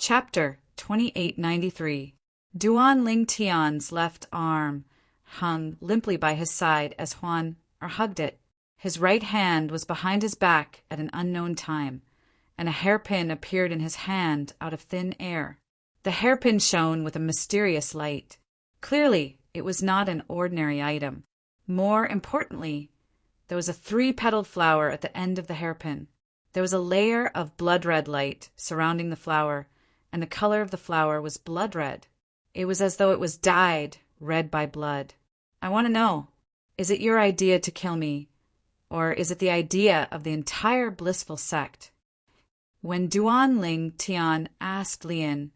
Chapter 2893. Duan Ling Tian's left arm hung limply by his side as Huan hugged it. His right hand was behind his back at an unknown time, and a hairpin appeared in his hand out of thin air. The hairpin shone with a mysterious light. Clearly, it was not an ordinary item. More importantly, there was a 3-petaled flower at the end of the hairpin. There was a layer of blood-red light surrounding the flower, and the color of the flower was blood-red. It was as though it was dyed red by blood. I want to know, is it your idea to kill me, or is it the idea of the entire blissful sect? When Duan Ling Tian asked Lien,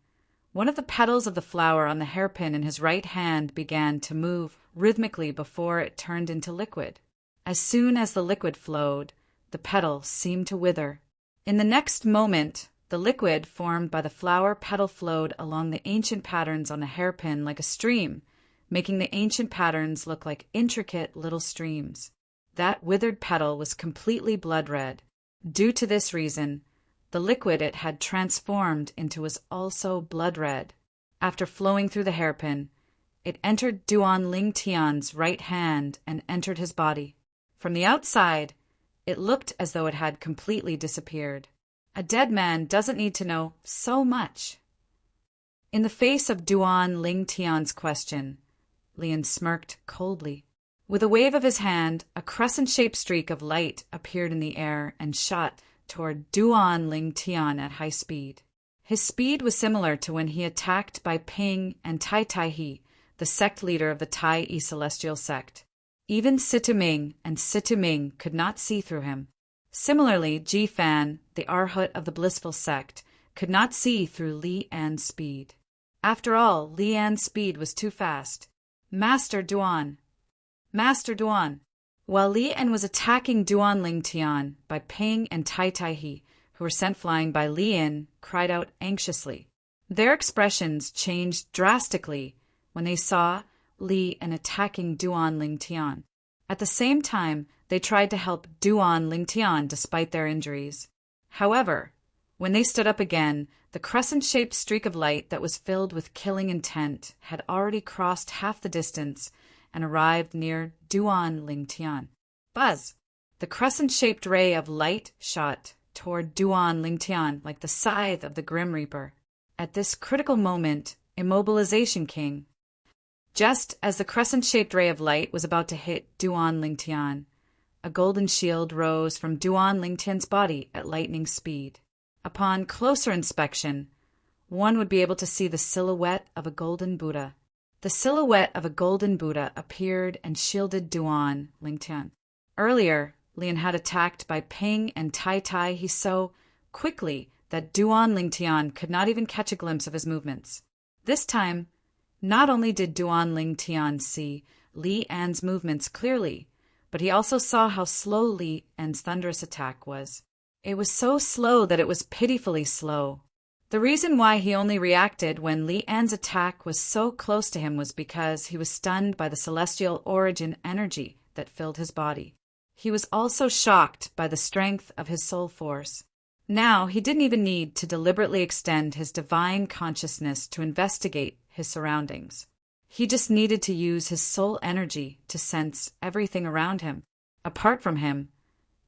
one of the petals of the flower on the hairpin in his right hand began to move rhythmically before it turned into liquid. As soon as the liquid flowed, the petal seemed to wither. In the next moment, the liquid formed by the flower petal flowed along the ancient patterns on the hairpin like a stream, making the ancient patterns look like intricate little streams. That withered petal was completely blood-red. Due to this reason, the liquid it had transformed into was also blood-red. After flowing through the hairpin, it entered Duan Ling Tian's right hand and entered his body. From the outside, it looked as though it had completely disappeared. A dead man doesn't need to know so much. In the face of Duan Ling Tian's question, Lien smirked coldly. With a wave of his hand, a crescent-shaped streak of light appeared in the air and shot toward Duan Ling Tian at high speed. His speed was similar to when he attacked Bai Ping and Tai Tai He, the sect leader of the Tai Yi Celestial Sect. Even Situ Ming and Situ Ming could not see through him. Similarly, Ji Fan, the Arhat of the Blissful Sect, could not see through Li An's speed. After all, Li An's speed was too fast. Master Duan! Master Duan! While Li An was attacking Duan Ling Tian, Bai Ping and Tai Tai He, who were sent flying by Li An, cried out anxiously. Their expressions changed drastically when they saw Li An attacking Duan Ling Tian. At the same time, they tried to help Duan Ling Tian despite their injuries. However, when they stood up again, the crescent-shaped streak of light that was filled with killing intent had already crossed half the distance and arrived near Duan Ling Tian. Buzz! The crescent-shaped ray of light shot toward Duan Ling Tian like the scythe of the Grim Reaper. At this critical moment, immobilization came. Just as the crescent-shaped ray of light was about to hit Duan Ling Tian, a golden shield rose from Duan Ling Tian's body at lightning speed. Upon closer inspection, one would be able to see the silhouette of a golden Buddha. The silhouette of a golden Buddha appeared and shielded Duan Ling Tian. Earlier, Lien had attacked Bai Ping and Tai Tai He so quickly that Duan Ling Tian could not even catch a glimpse of his movements. This time, not only did Duan Ling Tian see Li An's movements clearly, but he also saw how slow Li An's thunderous attack was. It was so slow that it was pitifully slow. The reason why he only reacted when Li An's attack was so close to him was because he was stunned by the celestial origin energy that filled his body. He was also shocked by the strength of his soul force. Now he didn't even need to deliberately extend his divine consciousness to investigate his surroundings. He just needed to use his soul energy to sense everything around him. Apart from him,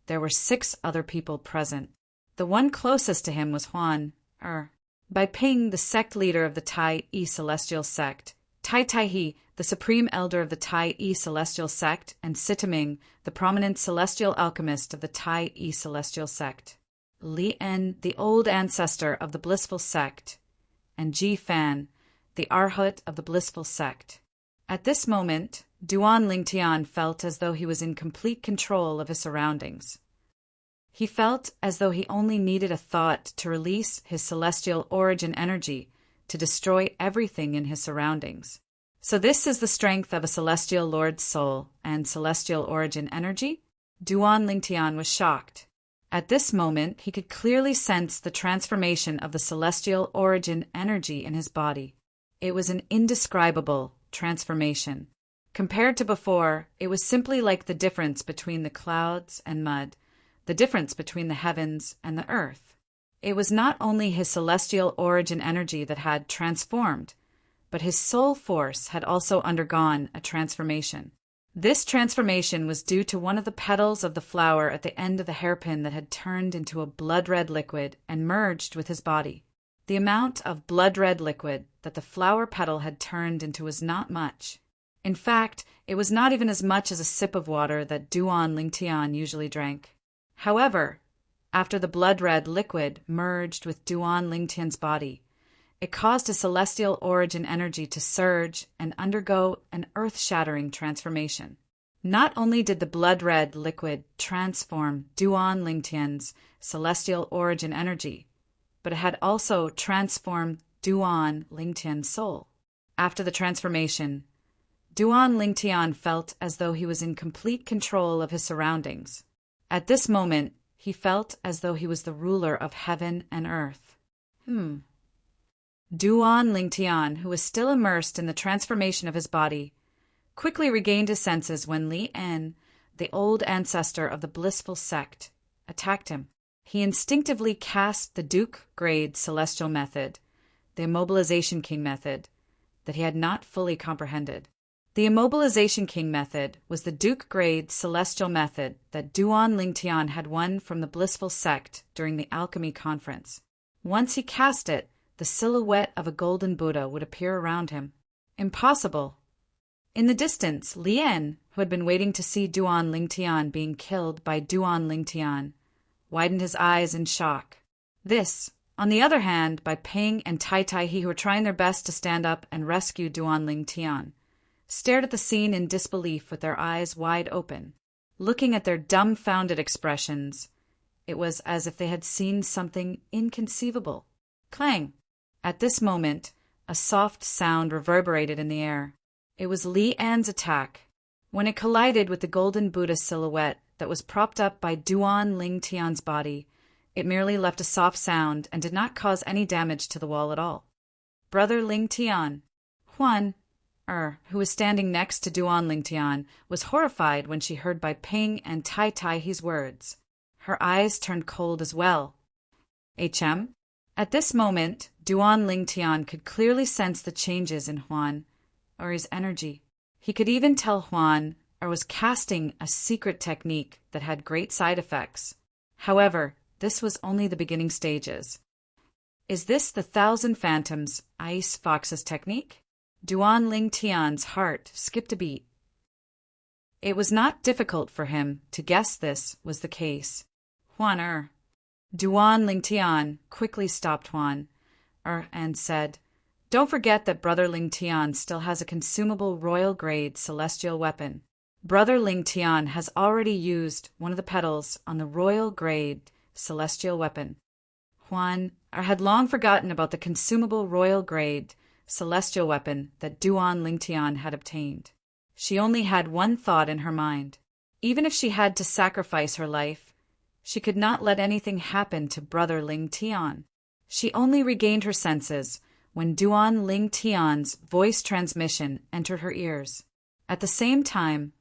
there were 6 other people present. The one closest to him was Huan Bai Ping, the sect leader of the Tai Yi Celestial Sect, Tai Tai He, the supreme elder of the Tai Yi Celestial Sect, and Situ Ming, the prominent celestial alchemist of the Tai Yi Celestial Sect. Li En, the old ancestor of the Blissful Sect, and Ji Fan, the Arhat of the Blissful Sect. At this moment, Duan Ling Tian felt as though he was in complete control of his surroundings. He felt as though he only needed a thought to release his celestial origin energy to destroy everything in his surroundings. So this is the strength of a celestial lord's soul and celestial origin energy? Duan Ling Tian was shocked. At this moment, he could clearly sense the transformation of the celestial origin energy in his body. It was an indescribable transformation. Compared to before, it was simply like the difference between the clouds and mud, the difference between the heavens and the earth. It was not only his celestial origin energy that had transformed, but his soul force had also undergone a transformation. This transformation was due to one of the petals of the flower at the end of the hairpin that had turned into a blood-red liquid and merged with his body. The amount of blood-red liquid that the flower petal had turned into was not much. In fact, it was not even as much as a sip of water that Duan Lingtian usually drank. However, after the blood-red liquid merged with Duan Lingtian's body, it caused his celestial origin energy to surge and undergo an earth-shattering transformation. Not only did the blood-red liquid transform Duan Lingtian's celestial origin energy, but it had also transformed Duan Lingtian's soul. After the transformation, Duan Lingtian felt as though he was in complete control of his surroundings. At this moment, he felt as though he was the ruler of heaven and earth. Duan Lingtian, who was still immersed in the transformation of his body, quickly regained his senses when Li En, the old ancestor of the blissful sect, attacked him. He instinctively cast the Duke-grade celestial method, the Immobilization King method, that he had not fully comprehended. The Immobilization King method was the Duke-grade celestial method that Duan Lingtian had won from the blissful sect during the alchemy conference. Once he cast it, the silhouette of a golden Buddha would appear around him. Impossible! In the distance, Lien, who had been waiting to see Duan Lingtian being killed by Duan Lingtian, widened his eyes in shock. This, on the other hand, by Ping and Tai Tai He, who were trying their best to stand up and rescue Duan Lingtian, stared at the scene in disbelief with their eyes wide open. Looking at their dumbfounded expressions, it was as if they had seen something inconceivable. Clang! At this moment, a soft sound reverberated in the air. It was Li An's attack. When it collided with the golden Buddha silhouette that was propped up by Duan Lingtian's body, it merely left a soft sound and did not cause any damage to the wall at all. Brother Lingtian, Huan, who was standing next to Duan Lingtian, was horrified when she heard Bai Ping and Tai Tai He's words. Her eyes turned cold as well. HM? At this moment, Duan Lingtian could clearly sense the changes in Huan, or his energy. He could even tell Huan was casting a secret technique that had great side effects. However, this was only the beginning stages. Is this the Thousand Phantoms Ice Fox's technique? Duan Lingtian's heart skipped a beat. It was not difficult for him to guess this was the case. Huan Duan Lingtian quickly stopped Huan and said, "Don't forget that Brother Lingtian still has a consumable royal-grade celestial weapon. Brother Lingtian has already used one of the petals on the royal-grade celestial weapon." Huan had long forgotten about the consumable royal-grade celestial weapon that Duan Lingtian had obtained. She only had one thought in her mind. Even if she had to sacrifice her life, she could not let anything happen to Brother Lingtian. She only regained her senses when Duan Lingtian's voice transmission entered her ears. At the same time,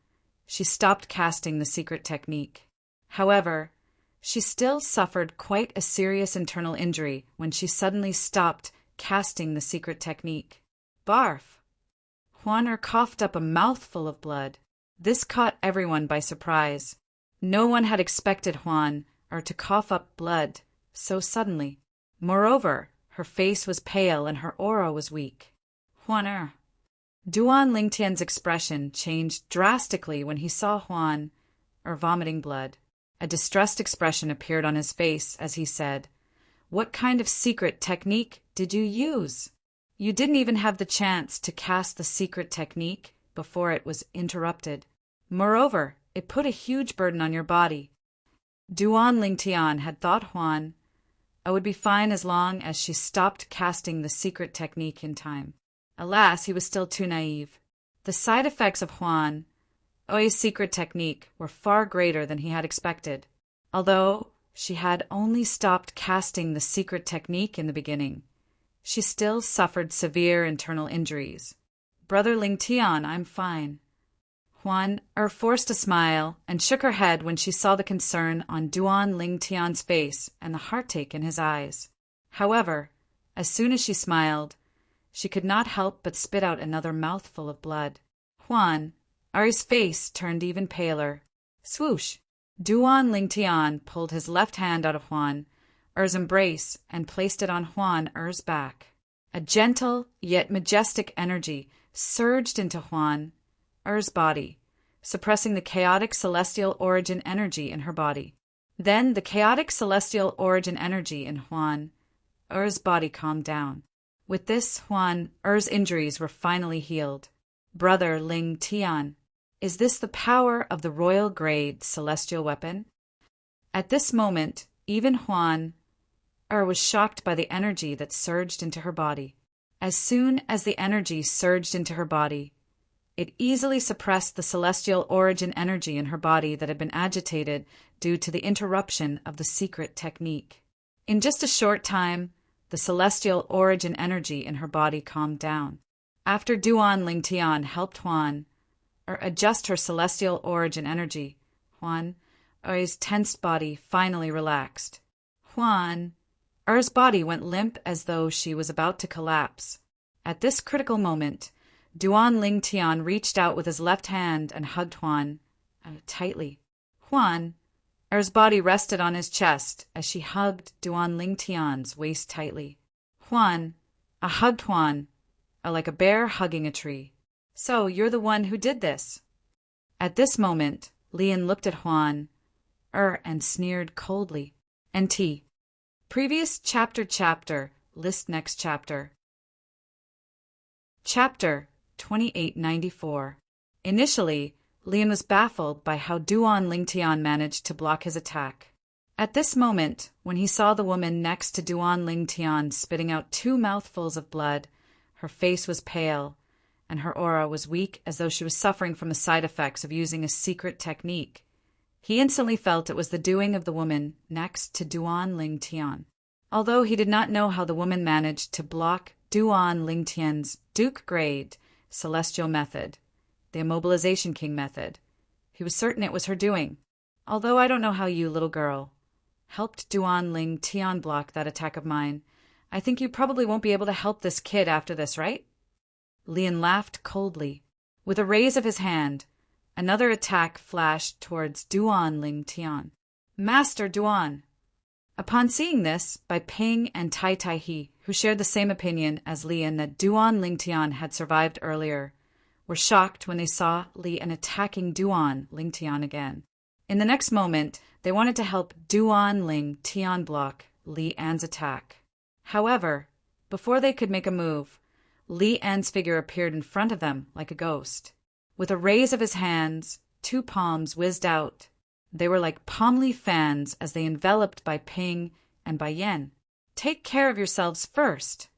she stopped casting the secret technique. However, she still suffered quite a serious internal injury when she suddenly stopped casting the secret technique. Barf! Huan coughed up a mouthful of blood. This caught everyone by surprise. No one had expected Huan to cough up blood so suddenly. Moreover, her face was pale and her aura was weak. Huan Duan Lingtian's expression changed drastically when he saw Huan vomiting blood. A distressed expression appeared on his face as he said, "What kind of secret technique did you use? You didn't even have the chance to cast the secret technique before it was interrupted. Moreover, it put a huge burden on your body." Duan Lingtian had thought Huan would be fine as long as she stopped casting the secret technique in time. Alas, he was still too naive. The side effects of Huan Oi's secret technique were far greater than he had expected. Although she had only stopped casting the secret technique in the beginning, she still suffered severe internal injuries. "Brother Lingtian, I'm fine." Huan forced a smile and shook her head when she saw the concern on Duan Ling Tian's face and the heartache in his eyes. However, as soon as she smiled, she could not help but spit out another mouthful of blood. Huan Er's face turned even paler. Swoosh! Duan Ling Tian pulled his left hand out of Huan Er's embrace and placed it on Huan Er's back. A gentle yet majestic energy surged into Huan Er's body, suppressing the chaotic celestial origin energy in her body. Then the chaotic celestial origin energy in Huan Er's body calmed down. With this, Huan Er's injuries were finally healed. Brother Ling Tian, is this the power of the royal grade celestial weapon? At this moment, even Huan was shocked by the energy that surged into her body. As soon as the energy surged into her body, it easily suppressed the celestial origin energy in her body that had been agitated due to the interruption of the secret technique. In just a short time, the celestial origin energy in her body calmed down. After Duan Ling Tian helped Huan adjust her celestial origin energy, Huan Er's tensed body finally relaxed. Huan Er's body went limp as though she was about to collapse. At this critical moment, Duan Ling Tian reached out with his left hand and hugged Huan tightly. Huan Er's body rested on his chest as she hugged Duan Ling Tian's waist tightly. Huan hugged Huan like a bear hugging a tree. So, you're the one who did this. At this moment, Lian looked at Huan and sneered coldly. NT. Previous chapter, list next chapter. Chapter 2894. Initially, Lian was baffled by how Duan Ling Tian managed to block his attack. At this moment, when he saw the woman next to Duan Ling Tian spitting out 2 mouthfuls of blood, her face was pale, and her aura was weak as though she was suffering from the side effects of using a secret technique. He instantly felt it was the doing of the woman next to Duan Ling Tian. Although he did not know how the woman managed to block Duan Ling Tian's Duke grade celestial method, the Immobilization King method, he was certain it was her doing. Although I don't know how you, little girl, helped Duan Ling Tian block that attack of mine, I think you probably won't be able to help this kid after this, right? Lian laughed coldly. With a raise of his hand, another attack flashed towards Duan Ling Tian. Master Duan! Upon seeing this, Bai Ping and Tai Tai He, who shared the same opinion as Lian that Duan Ling Tian had survived earlier, were shocked when they saw Lian attacking Duan Ling Tian again. In the next moment, they wanted to help Duan Ling Tian block Li An's attack. However, before they could make a move, Li An's figure appeared in front of them like a ghost. With a raise of his hands, 2 palms whizzed out. They were like palm leaf fans as they enveloped Bai Ping and Bai Yan. Take care of yourselves first.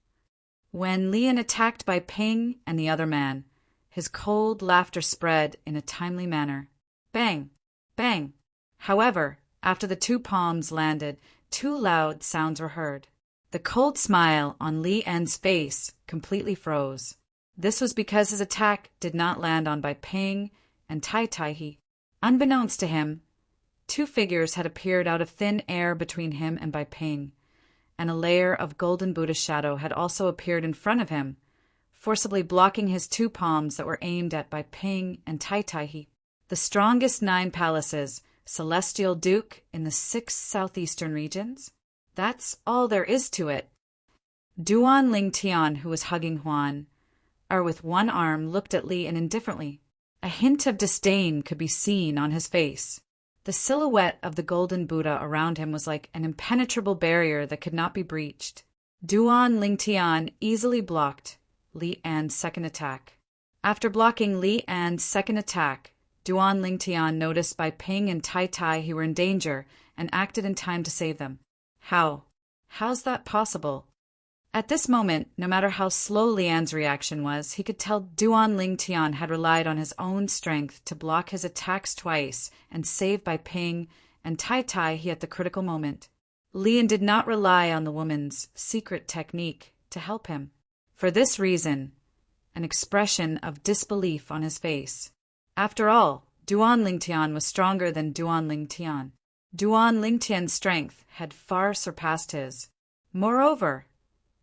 When Lian attacked Bai Ping and the other man, his cold laughter spread in a timely manner. Bang! Bang! However, after the 2 palms landed, 2 loud sounds were heard. The cold smile on Li An's face completely froze. This was because his attack did not land on Bai Ping and Tai Tai He. Unbeknownst to him, 2 figures had appeared out of thin air between him and Bai Ping, and a layer of golden Buddha shadow had also appeared in front of him, forcibly blocking his 2 palms that were aimed at Bai Ping and Tai Tai He. The strongest 9 palaces, Celestial Duke in the 6 southeastern regions? That's all there is to it. Duan Ling Tian, who was hugging Huan, with one arm, looked at Lian indifferently. A hint of disdain could be seen on his face. The silhouette of the golden Buddha around him was like an impenetrable barrier that could not be breached. Duan Ling Tian easily blocked Li An's second attack. After blocking Li An's second attack, Duan Ling Tian noticed Bai Ping and Tai Tai he were in danger and acted in time to save them. How's that possible? At this moment, no matter how slow Lian's reaction was, he could tell Duan Ling Tian had relied on his own strength to block his attacks twice and save Bai Ping and Tai Tai he at the critical moment. Lian did not rely on the woman's secret technique to help him. For this reason, an expression of disbelief on his face. After all, Duan Lingtian was stronger than Duan Lingtian. Duan Lingtian's strength had far surpassed his. Moreover,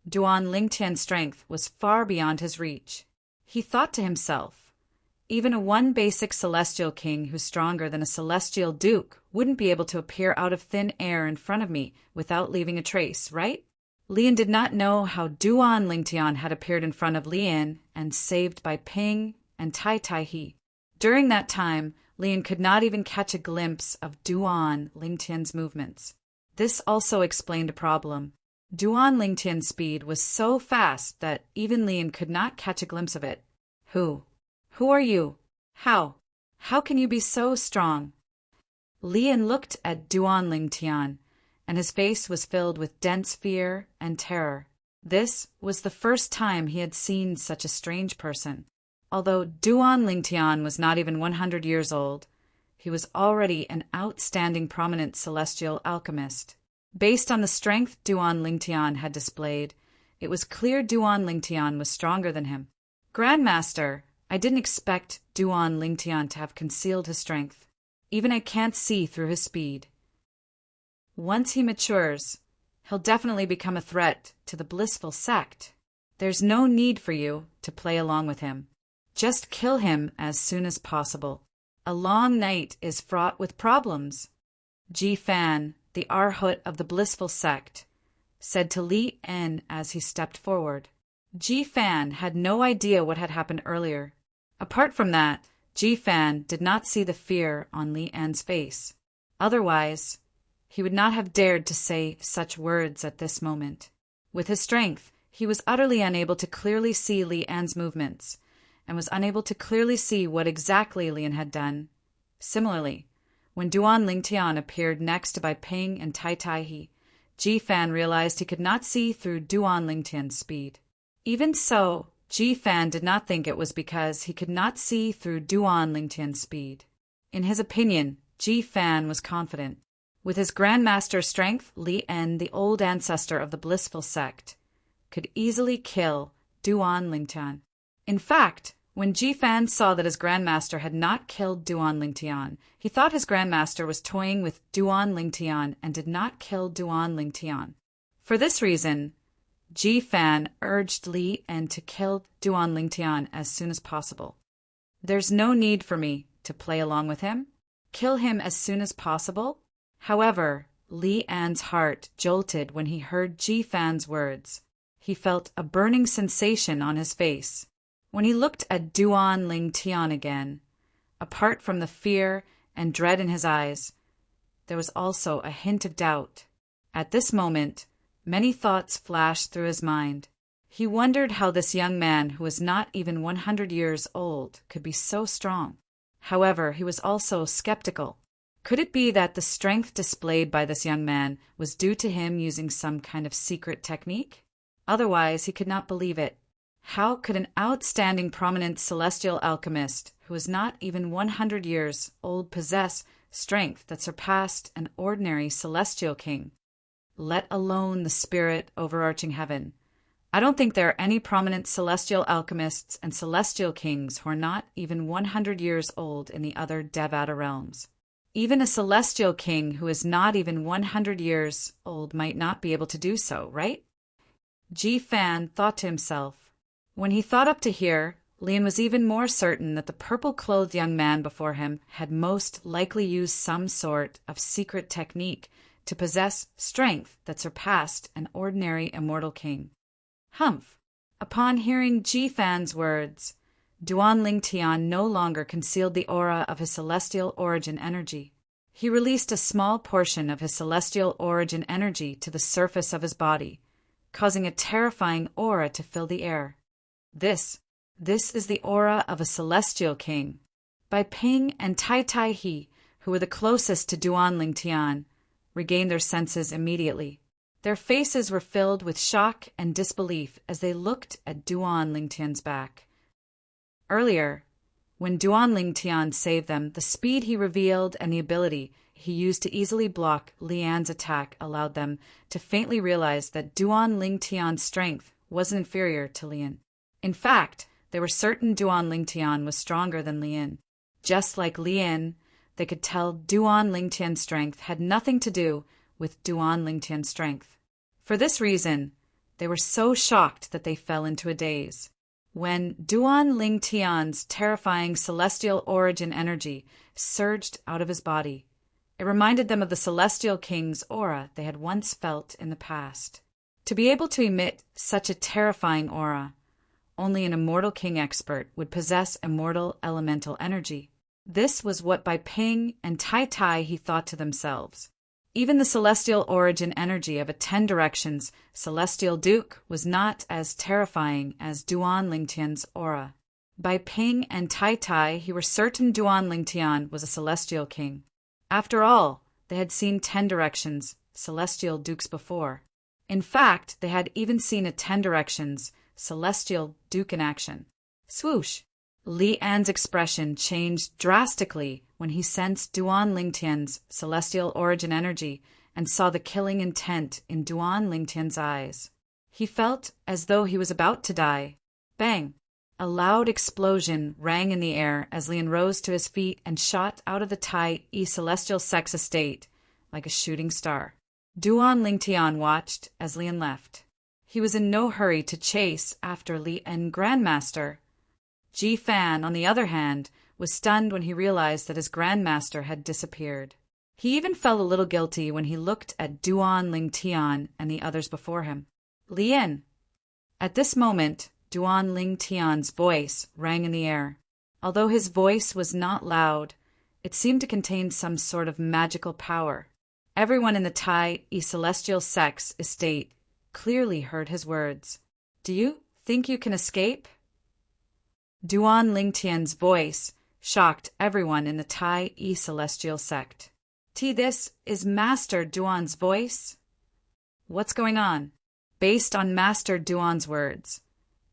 Duan Lingtian's strength was far beyond his reach. He thought to himself, even a one basic celestial king who's stronger than a celestial duke wouldn't be able to appear out of thin air in front of me without leaving a trace, right? Lian did not know how Duan Lingtian had appeared in front of Lian and saved by Ping and Tai Tai He. During that time, Lian could not even catch a glimpse of Duan Lingtian's movements. This also explained a problem. Duan Lingtian's speed was so fast that even Lian could not catch a glimpse of it. Who are you? How can you be so strong? Lian looked at Duan Lingtian, and his face was filled with dense fear and terror. This was the first time he had seen such a strange person. Although Duan Lingtian was not even 100 years old, he was already an outstanding prominent celestial alchemist. Based on the strength Duan Lingtian had displayed, it was clear Duan Lingtian was stronger than him. Grandmaster, I didn't expect Duan Lingtian to have concealed his strength. Even I can't see through his speed. Once he matures, he'll definitely become a threat to the blissful sect. There's no need for you to play along with him. Just kill him as soon as possible. A long night is fraught with problems. Ji Fan, the Arhut of the blissful sect, said to Li En as he stepped forward. Ji Fan had no idea what had happened earlier. Apart from that, Ji Fan did not see the fear on Li En's face. Otherwise, he would not have dared to say such words at this moment. With his strength, he was utterly unable to clearly see Li En's movements, and was unable to clearly see what exactly Lian had done. Similarly, when Duan Lingtian appeared next to Bai Ping and Tai Tai He, Ji Fan realized he could not see through Duan Lingtian's speed. Even so, Ji Fan did not think it was because he could not see through Duan Lingtian's speed. In his opinion, Ji Fan was confident. With his grandmaster strength, Li En, the old ancestor of the blissful sect, could easily kill Duan Lingtian. In fact, when Ji Fan saw that his grandmaster had not killed Duan Lingtian, he thought his grandmaster was toying with Duan Lingtian and did not kill Duan Lingtian. For this reason, Ji Fan urged Li En to kill Duan Lingtian as soon as possible. There's no need for me to play along with him. Kill him as soon as possible. However, Li En's heart jolted when he heard Ji Fan's words. He felt a burning sensation on his face. When he looked at Duan Lingtian again, apart from the fear and dread in his eyes, there was also a hint of doubt. At this moment, many thoughts flashed through his mind. He wondered how this young man, who was not even 100 years old, could be so strong. However, he was also skeptical. Could it be that the strength displayed by this young man was due to him using some kind of secret technique? Otherwise, he could not believe it. How could an outstanding prominent celestial alchemist, who was not even 100 years old, possess strength that surpassed an ordinary celestial king? Let alone the spirit overarching heaven. I don't think there are any prominent celestial alchemists and celestial kings who are not even 100 years old in the other Devata realms. Even a celestial king who is not even 100 years old might not be able to do so, right? Ji Fan thought to himself. When he thought up to here, Lian was even more certain that the purple-clothed young man before him had most likely used some sort of secret technique to possess strength that surpassed an ordinary immortal king. Humph! Upon hearing Ji Fan's words, Duan Lingtian no longer concealed the aura of his celestial origin energy. He released a small portion of his celestial origin energy to the surface of his body, causing a terrifying aura to fill the air. This is the aura of a celestial king. Bai Ping and Tai Tai He, who were the closest to Duan Lingtian, regained their senses immediately. Their faces were filled with shock and disbelief as they looked at Duan Lingtian's back. Earlier, when Duan Lingtian saved them, the speed he revealed and the ability he used to easily block Lian's attack allowed them to faintly realize that Duan Lingtian's strength was inferior to Lian. In fact, they were certain Duan Lingtian was stronger than Lian. Just like Lien, they could tell Duan Lingtian's strength had nothing to do with Duan Lingtian's strength. For this reason, they were so shocked that they fell into a daze. When Duan Lingtian's terrifying celestial origin energy surged out of his body, it reminded them of the celestial king's aura they had once felt in the past. To be able to emit such a terrifying aura, only an immortal king expert would possess immortal elemental energy. This was what Bai Ping and Tai Tai he thought to themselves. Even the celestial origin energy of a 10 Directions celestial duke was not as terrifying as Duan Lingtian's aura. Bai Ping and Tai Tai he were certain Duan Lingtian was a celestial king. After all, they had seen 10 Directions celestial dukes before. In fact, they had even seen a 10 Directions celestial duke in action. Swoosh! Li An's expression changed drastically when he sensed Duan Lingtian's celestial origin energy and saw the killing intent in Duan Lingtian's eyes. He felt as though he was about to die. Bang! A loud explosion rang in the air as Lian rose to his feet and shot out of the Tai E celestial sex estate like a shooting star. Duan Lingtian watched as Lian left. He was in no hurry to chase after Li En Grandmaster. Ji Fan, on the other hand, was stunned when he realized that his Grandmaster had disappeared. He even felt a little guilty when he looked at Duan Lingtian and the others before him. Lien! At this moment, Duan Lingtian's voice rang in the air. Although his voice was not loud, it seemed to contain some sort of magical power. Everyone in the Tai E celestial sex estate clearly heard his words. Do you think you can escape? Duan Lingtian's voice shocked everyone in the Tai E celestial sect. This is Master Duan's voice? What's going on? Based on Master Duan's words,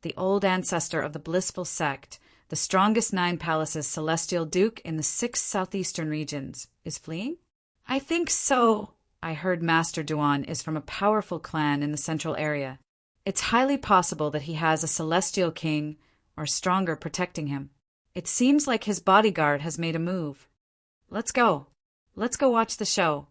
the old ancestor of the blissful sect, the strongest 9 palaces celestial duke in the 6 southeastern regions, is fleeing? I think so. I heard Master Duan is from a powerful clan in the central area. It's highly possible that he has a celestial king or stronger protecting him. It seems like his bodyguard has made a move. Let's go. Let's go watch the show.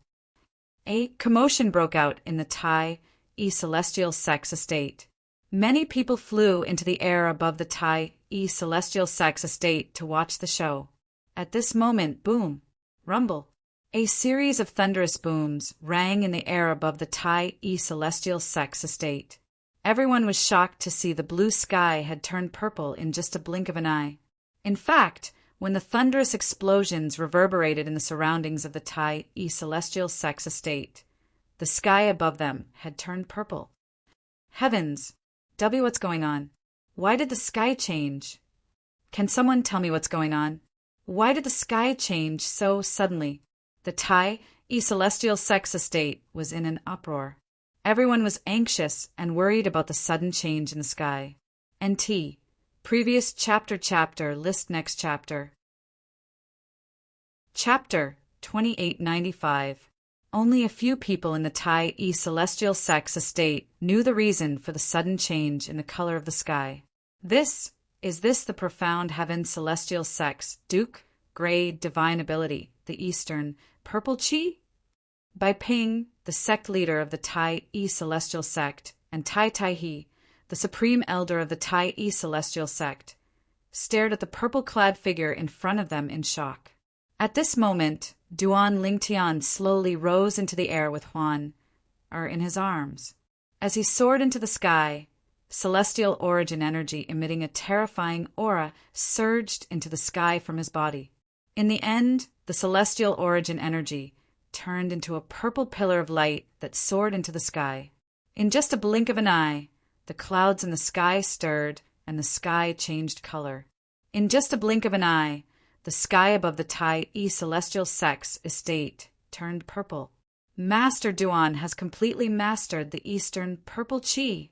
A commotion broke out in the Tai E celestial sex estate. Many people flew into the air above the Tai E celestial sex estate to watch the show. At this moment, boom, rumble. A series of thunderous booms rang in the air above the Tai E celestial sex estate. Everyone was shocked to see the blue sky had turned purple in just a blink of an eye. In fact, when the thunderous explosions reverberated in the surroundings of the Tai E celestial sex estate, the sky above them had turned purple. Heavens! What's going on? Why did the sky change? Can someone tell me what's going on? Why did the sky change so suddenly? The Tai E celestial sex estate was in an uproar. Everyone was anxious and worried about the sudden change in the sky. NT. Previous chapter list next chapter. Chapter 2895. Only a few people in the Tai E celestial sex estate knew the reason for the sudden change in the color of the sky. Is this the profound heaven celestial sex, Duke, grade, divine ability, the Eastern, purple chi? Bai Ping, the sect leader of the Tai E celestial sect, and Tai Tai He, the supreme elder of the Tai E celestial sect, stared at the purple-clad figure in front of them in shock. At this moment, Duan Lingtian slowly rose into the air with Huan, in his arms. As he soared into the sky, celestial origin energy emitting a terrifying aura surged into the sky from his body. In the end, the celestial origin energy turned into a purple pillar of light that soared into the sky. In just a blink of an eye, the clouds in the sky stirred and the sky changed color. In just a blink of an eye, the sky above the Tai E celestial sex estate turned purple. Master Duan has completely mastered the Eastern purple chi.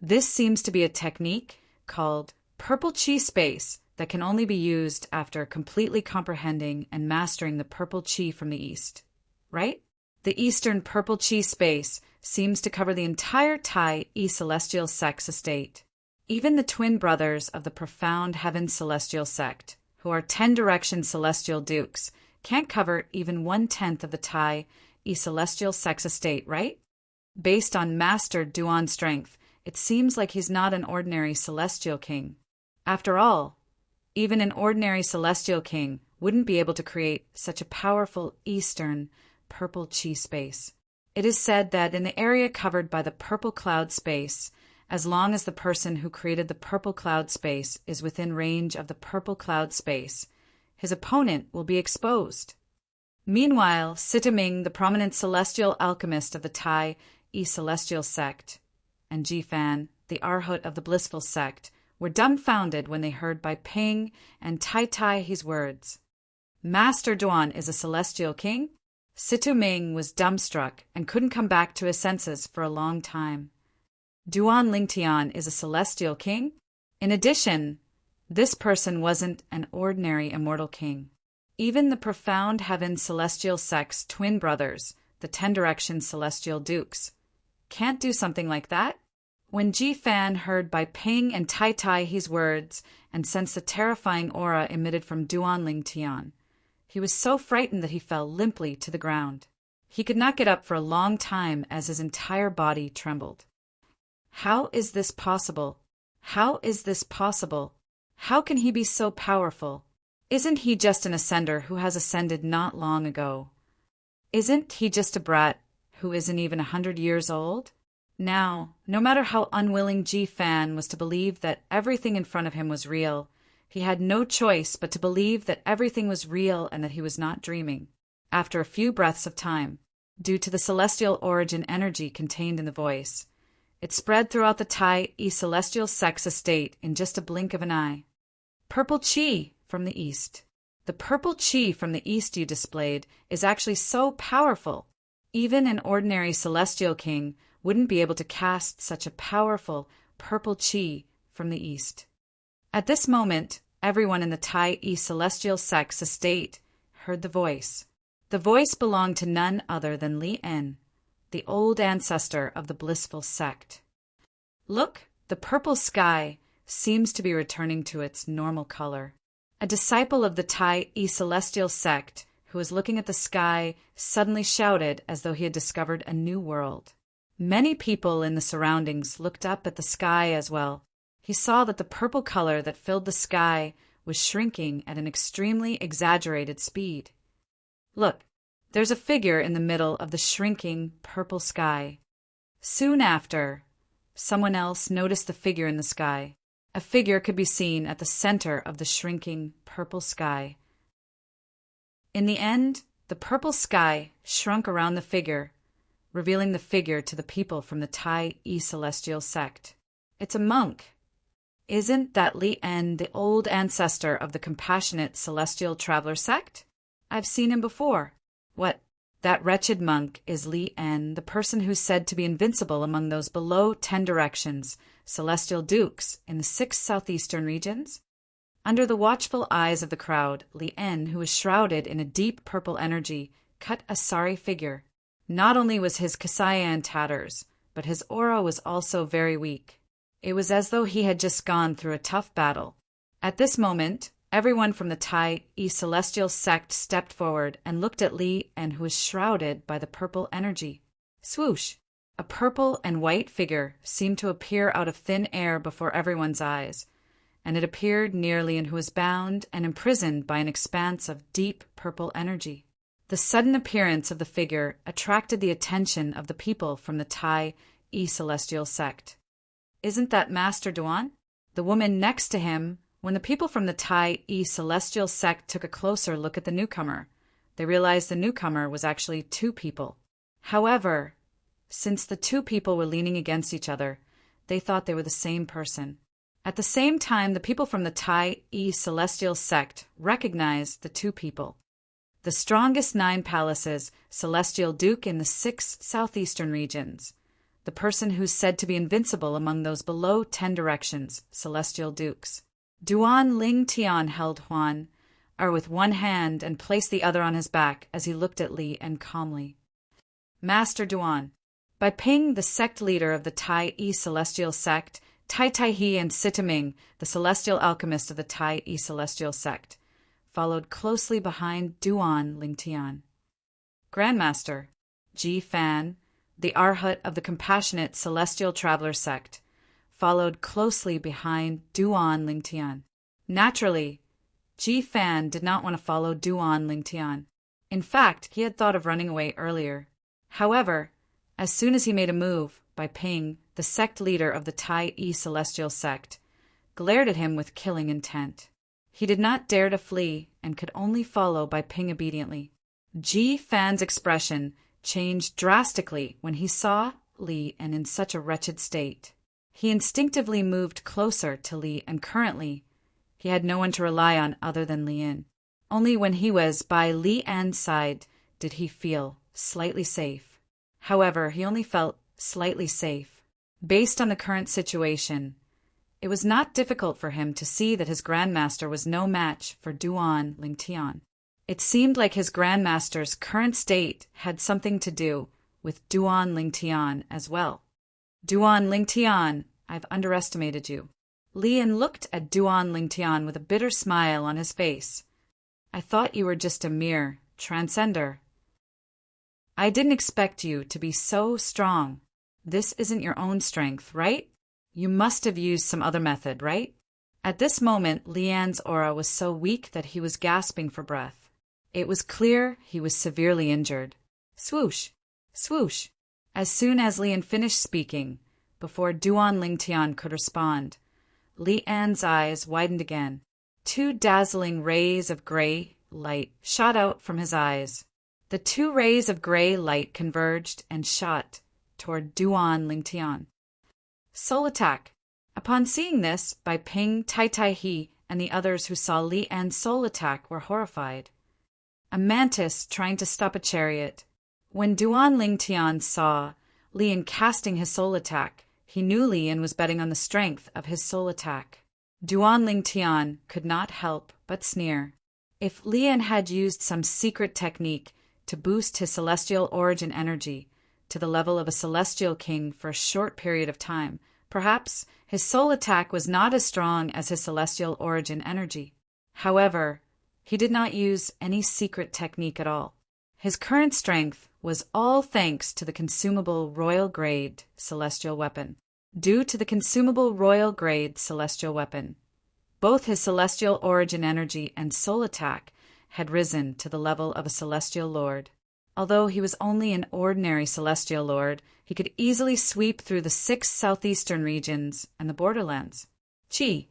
This seems to be a technique called purple chi space that can only be used after completely comprehending and mastering the purple chi from the East. Right? The Eastern purple chi space seems to cover the entire Tai E celestial sex estate. Even the twin brothers of the profound heaven celestial sect, who are 10 direction celestial dukes, can't cover even 1/10 of the Tai celestial sex estate, right? Based on Master Duan's strength, it seems like he's not an ordinary celestial king. After all, even an ordinary celestial king wouldn't be able to create such a powerful eastern purple chi space. It is said that in the area covered by the purple cloud space, as long as the person who created the purple cloud space is within range of the purple cloud space, his opponent will be exposed. Meanwhile, Sitaming, the prominent celestial alchemist of the Tai celestial sect, and Jifan, the Arhat of the blissful sect, were dumbfounded when they heard Bai Ping and Tai Tai his words. Master Duan is a celestial king? Situ Ming was dumbstruck and couldn't come back to his senses for a long time. Duan Lingtian is a celestial king? In addition, this person wasn't an ordinary immortal king. Even the profound heaven celestial sect's twin brothers, the 10 direction celestial dukes, can't do something like that? When Ji Fan heard Bai Ping and Tai Tai his words and sensed the terrifying aura emitted from Duan Lingtian, he was so frightened that he fell limply to the ground. He could not get up for a long time as his entire body trembled. How is this possible? How is this possible? How can he be so powerful? Isn't he just an ascender who has ascended not long ago? Isn't he just a brat who isn't even 100 years old? Now, no matter how unwilling Ji Fan was to believe that everything in front of him was real, he had no choice but to believe that everything was real and that he was not dreaming. After a few breaths of time, due to the celestial origin energy contained in the voice, it spread throughout the Tai celestial sex estate in just a blink of an eye. Purple chi from the east. The purple chi from the east you displayed is actually so powerful. Even an ordinary celestial king wouldn't be able to cast such a powerful purple chi from the east. At this moment, everyone in the Tai celestial sex estate heard the voice. The voice belonged to none other than Li En, the old ancestor of the blissful sect. Look, the purple sky seems to be returning to its normal color. A disciple of the Tai celestial sect who was looking at the sky suddenly shouted as though he had discovered a new world. Many people in the surroundings looked up at the sky as well. He saw that the purple color that filled the sky was shrinking at an extremely exaggerated speed. Look, there's a figure in the middle of the shrinking purple sky. Soon after, someone else noticed the figure in the sky. A figure could be seen at the center of the shrinking purple sky. In the end, the purple sky shrunk around the figure, revealing the figure to the people from the Tai celestial sect. It's a monk. Isn't that Li En the old ancestor of the compassionate celestial traveler sect? I've seen him before. What? That wretched monk is Li En, the person who's said to be invincible among those below 10 directions, celestial dukes in the 6 southeastern regions? Under the watchful eyes of the crowd, Li En, who was shrouded in a deep purple energy, cut a sorry figure. Not only was his kasaya in tatters, but his aura was also very weak. It was as though he had just gone through a tough battle. At this moment, everyone from the Tai celestial sect stepped forward and looked at Li En, who was shrouded by the purple energy. Swoosh! A purple and white figure seemed to appear out of thin air before everyone's eyes, and it appeared near Li En, who was bound and imprisoned by an expanse of deep purple energy. The sudden appearance of the figure attracted the attention of the people from the Tai celestial sect. Isn't that Master Duan? The woman next to him. When the people from the Tai celestial sect took a closer look at the newcomer, they realized the newcomer was actually 2 people. However, since the 2 people were leaning against each other, they thought they were the same person. At the same time, the people from the Tai celestial sect recognized the 2 people. The strongest 9 palaces, celestial duke in the 6 southeastern regions. The person who's said to be invincible among those below 10 directions, celestial dukes. Duan Lingtian held Huan, with one hand and placed the other on his back as he looked at Li En calmly. Master Duan. Bai Ping, the sect leader of the Tai celestial sect, Tai Tai He and Sitaming, the celestial alchemist of the Tai celestial sect, followed closely behind Duan Lingtian. Grandmaster Ji Fan, the Arhat of the Compassionate Celestial Traveler sect, followed closely behind Duan Lingtian. Naturally, Ji Fan did not want to follow Duan Lingtian. In fact, he had thought of running away earlier. However, as soon as he made a move, Bai Ping, the sect leader of the Tai Yi Celestial sect, glared at him with killing intent. He did not dare to flee and could only follow Bai Ping obediently. Ji Fan's expression changed drastically when he saw Li and in such a wretched state. He instinctively moved closer to Li, and currently he had no one to rely on other than Lian. Only when he was by Li An's side did he feel slightly safe. However, he only felt slightly safe. Based on the current situation, it was not difficult for him to see that his grandmaster was no match for Duan Lingtian. It seemed like his grandmaster's current state had something to do with Duan Lingtian as well. Duan Lingtian, I've underestimated you. Lian looked at Duan Lingtian with a bitter smile on his face. I thought you were just a mere transcender. I didn't expect you to be so strong. This isn't your own strength, right? You must have used some other method, right? At this moment, Lian's aura was so weak that he was gasping for breath. It was clear he was severely injured. Swoosh! Swoosh! As soon as Lian finished speaking, before Duan Lingtian could respond, Lian's eyes widened again. 2 dazzling rays of gray light shot out from his eyes. The 2 rays of gray light converged and shot toward Duan Lingtian. Soul attack! Upon seeing this, Bai Ping, Tai Tai He, and the others who saw Li An's soul attack were horrified. A mantis trying to stop a chariot. When Duan Lingtian saw Lian casting his soul attack, he knew Lian was betting on the strength of his soul attack. Duan Lingtian could not help but sneer. If Lian had used some secret technique to boost his celestial origin energy to the level of a celestial king for a short period of time, perhaps his soul attack was not as strong as his celestial origin energy. However, he did not use any secret technique at all. His current strength was all thanks to the consumable royal grade celestial weapon. Due to the consumable royal grade celestial weapon, both his celestial origin energy and soul attack had risen to the level of a celestial lord. Although he was only an ordinary celestial lord, he could easily sweep through the 6 southeastern regions and the borderlands. Chi!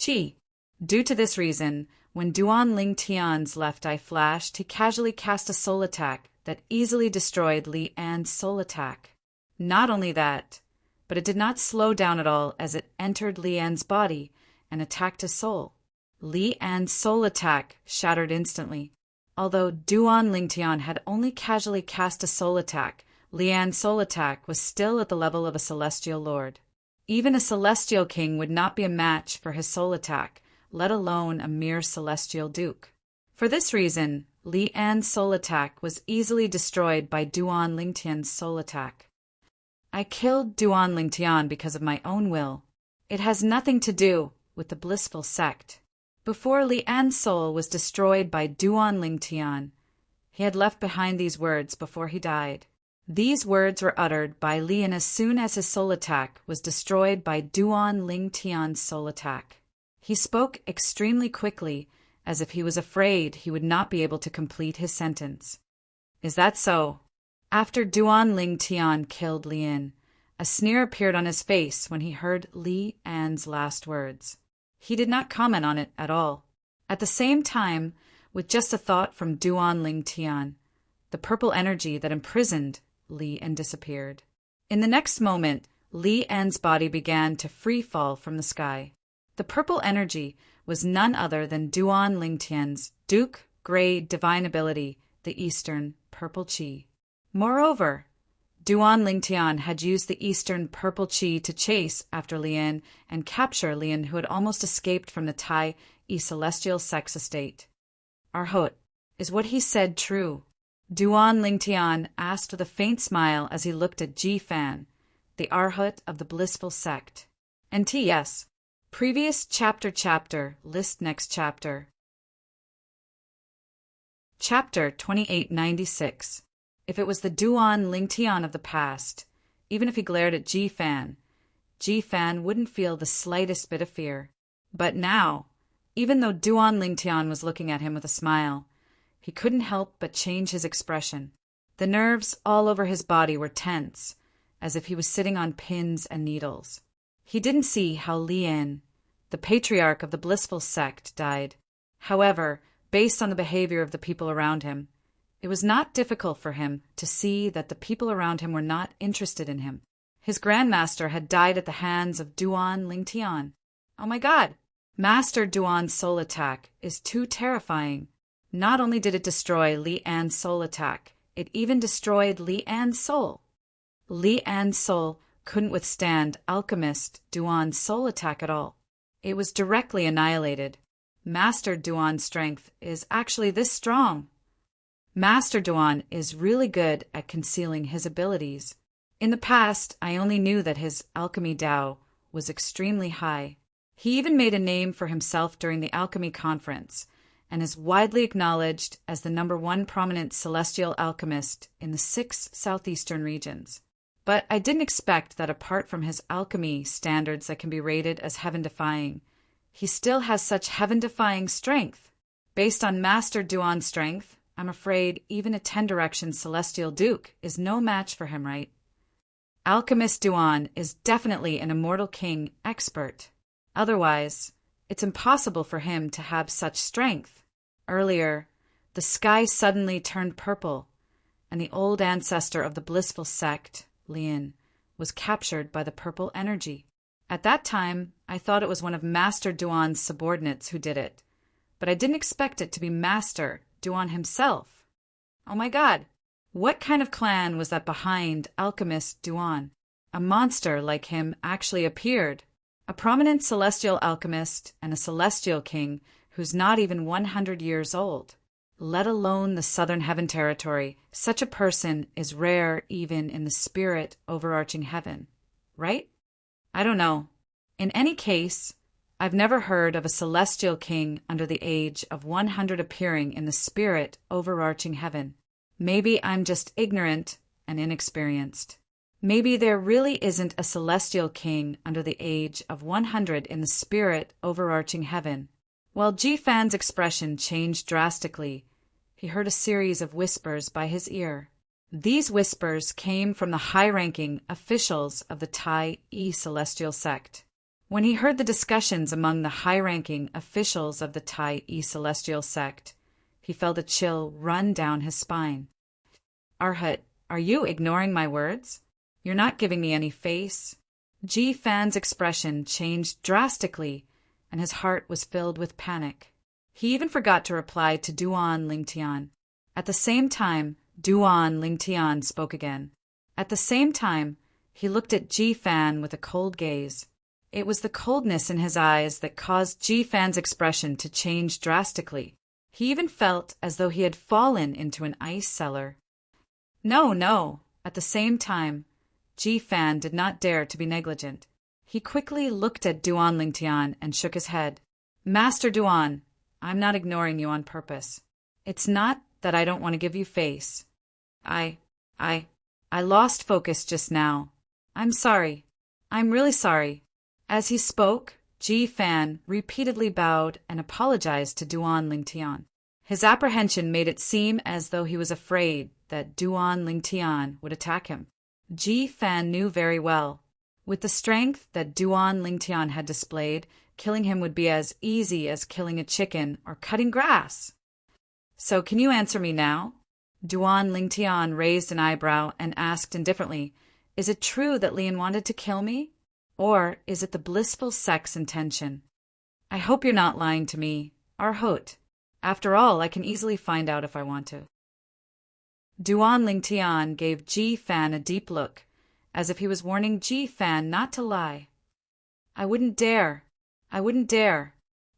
Chi! Due to this reason, when Duan Lingtian's left eye flashed, he casually cast a soul attack that easily destroyed Li An's soul attack. Not only that, but it did not slow down at all as it entered Li An's body and attacked his soul. Li An's soul attack shattered instantly. Although Duan Lingtian had only casually cast a soul attack, Li An's soul attack was still at the level of a celestial lord. Even a celestial king would not be a match for his soul attack, let alone a mere celestial duke. For this reason, Li An's soul attack was easily destroyed by Duan Lingtian's soul attack. I killed Duan Lingtian because of my own will. It has nothing to do with the blissful sect. Before Li An's soul was destroyed by Duan Lingtian, he had left behind these words before he died. These words were uttered by Lian as soon as his soul attack was destroyed by Duan Lingtian's soul attack. He spoke extremely quickly, as if he was afraid he would not be able to complete his sentence. Is that so? After Duan Lingtian killed Lian, a sneer appeared on his face when he heard Li An's last words. He did not comment on it at all. At the same time, with just a thought from Duan Lingtian, the purple energy that imprisoned Li An disappeared. In the next moment, Li An's body began to free fall from the sky. The purple energy was none other than Duan Lingtian's Duke Grade Divine Ability, the Eastern Purple Chi. Moreover, Duan Lingtian had used the Eastern Purple Chi to chase after Lian and capture Lian, who had almost escaped from the Tai Yi Celestial Sex Estate. Arhot, is what he said true? Duan Lingtian asked with a faint smile as he looked at Ji Fan, the Arhot of the Blissful Sect. And yes. Previous chapter, list next chapter. Chapter 2896. If it was the Duan Lingtian of the past, even if he glared at Ji Fan wouldn't feel the slightest bit of fear. But now, even though Duan Lingtian was looking at him with a smile, he couldn't help but change his expression. The nerves all over his body were tense, as if he was sitting on pins and needles. He didn't see how Lian, the patriarch of the blissful sect, died. However, based on the behavior of the people around him, it was not difficult for him to see that the people around him were not interested in him. His grandmaster had died at the hands of Duan Lingtian. Oh my God! Master Duan's soul attack is too terrifying. Not only did it destroy Li An's soul attack, it even destroyed Li An's soul. Li An's soul couldn't withstand alchemist Duan's soul attack at all. It was directly annihilated. Master Duan's strength is actually this strong. Master Duan is really good at concealing his abilities. In the past, I only knew that his alchemy Dao was extremely high. He even made a name for himself during the alchemy conference, and is widely acknowledged as the #1 prominent celestial alchemist in the 6 southeastern regions. But I didn't expect that apart from his alchemy standards that can be rated as heaven-defying, he still has such heaven-defying strength. Based on Master Duan's strength, I'm afraid even a 10-direction celestial duke is no match for him, right? Alchemist Duan is definitely an immortal king expert. Otherwise, it's impossible for him to have such strength. Earlier, the sky suddenly turned purple, and the old ancestor of the blissful sect, Lian, was captured by the purple energy. At that time, I thought it was one of Master Duan's subordinates who did it, but I didn't expect it to be Master Duan himself. Oh my God! What kind of clan was that behind Alchemist Duan? A monster like him actually appeared. A prominent celestial alchemist and a celestial king who's not even 100 years old. Let alone the Southern Heaven territory, such a person is rare even in the spirit overarching heaven, right? I don't know. In any case, I've never heard of a celestial king under the age of 100 appearing in the spirit overarching heaven. Maybe I'm just ignorant and inexperienced. Maybe there really isn't a celestial king under the age of 100 in the spirit overarching heaven. While Ji Fan's expression changed drastically, he heard a series of whispers by his ear. These whispers came from the high-ranking officials of the Tai Yi celestial sect. When he heard the discussions among the high-ranking officials of the Tai Yi celestial sect, he felt a chill run down his spine. Arhat, are you ignoring my words? You're not giving me any face. Ji Fan's expression changed drastically, and his heart was filled with panic. He even forgot to reply to Duan Lingtian. At the same time, Duan Lingtian spoke again. At the same time, he looked at Ji Fan with a cold gaze. It was the coldness in his eyes that caused Ji Fan's expression to change drastically. He even felt as though he had fallen into an ice cellar. No. At the same time, Ji Fan did not dare to be negligent. He quickly looked at Duan Lingtian and shook his head. Master Duan, I'm not ignoring you on purpose. It's not that I don't want to give you face. I lost focus just now. I'm sorry. I'm really sorry. As he spoke, Ji Fan repeatedly bowed and apologized to Duan Lingtian. His apprehension made it seem as though he was afraid that Duan Lingtian would attack him. Ji Fan knew very well. With the strength that Duan Lingtian had displayed, killing him would be as easy as killing a chicken or cutting grass. So can you answer me now? Duan Lingtian raised an eyebrow and asked indifferently, Is it true that Lian wanted to kill me? Or is it the blissful sect's intention? I hope you're not lying to me, Arhot. After all, I can easily find out if I want to. Duan Lingtian gave Ji Fan a deep look, as if he was warning Ji Fan not to lie. I wouldn't dare.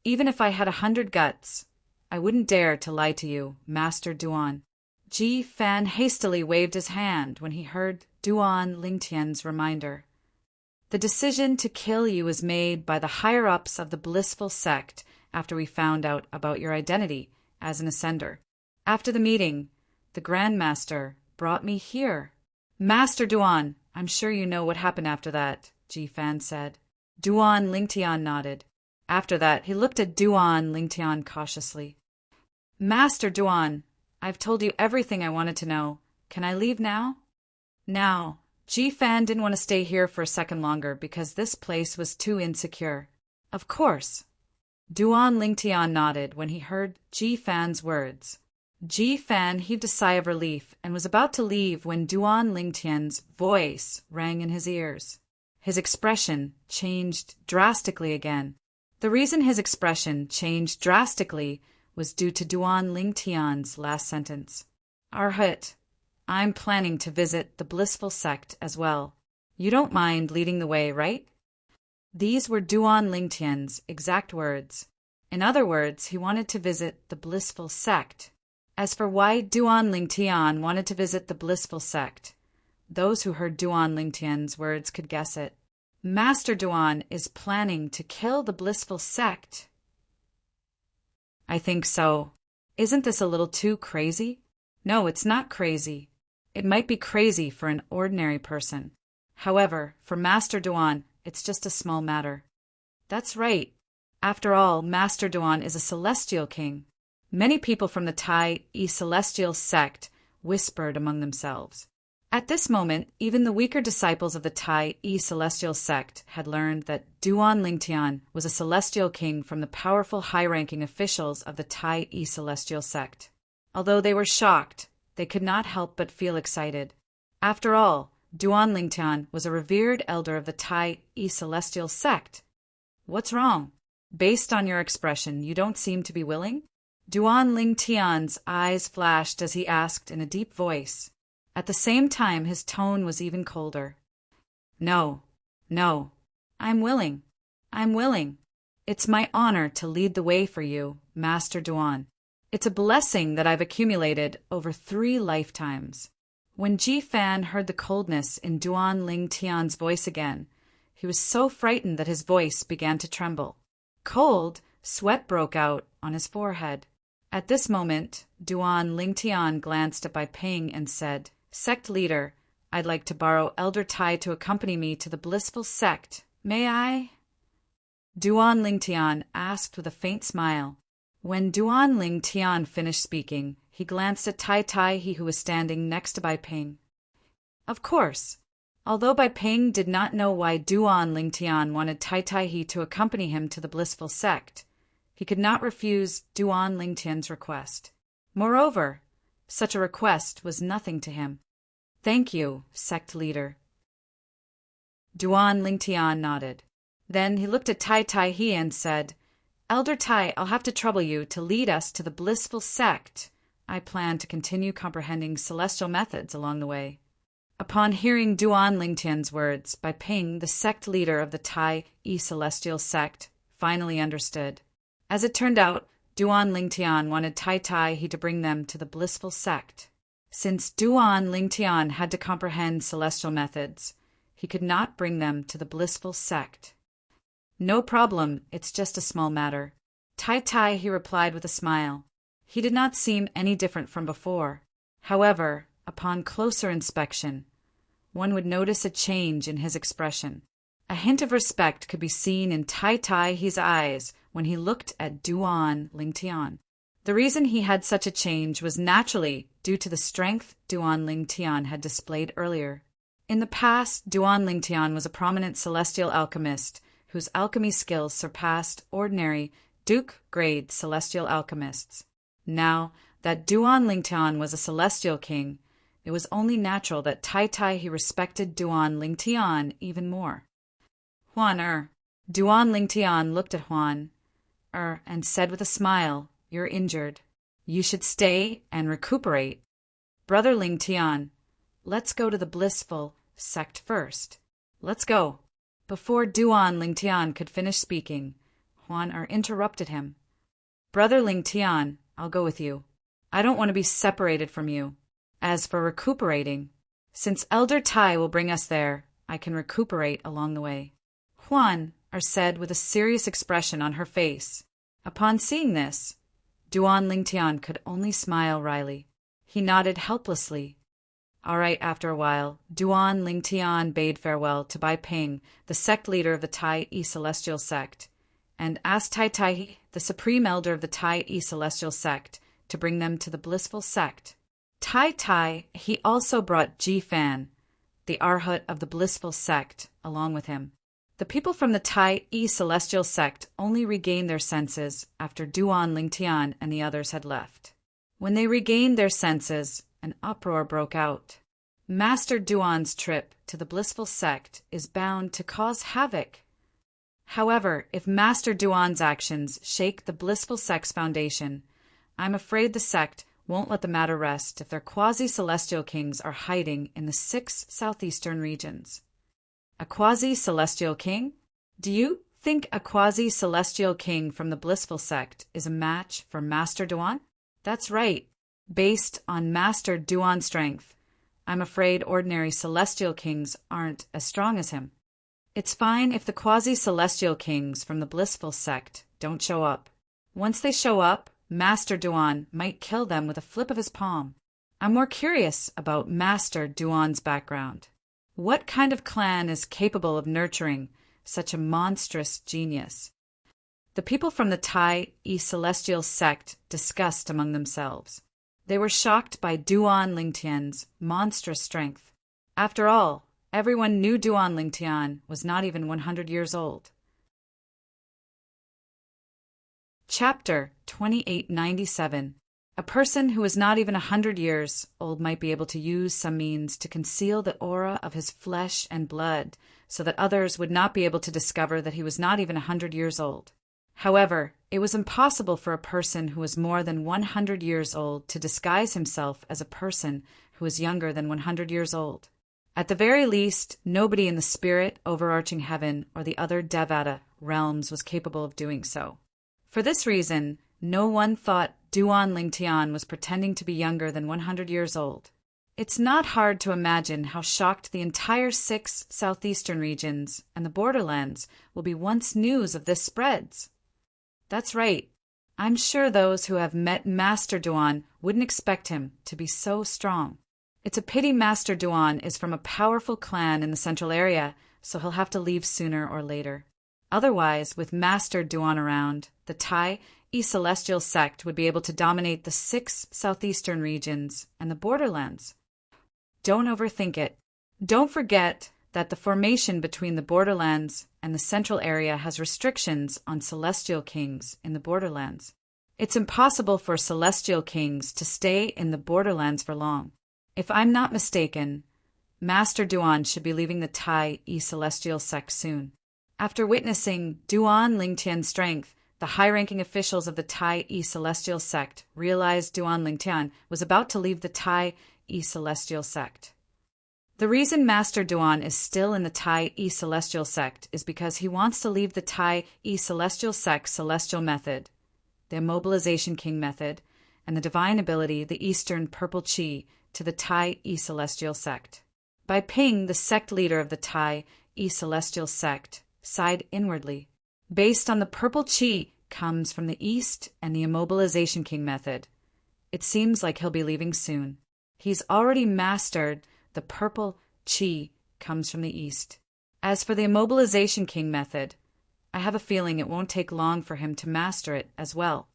Even if I had 100 guts, I wouldn't dare to lie to you, Master Duan. Ji Fan hastily waved his hand when he heard Duan Lingtian's reminder. The decision to kill you was made by the higher-ups of the blissful sect after we found out about your identity as an ascender. After the meeting, the Grand Master brought me here. Master Duan, I'm sure you know what happened after that, Ji Fan said. Duan Lingtian nodded. After that, he looked at Duan Lingtian cautiously. Master Duan, I've told you everything I wanted to know. Can I leave now? Now, Ji Fan didn't want to stay here for a second longer because this place was too insecure. Of course. Duan Lingtian nodded when he heard Ji Fan's words. Ji Fan heaved a sigh of relief and was about to leave when Duan Lingtian's voice rang in his ears. His expression changed drastically again. The reason his expression changed drastically was due to Duan Lingtian's last sentence. Arhut, I'm planning to visit the blissful sect as well. You don't mind leading the way, right? These were Duan Lingtian's exact words. In other words, he wanted to visit the blissful sect. As for why Duan Lingtian wanted to visit the blissful sect, those who heard Duan Lingtian's words could guess it. Master Duan is planning to kill the blissful sect. I think so. Isn't this a little too crazy? No, it's not crazy. It might be crazy for an ordinary person. However, for Master Duan, it's just a small matter. That's right. After all, Master Duan is a celestial king. Many people from the Tai celestial sect whispered among themselves. At this moment, even the weaker disciples of the Tai celestial sect had learned that Duan Lingtian was a celestial king from the powerful high-ranking officials of the Tai celestial sect. Although they were shocked, they could not help but feel excited. After all, Duan Lingtian was a revered elder of the Tai celestial sect. What's wrong? Based on your expression, you don't seem to be willing? Duan Lingtian's eyes flashed as he asked in a deep voice. At the same time, his tone was even colder. No, I'm willing. It's my honor to lead the way for you, Master Duan. It's a blessing that I've accumulated over 3 lifetimes. When Ji Fan heard the coldness in Duan Lingtian's voice again, he was so frightened that his voice began to tremble. Cold, sweat broke out on his forehead. At this moment, Duan Lingtian glanced at Bai Ping and said, Sect leader, I'd like to borrow Elder Tai to accompany me to the blissful sect. May I? Duan Lingtian asked with a faint smile. When Duan Lingtian finished speaking, he glanced at Tai Tai, who was standing next to Bai Ping. Of course. Although Bai Ping did not know why Duan Lingtian wanted Tai Tai to accompany him to the blissful sect, he could not refuse Duan Lingtian's request. Moreover, such a request was nothing to him. Thank you, sect leader. Duan Lingtian nodded. Then he looked at Tai Tai and said, Elder Tai, I'll have to trouble you to lead us to the blissful sect. I plan to continue comprehending celestial methods along the way. Upon hearing Duan Lingtian's words, Bai Ping, the sect leader of the Tai celestial sect, finally understood. As it turned out, Duan Lingtian wanted Tai to bring them to the blissful sect. Since Duan Lingtian had to comprehend celestial methods, he could not bring them to the blissful sect. No problem, it's just a small matter. Tai, he replied with a smile. He did not seem any different from before. However, upon closer inspection, one would notice a change in his expression. A hint of respect could be seen in Tai's eyes when he looked at Duan Lingtian. The reason he had such a change was naturally due to the strength Duan Lingtian had displayed earlier. In the past, Duan Lingtian was a prominent celestial alchemist whose alchemy skills surpassed ordinary Duke-grade celestial alchemists. Now that Duan Lingtian was a celestial king, it was only natural that Tai respected Duan Lingtian even more. Duan Lingtian looked at Huan and said with a smile, You're injured. You should stay and recuperate. Brother Lingtian, let's go to the blissful sect first. Let's go. Before Duan Lingtian could finish speaking, Huan interrupted him. Brother Lingtian, I'll go with you. I don't want to be separated from you. As for recuperating, since Elder Tai will bring us there, I can recuperate along the way. Huan said with a serious expression on her face. Upon seeing this, Duan Lingtian could only smile wryly. He nodded helplessly. All right, after a while, Duan Lingtian bade farewell to Bai Ping, the sect leader of the Tai E Celestial Sect, and asked Tai Tai, the supreme elder of the Tai E Celestial Sect, to bring them to the blissful sect. Tai Tai, he also brought Ji Fan, the Arhat of the blissful sect, along with him. The people from the Tai E Celestial Sect only regained their senses after Duan Lingtian and the others had left. When they regained their senses, an uproar broke out. Master Duan's trip to the blissful sect is bound to cause havoc. However, if Master Duan's actions shake the blissful sect's foundation, I'm afraid the sect won't let the matter rest if their quasi-celestial kings are hiding in the 6 southeastern regions. A quasi-celestial king? Do you think a quasi-celestial king from the blissful sect is a match for Master Duan? That's right. Based on Master Duan's strength, I'm afraid ordinary celestial kings aren't as strong as him. It's fine if the quasi-celestial kings from the blissful sect don't show up. Once they show up, Master Duan might kill them with a flip of his palm. I'm more curious about Master Duan's background. What kind of clan is capable of nurturing such a monstrous genius? The people from the Tai E Celestial Sect discussed among themselves. They were shocked by Duan Lingtian's monstrous strength. After all, everyone knew Duan Lingtian was not even 100 years old. Chapter 2897. A person who is not even 100 years old might be able to use some means to conceal the aura of his flesh and blood so that others would not be able to discover that he was not even 100 years old. However, it was impossible for a person who was more than 100 years old to disguise himself as a person who was younger than 100 years old. At the very least, nobody in the spirit, overarching heaven, or the other Devata realms was capable of doing so. For this reason, no one thought Duan Lingtian was pretending to be younger than 100 years old. It's not hard to imagine how shocked the entire 6 southeastern regions and the borderlands will be once news of this spreads. That's right. I'm sure those who have met Master Duan wouldn't expect him to be so strong. It's a pity Master Duan is from a powerful clan in the central area, so he'll have to leave sooner or later. Otherwise, with Master Duan around, the Tai E Celestial Sect would be able to dominate the 6 southeastern regions and the borderlands. Don't overthink it. Don't forget that the formation between the borderlands and the central area has restrictions on celestial kings in the borderlands. It's impossible for celestial kings to stay in the borderlands for long. If I'm not mistaken, Master Duan should be leaving the Tai E Celestial Sect soon. After witnessing Duan Lingtian's strength, the high-ranking officials of the Tai E Celestial Sect realized Duan Lingtian was about to leave the Tai E Celestial Sect. The reason Master Duan is still in the Tai E Celestial Sect is because he wants to leave the Tai E Celestial Sect's celestial method, the Immobilization King method, and the divine ability, the Eastern Purple Chi, to the Tai E Celestial Sect. Bai Ping, the sect leader of the Tai E Celestial Sect, sighed inwardly. Based on the Purple Chi comes from the East and the Immobilization King method. It seems like he'll be leaving soon. He's already mastered the Purple Chi comes from the East. As for the Immobilization King method, I have a feeling it won't take long for him to master it as well.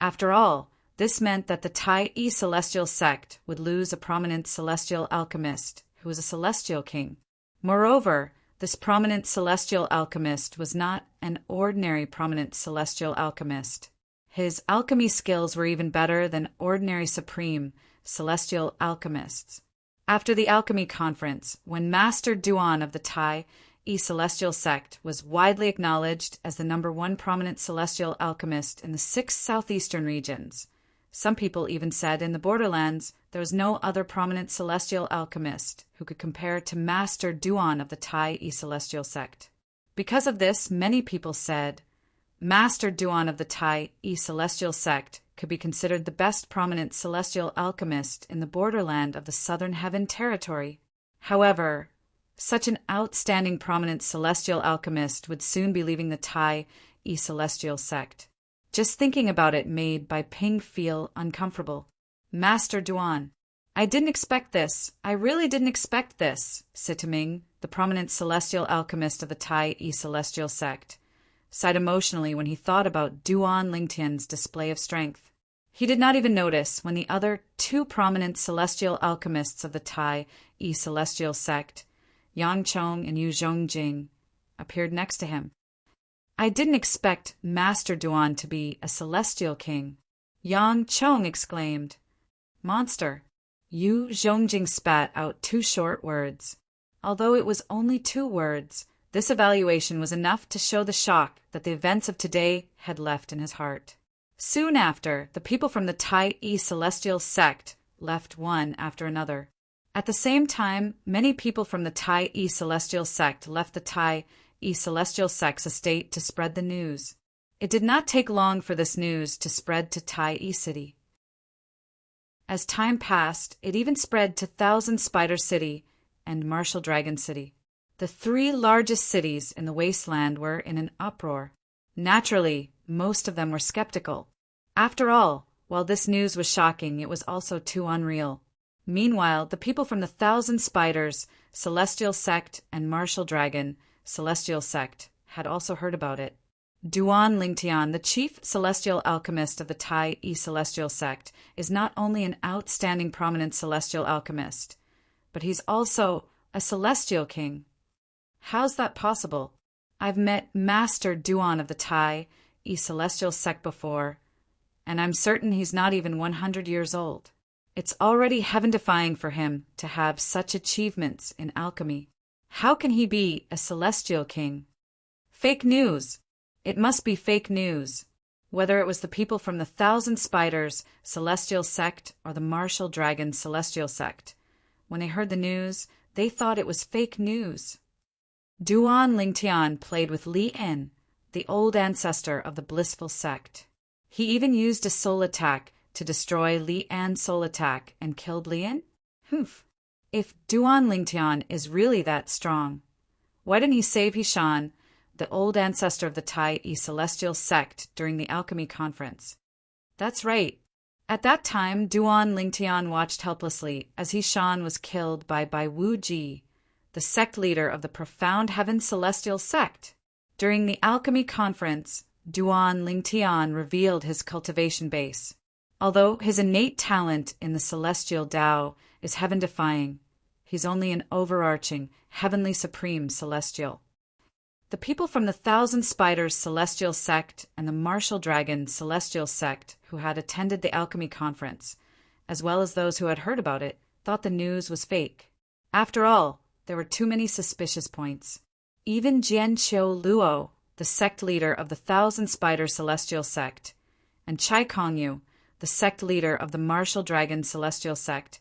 After all, this meant that the Tai E Celestial Sect would lose a prominent celestial alchemist who was a celestial king. Moreover, this prominent celestial alchemist was not an ordinary prominent celestial alchemist. His alchemy skills were even better than ordinary supreme celestial alchemists. After the alchemy conference, when Master Duan of the Tai E Celestial Sect was widely acknowledged as the #1 prominent celestial alchemist in the 6 southeastern regions, some people even said in the borderlands there was no other prominent celestial alchemist who could compare to Master Duan of the Tai E Celestial Sect. Because of this, many people said Master Duan of the Tai E Celestial Sect could be considered the best prominent celestial alchemist in the borderland of the Southern Heaven Territory. However, such an outstanding prominent celestial alchemist would soon be leaving the Tai E Celestial Sect. Just thinking about it made Bai Ping feel uncomfortable. Master Duan, I didn't expect this. I really didn't expect this, Sitaming, the prominent celestial alchemist of the Tai Yi celestial sect, sighed emotionally when he thought about Duan Lingtian's display of strength. He did not even notice when the other two prominent celestial alchemists of the Tai Yi celestial sect, Yang Chong and Yu Zhongjing, appeared next to him. I didn't expect Master Duan to be a celestial king, Yang Chong exclaimed. Monster. Yu Zhongjing spat out 2 short words. Although it was only 2 words, this evaluation was enough to show the shock that the events of today had left in his heart. Soon after, the people from the Tai Yi celestial sect left one after another. At the same time, many people from the Tai Yi celestial sect left the Tai Yi celestial sect's estate to spread the news. It did not take long for this news to spread to Tai Yi City. As time passed, it even spread to Thousand Spider City and Martial Dragon City. The 3 largest cities in the wasteland were in an uproar. Naturally, most of them were skeptical. After all, while this news was shocking, it was also too unreal. Meanwhile, the people from the Thousand Spiders, Celestial Sect, and Martial Dragon, Celestial Sect, had also heard about it. Duan Lingtian, the chief celestial alchemist of the Tai Yi celestial sect, is not only an outstanding prominent celestial alchemist, but he's also a celestial king. How's that possible? I've met Master Duan of the Tai Yi celestial sect before, and I'm certain he's not even 100 years old. It's already heaven-defying for him to have such achievements in alchemy. How can he be a celestial king? Fake news! It must be fake news. Whether it was the people from the Thousand Spiders celestial sect or the Martial Dragon celestial sect, when they heard the news, they thought it was fake news. Duan Lingtian played with Li En, the old ancestor of the blissful sect. He even used a soul attack to destroy Li An's soul attack and killed Li En? Humph. If Duan Lingtian is really that strong, why didn't he save Hishan, the old ancestor of the Tai Yi celestial sect, during the alchemy conference? That's right. At that time, Duan Lingtian watched helplessly as Hishan was killed by Bai Wuji, the sect leader of the Profound Heaven celestial sect. During the alchemy conference, Duan Lingtian revealed his cultivation base. Although his innate talent in the celestial Tao is heaven-defying, he's only an overarching, heavenly supreme celestial. The people from the Thousand Spiders celestial sect and the Martial Dragon celestial sect who had attended the alchemy conference, as well as those who had heard about it, thought the news was fake. After all, there were too many suspicious points. Even Jianqiu Luo, the sect leader of the Thousand Spiders celestial sect, and Chai Kongyu, the sect leader of the Martial Dragon celestial sect,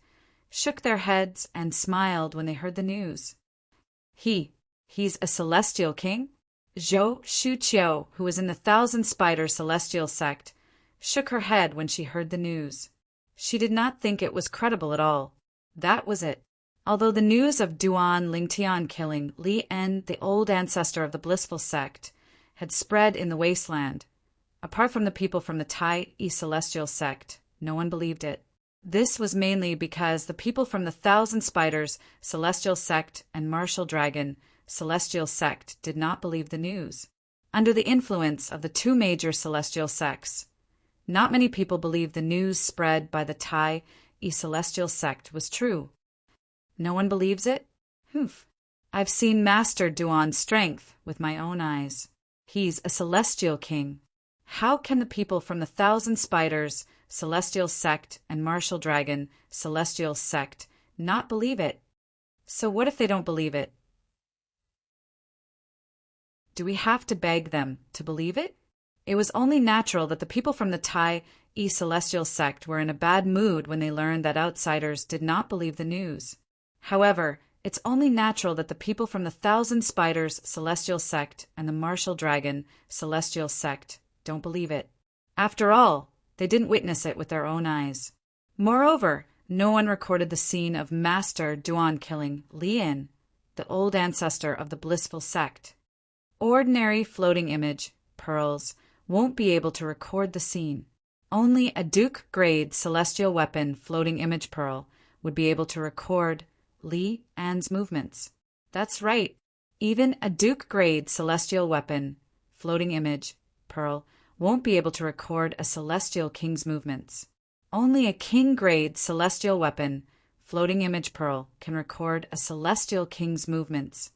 shook their heads and smiled when they heard the news. He's a celestial king? Zhou Shuqiu, who was in the Thousand Spiders celestial sect, shook her head when she heard the news. She did not think it was credible at all. That was it. Although the news of Duan Lingtian killing Li En, the old ancestor of the blissful sect, had spread in the wasteland, apart from the people from the Tai Yi celestial sect, no one believed it. This was mainly because the people from the Thousand Spiders celestial sect and Martial Dragon celestial sect did not believe the news. Under the influence of the 2 major celestial sects, not many people believed the news spread by the Tai Yi celestial sect was true. No one believes it? Humph. I've seen Master Duan's strength with my own eyes. He's a celestial king. How can the people from the Thousand Spiders celestial sect and Martial Dragon celestial sect not believe it? So what if they don't believe it? Do we have to beg them to believe it? It was only natural that the people from the Tai Yi celestial sect were in a bad mood when they learned that outsiders did not believe the news. However, it's only natural that the people from the Thousand Spiders celestial sect and the Martial Dragon celestial sect don't believe it. After all, they didn't witness it with their own eyes. Moreover, no one recorded the scene of Master Duan killing Li En, the old ancestor of the blissful sect. Ordinary floating image, pearls, won't be able to record the scene. Only a Duke-grade celestial weapon floating image pearl would be able to record Li An's movements. That's right, even a Duke-grade celestial weapon floating image pearl won't be able to record a celestial king's movements. Only a king-grade celestial weapon floating image pearl can record a celestial king's movements.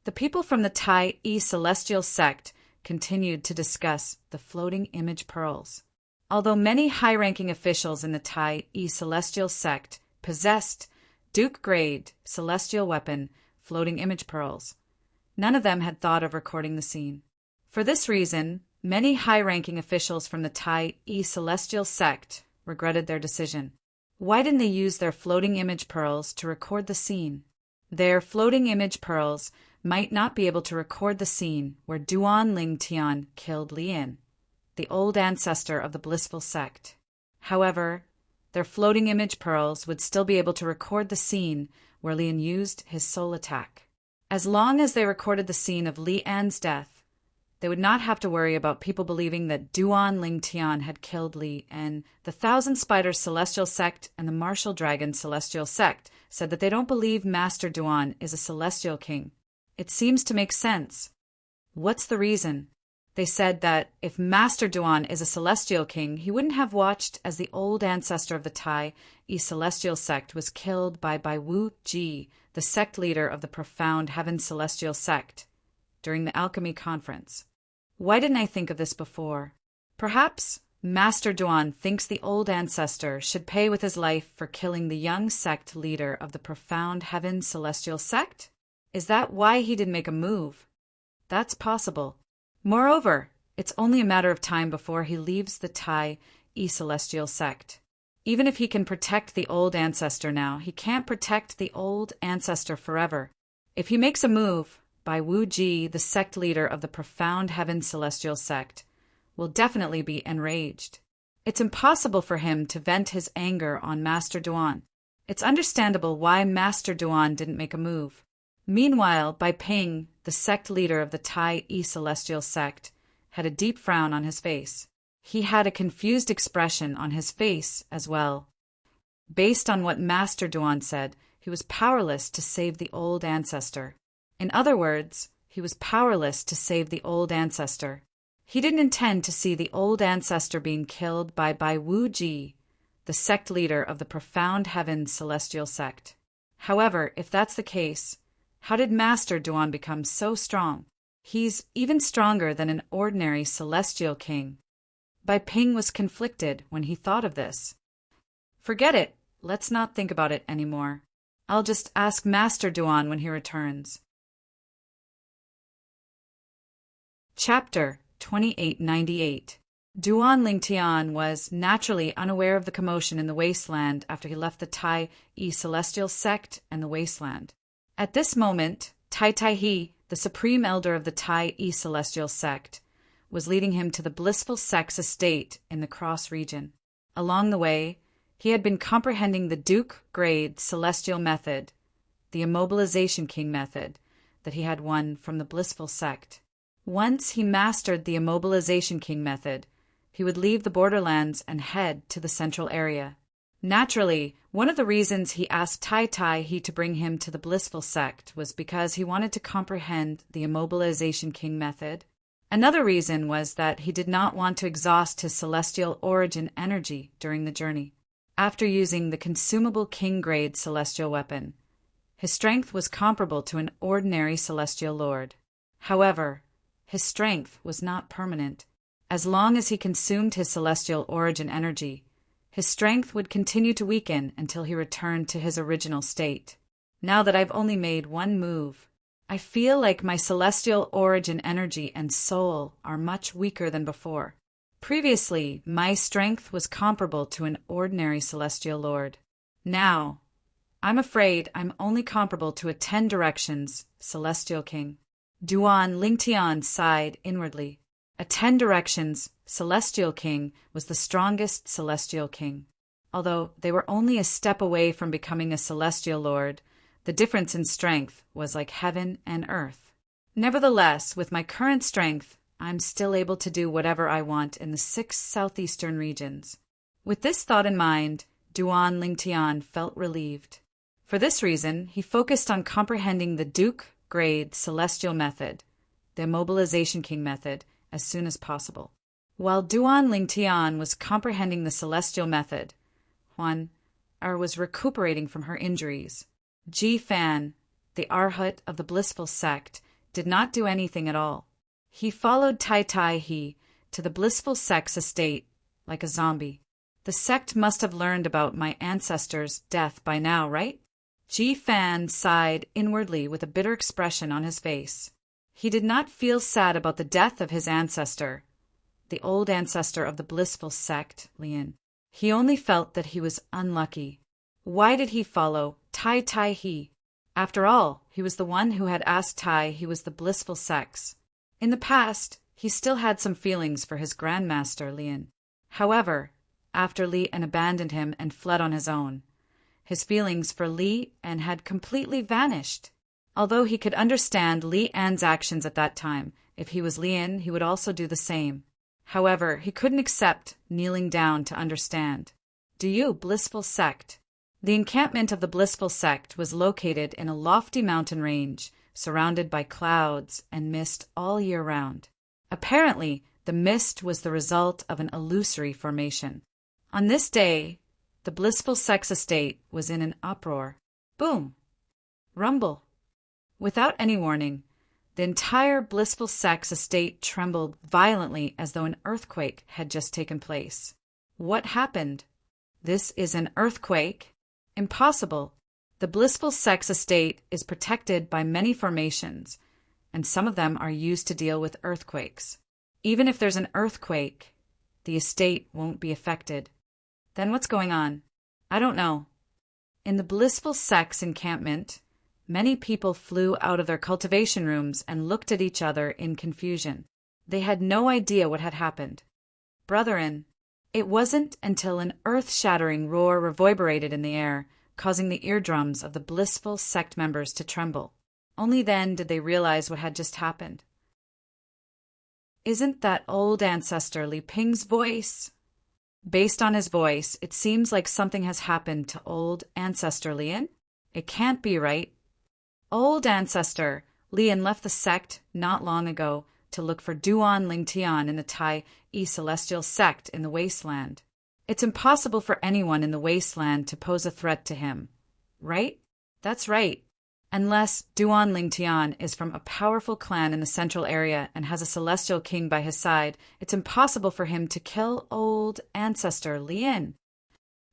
The people from the Tai celestial sect continued to discuss the floating image pearls. Although many high-ranking officials in the Tai celestial sect possessed Duke-grade celestial weapon floating image pearls, none of them had thought of recording the scene. For this reason, many high-ranking officials from the Tai celestial sect regretted their decision. Why didn't they use their floating image pearls to record the scene? Their floating image pearls might not be able to record the scene where Duan Ling Tian killed Lian, the old ancestor of the blissful sect. However, their floating image pearls would still be able to record the scene where Lian used his soul attack. As long as they recorded the scene of Lian's death, they would not have to worry about people believing that Duan Ling Tian had killed Li, and the Thousand Spiders Celestial Sect and the Martial Dragon Celestial Sect said that they don't believe Master Duan is a celestial king. It seems to make sense. What's the reason? They said that if Master Duan is a celestial king, he wouldn't have watched as the old ancestor of the Tai celestial sect was killed by Wu Ji, the sect leader of the Profound Heaven Celestial Sect, during the alchemy conference. Why didn't I think of this before? Perhaps Master Duan thinks the old ancestor should pay with his life for killing the young sect leader of the Profound Heaven Celestial Sect? Is that why he didn't make a move? That's possible. Moreover, it's only a matter of time before he leaves the Tai celestial sect. Even if he can protect the old ancestor now, he can't protect the old ancestor forever. If he makes a move, Wu Ji, the sect leader of the Profound Heaven Celestial Sect, will definitely be enraged. It's impossible for him to vent his anger on Master Duan. It's understandable why Master Duan didn't make a move. Meanwhile, Ping, the sect leader of the Tai celestial sect, had a deep frown on his face. He had a confused expression on his face as well. Based on what Master Duan said, he was powerless to save the old ancestor. In other words, he was powerless to save the old ancestor. He didn't intend to see the old ancestor being killed by Wu Ji, the sect leader of the Profound Heaven Celestial Sect. However, if that's the case, how did Master Duan become so strong? He's even stronger than an ordinary celestial king. Ping was conflicted when he thought of this. Forget it. Let's not think about it anymore. I'll just ask Master Duan when he returns. Chapter 2898. Duan Lingtian was naturally unaware of the commotion in the wasteland after he left the Tai celestial sect and the wasteland. At this moment, Tai He, the supreme elder of the Tai celestial sect, was leading him to the blissful sect's estate in the Cross region. Along the way, he had been comprehending the Duke-grade celestial method, the Immobilization King method, that he had won from the blissful sect. Once he mastered the Immobilization King method, he would leave the borderlands and head to the central area. Naturally, one of the reasons he asked Tai He to bring him to the blissful sect was because he wanted to comprehend the Immobilization King method. Another reason was that he did not want to exhaust his celestial origin energy during the journey. After using the consumable king-grade celestial weapon, his strength was comparable to an ordinary celestial lord. However, his strength was not permanent. As long as he consumed his celestial origin energy, his strength would continue to weaken until he returned to his original state. Now that I've only made one move, I feel like my celestial origin energy and soul are much weaker than before. Previously, my strength was comparable to an ordinary celestial lord. Now, I'm afraid I'm only comparable to a 10 directions celestial king. Duan Lingtian sighed inwardly. A 10 directions celestial king was the strongest celestial king. Although they were only a step away from becoming a celestial lord, the difference in strength was like heaven and earth. Nevertheless, with my current strength, I'm still able to do whatever I want in the 6 southeastern regions. With this thought in mind, Duan Lingtian felt relieved. For this reason, he focused on comprehending the Duke-grade celestial method, the Immobilization King method, as soon as possible. While Duan Lingtian was comprehending the celestial method, Huan was recuperating from her injuries. Ji Fan, the Arhat of the blissful sect, did not do anything at all. He followed Tai Tai He to the blissful sect's estate like a zombie. The sect must have learned about my ancestor's death by now, right? Ji Fan sighed inwardly with a bitter expression on his face. He did not feel sad about the death of his ancestor, the old ancestor of the blissful sect, Lien. He only felt that he was unlucky. Why did he follow Tai Tai He? After all, he was the one who had asked Tai he was the blissful sex. In the past, he still had some feelings for his grandmaster, Lien. However, after Li En abandoned him and fled on his own, his feelings for Li En had completely vanished. Although he could understand Li En's actions at that time, if he was Li En, he would also do the same. However, he couldn't accept kneeling down to understand. Do you, blissful sect? The encampment of the blissful sect was located in a lofty mountain range, surrounded by clouds and mist all year round. Apparently, the mist was the result of an illusory formation. On this day, the blissful sect's estate was in an uproar. Boom! Rumble! Without any warning, the entire blissful sect's estate trembled violently as though an earthquake had just taken place. What happened? This is an earthquake? Impossible. The blissful sect's estate is protected by many formations, and some of them are used to deal with earthquakes. Even if there's an earthquake, the estate won't be affected. Then what's going on? I don't know. In the blissful sect's encampment, many people flew out of their cultivation rooms and looked at each other in confusion. They had no idea what had happened. Brethren, it wasn't until an earth-shattering roar reverberated in the air, causing the eardrums of the blissful sect members to tremble. Only then did they realize what had just happened. Isn't that old ancestor Li Ping's voice? Based on his voice, it seems like something has happened to old ancestor Lien. It can't be right. Old ancestor Lien left the sect not long ago to look for Duan Lingtian in the Tai E celestial sect in the wasteland. It's impossible for anyone in the wasteland to pose a threat to him, right? That's right. Unless Duan Lingtian is from a powerful clan in the central area and has a celestial king by his side, it's impossible for him to kill old ancestor Lien.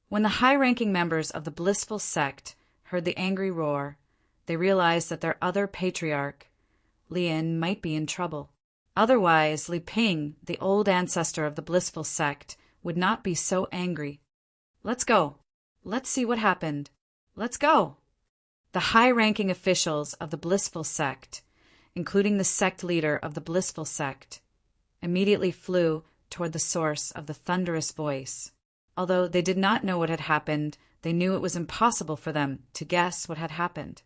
When the high-ranking members of the blissful sect heard the angry roar, they realized that their other patriarch, Lien, might be in trouble. Otherwise, Li Ping, the old ancestor of the blissful sect, would not be so angry. Let's go. Let's see what happened. Let's go. The high-ranking officials of the blissful sect, including the sect leader of the blissful sect, immediately flew toward the source of the thunderous voice. Although they did not know what had happened, they knew it was impossible for them to guess what had happened.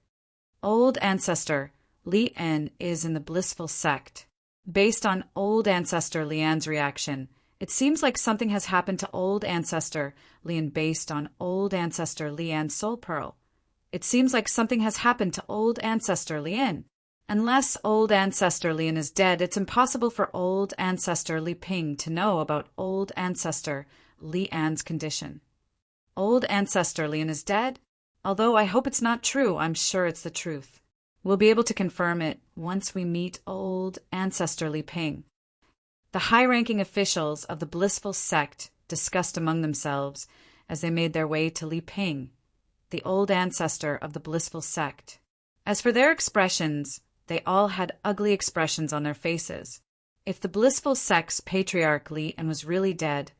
Old ancestor Li En is in the blissful sect. Based on old ancestor Lian's reaction, it seems like something has happened to old ancestor Lien based on old ancestor Lian's soul pearl. It seems like something has happened to old ancestor Lien. Unless old ancestor Lien is dead, it's impossible for old ancestor Li Ping to know about old ancestor Lian's condition. Old ancestor Lien is dead? Although I hope it's not true, I'm sure it's the truth. We'll be able to confirm it once we meet old ancestor Li Ping. The high-ranking officials of the blissful sect discussed among themselves as they made their way to Li Ping, the old ancestor of the blissful sect. As for their expressions, they all had ugly expressions on their faces. If the blissful sect's patriarch Li En was really dead,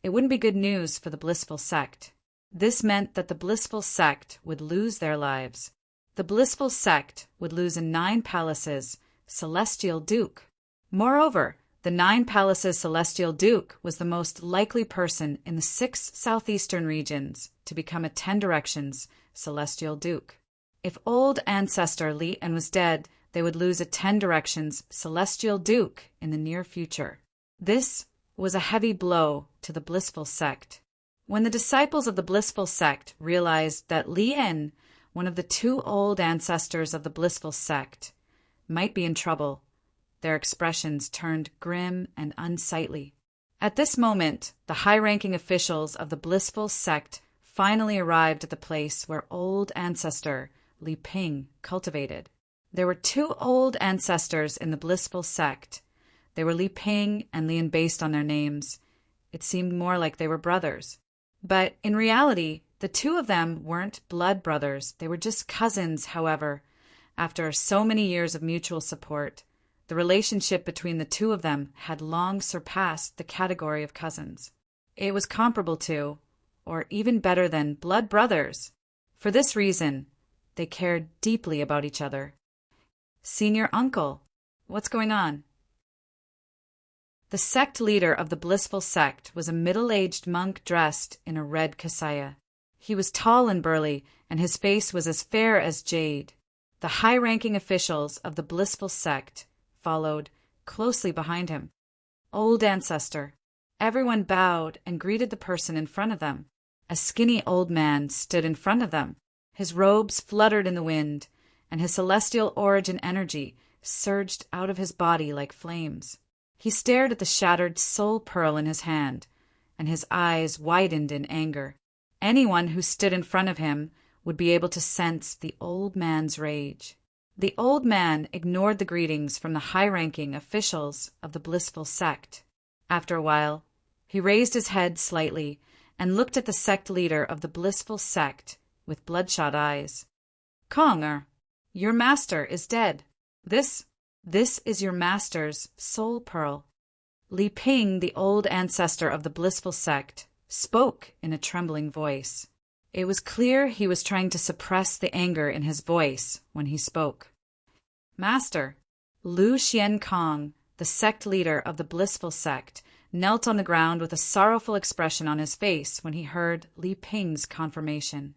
it wouldn't be good news for the blissful sect. This meant that the blissful sect would lose their lives. The blissful sect would lose a 9 palaces celestial duke. Moreover, the 9 palaces celestial duke was the most likely person in the 6 southeastern regions to become a 10 directions celestial duke. If old ancestor Li En was dead, they would lose a 10 directions celestial duke in the near future. This was a heavy blow to the blissful sect. When the disciples of the blissful sect realized that Lien, one of the 2 old ancestors of the blissful sect, might be in trouble, their expressions turned grim and unsightly. At this moment, the high-ranking officials of the blissful sect finally arrived at the place where old ancestor Li Ping cultivated. There were 2 old ancestors in the blissful sect. They were Li Ping and Lian based on their names. It seemed more like they were brothers. But in reality, the 2 of them weren't blood brothers. They were just cousins, however. After so many years of mutual support, the relationship between the 2 of them had long surpassed the category of cousins. It was comparable to, or even better than, blood brothers. For this reason, they cared deeply about each other. Senior uncle, what's going on? The sect leader of the blissful sect was a middle-aged monk dressed in a red kasaya. He was tall and burly, and his face was as fair as jade. The high-ranking officials of the blissful sect followed closely behind him. Old ancestor. Everyone bowed and greeted the person in front of them. A skinny old man stood in front of them. His robes fluttered in the wind, and his celestial origin energy surged out of his body like flames. He stared at the shattered soul pearl in his hand, and his eyes widened in anger. Anyone who stood in front of him would be able to sense the old man's rage. The old man ignored the greetings from the high-ranking officials of the blissful sect. After a while, he raised his head slightly and looked at the sect leader of the blissful sect with bloodshot eyes. Kong, your master is dead. This is your master's soul pearl. Li Ping, the old ancestor of the blissful sect, spoke in a trembling voice. It was clear he was trying to suppress the anger in his voice when he spoke. Master, Lu Xian Kong, the sect leader of the blissful sect, knelt on the ground with a sorrowful expression on his face when he heard Li Ping's confirmation.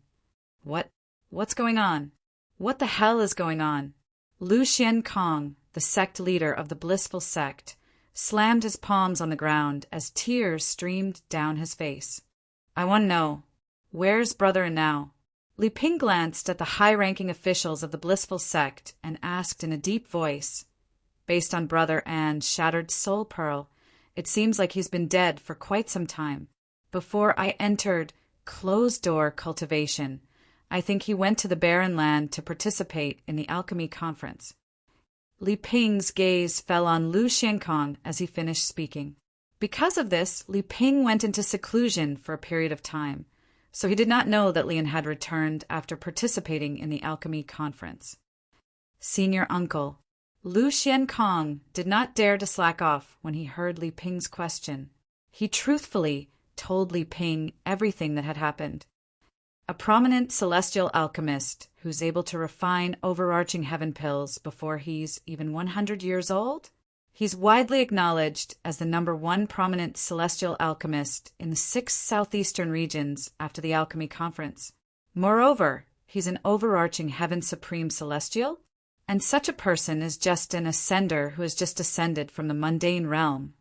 What's going on? What the hell is going on? Lu Xian Kong, the sect leader of the blissful sect, slammed his palms on the ground as tears streamed down his face. I want to know, where's brother now? Li Ping glanced at the high-ranking officials of the blissful sect and asked in a deep voice, based on brother and shattered soul pearl, it seems like he's been dead for quite some time. Before I entered closed-door cultivation, I think he went to the barren land to participate in the alchemy conference. Li Ping's gaze fell on Lu Xiankong as he finished speaking. Because of this, Li Ping went into seclusion for a period of time, so he did not know that Lian had returned after participating in the alchemy conference. Senior uncle, Lu Xiankong did not dare to slack off when he heard Li Ping's question. He truthfully told Li Ping everything that had happened. A prominent celestial alchemist who's able to refine overarching heaven pills before he's even 100 years old? He's widely acknowledged as the #1 prominent celestial alchemist in the 6 southeastern regions after the alchemy conference. Moreover, he's an overarching heaven supreme celestial, and such a person is just an ascender who has just ascended from the mundane realm.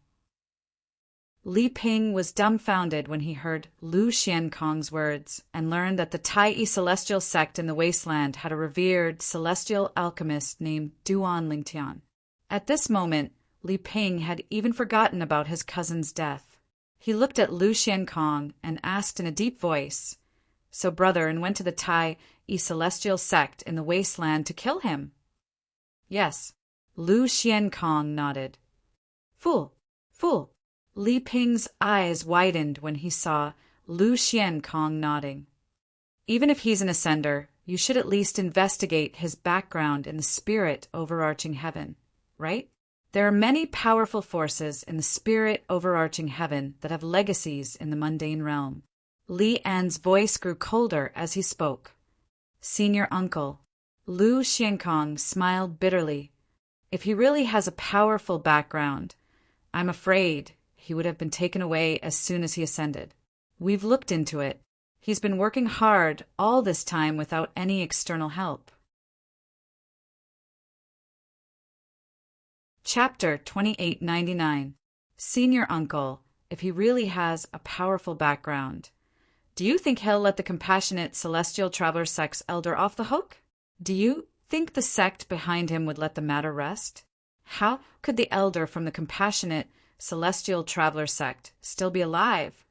Li Ping was dumbfounded when he heard Lu Xiankong's words and learned that the Tai celestial sect in the wasteland had a revered celestial alchemist named Duan Lingtian. At this moment, Li Ping had even forgotten about his cousin's death. He looked at Lu Xiankong and asked in a deep voice, "So brother and went to the Tai celestial sect in the wasteland to kill him?" "Yes." Lu Xiankong nodded. Fool! Li Ping's eyes widened when he saw Lu Xiankong nodding. Even if he's an ascender, you should at least investigate his background in the spirit overarching heaven, right? There are many powerful forces in the spirit overarching heaven that have legacies in the mundane realm. Li An's voice grew colder as he spoke. Senior uncle, Lu Xiankong smiled bitterly. If he really has a powerful background, I'm afraid he would have been taken away as soon as he ascended. We've looked into it. He's been working hard all this time without any external help. Chapter 2899. Senior Uncle, if he really has a powerful background. Do you think he'll let the compassionate Celestial Traveler sect's elder off the hook? Do you think the sect behind him would let the matter rest? How could the elder from the compassionate Celestial Traveler sect still be alive?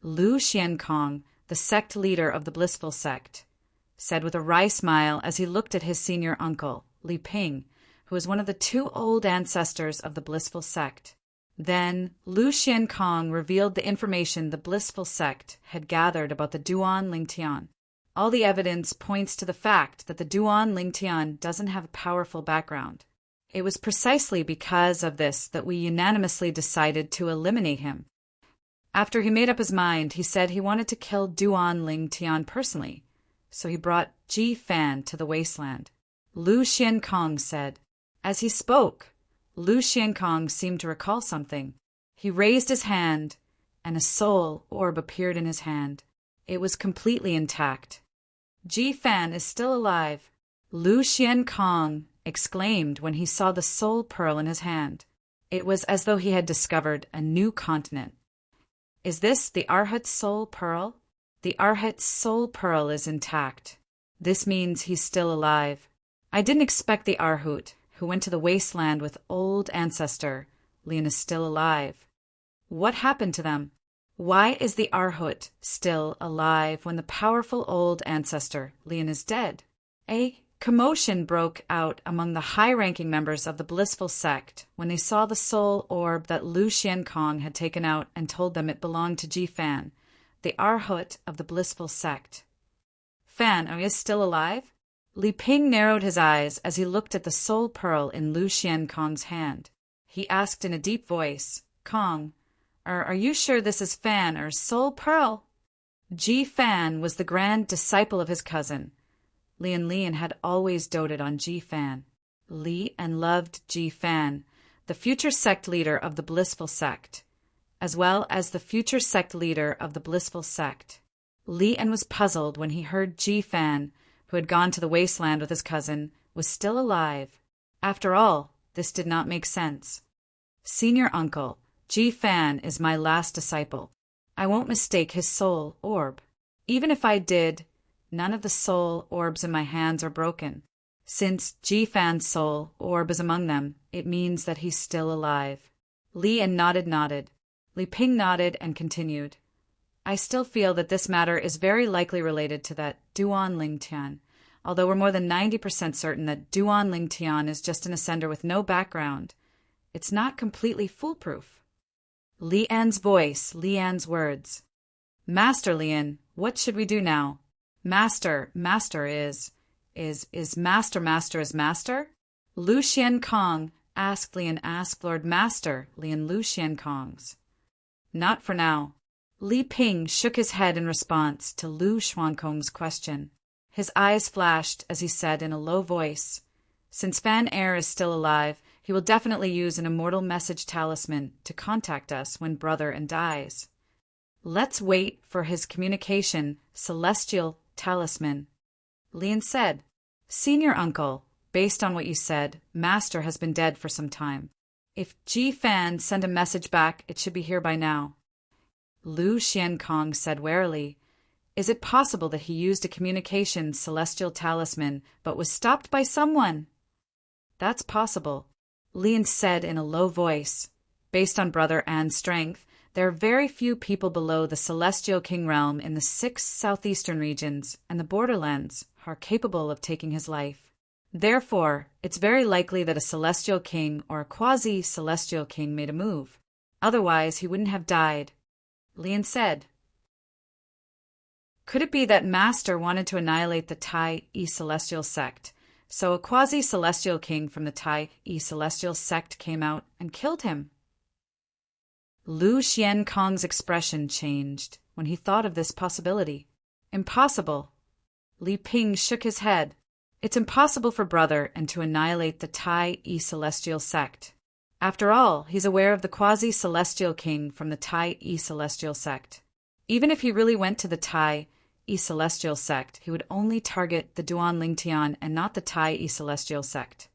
Lu Xiankong, the sect leader of the Blissful sect, said with a wry smile as he looked at his senior uncle, Li Ping, who was one of the two old ancestors of the Blissful sect. Then Lu Xiankong revealed the information the Blissful sect had gathered about the Duan Lingtian. All the evidence points to the fact that the Duan Lingtian doesn't have a powerful background. It was precisely because of this that we unanimously decided to eliminate him. After he made up his mind, he said he wanted to kill Duan Lingtian personally, so he brought Ji Fan to the wasteland. Lu Xiankong said. As he spoke, Lu Xiankong seemed to recall something. He raised his hand, and a soul orb appeared in his hand. It was completely intact. Ji Fan is still alive, Lu Xiankong exclaimed when he saw the soul pearl in his hand. It was as though he had discovered a new continent. Is this the Arhat's soul pearl? The Arhat's soul pearl is intact. This means he's still alive. I didn't expect the Arhut, who went to the wasteland with old ancestor, Lien is still alive. What happened to them? Why is the Arhut still alive when the powerful old ancestor, Lien, is dead? A commotion broke out among the high-ranking members of the Blissful sect when they saw the soul orb that Lu Xiankong had taken out and told them it belonged to Ji Fan, the Arhut of the Blissful sect. Fan, are you still alive? Li Ping narrowed his eyes as he looked at the soul pearl in Lu Xiankong's hand. He asked in a deep voice, Kong, are you sure this is Fan or soul pearl? Ji Fan was the grand disciple of his cousin. Lien had always doted on Ji Fan. Li and loved Ji Fan, the future sect leader of the Blissful sect, as well as the future sect leader of the Blissful sect. Lien was puzzled when he heard Ji Fan, who had gone to the wasteland with his cousin, was still alive. After all, this did not make sense. Senior Uncle, Ji Fan is my last disciple. I won't mistake his soul orb. Even if I did, none of the soul orbs in my hands are broken. Since Ji Fan's soul orb is among them, it means that he's still alive. Li nodded. Li Ping nodded and continued. I still feel that this matter is very likely related to that Duan Lingtian, although we're more than 90% certain that Duan Lingtian is just an ascender with no background. It's not completely foolproof. Lian's voice, Lian's words. Master Lien, what should we do now? Master is master is master? Lu Xiankong asked Lord Master Lien Lu Xiankong's. Not for now. Li Ping shook his head in response to Lu Xiankong's question. His eyes flashed as he said in a low voice, Since Fan Air is still alive, he will definitely use an immortal message talisman to contact us when Brother dies. Let's wait for his communication, celestial talisman. Lien said, Senior Uncle, based on what you said, Master has been dead for some time. If Ji Fan sent a message back, it should be here by now. Lu Xiankong said warily, Is it possible that he used a communication celestial talisman but was stopped by someone? That's possible. Lien said in a low voice, Based on Brother An's strength, there are very few people below the Celestial King realm in the 6 southeastern regions and the borderlands who are capable of taking his life. Therefore, it's very likely that a Celestial King or a quasi-Celestial King made a move. Otherwise, he wouldn't have died. Lien said, Could it be that Master wanted to annihilate the Tai-E Celestial sect, so a quasi-Celestial King from the Tai-E Celestial sect came out and killed him? Lu Xiankong's expression changed when he thought of this possibility. Impossible. Li Ping shook his head. It's impossible for Brother to annihilate the Tai-E Celestial sect. After all, he's aware of the quasi-Celestial King from the Tai-E Celestial sect. Even if he really went to the Tai-E Celestial sect, he would only target the Duan Lingtian and not the Tai-E Celestial sect.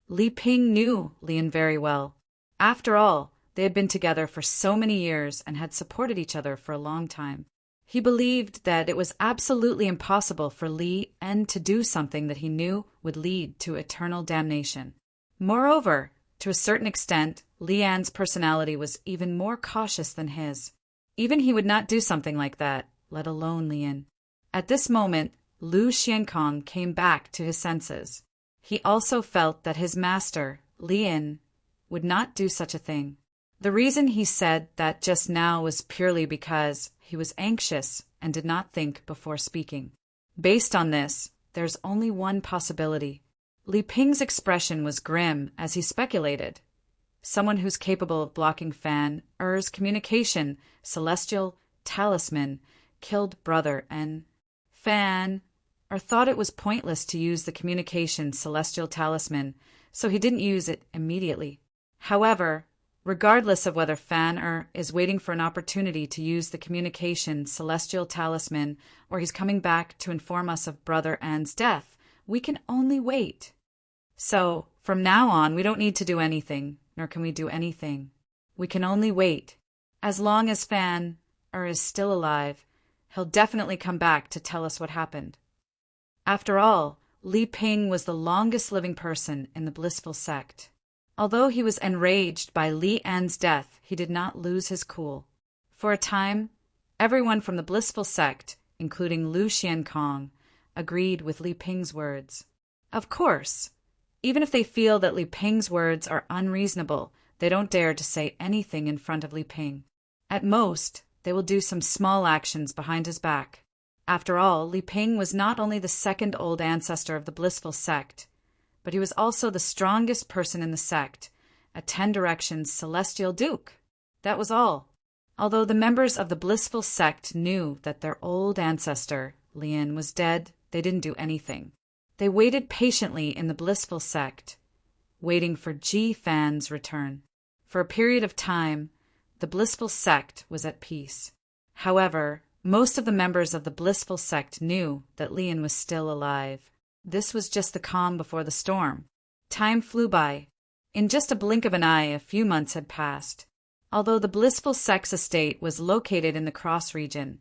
Li Ping knew Lian very well. After all, they had been together for so many years and had supported each other for a long time. He believed that it was absolutely impossible for Li En to do something that he knew would lead to eternal damnation. Moreover, to a certain extent, Li An's personality was even more cautious than his. Even he would not do something like that, let alone Lian. At this moment, Lu Xiankong came back to his senses. He also felt that his master, Lian, would not do such a thing. The reason he said that just now was purely because he was anxious and did not think before speaking. Based on this, there's only one possibility. Li Ping's expression was grim as he speculated. Someone who's capable of blocking Fan Er's communication, celestial talisman, killed brother and Fan Er thought it was pointless to use the communication celestial talisman, so he didn't use it immediately. However, regardless of whether Fan Er is waiting for an opportunity to use the communication celestial talisman or he's coming back to inform us of Brother An's death, we can only wait. So, from now on, we don't need to do anything, nor can we do anything. We can only wait. As long as Fan Er is still alive, he'll definitely come back to tell us what happened. After all, Li Ping was the longest living person in the blissful sect. Although he was enraged by Li An's death, he did not lose his cool. For a time, everyone from the blissful sect, including Lu Xiankong, agreed with Li Ping's words. Of course, even if they feel that Li Ping's words are unreasonable, they don't dare to say anything in front of Li Ping. At most, they will do some small actions behind his back. After all, Li Ping was not only the second old ancestor of the blissful sect, but he was also the strongest person in the sect, a 10 Directions celestial duke. That was all. Although the members of the blissful sect knew that their old ancestor, Lian, was dead, they didn't do anything. They waited patiently in the blissful sect, waiting for Ji Fan's return. For a period of time, the blissful sect was at peace. However, most of the members of the blissful sect knew that Lian was still alive. This was just the calm before the storm. Time flew by. In just a blink of an eye, a few months had passed. Although the blissful sect's estate was located in the cross region,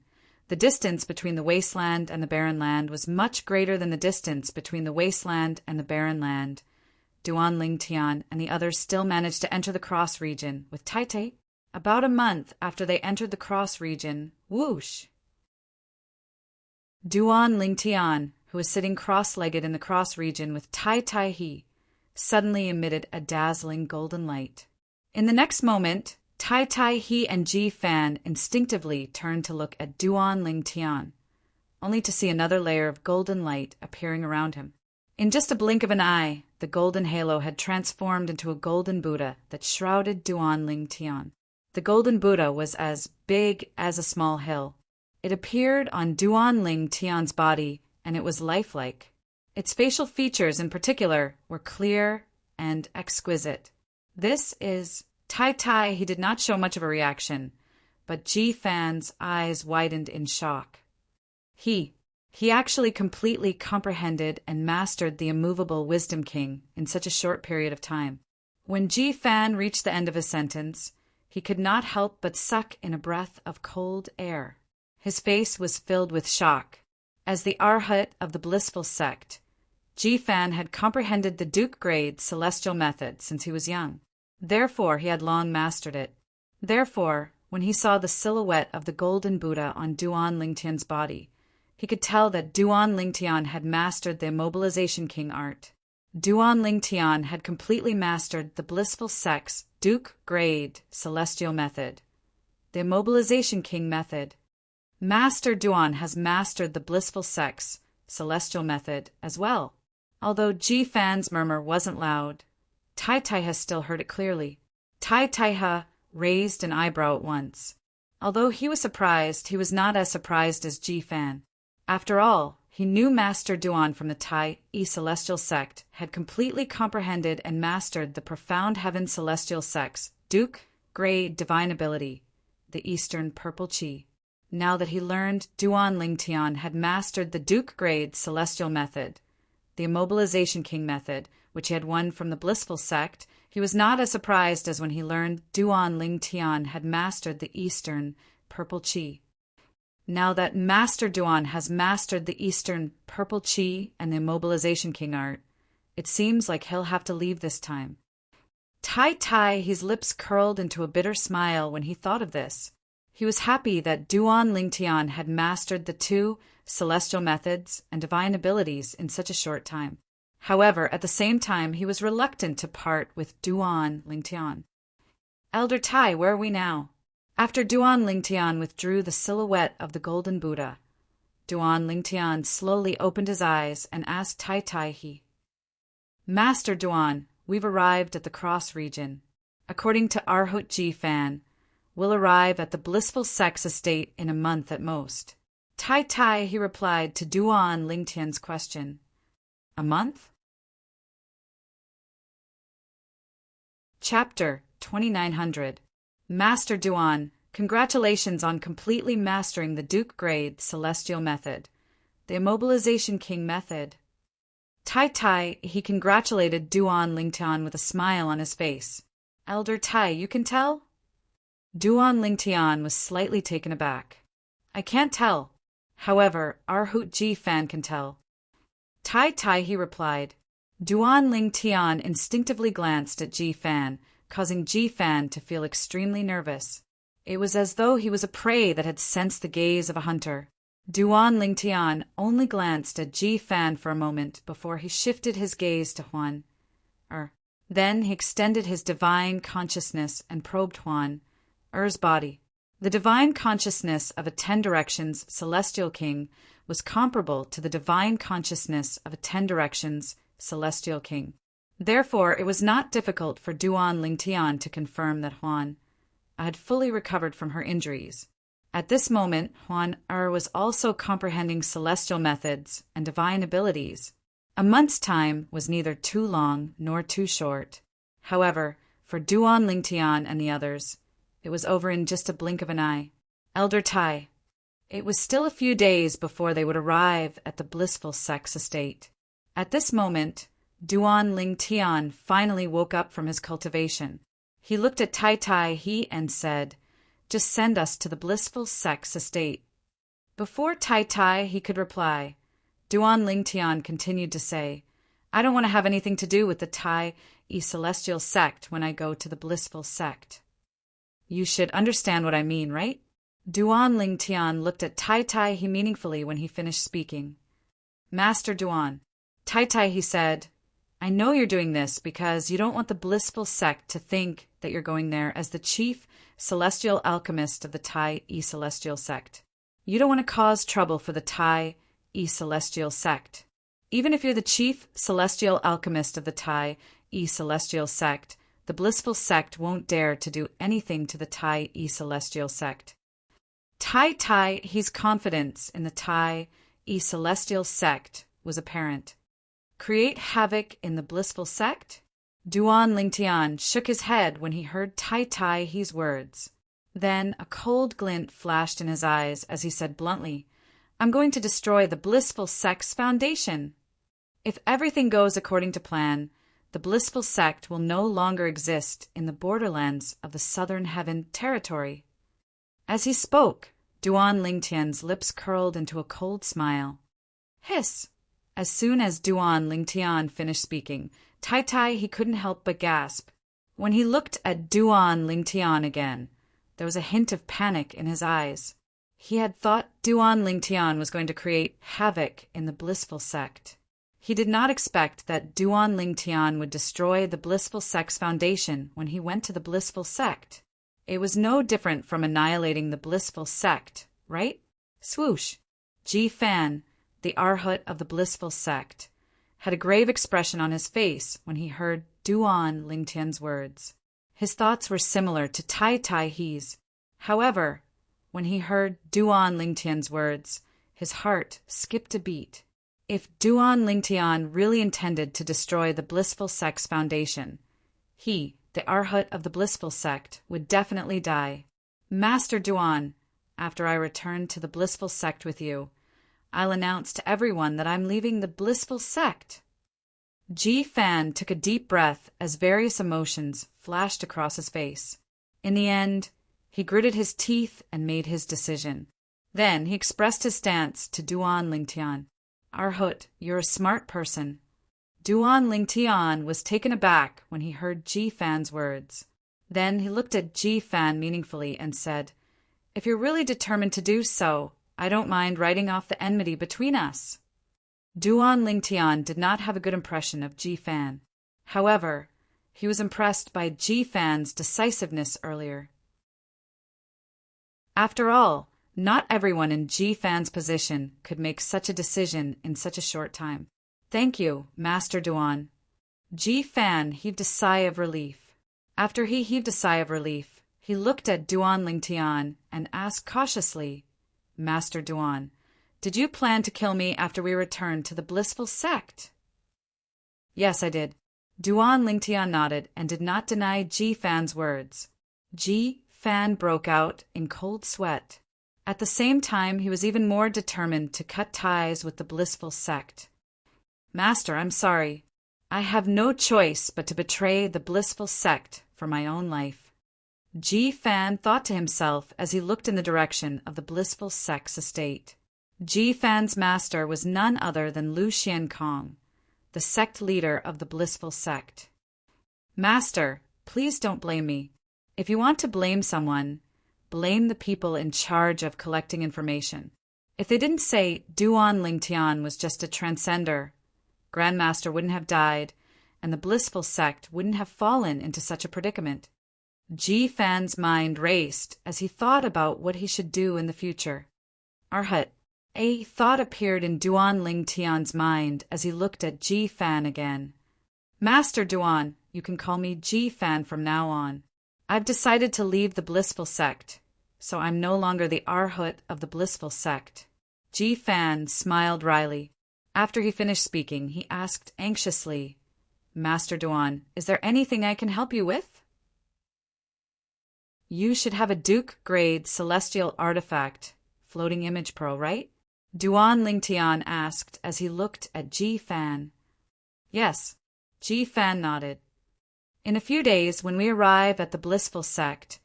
the distance between the wasteland and the barren land was much greater than the distance between the wasteland and the barren land. Duan Lingtian and the others still managed to enter the cross region with Tai Tai. About a month after they entered the cross region, whoosh! Duan Lingtian, who was sitting cross-legged in the cross region with Tai Tai He, suddenly emitted a dazzling golden light. In the next moment, Tai Tai He and Ji Fan instinctively turned to look at Duan Lingtian, only to see another layer of golden light appearing around him. In just a blink of an eye, the golden halo had transformed into a golden Buddha that shrouded Duan Lingtian. The golden Buddha was as big as a small hill. It appeared on Duan Lingtian's body, and it was lifelike. Its facial features in particular were clear and exquisite. This is Tai Tai. He did not show much of a reaction, but Ji Fan's eyes widened in shock. He actually completely comprehended and mastered the immovable Wisdom King in such a short period of time. When Ji Fan reached the end of his sentence, he could not help but suck in a breath of cold air. His face was filled with shock. As the Arhat of the blissful sect, Ji Fan had comprehended the Duke grade celestial method since he was young. Therefore, he had long mastered it. Therefore, when he saw the silhouette of the golden Buddha on Duan Lingtian's body, he could tell that Duan Lingtian had mastered the Immobilization King art. Duan Lingtian had completely mastered the blissful sect's Duke grade celestial method, the Immobilization King method. Master Duan has mastered the blissful sect's celestial method as well. Although Ji Fan's murmur wasn't loud, Tai Tai has still heard it clearly. Tai Tai raised an eyebrow at once. Although he was surprised, he was not as surprised as Ji Fan. After all, he knew Master Duan from the Tai celestial sect had completely comprehended and mastered the profound heaven celestial sect's Duke grade divine ability, the Eastern Purple Chi. Now that he learned Duan Lingtian had mastered the Duke grade celestial method, the Immobilization King method, which he had won from the blissful sect, he was not as surprised as when he learned Duan Ling Tian had mastered the Eastern purple chi. Now that Master Duan has mastered the Eastern purple chi and the immobilization king art, it seems like he'll have to leave this time. Tai, his lips curled into a bitter smile when he thought of this. He was happy that Duan Ling Tian had mastered the two celestial methods and divine abilities in such a short time. However, at the same time, he was reluctant to part with Duan Ling Tian. Elder Tai, where are we now? After Duan Ling Tian withdrew the silhouette of the golden Buddha, Duan Ling Tian slowly opened his eyes and asked Tai He, Master Duan, we've arrived at the cross region. According to Arhut Ji Fan, we'll arrive at the blissful sex estate in a month at most. Tai, he replied to Duan Ling Tian's question. A month? Chapter 2900. Master Duan, congratulations on completely mastering the Duke grade Celestial Method, the Immobilization King Method. Tai, he congratulated Duan Ling Tian with a smile on his face. Elder Tai, you can tell? Duan Ling Tian was slightly taken aback. I can't tell. However, Arhut Ji Fan can tell. Tai, he replied. Duan Ling Tian instinctively glanced at Ji Fan, causing Ji Fan to feel extremely nervous. It was as though he was a prey that had sensed the gaze of a hunter. Duan Ling Tian only glanced at Ji Fan for a moment before he shifted his gaze to Huan. Then he extended his divine consciousness and probed Huan, body. The divine consciousness of a 10 Directions Celestial King was comparable to the divine consciousness of a 10 Directions Celestial King. Therefore, it was not difficult for Duan Ling Tian to confirm that Huan had fully recovered from her injuries. At this moment, Huan was also comprehending celestial methods and divine abilities. A month's time was neither too long nor too short. However, for Duan Ling Tian and the others, it was over in just a blink of an eye. Elder Tai. It was still a few days before they would arrive at the blissful sex estate. At this moment, Duan Ling Tian finally woke up from his cultivation. He looked at Tai He and said, Just send us to the blissful sex estate. Before Tai he could reply, Duan Ling Tian continued to say, I don't want to have anything to do with the Tai celestial sect when I go to the blissful sect. You should understand what I mean, right? Duan Ling Tian looked at Tai He meaningfully when he finished speaking. Master Duan, Tai he said, I know you're doing this because you don't want the blissful sect to think that you're going there as the chief celestial alchemist of the Tai celestial sect. You don't want to cause trouble for the Tai celestial sect. Even if you're the chief celestial alchemist of the Tai celestial sect, the blissful sect won't dare to do anything to the Tai celestial sect. Tai he's confidence in the Tai celestial sect was apparent. Create havoc in the blissful sect? Duan Ling Tian shook his head when he heard Tai he's words. Then a cold glint flashed in his eyes as he said bluntly, I'm going to destroy the blissful sect's foundation. If everything goes according to plan, the blissful sect will no longer exist in the borderlands of the Southern Heaven territory. As he spoke, Duan Ling Tian's lips curled into a cold smile. Hiss! As soon as Duan Ling Tian finished speaking, Tai he couldn't help but gasp. When he looked at Duan Ling Tian again, there was a hint of panic in his eyes. He had thought Duan Ling Tian was going to create havoc in the blissful sect. He did not expect that Duan Ling Tian would destroy the blissful sect's foundation when he went to the blissful sect. It was no different from annihilating the blissful sect, right? Swoosh! Ji Fan, the Arhut of the blissful sect, had a grave expression on his face when he heard Duan Ling Tian's words. His thoughts were similar to Tai he's. However, when he heard Duan Ling Tian's words, his heart skipped a beat. If Duan Ling Tian really intended to destroy the blissful sect's foundation, he, the Arhut of the blissful sect, would definitely die. Master Duan, after I return to the blissful sect with you, I'll announce to everyone that I'm leaving the blissful sect. Ji Fan took a deep breath as various emotions flashed across his face. In the end, he gritted his teeth and made his decision. Then he expressed his stance to Duan Lingtian. Arhut, you're a smart person. Duan Lingtian was taken aback when he heard Ji Fan's words. Then he looked at Ji Fan meaningfully and said, If you're really determined to do so, I don't mind writing off the enmity between us. Duan Lingtian did not have a good impression of Ji Fan. However, he was impressed by Ji Fan's decisiveness earlier. After all, not everyone in Ji Fan's position could make such a decision in such a short time. Thank you, Master Duan. Ji Fan heaved a sigh of relief. After he heaved a sigh of relief, he looked at Duan Lingtian and asked cautiously, Master Duan, did you plan to kill me after we returned to the blissful sect? Yes, I did. Duan Lingtian nodded and did not deny Ji Fan's words. Ji Fan broke out in cold sweat. At the same time, he was even more determined to cut ties with the blissful sect. Master, I'm sorry. I have no choice but to betray the blissful sect for my own life. Ji Fan thought to himself as he looked in the direction of the blissful sect's estate. Ji Fan's master was none other than Lu Xiankong, the sect leader of the blissful sect. Master, please don't blame me. If you want to blame someone, blame the people in charge of collecting information. If they didn't say Duan Lingtian was just a transcender, Grandmaster wouldn't have died, and the blissful sect wouldn't have fallen into such a predicament. Ji Fan's mind raced as he thought about what he should do in the future. Arhut, a thought appeared in Duan Lingtian's mind as he looked at Ji Fan again. Master Duan, you can call me Ji Fan from now on. I've decided to leave the blissful sect, so I'm no longer the Arhut of the blissful sect. Ji Fan smiled wryly. After he finished speaking, he asked anxiously, Master Duan, is there anything I can help you with? You should have a Duke-grade celestial artifact, floating image pearl, right? Duan Lingtian asked as he looked at Ji Fan. Yes, Ji Fan nodded. In a few days, when we arrive at the blissful sect,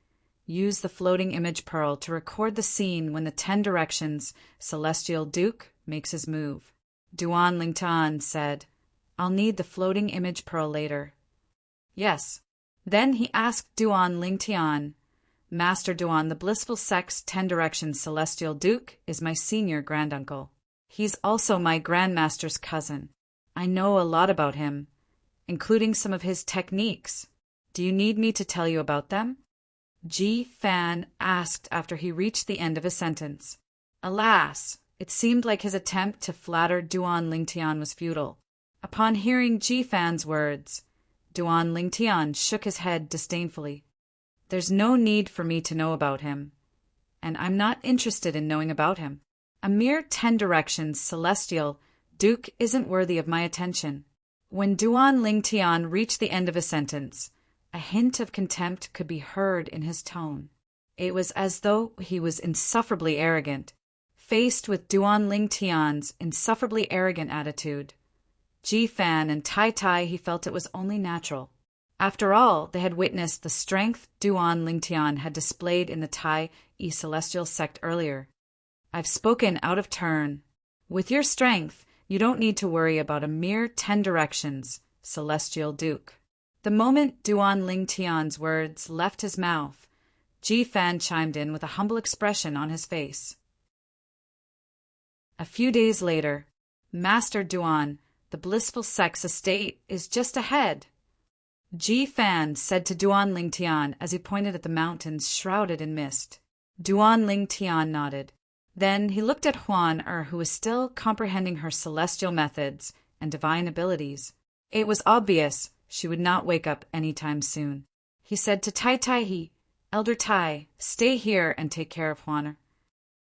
use the floating image pearl to record the scene when the 10 Directions Celestial Duke makes his move. Duan Lingtian said, I'll need the floating image pearl later. Yes. Then he asked Duan Lingtian, Master Duan, the blissful sect's 10 Directions Celestial Duke is my senior granduncle. He's also my grandmaster's cousin. I know a lot about him, including some of his techniques. Do you need me to tell you about them? Ji Fan asked after he reached the end of his sentence. Alas, it seemed like his attempt to flatter Duan Lingtian was futile. Upon hearing Ji Fan's words, Duan Lingtian shook his head disdainfully. There's no need for me to know about him, and I'm not interested in knowing about him. A mere 10 Directions Celestial Duke isn't worthy of my attention. When Duan Lingtian reached the end of his sentence, a hint of contempt could be heard in his tone. It was as though he was insufferably arrogant. Faced with Duan Lingtian's insufferably arrogant attitude, Ji Fan and Tai Tai, he felt it was only natural. After all, they had witnessed the strength Duan Lingtian had displayed in the Tai Celestial sect earlier. I've spoken out of turn. With your strength, you don't need to worry about a mere 10 Directions Celestial Duke. The moment Duan Lingtian's words left his mouth, Ji Fan chimed in with a humble expression on his face. A few days later, Master Duan, the blissful sect's estate is just ahead. Ji Fan said to Duan Lingtian as he pointed at the mountains shrouded in mist. Duan Lingtian nodded. Then he looked at Huan who was still comprehending her celestial methods and divine abilities. It was obvious she would not wake up any time soon. He said to Tai Tai, Elder Tai, stay here and take care of Huan.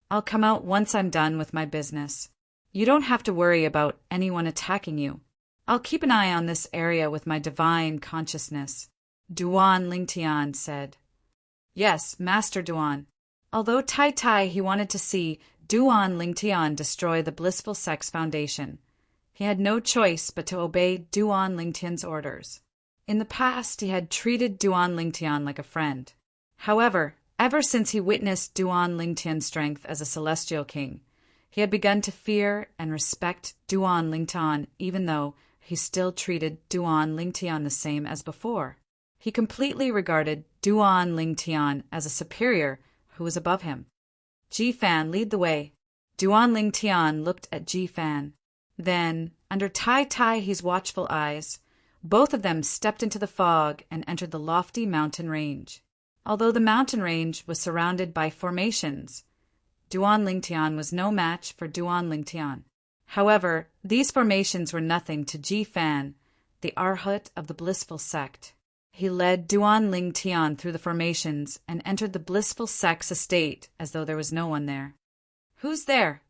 I'll come out once I'm done with my business. You don't have to worry about anyone attacking you. I'll keep an eye on this area with my divine consciousness. Duan Lingtian said. Yes, Master Duan. Although Tai Tai he wanted to see Duan Lingtian destroy the blissful sect's foundation, He had no choice but to obey Duan Lingtian's orders. In the past, he had treated Duan Lingtian like a friend. However, ever since he witnessed Duan Lingtian's strength as a celestial king, he had begun to fear and respect Duan Lingtian, even though he still treated Duan Lingtian the same as before. He completely regarded Duan Lingtian as a superior who was above him. Ji Fan, lead the way. Duan Lingtian looked at Ji Fan. Then, under Tai Tai's watchful eyes, both of them stepped into the fog and entered the lofty mountain range. Although the mountain range was surrounded by formations, Duan Lingtian was no match for Duan Lingtian. However, these formations were nothing to Ji Fan, the Arhat of the blissful sect. He led Duan Lingtian through the formations and entered the blissful sect's estate as though there was no one there. "Who's there?"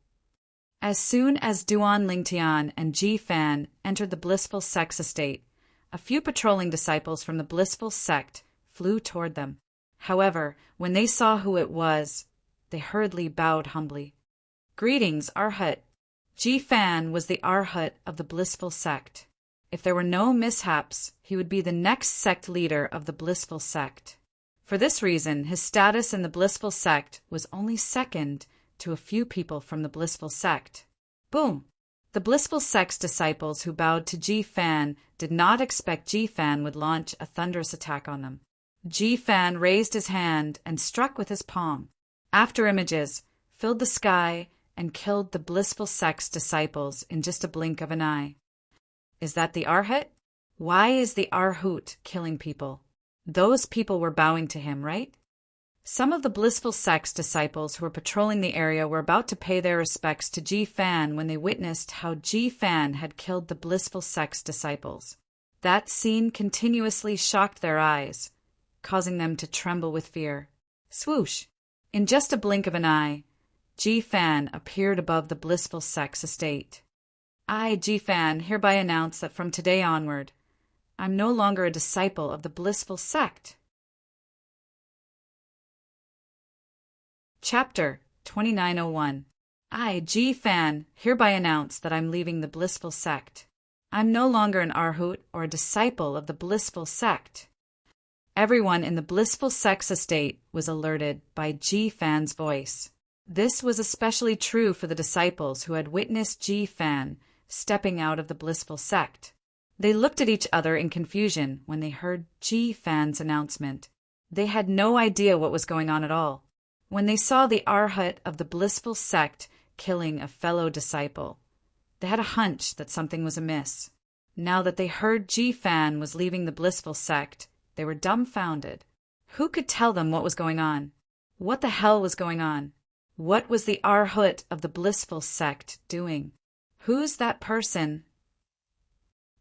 As soon as Duan Lingtian and Ji Fan entered the blissful sect's estate, a few patrolling disciples from the blissful sect flew toward them. However, when they saw who it was, they hurriedly bowed humbly. "Greetings, Arhat." Ji Fan was the Arhat of the blissful sect. If there were no mishaps, he would be the next sect leader of the blissful sect. For this reason, his status in the blissful sect was only second to a few people from the blissful sect. Boom! The blissful sect's disciples who bowed to Ji Fan did not expect Ji Fan would launch a thunderous attack on them. Ji Fan raised his hand and struck with his palm. After images filled the sky and killed the blissful sect's disciples in just a blink of an eye. Is that the Arhat? Why is the Arhut killing people? Those people were bowing to him, right? Some of the blissful sect's disciples who were patrolling the area were about to pay their respects to Ji Fan when they witnessed how Ji Fan had killed the blissful sect's disciples. That scene continuously shocked their eyes, causing them to tremble with fear. Swoosh! In just a blink of an eye, Ji Fan appeared above the blissful sect's estate. "I, Ji Fan, hereby announce that from today onward, I'm no longer a disciple of the blissful sect." Chapter 2901. I, Ji Fan, hereby announce that I'm leaving the blissful sect. I'm no longer an Arhut or a disciple of the blissful sect. Everyone in the blissful sect's estate was alerted by Ji Fan's voice. This was especially true for the disciples who had witnessed Ji Fan stepping out of the blissful sect. They looked at each other in confusion when they heard Ji Fan's announcement. They had no idea what was going on at all. When they saw the Arhat of the blissful sect killing a fellow disciple, they had a hunch that something was amiss. Now that they heard Ji Fan was leaving the blissful sect, they were dumbfounded. Who could tell them what was going on? What the hell was going on? What was the Arhat of the blissful sect doing? Who's that person?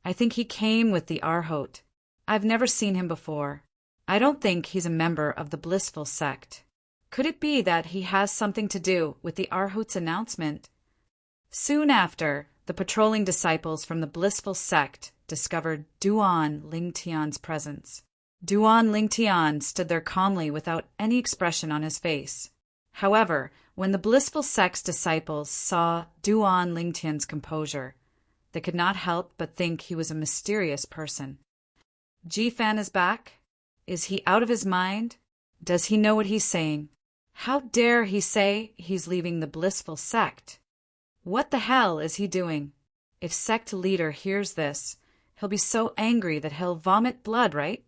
I think he came with the Arhat. I've never seen him before. I don't think he's a member of the blissful sect. Could it be that he has something to do with the Arhut's announcement? Soon after, the patrolling disciples from the blissful sect discovered Duan Lingtian's presence. Duan Lingtian stood there calmly without any expression on his face. However, when the blissful sect's disciples saw Duan Lingtian's composure, they could not help but think he was a mysterious person. Ji Fan is back? Is he out of his mind? Does he know what he's saying? How dare he say he's leaving the blissful sect? What the hell is he doing? If sect leader hears this, he'll be so angry that he'll vomit blood, right?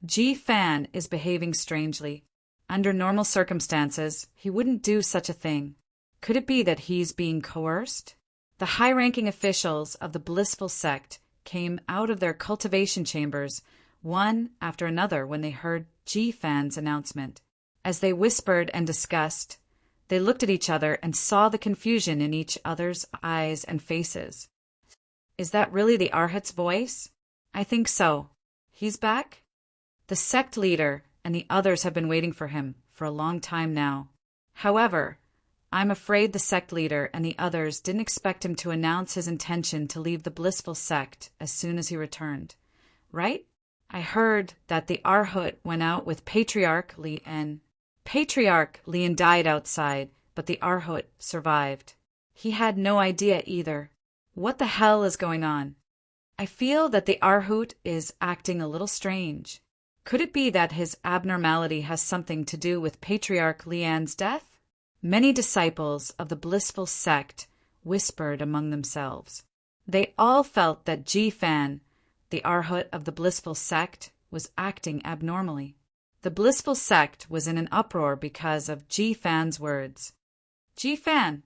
Ji Fan is behaving strangely. Under normal circumstances, he wouldn't do such a thing. Could it be that he's being coerced? The high-ranking officials of the blissful sect came out of their cultivation chambers, one after another, when they heard Ji Fan's announcement. As they whispered and discussed, they looked at each other and saw the confusion in each other's eyes and faces. Is that really the Arhat's voice? I think so. He's back? The sect leader and the others have been waiting for him for a long time now. However, I'm afraid the sect leader and the others didn't expect him to announce his intention to leave the blissful sect as soon as he returned. Right? I heard that the Arhut went out with Patriarch Lien. Patriarch Lien died outside, but the Arhut survived. He had no idea either. What the hell is going on? I feel that the Arhut is acting a little strange. Could it be that his abnormality has something to do with Patriarch Lian's death? Many disciples of the blissful sect whispered among themselves. They all felt that Ji-fan, the Arhut of the blissful sect, was acting abnormally. The blissful sect was in an uproar because of Ji-fan's words. Ji-fan!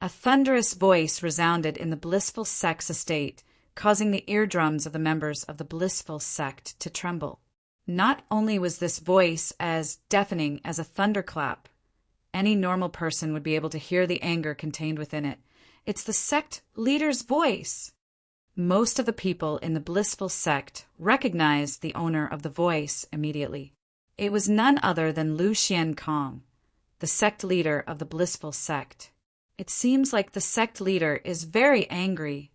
A thunderous voice resounded in the blissful sect's estate, causing the eardrums of the members of the blissful sect to tremble. Not only was this voice as deafening as a thunderclap, any normal person would be able to hear the anger contained within it. It's the sect leader's voice. Most of the people in the blissful sect recognized the owner of the voice immediately. It was none other than Lu Xiankong, the sect leader of the blissful sect. It seems like the sect leader is very angry.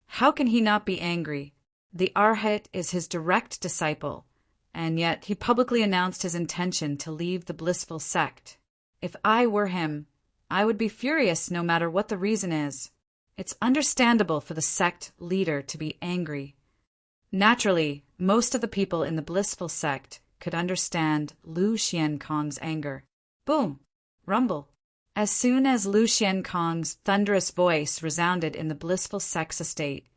How can he not be angry? The Arhat is his direct disciple, and yet he publicly announced his intention to leave the blissful sect. If I were him, I would be furious no matter what the reason is. It's understandable for the sect leader to be angry. Naturally, most of the people in the blissful sect could understand Lu Xiankong's anger. Boom! Rumble! As soon as Lu Xiankong's thunderous voice resounded in the blissful sect's estate,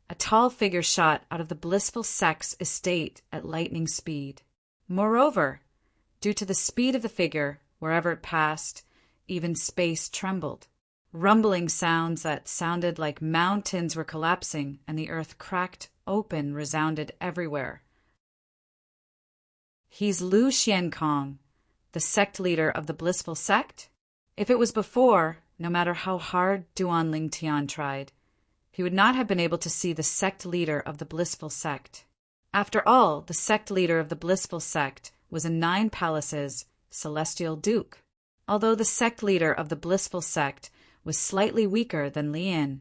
a tall figure shot out of the blissful sect's estate at lightning speed. Moreover, due to the speed of the figure, wherever it passed, even space trembled. Rumbling sounds that sounded like mountains were collapsing and the earth cracked open resounded everywhere. He's Lu Xiankong, the sect leader of the blissful sect? If it was before, no matter how hard Duan Lingtian tried, he would not have been able to see the sect leader of the blissful sect. After all, the sect leader of the blissful sect was a 9 palaces celestial duke. Although the sect leader of the blissful sect was slightly weaker than Lian,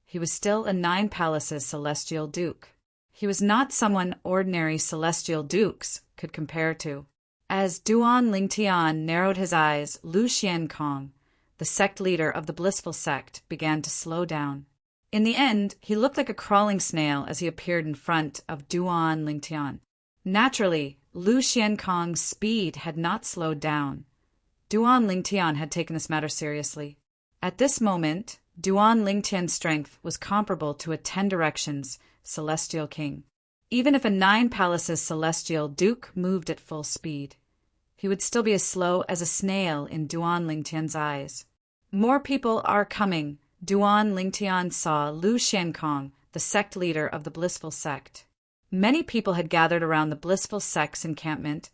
he was still a 9 palaces celestial duke. He was not someone ordinary celestial dukes could compare to. As Duan Lingtian narrowed his eyes, Lu Xiankong, the sect leader of the blissful sect, began to slow down. In the end, he looked like a crawling snail as he appeared in front of Duan Lingtian. Naturally, Lu Xiankong's speed had not slowed down. Duan Lingtian had taken this matter seriously. At this moment, Duan Lingtian's strength was comparable to a 10 directions celestial king. Even if a 9 palaces celestial duke moved at full speed, he would still be as slow as a snail in Duan Lingtian's eyes. More people are coming. Duan Lingtian saw Lu Xiankong, the sect leader of the blissful sect. Many people had gathered around the blissful sect's encampment,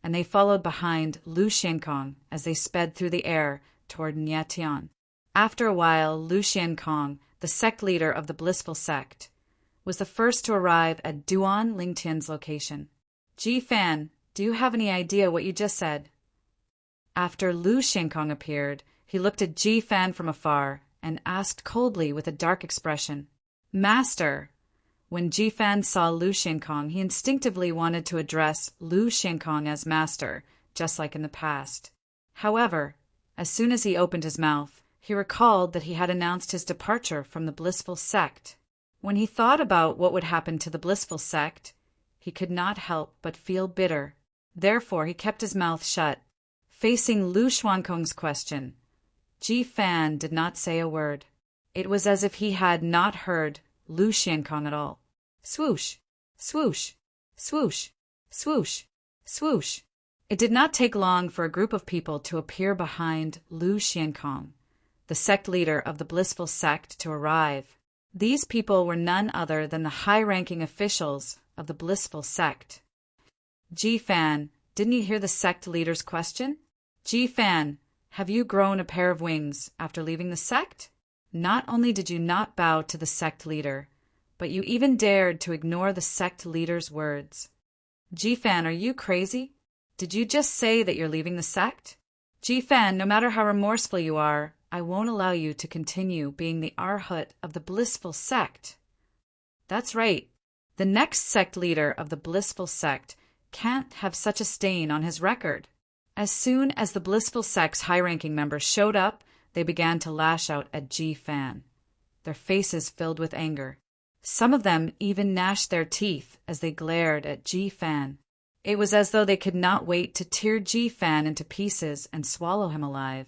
and they followed behind Lu Xiankong as they sped through the air toward Nyatian. After a while, Lu Xiankong, the sect leader of the blissful sect, was the first to arrive at Duan Lingtian's location. Ji-fan, do you have any idea what you just said? After Lu Xiankong appeared, he looked at Ji-fan from afar and asked coldly with a dark expression, Master! When Ji-fan saw Lu Xiankong, he instinctively wanted to address Lu Xiankong as master, just like in the past. However, as soon as he opened his mouth, he recalled that he had announced his departure from the blissful sect. When he thought about what would happen to the blissful sect, he could not help but feel bitter. Therefore, he kept his mouth shut. Facing Lu Xiankong's question, Ji-fan did not say a word. It was as if he had not heard Lu Xiankong at all. Swoosh, swoosh, swoosh, swoosh, swoosh. It did not take long for a group of people to appear behind Lu Xiankong, the sect leader of the blissful sect, to arrive. These people were none other than the high-ranking officials of the blissful sect. Ji-fan, didn't you hear the sect leader's question? Ji-fan, have you grown a pair of wings after leaving the sect? Not only did you not bow to the sect leader, but you even dared to ignore the sect leader's words. Ji-fan, are you crazy? Did you just say that you're leaving the sect? Ji-fan, no matter how remorseful you are, I won't allow you to continue being the Arhut of the blissful sect. That's right. The next sect leader of the blissful sect can't have such a stain on his record. As soon as the blissful sect's high-ranking members showed up, they began to lash out at Ji-fan. their faces filled with anger. Some of them even gnashed their teeth as they glared at Ji Fan. It was as though they could not wait to tear Ji Fan into pieces and swallow him alive.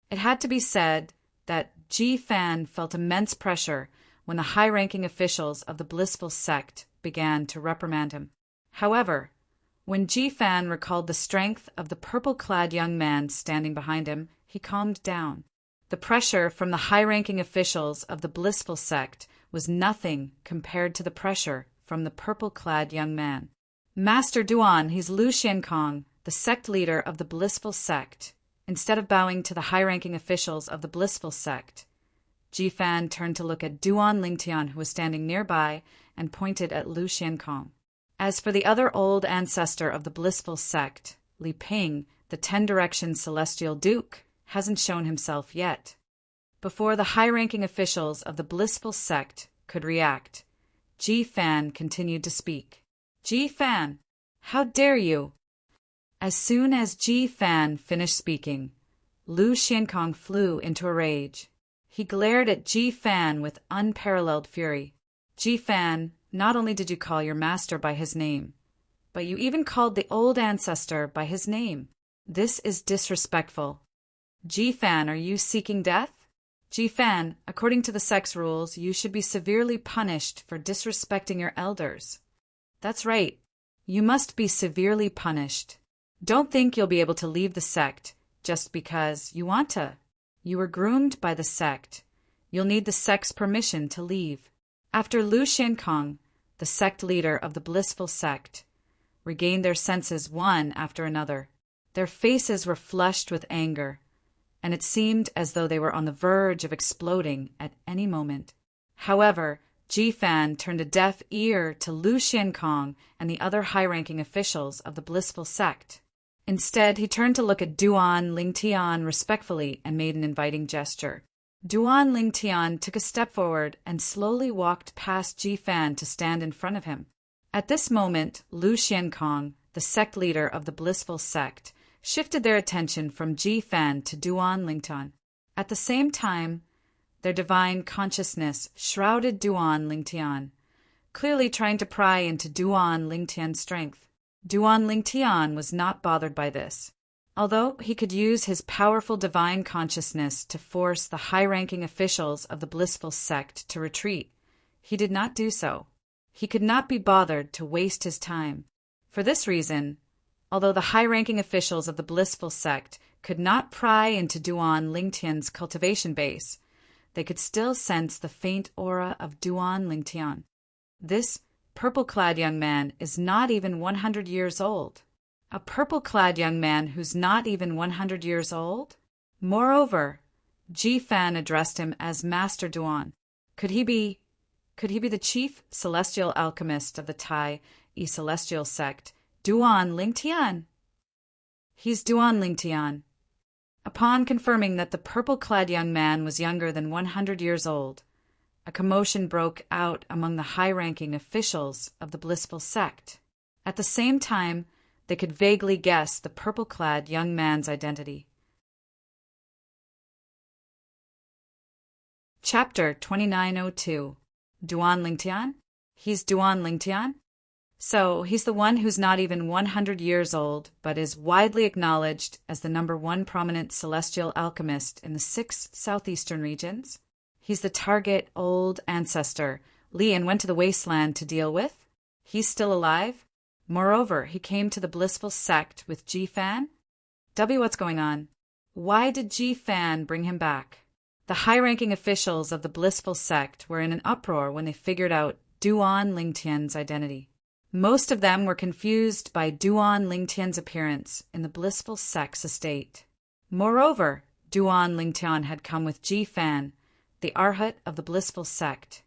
It had to be said that Ji Fan felt immense pressure when the high-ranking officials of the blissful sect began to reprimand him. However, when Ji Fan recalled the strength of the purple-clad young man standing behind him, he calmed down. The pressure from the high-ranking officials of the blissful sect was nothing compared to the pressure from the purple-clad young man. Master Duan, he's Lu Xiankong, the sect leader of the blissful sect. Instead of bowing to the high-ranking officials of the blissful sect, Ji Fan turned to look at Duan Lingtian, who was standing nearby, and pointed at Lu Xiankong. As for the other old ancestor of the blissful sect, Li Ping, the 10-direction celestial duke, hasn't shown himself yet. Before the high-ranking officials of the blissful sect could react, Ji Fan continued to speak. Ji Fan, how dare you? As soon as Ji Fan finished speaking, Lu Xiankong flew into a rage. He glared at Ji Fan with unparalleled fury. Ji Fan, not only did you call your master by his name, but you even called the old ancestor by his name. This is disrespectful. Ji Fan, are you seeking death? Ji Fan, according to the sect's rules, you should be severely punished for disrespecting your elders. That's right. You must be severely punished. Don't think you'll be able to leave the sect just because you want to. You were groomed by the sect. You'll need the sect's permission to leave. After Lu Xiankong, the sect leader of the blissful sect, regained their senses one after another, their faces were flushed with anger, and it seemed as though they were on the verge of exploding at any moment. However, Ji Fan turned a deaf ear to Lu Xiankong and the other high-ranking officials of the blissful sect. Instead, he turned to look at Duan Lingtian respectfully and made an inviting gesture. Duan Lingtian took a step forward and slowly walked past Ji Fan to stand in front of him. At this moment, Lu Xiankong, the sect leader of the blissful sect, shifted their attention from Ji Fan to Duan Lingtian. At the same time, their divine consciousness shrouded Duan Lingtian, clearly trying to pry into Duan Lingtian's strength. Duan Lingtian was not bothered by this. Although he could use his powerful divine consciousness to force the high-ranking officials of the blissful sect to retreat, he did not do so. He could not be bothered to waste his time. For this reason, although the high-ranking officials of the blissful sect could not pry into Duan Lingtian's cultivation base, they could still sense the faint aura of Duan Lingtian. This purple-clad young man is not even 100 years old. A purple-clad young man who's not even 100 years old? Moreover, Ji Fan addressed him as Master Duan. Could he be the chief celestial alchemist of the Tai E celestial sect, Duan Lingtian? He's Duan Lingtian. Upon confirming that the purple-clad young man was younger than 100 years old, a commotion broke out among the high-ranking officials of the blissful sect. At the same time, they could vaguely guess the purple-clad young man's identity. Chapter 2902. Duan Lingtian? He's Duan Lingtian? So, he's the one who's not even 100 years old, but is widely acknowledged as the #1 prominent celestial alchemist in the 6 southeastern regions? He's the target old ancestor Lian went to the wasteland to deal with? He's still alive? Moreover, he came to the blissful sect with Ji Fan? What's going on? Why did Ji Fan bring him back? The high-ranking officials of the blissful sect were in an uproar when they figured out Duan Lingtian's identity. Most of them were confused by Duan Lingtian's appearance in the blissful sect's estate. Moreover, Duan Lingtian had come with Ji Fan, the Arhat of the blissful sect.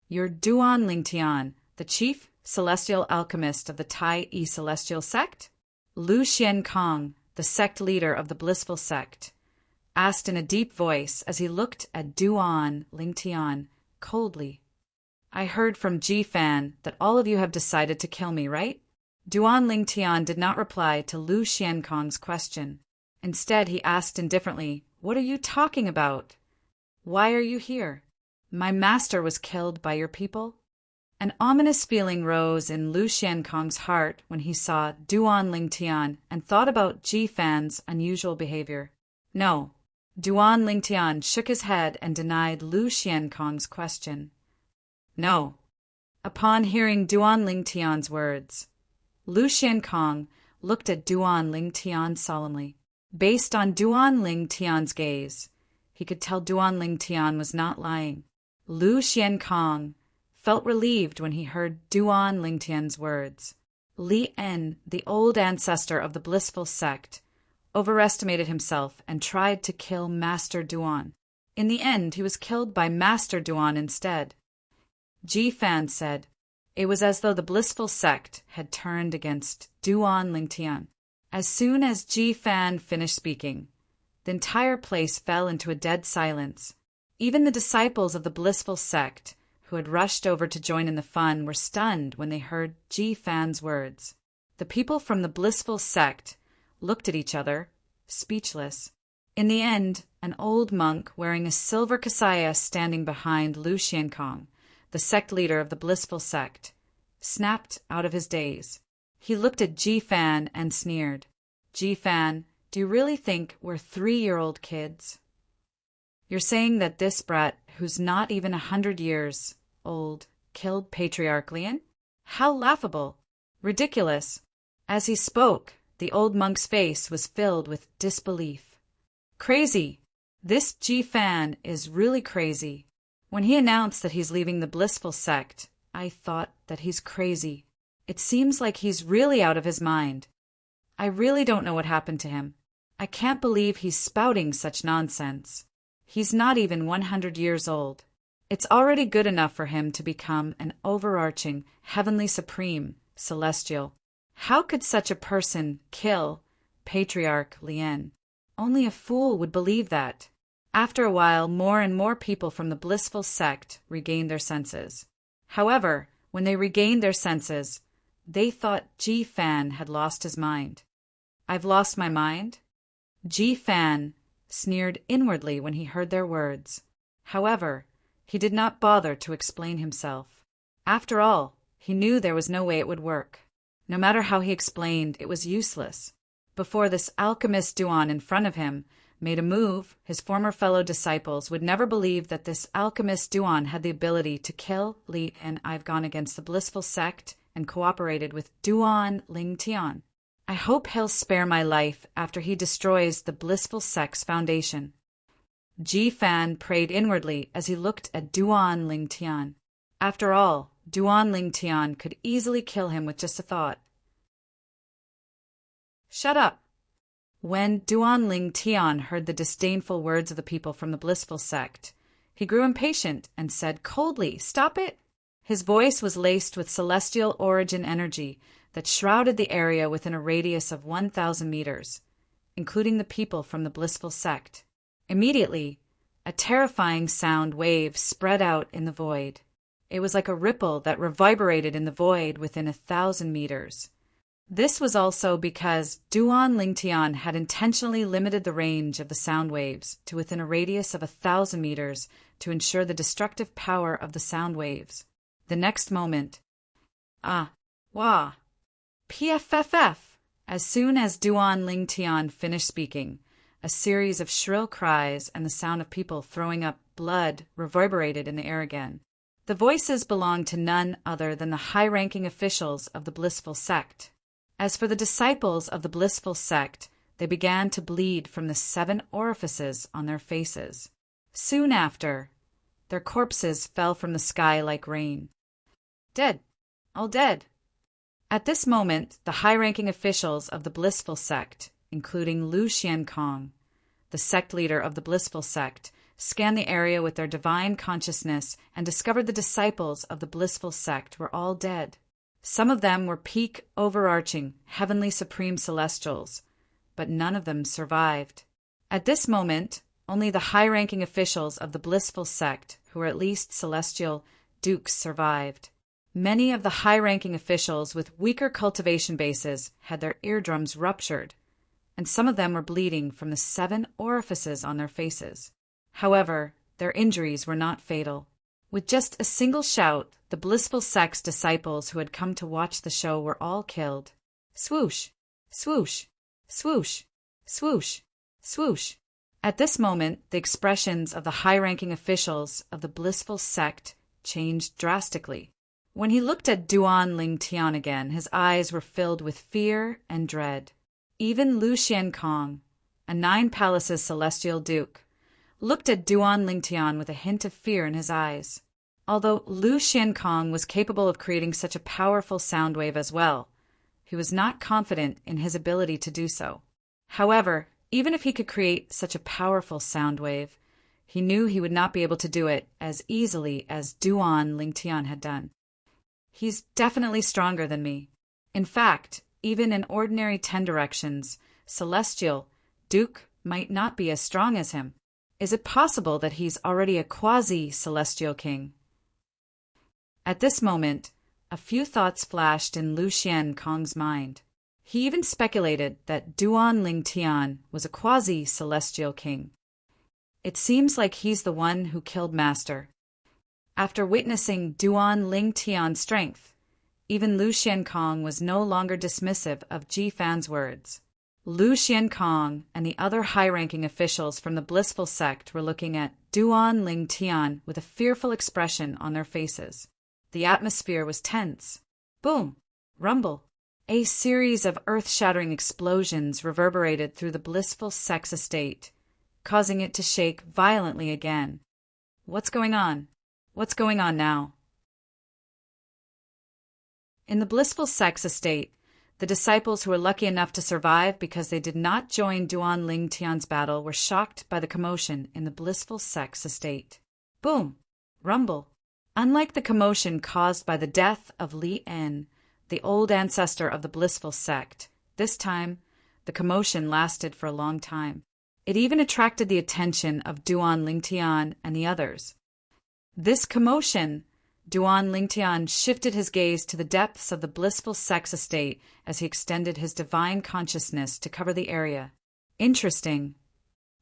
You're Duan Lingtian, the chief celestial alchemist of the Tai E celestial sect? Lu Xiankong, the sect leader of the blissful sect, asked in a deep voice as he looked at Duan Lingtian coldly. I heard from Ji Fan that all of you have decided to kill me, right? Duan Lingtian did not reply to Lu Xiankong's question. Instead, he asked indifferently, What are you talking about? Why are you here? My master was killed by your people? An ominous feeling rose in Lu Xiankong's heart when he saw Duan Lingtian and thought about Ji Fan's unusual behavior. No, Duan Lingtian shook his head and denied Lu Xiankong's question. No. Upon hearing Duan Lingtian's words, Lu Xiankong looked at Duan Lingtian solemnly. Based on Duan Lingtian's gaze, he could tell Duan Lingtian was not lying. Lu Xiankong felt relieved when he heard Duan Lingtian's words. Li En, the old ancestor of the blissful sect, overestimated himself and tried to kill Master Duan. In the end, he was killed by Master Duan instead. Ji Fan said, it was as though the blissful sect had turned against Duan Lingtian. As soon as Ji Fan finished speaking, the entire place fell into a dead silence. Even the disciples of the blissful sect, who had rushed over to join in the fun, were stunned when they heard Ji Fan's words. The people from the blissful sect looked at each other, speechless. In the end, an old monk wearing a silver kasaya standing behind Lu Xiankong, the sect leader of the blissful sect, snapped out of his daze. He looked at Ji Fan and sneered. Ji Fan, do you really think we're 3-year-old kids? You're saying that this brat, who's not even 100 years old, killed Patriarch Lian? How laughable! Ridiculous! As he spoke, the old monk's face was filled with disbelief. Crazy! This Ji Fan is really crazy. When he announced that he's leaving the blissful sect, I thought that he's crazy. It seems like he's really out of his mind. I really don't know what happened to him. I can't believe he's spouting such nonsense. He's not even 100 years old. It's already good enough for him to become an overarching, heavenly supreme, celestial. How could such a person kill Patriarch Lian? Only a fool would believe that. After a while, more and more people from the blissful sect regained their senses. However, when they regained their senses, they thought Ji Fan had lost his mind. I've lost my mind? Ji Fan sneered inwardly when he heard their words. However, he did not bother to explain himself. After all, he knew there was no way it would work. No matter how he explained, it was useless. Before this alchemist Duan in front of him made a move, his former fellow disciples would never believe that this alchemist Duan had the ability to kill Li, and I've gone against the blissful sect and cooperated with Duan Lingtian. I hope he'll spare my life after he destroys the blissful sect's foundation. Ji Fan prayed inwardly as he looked at Duan Lingtian. After all, Duan Lingtian could easily kill him with just a thought. Shut up! When Duan Lingtian heard the disdainful words of the people from the blissful sect, he grew impatient and said coldly, "Stop it!" His voice was laced with celestial origin energy that shrouded the area within a radius of 1,000 meters, including the people from the blissful sect. Immediately, a terrifying sound wave spread out in the void. It was like a ripple that reverberated in the void within 1,000 meters. This was also because Duan Lingtian had intentionally limited the range of the sound waves to within a radius of 1,000 meters to ensure the destructive power of the sound waves. The next moment, wah, PFFF! As soon as Duan Lingtian finished speaking, a series of shrill cries and the sound of people throwing up blood reverberated in the air again. The voices belonged to none other than the high-ranking officials of the blissful sect. As for the disciples of the blissful sect, they began to bleed from the 7 orifices on their faces. Soon after, their corpses fell from the sky like rain. Dead. All dead. At this moment, the high-ranking officials of the blissful sect, including Lu Xiankong, the sect leader of the blissful sect, scanned the area with their divine consciousness and discovered the disciples of the blissful sect were all dead. Some of them were peak overarching, heavenly supreme celestials, but none of them survived. At this moment, only the high-ranking officials of the blissful sect, who were at least celestial dukes, survived. Many of the high-ranking officials with weaker cultivation bases had their eardrums ruptured, and some of them were bleeding from the 7 orifices on their faces. However, their injuries were not fatal. With just a single shout, the blissful sect's disciples who had come to watch the show were all killed. Swoosh! Swoosh! Swoosh! Swoosh! Swoosh! At this moment, the expressions of the high-ranking officials of the blissful sect changed drastically. When he looked at Duan Ling Tian again, his eyes were filled with fear and dread. Even Lu Xiankong, a 9 palaces celestial duke, looked at Duan Ling Tian with a hint of fear in his eyes. Although Lu Xiankong was capable of creating such a powerful sound wave as well, he was not confident in his ability to do so. However, even if he could create such a powerful sound wave, he knew he would not be able to do it as easily as Duan Ling Tian had done. He's definitely stronger than me. In fact, even in ordinary 10 directions, Celestial, Duke might not be as strong as him. Is it possible that he's already a quasi-celestial king? At this moment, a few thoughts flashed in Lu Xiankong's mind. He even speculated that Duan Ling Tian was a quasi-celestial king. It seems like he's the one who killed Master. After witnessing Duan Ling Tian's strength, even Lu Xiankong was no longer dismissive of Ji Fan's words. Lu Xiankong and the other high-ranking officials from the blissful sect were looking at Duan Ling Tian with a fearful expression on their faces. The atmosphere was tense. Boom! Rumble! A series of earth-shattering explosions reverberated through the blissful sect's estate, causing it to shake violently again. What's going on? What's going on now? In the blissful sect's estate, the disciples who were lucky enough to survive because they did not join Duan Ling Tian's battle were shocked by the commotion in the blissful sect's estate. Boom! Rumble! Unlike the commotion caused by the death of Li En, the old ancestor of the blissful sect, this time the commotion lasted for a long time. It even attracted the attention of Duan Ling Tian and the others. This commotion, Duan Ling Tian shifted his gaze to the depths of the blissful sect's estate as he extended his divine consciousness to cover the area. Interesting.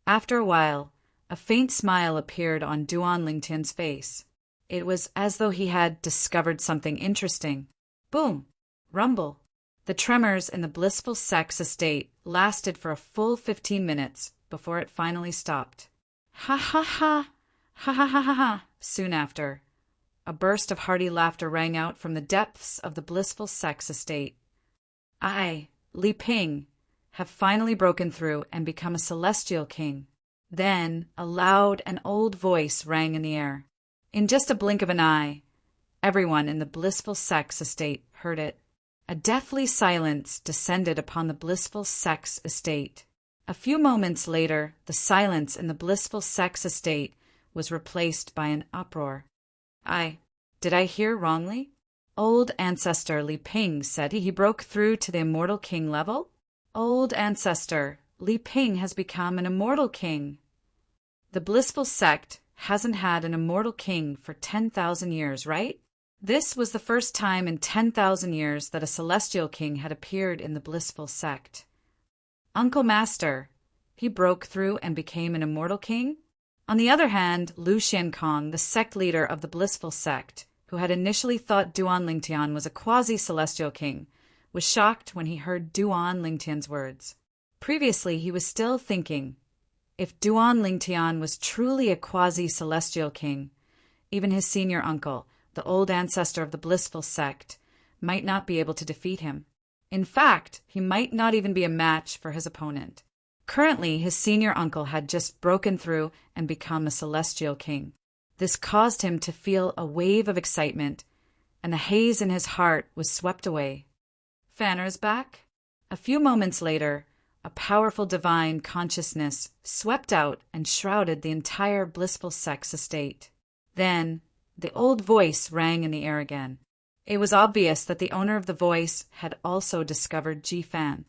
After a while, a faint smile appeared on Duan Ling Tian's face. It was as though he had discovered something interesting. Boom! Rumble! The tremors in the blissful sect's estate lasted for a full 15 minutes before it finally stopped. Ha ha ha! Ha ha ha ha ha! Soon after, a burst of hearty laughter rang out from the depths of the blissful sect's estate. I, Li Ping, have finally broken through and become a celestial king. Then a loud and old voice rang in the air. In just a blink of an eye, everyone in the blissful sect's estate heard it. A deathly silence descended upon the blissful sect's estate. A few moments later, the silence in the blissful sect's estate was replaced by an uproar. Did I hear wrongly? Old ancestor Li Ping said he broke through to the immortal king level? Old ancestor Li Ping has become an immortal king. The blissful sect hasn't had an immortal king for 10,000 years, right? This was the first time in 10,000 years that a celestial king had appeared in the blissful sect. Uncle Master, he broke through and became an immortal king? On the other hand, Lu Xiankong, the sect leader of the blissful sect, who had initially thought Duan Ling Tian was a quasi-celestial king, was shocked when he heard Duan Ling Tian's words. Previously, he was still thinking, if Duan Ling Tian was truly a quasi-celestial king, even his senior uncle, the old ancestor of the blissful sect, might not be able to defeat him. In fact, he might not even be a match for his opponent. Currently, his senior uncle had just broken through and become a celestial king. This caused him to feel a wave of excitement, and the haze in his heart was swept away. Fanner's back? A few moments later, a powerful divine consciousness swept out and shrouded the entire blissful sect's estate. Then, the old voice rang in the air again. It was obvious that the owner of the voice had also discovered Ji Fan.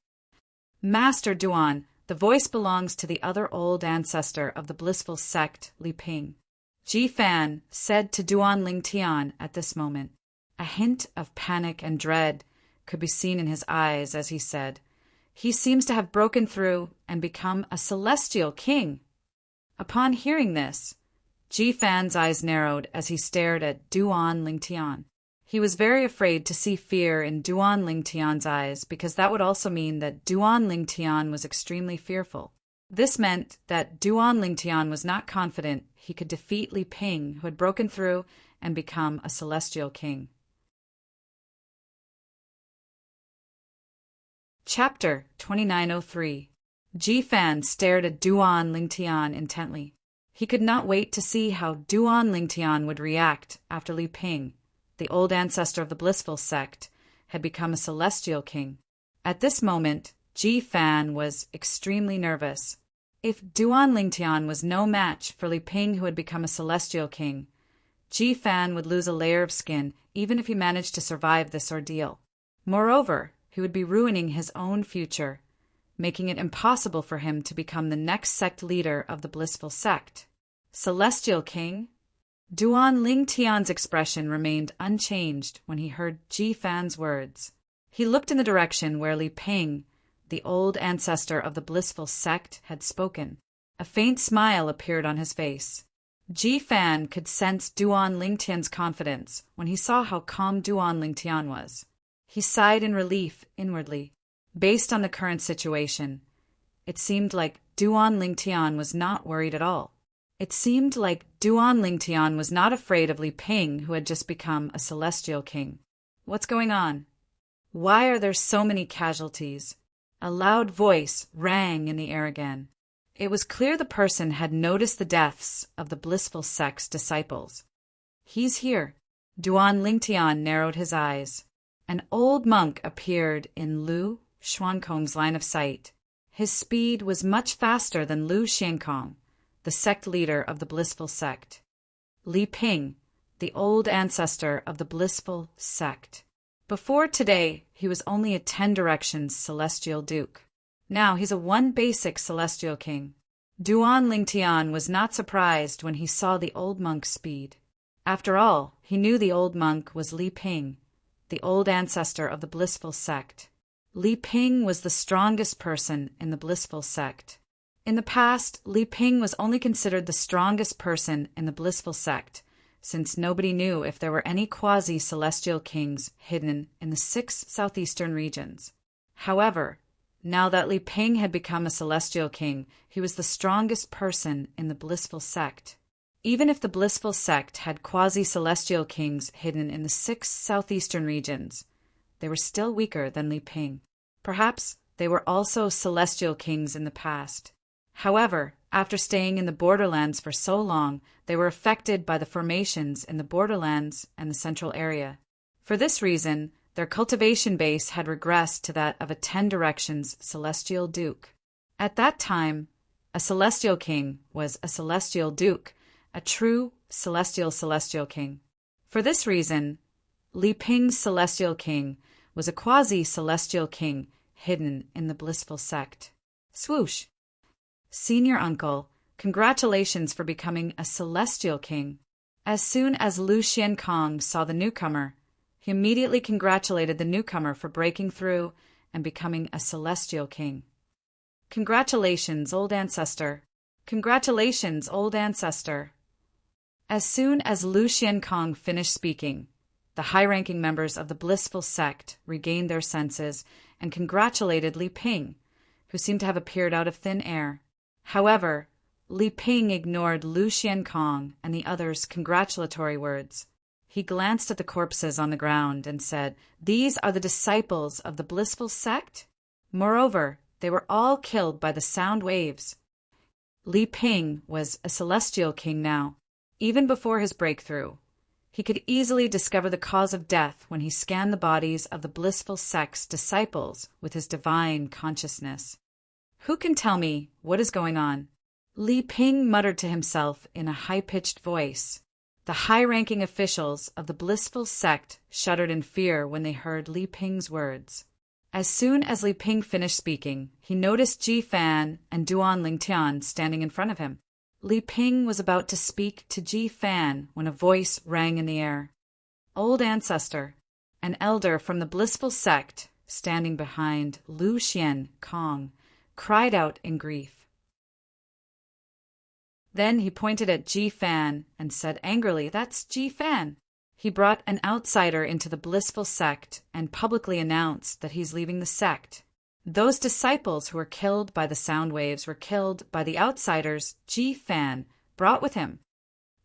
Master Duan, the voice belongs to the other old ancestor of the blissful sect, Li Ping. Ji Fan said to Duan Ling Tian at this moment. A hint of panic and dread could be seen in his eyes as he said, "He seems to have broken through and become a celestial king." Upon hearing this, Ji Fan's eyes narrowed as he stared at Duan Lingtian. He was very afraid to see fear in Duan Lingtian's eyes because that would also mean that Duan Lingtian was extremely fearful. This meant that Duan Lingtian was not confident he could defeat Li Ping, who had broken through and become a celestial king. Chapter 2903. Ji Fan stared at Duan Lingtian intently. He could not wait to see how Duan Lingtian would react after Li Ping, the old ancestor of the blissful sect, had become a celestial king. At this moment, Ji Fan was extremely nervous. If Duan Lingtian was no match for Li Ping, who had become a celestial king, Ji Fan would lose a layer of skin even if he managed to survive this ordeal. Moreover, he would be ruining his own future, making it impossible for him to become the next sect leader of the blissful sect. Celestial king? Duan Lingtian's expression remained unchanged when he heard Ji Fan's words. He looked in the direction where Li Ping, the old ancestor of the blissful sect, had spoken. A faint smile appeared on his face. Ji Fan could sense Duan Lingtian's confidence when he saw how calm Duan Lingtian was. He sighed in relief inwardly. Based on the current situation, it seemed like Duan Lingtian was not worried at all. It seemed like Duan Lingtian was not afraid of Li Ping, who had just become a celestial king. What's going on? Why are there so many casualties? A loud voice rang in the air again. It was clear the person had noticed the deaths of the blissful sect's disciples. He's here. Duan Lingtian narrowed his eyes. An old monk appeared in Lu Xuankong's line of sight. His speed was much faster than Lu Xiankong, the sect leader of the blissful sect. Li Ping, the old ancestor of the blissful sect. Before today, he was only a 10 directions celestial duke. Now he's a 1 basic celestial king. Duan Lingtian was not surprised when he saw the old monk's speed. After all, he knew the old monk was Li Ping, the old ancestor of the blissful sect. Li Ping was the strongest person in the blissful sect. In the past, Li Ping was only considered the strongest person in the blissful sect, since nobody knew if there were any quasi-celestial kings hidden in the 6 southeastern regions. However, now that Li Ping had become a celestial king, he was the strongest person in the blissful sect. Even if the blissful sect had quasi-celestial kings hidden in the 6 southeastern regions, they were still weaker than Li Ping. Perhaps they were also celestial kings in the past. However, after staying in the borderlands for so long, they were affected by the formations in the borderlands and the central area. For this reason, their cultivation base had regressed to that of a 10 directions celestial duke. At that time, a celestial king was a celestial duke, a true celestial king. For this reason, Li Ping's celestial king was a quasi-celestial king hidden in the blissful sect. Swoosh! Senior uncle, congratulations for becoming a celestial king. As soon as Lu Xiankong saw the newcomer, he immediately congratulated the newcomer for breaking through and becoming a celestial king. Congratulations, old ancestor. Congratulations, old ancestor. As soon as Lu Xiankong finished speaking, the high-ranking members of the blissful sect regained their senses and congratulated Li Ping, who seemed to have appeared out of thin air. However, Li Ping ignored Lu Xiankong and the others' congratulatory words. He glanced at the corpses on the ground and said, "These are the disciples of the blissful sect?" Moreover, they were all killed by the sound waves. Li Ping was a celestial king now. Even before his breakthrough, he could easily discover the cause of death when he scanned the bodies of the blissful sect's disciples with his divine consciousness. Who can tell me what is going on? Li Ping muttered to himself in a high-pitched voice. The high-ranking officials of the blissful sect shuddered in fear when they heard Li Ping's words. As soon as Li Ping finished speaking, he noticed Ji Fan and Duan Lingtian standing in front of him. Li Ping was about to speak to Ji Fan when a voice rang in the air. Old ancestor, an elder from the blissful sect, standing behind Lu Xiankong, cried out in grief. Then he pointed at Ji Fan and said angrily, "That's Ji Fan." He brought an outsider into the blissful sect and publicly announced that he's leaving the sect. Those disciples who were killed by the sound waves were killed by the outsiders Ji Fan brought with him.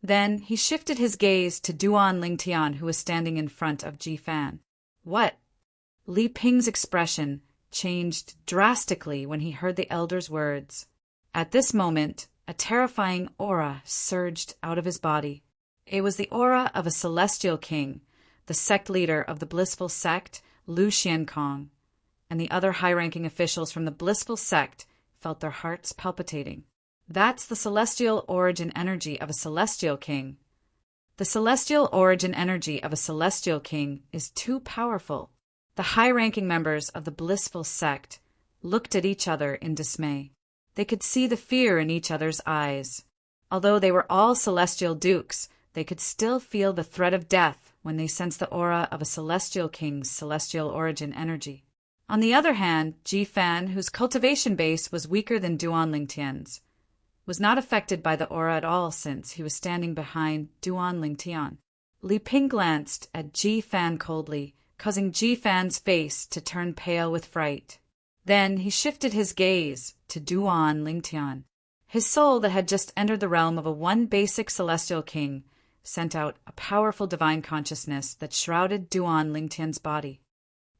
Then he shifted his gaze to Duan Lingtian, who was standing in front of Ji Fan. What? Li Ping's expression changed drastically when he heard the elder's words. At this moment, a terrifying aura surged out of his body. It was the aura of a celestial king, the sect leader of the blissful sect, Lu Xiankong, and the other high-ranking officials from the blissful sect felt their hearts palpitating. That's the celestial origin energy of a celestial king. The celestial origin energy of a celestial king is too powerful. The high-ranking members of the blissful sect looked at each other in dismay. They could see the fear in each other's eyes. Although they were all celestial dukes, they could still feel the threat of death when they sensed the aura of a celestial king's celestial origin energy. On the other hand, Ji Fan, whose cultivation base was weaker than Duan Lingtian's, was not affected by the aura at all since he was standing behind Duan Lingtian. Li Ping glanced at Ji Fan coldly, causing Ji Fan's face to turn pale with fright. Then he shifted his gaze to Duan Lingtian. His soul that had just entered the realm of a one basic celestial king sent out a powerful divine consciousness that shrouded Duan Lingtian's body.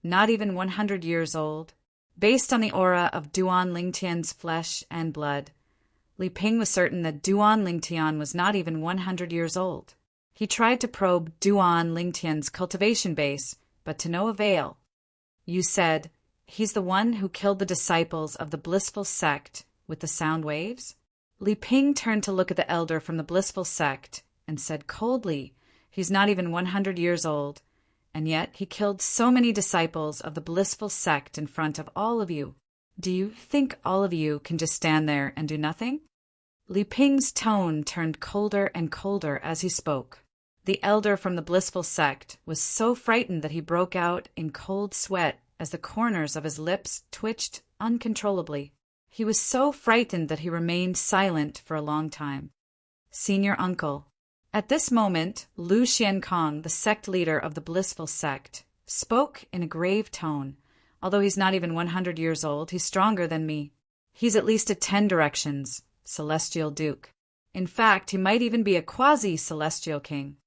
Not even 100 years old. Based on the aura of Duan Lingtian's flesh and blood, Li Ping was certain that Duan Lingtian was not even 100 years old. He tried to probe Duan Lingtian's cultivation base, but to no avail. You said, he's the one who killed the disciples of the blissful sect with the sound waves? Li Ping turned to look at the elder from the blissful sect and said coldly, he's not even 100 years old, and yet he killed so many disciples of the blissful sect in front of all of you. Do you think all of you can just stand there and do nothing? Li Ping's tone turned colder and colder as he spoke. The elder from the blissful sect was so frightened that he broke out in cold sweat as the corners of his lips twitched uncontrollably. He was so frightened that he remained silent for a long time. Senior uncle. At this moment, Lu Xiankong, the sect leader of the blissful sect, spoke in a grave tone. Although he's not even 100 years old, he's stronger than me. He's at least a 10 directions celestial duke. In fact, he might even be a quasi-celestial king.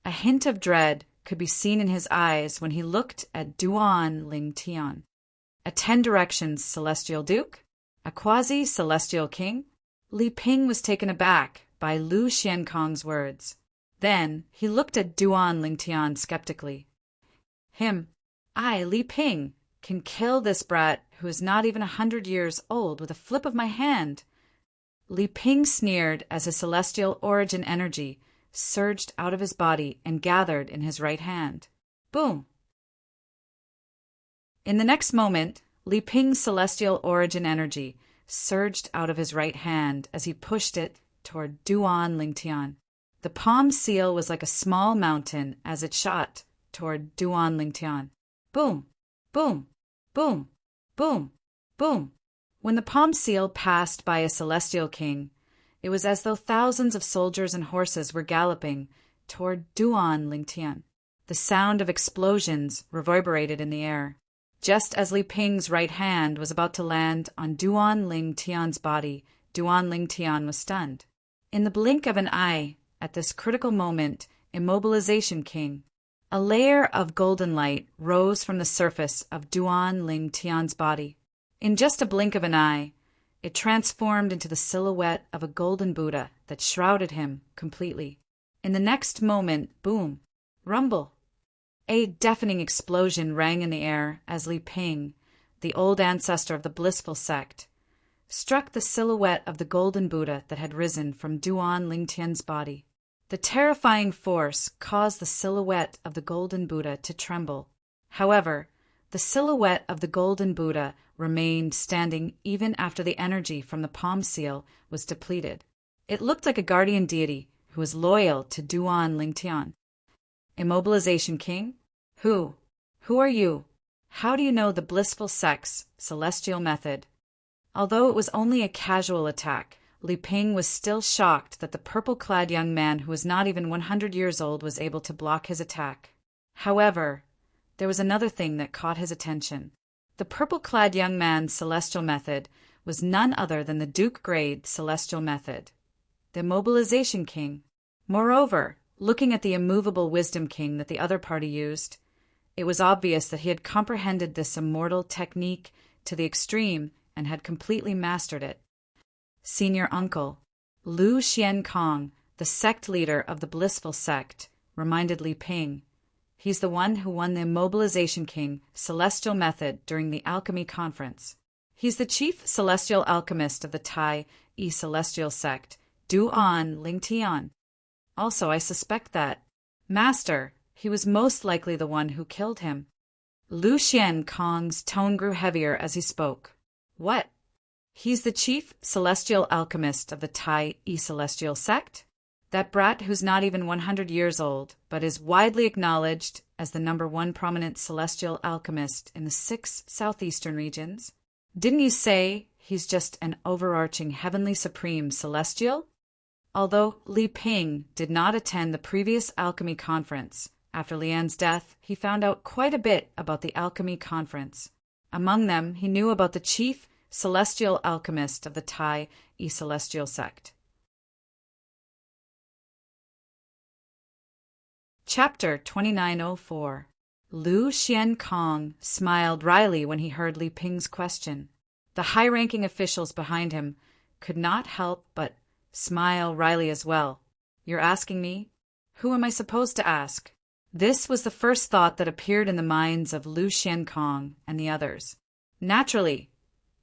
A hint of dread could be seen in his eyes when he looked at Duan Lingtian. A 10 directions celestial duke? A quasi-celestial king? Li Ping was taken aback by Lu Xiankong's words. Then he looked at Duan Lingtian skeptically. Him, I, Li Ping, can kill this brat who is not even 100 years old with a flip of my hand. Li Ping sneered as his celestial origin energy surged out of his body and gathered in his right hand. Boom! In the next moment, Li Ping's celestial origin energy surged out of his right hand as he pushed it toward Duan Lingtian. The palm seal was like a small mountain as it shot toward Duan Lingtian. Boom! Boom! Boom! Boom! Boom! When the palm seal passed by a celestial king, it was as though thousands of soldiers and horses were galloping toward Duan Lingtian. The sound of explosions reverberated in the air. Just as Li Ping's right hand was about to land on Duan Lingtian's body, Duan Lingtian was stunned. In the blink of an eye, at this critical moment, immobilization king, a layer of golden light rose from the surface of Duan Lingtian's body. In just a blink of an eye, it transformed into the silhouette of a golden Buddha that shrouded him completely. In the next moment, boom, rumble. A deafening explosion rang in the air as Li Ping, the old ancestor of the blissful sect, struck the silhouette of the golden Buddha that had risen from Duan Lingtian's body. The terrifying force caused the silhouette of the golden Buddha to tremble. However, the silhouette of the golden Buddha remained standing even after the energy from the palm seal was depleted. It looked like a guardian deity who was loyal to Duan Lingtian. Immobilization king? Who? Who are you? How do you know the blissful sect's celestial method? Although it was only a casual attack, Li Ping was still shocked that the purple-clad young man who was not even 100 years old was able to block his attack. However, there was another thing that caught his attention. The purple-clad young man's celestial method was none other than the Duke-grade celestial method, the Mobilization King. Moreover, looking at the immovable Wisdom King that the other party used, it was obvious that he had comprehended this immortal technique to the extreme and had completely mastered it. Senior Uncle, Lu Xiankong, the sect leader of the Blissful Sect, reminded Li Ping. He's the one who won the Mobilization King celestial method during the alchemy conference. He's the chief celestial alchemist of the Tai Yi celestial sect, Duan Lingtian. Also, I suspect that, Master, he was most likely the one who killed him. Lu Xiankong's tone grew heavier as he spoke. What? He's the chief celestial alchemist of the Tai Yi celestial sect? That brat who's not even 100 years old, but is widely acknowledged as the #1 prominent celestial alchemist in the 6 southeastern regions? Didn't you say he's just an overarching heavenly supreme celestial? Although Li Ping did not attend the previous alchemy conference, after Lian's death, he found out quite a bit about the alchemy conference. Among them, he knew about the chief celestial alchemist of the Tai Yi celestial sect. Chapter 2904. Lu Xiankong smiled wryly when he heard Li Ping's question. The high-ranking officials behind him could not help but smile wryly as well. You're asking me? Who am I supposed to ask? This was the first thought that appeared in the minds of Lu Xiankong and the others. Naturally,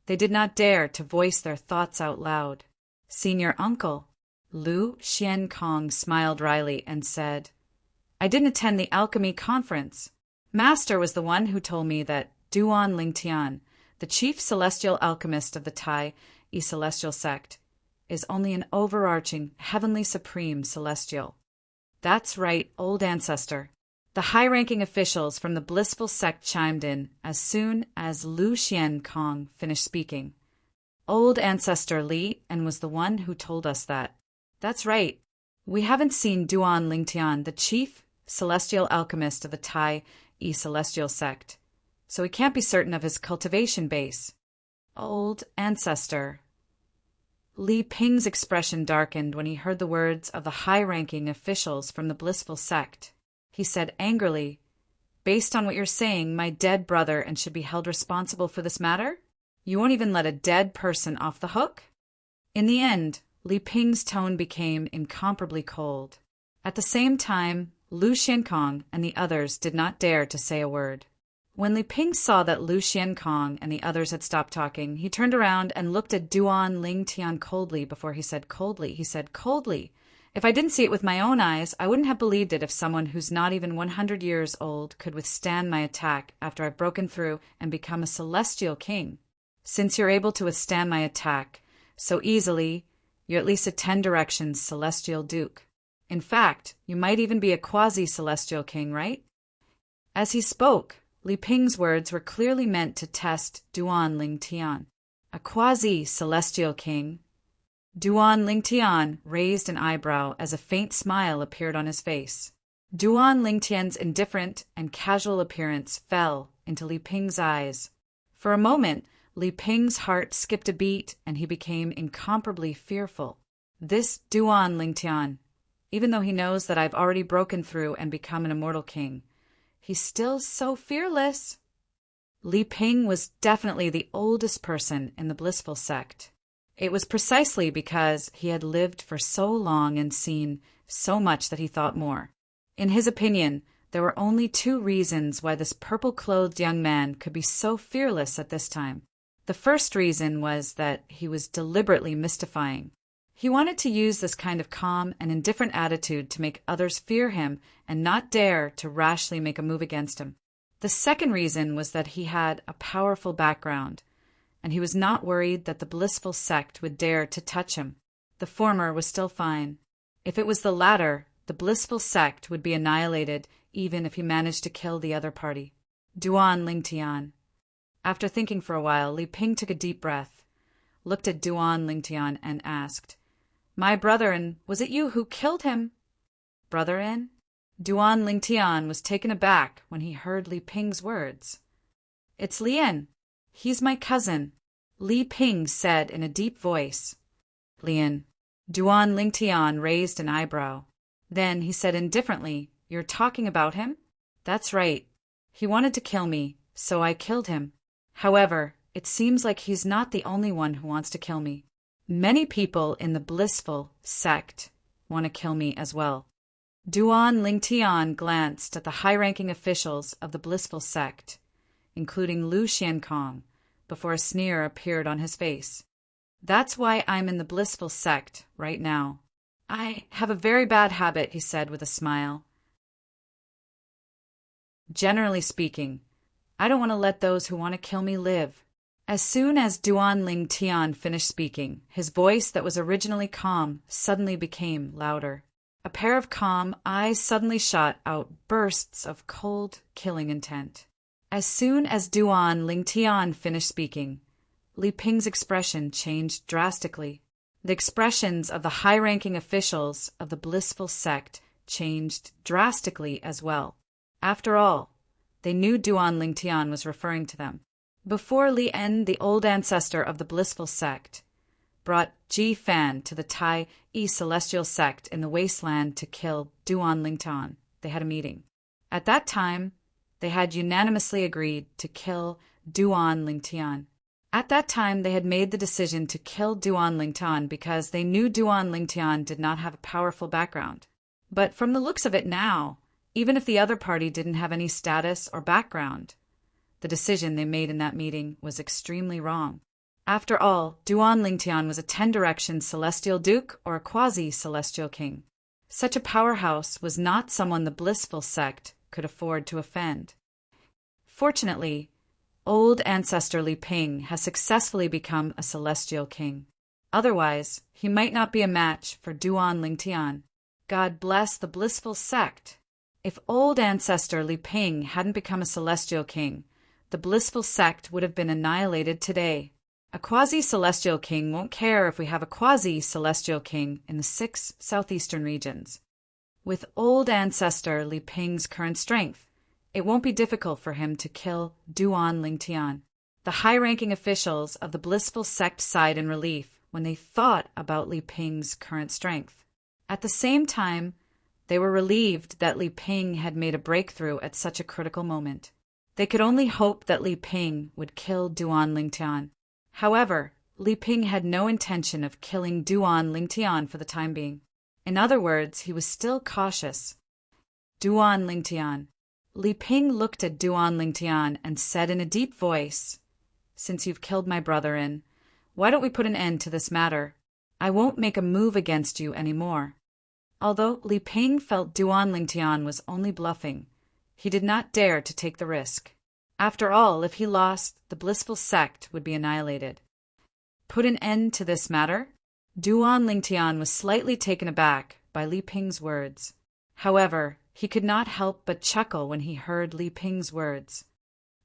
they did not dare to voice their thoughts out loud. Senior Uncle, Lu Xiankong smiled wryly and said, I didn't attend the alchemy conference. Master was the one who told me that Duan Lingtian, the chief celestial alchemist of the Tai Yi celestial sect, is only an overarching, heavenly supreme celestial. That's right, old ancestor. The high-ranking officials from the blissful sect chimed in as soon as Lu Xiankong finished speaking. Old ancestor Li and was the one who told us that. That's right. We haven't seen Duan Lingtian, the chief celestial alchemist of the Tai Yi celestial sect, so we can't be certain of his cultivation base. Old ancestor. Li Ping's expression darkened when he heard the words of the high-ranking officials from the blissful sect. He said angrily, Based on what you're saying, my dead brother and should be held responsible for this matter? You won't even let a dead person off the hook? In the end, Li Ping's tone became incomparably cold. At the same time, Lu Xiankong and the others did not dare to say a word. When Li Ping saw that Lu Xiankong and the others had stopped talking, he turned around and looked at Duan Lingtian coldly before he said coldly. If I didn't see it with my own eyes, I wouldn't have believed it if someone who's not even 100 years old could withstand my attack after I've broken through and become a celestial king. Since you're able to withstand my attack so easily, you're at least a 10 directions celestial duke. In fact, you might even be a quasi-celestial king, right? As he spoke, Li Ping's words were clearly meant to test Duan Lingtian. A quasi-celestial king. Duan Lingtian raised an eyebrow as a faint smile appeared on his face. Duan Lingtian's indifferent and casual appearance fell into Li Ping's eyes. For a moment, Li Ping's heart skipped a beat and he became incomparably fearful. This Duan Lingtian, even though he knows that I've already broken through and become an immortal king, he's still so fearless. Li Ping was definitely the oldest person in the blissful sect. It was precisely because he had lived for so long and seen so much that he thought more. In his opinion, there were only 2 reasons why this purple-clothed young man could be so fearless at this time. The first reason was that he was deliberately mystifying. He wanted to use this kind of calm and indifferent attitude to make others fear him and not dare to rashly make a move against him. The second reason was that he had a powerful background, and he was not worried that the blissful sect would dare to touch him. The former was still fine. If it was the latter, the blissful sect would be annihilated even if he managed to kill the other party. Duan Lingtian. After thinking for a while, Li Ping took a deep breath. looked at Duan Lingtian and asked, "My brother-in, was it you who killed him?" Brother-in? Duan Lingtian was taken aback when he heard Li Ping's words. "It's Lian. He's my cousin," Li Ping said in a deep voice. "Lian." Duan Lingtian raised an eyebrow. Then he said indifferently, "You're talking about him?" "That's right. He wanted to kill me, so I killed him. However, it seems like he's not the only one who wants to kill me. Many people in the blissful sect want to kill me as well." Duan Lingtian glanced at the high-ranking officials of the blissful sect, including Lu Xiankong, before a sneer appeared on his face. "That's why I'm in the blissful sect right now. I have a very bad habit," he said with a smile. "Generally speaking, I don't want to let those who want to kill me live." As soon as Duan Lingtian finished speaking, his voice that was originally calm suddenly became louder. A pair of calm eyes suddenly shot out bursts of cold, killing intent. As soon as Duan Lingtian finished speaking, Li Ping's expression changed drastically. The expressions of the high-ranking officials of the blissful sect changed drastically as well. After all, they knew Duan Lingtian was referring to them. Before Li En, the old ancestor of the blissful sect, brought Ji Fan to the Tai Yi celestial sect in the wasteland to kill Duan Lingtian, they had a meeting. At that time, they had unanimously agreed to kill Duan Lingtian. At that time, they had made the decision to kill Duan Lingtian because they knew Duan Lingtian did not have a powerful background. But from the looks of it now, even if the other party didn't have any status or background, the decision they made in that meeting was extremely wrong. After all, Duan Lingtian was a 10-direction celestial duke or a quasi-celestial king. Such a powerhouse was not someone the blissful sect could afford to offend. Fortunately, old ancestor Li Ping has successfully become a celestial king. Otherwise, he might not be a match for Duan Lingtian. God bless the blissful sect. If old ancestor Li Ping hadn't become a celestial king, the blissful sect would have been annihilated today. A quasi-celestial king won't care if we have a quasi-celestial king in the 6 southeastern regions. With old ancestor Li Ping's current strength, it won't be difficult for him to kill Duan Lingtian. The high-ranking officials of the blissful sect sighed in relief when they thought about Li Ping's current strength. At the same time, they were relieved that Li Ping had made a breakthrough at such a critical moment. They could only hope that Li Ping would kill Duan Lingtian. However, Li Ping had no intention of killing Duan Lingtian for the time being. In other words, he was still cautious. Duan Lingtian. Li Ping looked at Duan Lingtian and said in a deep voice, "Since you've killed my brother-in, why don't we put an end to this matter? I won't make a move against you anymore." Although Li Ping felt Duan Lingtian was only bluffing, he did not dare to take the risk. After all, if he lost, the blissful sect would be annihilated. Put an end to this matter? Duan Lingtian was slightly taken aback by Li Ping's words. However, he could not help but chuckle when he heard Li Ping's words.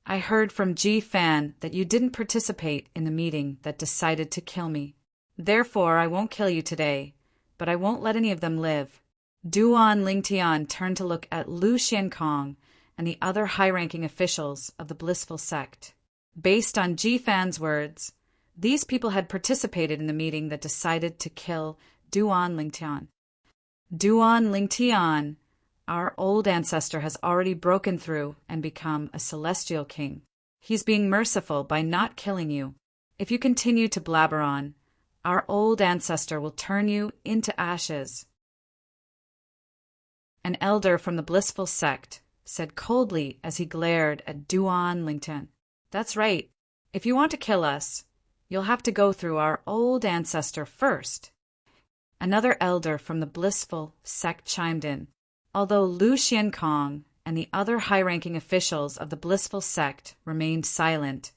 "I heard from Ji Fan that you didn't participate in the meeting that decided to kill me. Therefore, I won't kill you today, but I won't let any of them live." Duan Lingtian turned to look at Lu Xiankong and the other high-ranking officials of the blissful sect. Based on Ji Fan's words, these people had participated in the meeting that decided to kill Duan Lingtian. "Duan Lingtian, our old ancestor has already broken through and become a celestial king. He's being merciful by not killing you. If you continue to blabber on, our old ancestor will turn you into ashes." An elder from the blissful sect said coldly as he glared at Duan Lingtian. "That's right. If you want to kill us, you'll have to go through our old ancestor first." Another elder from the blissful sect chimed in. Although Lu Xiankong and the other high-ranking officials of the blissful sect remained silent,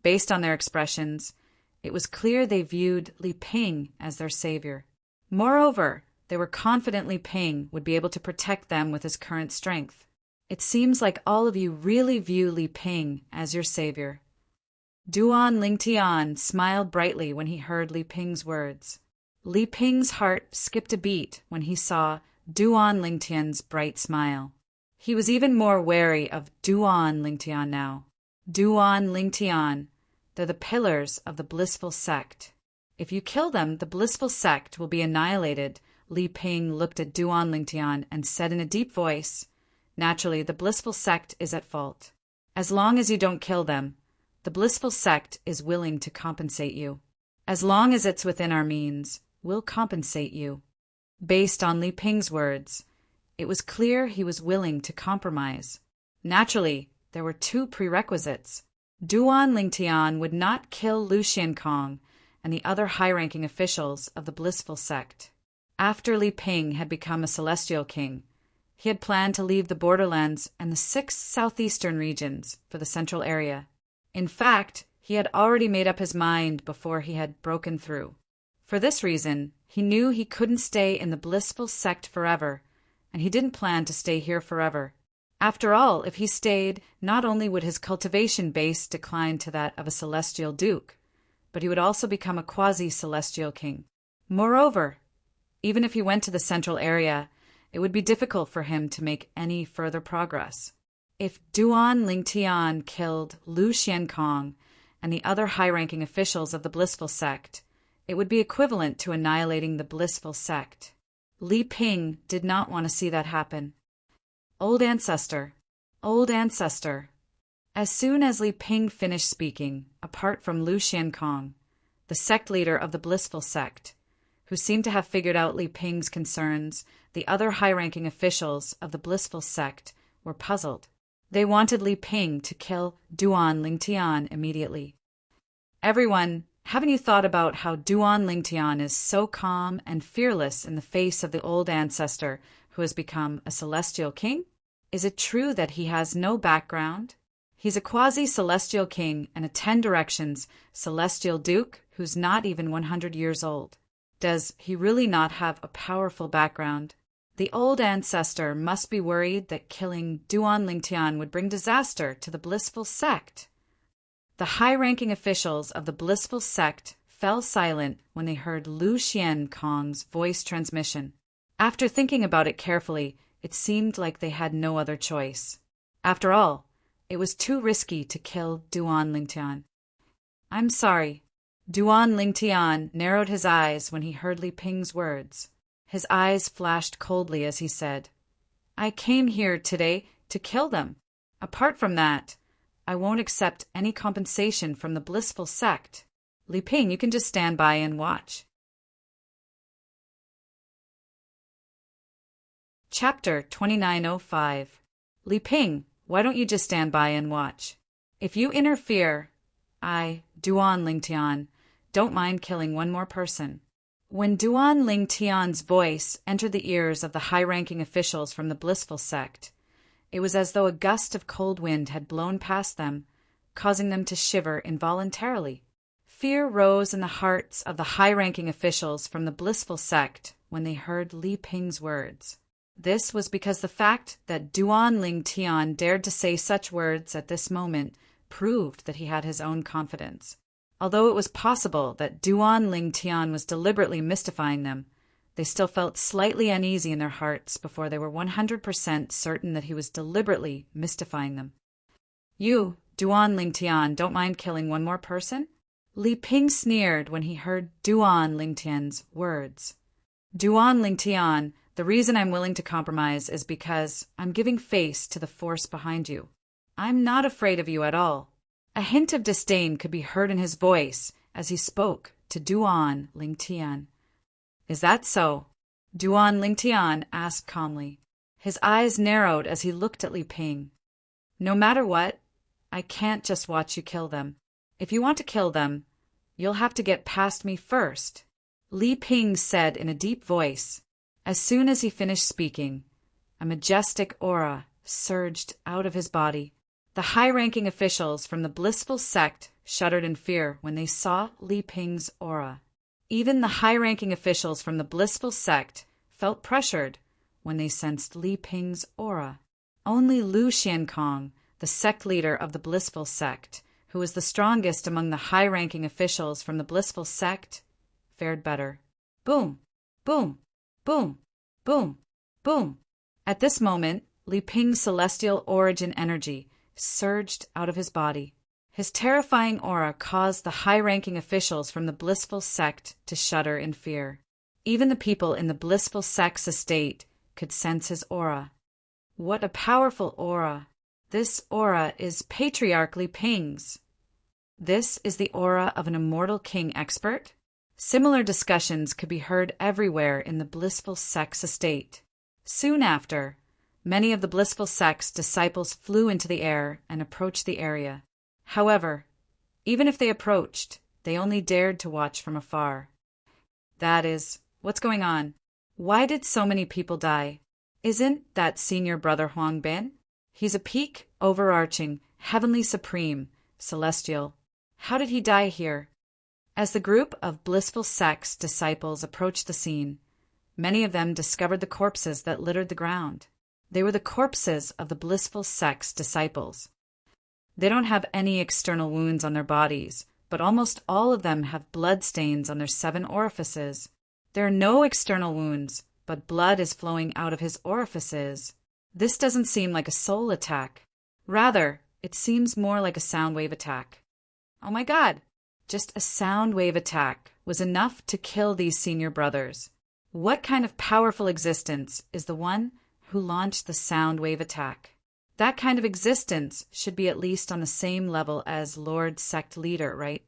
based on their expressions, it was clear they viewed Li Ping as their savior. Moreover, they were confident Li Ping would be able to protect them with his current strength. "It seems like all of you really view Li Ping as your savior." Duan Lingtian smiled brightly when he heard Li Ping's words. Li Ping's heart skipped a beat when he saw Duan Lingtian's bright smile. He was even more wary of Duan Lingtian now. Duan Lingtian, they're the pillars of the blissful sect. If you kill them, the blissful sect will be annihilated. Li Ping looked at Duan Lingtian and said in a deep voice, "Naturally, the blissful sect is at fault. As long as you don't kill them, the blissful sect is willing to compensate you. As long as it's within our means, we'll compensate you." Based on Li Ping's words, it was clear he was willing to compromise. Naturally, there were two prerequisites. Duan Lingtian would not kill Lu Xiankong and the other high-ranking officials of the blissful sect. After Li Ping had become a celestial king, he had planned to leave the borderlands and the 6 southeastern regions for the central area. In fact, he had already made up his mind before he had broken through. For this reason, he knew he couldn't stay in the blissful sect forever, and he didn't plan to stay here forever. After all, if he stayed, not only would his cultivation base decline to that of a celestial duke, but he would also become a quasi-celestial king. Moreover, even if he went to the central area, it would be difficult for him to make any further progress. If Duan Lingtian killed Lu Xiankong and the other high-ranking officials of the blissful sect, it would be equivalent to annihilating the blissful sect. Li Ping did not want to see that happen. Old ancestor, old ancestor. As soon as Li Ping finished speaking, apart from Lu Xiankong, the sect leader of the blissful sect, who seemed to have figured out Li Ping's concerns, the other high-ranking officials of the blissful sect were puzzled. They wanted Li Ping to kill Duan Lingtian immediately. "Everyone, haven't you thought about how Duan Lingtian is so calm and fearless in the face of the old ancestor who has become a celestial king? Is it true that he has no background? He's a quasi-celestial king and a 10 directions celestial duke who's not even 100 years old. Does he really not have a powerful background? The old ancestor must be worried that killing Duan Lingtian would bring disaster to the blissful sect." The high-ranking officials of the blissful sect fell silent when they heard Lu Xiankong's voice transmission. After thinking about it carefully, it seemed like they had no other choice. After all, it was too risky to kill Duan Lingtian. "I'm sorry." Duan Lingtian narrowed his eyes when he heard Li Ping's words. His eyes flashed coldly as he said, "I came here today to kill them. Apart from that, I won't accept any compensation from the blissful sect. Li Ping, you can just stand by and watch." Chapter 2905. Li Ping, why don't you just stand by and watch? If you interfere, I, Duan Lingtian, don't mind killing one more person. When Duan Lingtian's voice entered the ears of the high-ranking officials from the blissful sect, it was as though a gust of cold wind had blown past them, causing them to shiver involuntarily. Fear rose in the hearts of the high-ranking officials from the blissful sect when they heard Li Ping's words. This was because the fact that Duan Lingtian dared to say such words at this moment proved that he had his own confidence. Although it was possible that Duan Lingtian was deliberately mystifying them, they still felt slightly uneasy in their hearts before they were 100% certain that he was deliberately mystifying them. "You, Duan Lingtian, don't mind killing one more person?" Li Ping sneered when he heard Duan Lingtian's words. "Duan Lingtian, the reason I'm willing to compromise is because I'm giving face to the force behind you. I'm not afraid of you at all." A hint of disdain could be heard in his voice as he spoke to Duan Lingtian. "Is that so?" Duan Lingtian asked calmly. His eyes narrowed as he looked at Li Ping. "No matter what, I can't just watch you kill them. If you want to kill them, you'll have to get past me first," Li Ping said in a deep voice. As soon as he finished speaking, a majestic aura surged out of his body. The high-ranking officials from the blissful sect shuddered in fear when they saw Li Ping's aura. Even the high-ranking officials from the blissful sect felt pressured when they sensed Li Ping's aura. Only Lu Xiankong, the sect leader of the blissful sect, who was the strongest among the high-ranking officials from the blissful sect, fared better. Boom, boom, boom, boom, boom. At this moment, Li Ping's celestial origin energy surged out of his body. His terrifying aura caused the high-ranking officials from the blissful sect to shudder in fear. Even the people in the blissful sect's estate could sense his aura. What a powerful aura! This aura is Patriarch Li Ping's. This is the aura of an immortal king expert? Similar discussions could be heard everywhere in the blissful sect's estate. Soon after, many of the blissful sect's disciples flew into the air and approached the area. However, even if they approached, they only dared to watch from afar. That is, what's going on? Why did so many people die? Isn't that senior brother Huang Bin? He's a peak, overarching, heavenly supreme, celestial. How did he die here? As the group of blissful sect's disciples approached the scene, many of them discovered the corpses that littered the ground. They were the corpses of the blissful sect's disciples. They don't have any external wounds on their bodies, but almost all of them have blood stains on their 7 orifices. There are no external wounds, but blood is flowing out of his orifices. This doesn't seem like a soul attack. Rather, it seems more like a sound wave attack. Oh my God! Just a sound wave attack was enough to kill these senior brothers. What kind of powerful existence is the one who launched the sound wave attack? That kind of existence should be at least on the same level as Lord Sect Leader, right?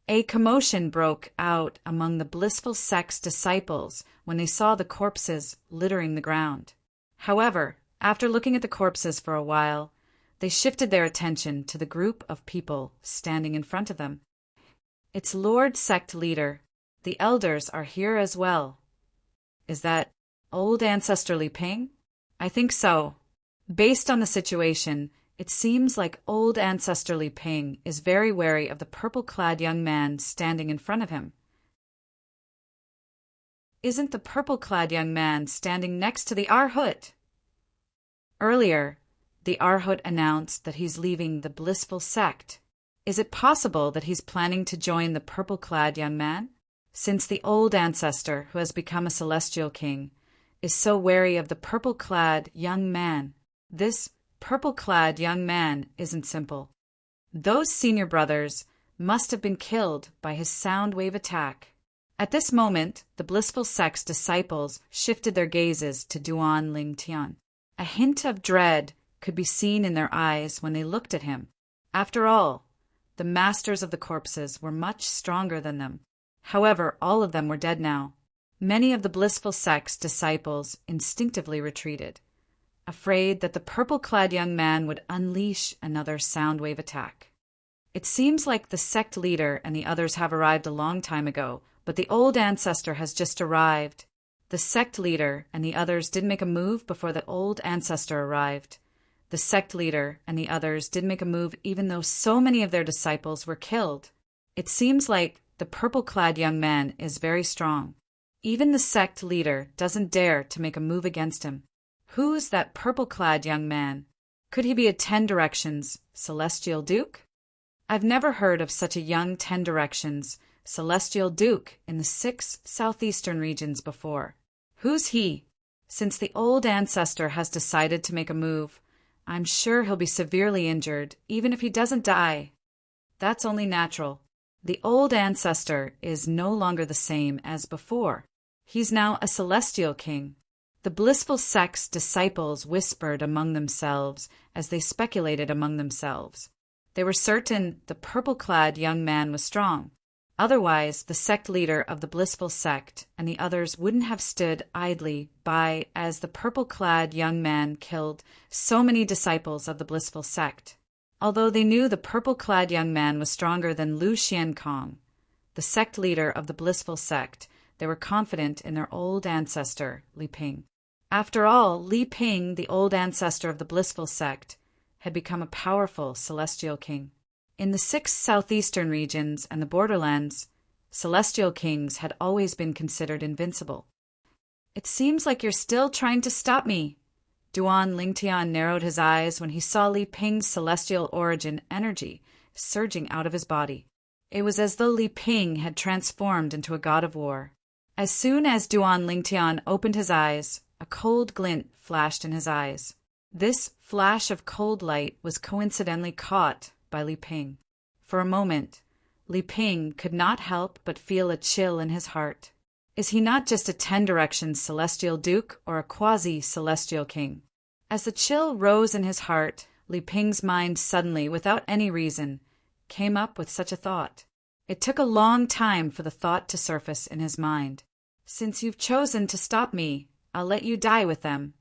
A commotion broke out among the blissful sect's disciples when they saw the corpses littering the ground. However, after looking at the corpses for a while, they shifted their attention to the group of people standing in front of them. It's Lord Sect Leader. The elders are here as well. Is that old Ancestor Li Ping? I think so. Based on the situation, it seems like old Ancestor Li Ping is very wary of the purple-clad young man standing in front of him. Isn't the purple-clad young man standing next to the Arhut? Earlier, the Arhut announced that he's leaving the blissful sect. Is it possible that he's planning to join the purple-clad young man? Since the old ancestor, who has become a celestial king, is so wary of the purple-clad young man, this purple-clad young man isn't simple. Those senior brothers must have been killed by his sound wave attack. At this moment, the blissful sect's disciples shifted their gazes to Duan Ling Tian. A hint of dread could be seen in their eyes when they looked at him. After all, the masters of the corpses were much stronger than them. However, all of them were dead now. Many of the blissful sect's disciples instinctively retreated, afraid that the purple-clad young man would unleash another sound wave attack. It seems like the sect leader and the others have arrived a long time ago, but the old ancestor has just arrived. The sect leader and the others didn't make a move before the old ancestor arrived. The sect leader and the others did make a move even though so many of their disciples were killed. It seems like the purple-clad young man is very strong. Even the sect leader doesn't dare to make a move against him. Who's that purple-clad young man? Could he be a 10 Directions Celestial Duke? I've never heard of such a young 10 Directions Celestial Duke in the 6 southeastern regions before. Who's he? Since the old ancestor has decided to make a move, I'm sure he'll be severely injured, even if he doesn't die. That's only natural. The old ancestor is no longer the same as before. He's now a celestial king. The blissful sect's disciples whispered among themselves as they speculated among themselves. They were certain the purple-clad young man was strong. Otherwise, the sect leader of the blissful sect and the others wouldn't have stood idly by as the purple-clad young man killed so many disciples of the blissful sect. Although they knew the purple-clad young man was stronger than Lu Xiankong, the sect leader of the blissful sect, they were confident in their old ancestor, Li Ping. After all, Li Ping, the old ancestor of the blissful sect, had become a powerful celestial king. In the 6 southeastern regions and the borderlands, celestial kings had always been considered invincible. It seems like you're still trying to stop me. Duan Lingtian narrowed his eyes when he saw Li Ping's celestial origin energy surging out of his body. It was as though Li Ping had transformed into a god of war. As soon as Duan Lingtian opened his eyes, a cold glint flashed in his eyes. This flash of cold light was coincidentally caught by Li Ping. For a moment, Li Ping could not help but feel a chill in his heart. Is he not just a 10-direction celestial duke or a quasi-celestial king? As the chill rose in his heart, Li Ping's mind suddenly, without any reason, came up with such a thought. It took a long time for the thought to surface in his mind. Since you've chosen to stop me, I'll let you die with them.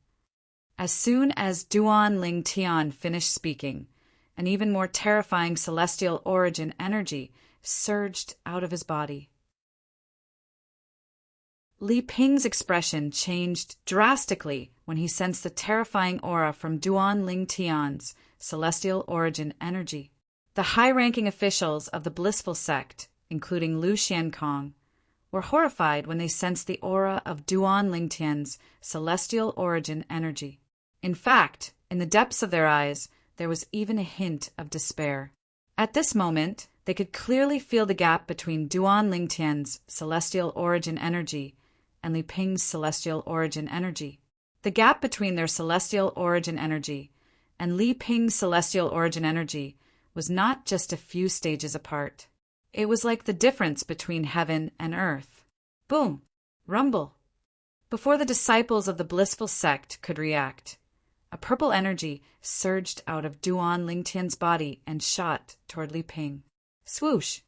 As soon as Duan Lingtian finished speaking, an even more terrifying celestial origin energy surged out of his body. Li Ping's expression changed drastically when he sensed the terrifying aura from Duan Lingtian's celestial origin energy. The high-ranking officials of the blissful sect, including Lu Xiankong, were horrified when they sensed the aura of Duan Lingtian's celestial origin energy. In fact, in the depths of their eyes, there was even a hint of despair. At this moment, they could clearly feel the gap between Duan Lingtian's celestial origin energy and Li Ping's celestial origin energy. The gap between their celestial origin energy and Li Ping's celestial origin energy was not just a few stages apart. It was like the difference between heaven and earth. Boom! Rumble! Before the disciples of the blissful sect could react, a purple energy surged out of Duan Lingtian's body and shot toward Li Ping. Swoosh!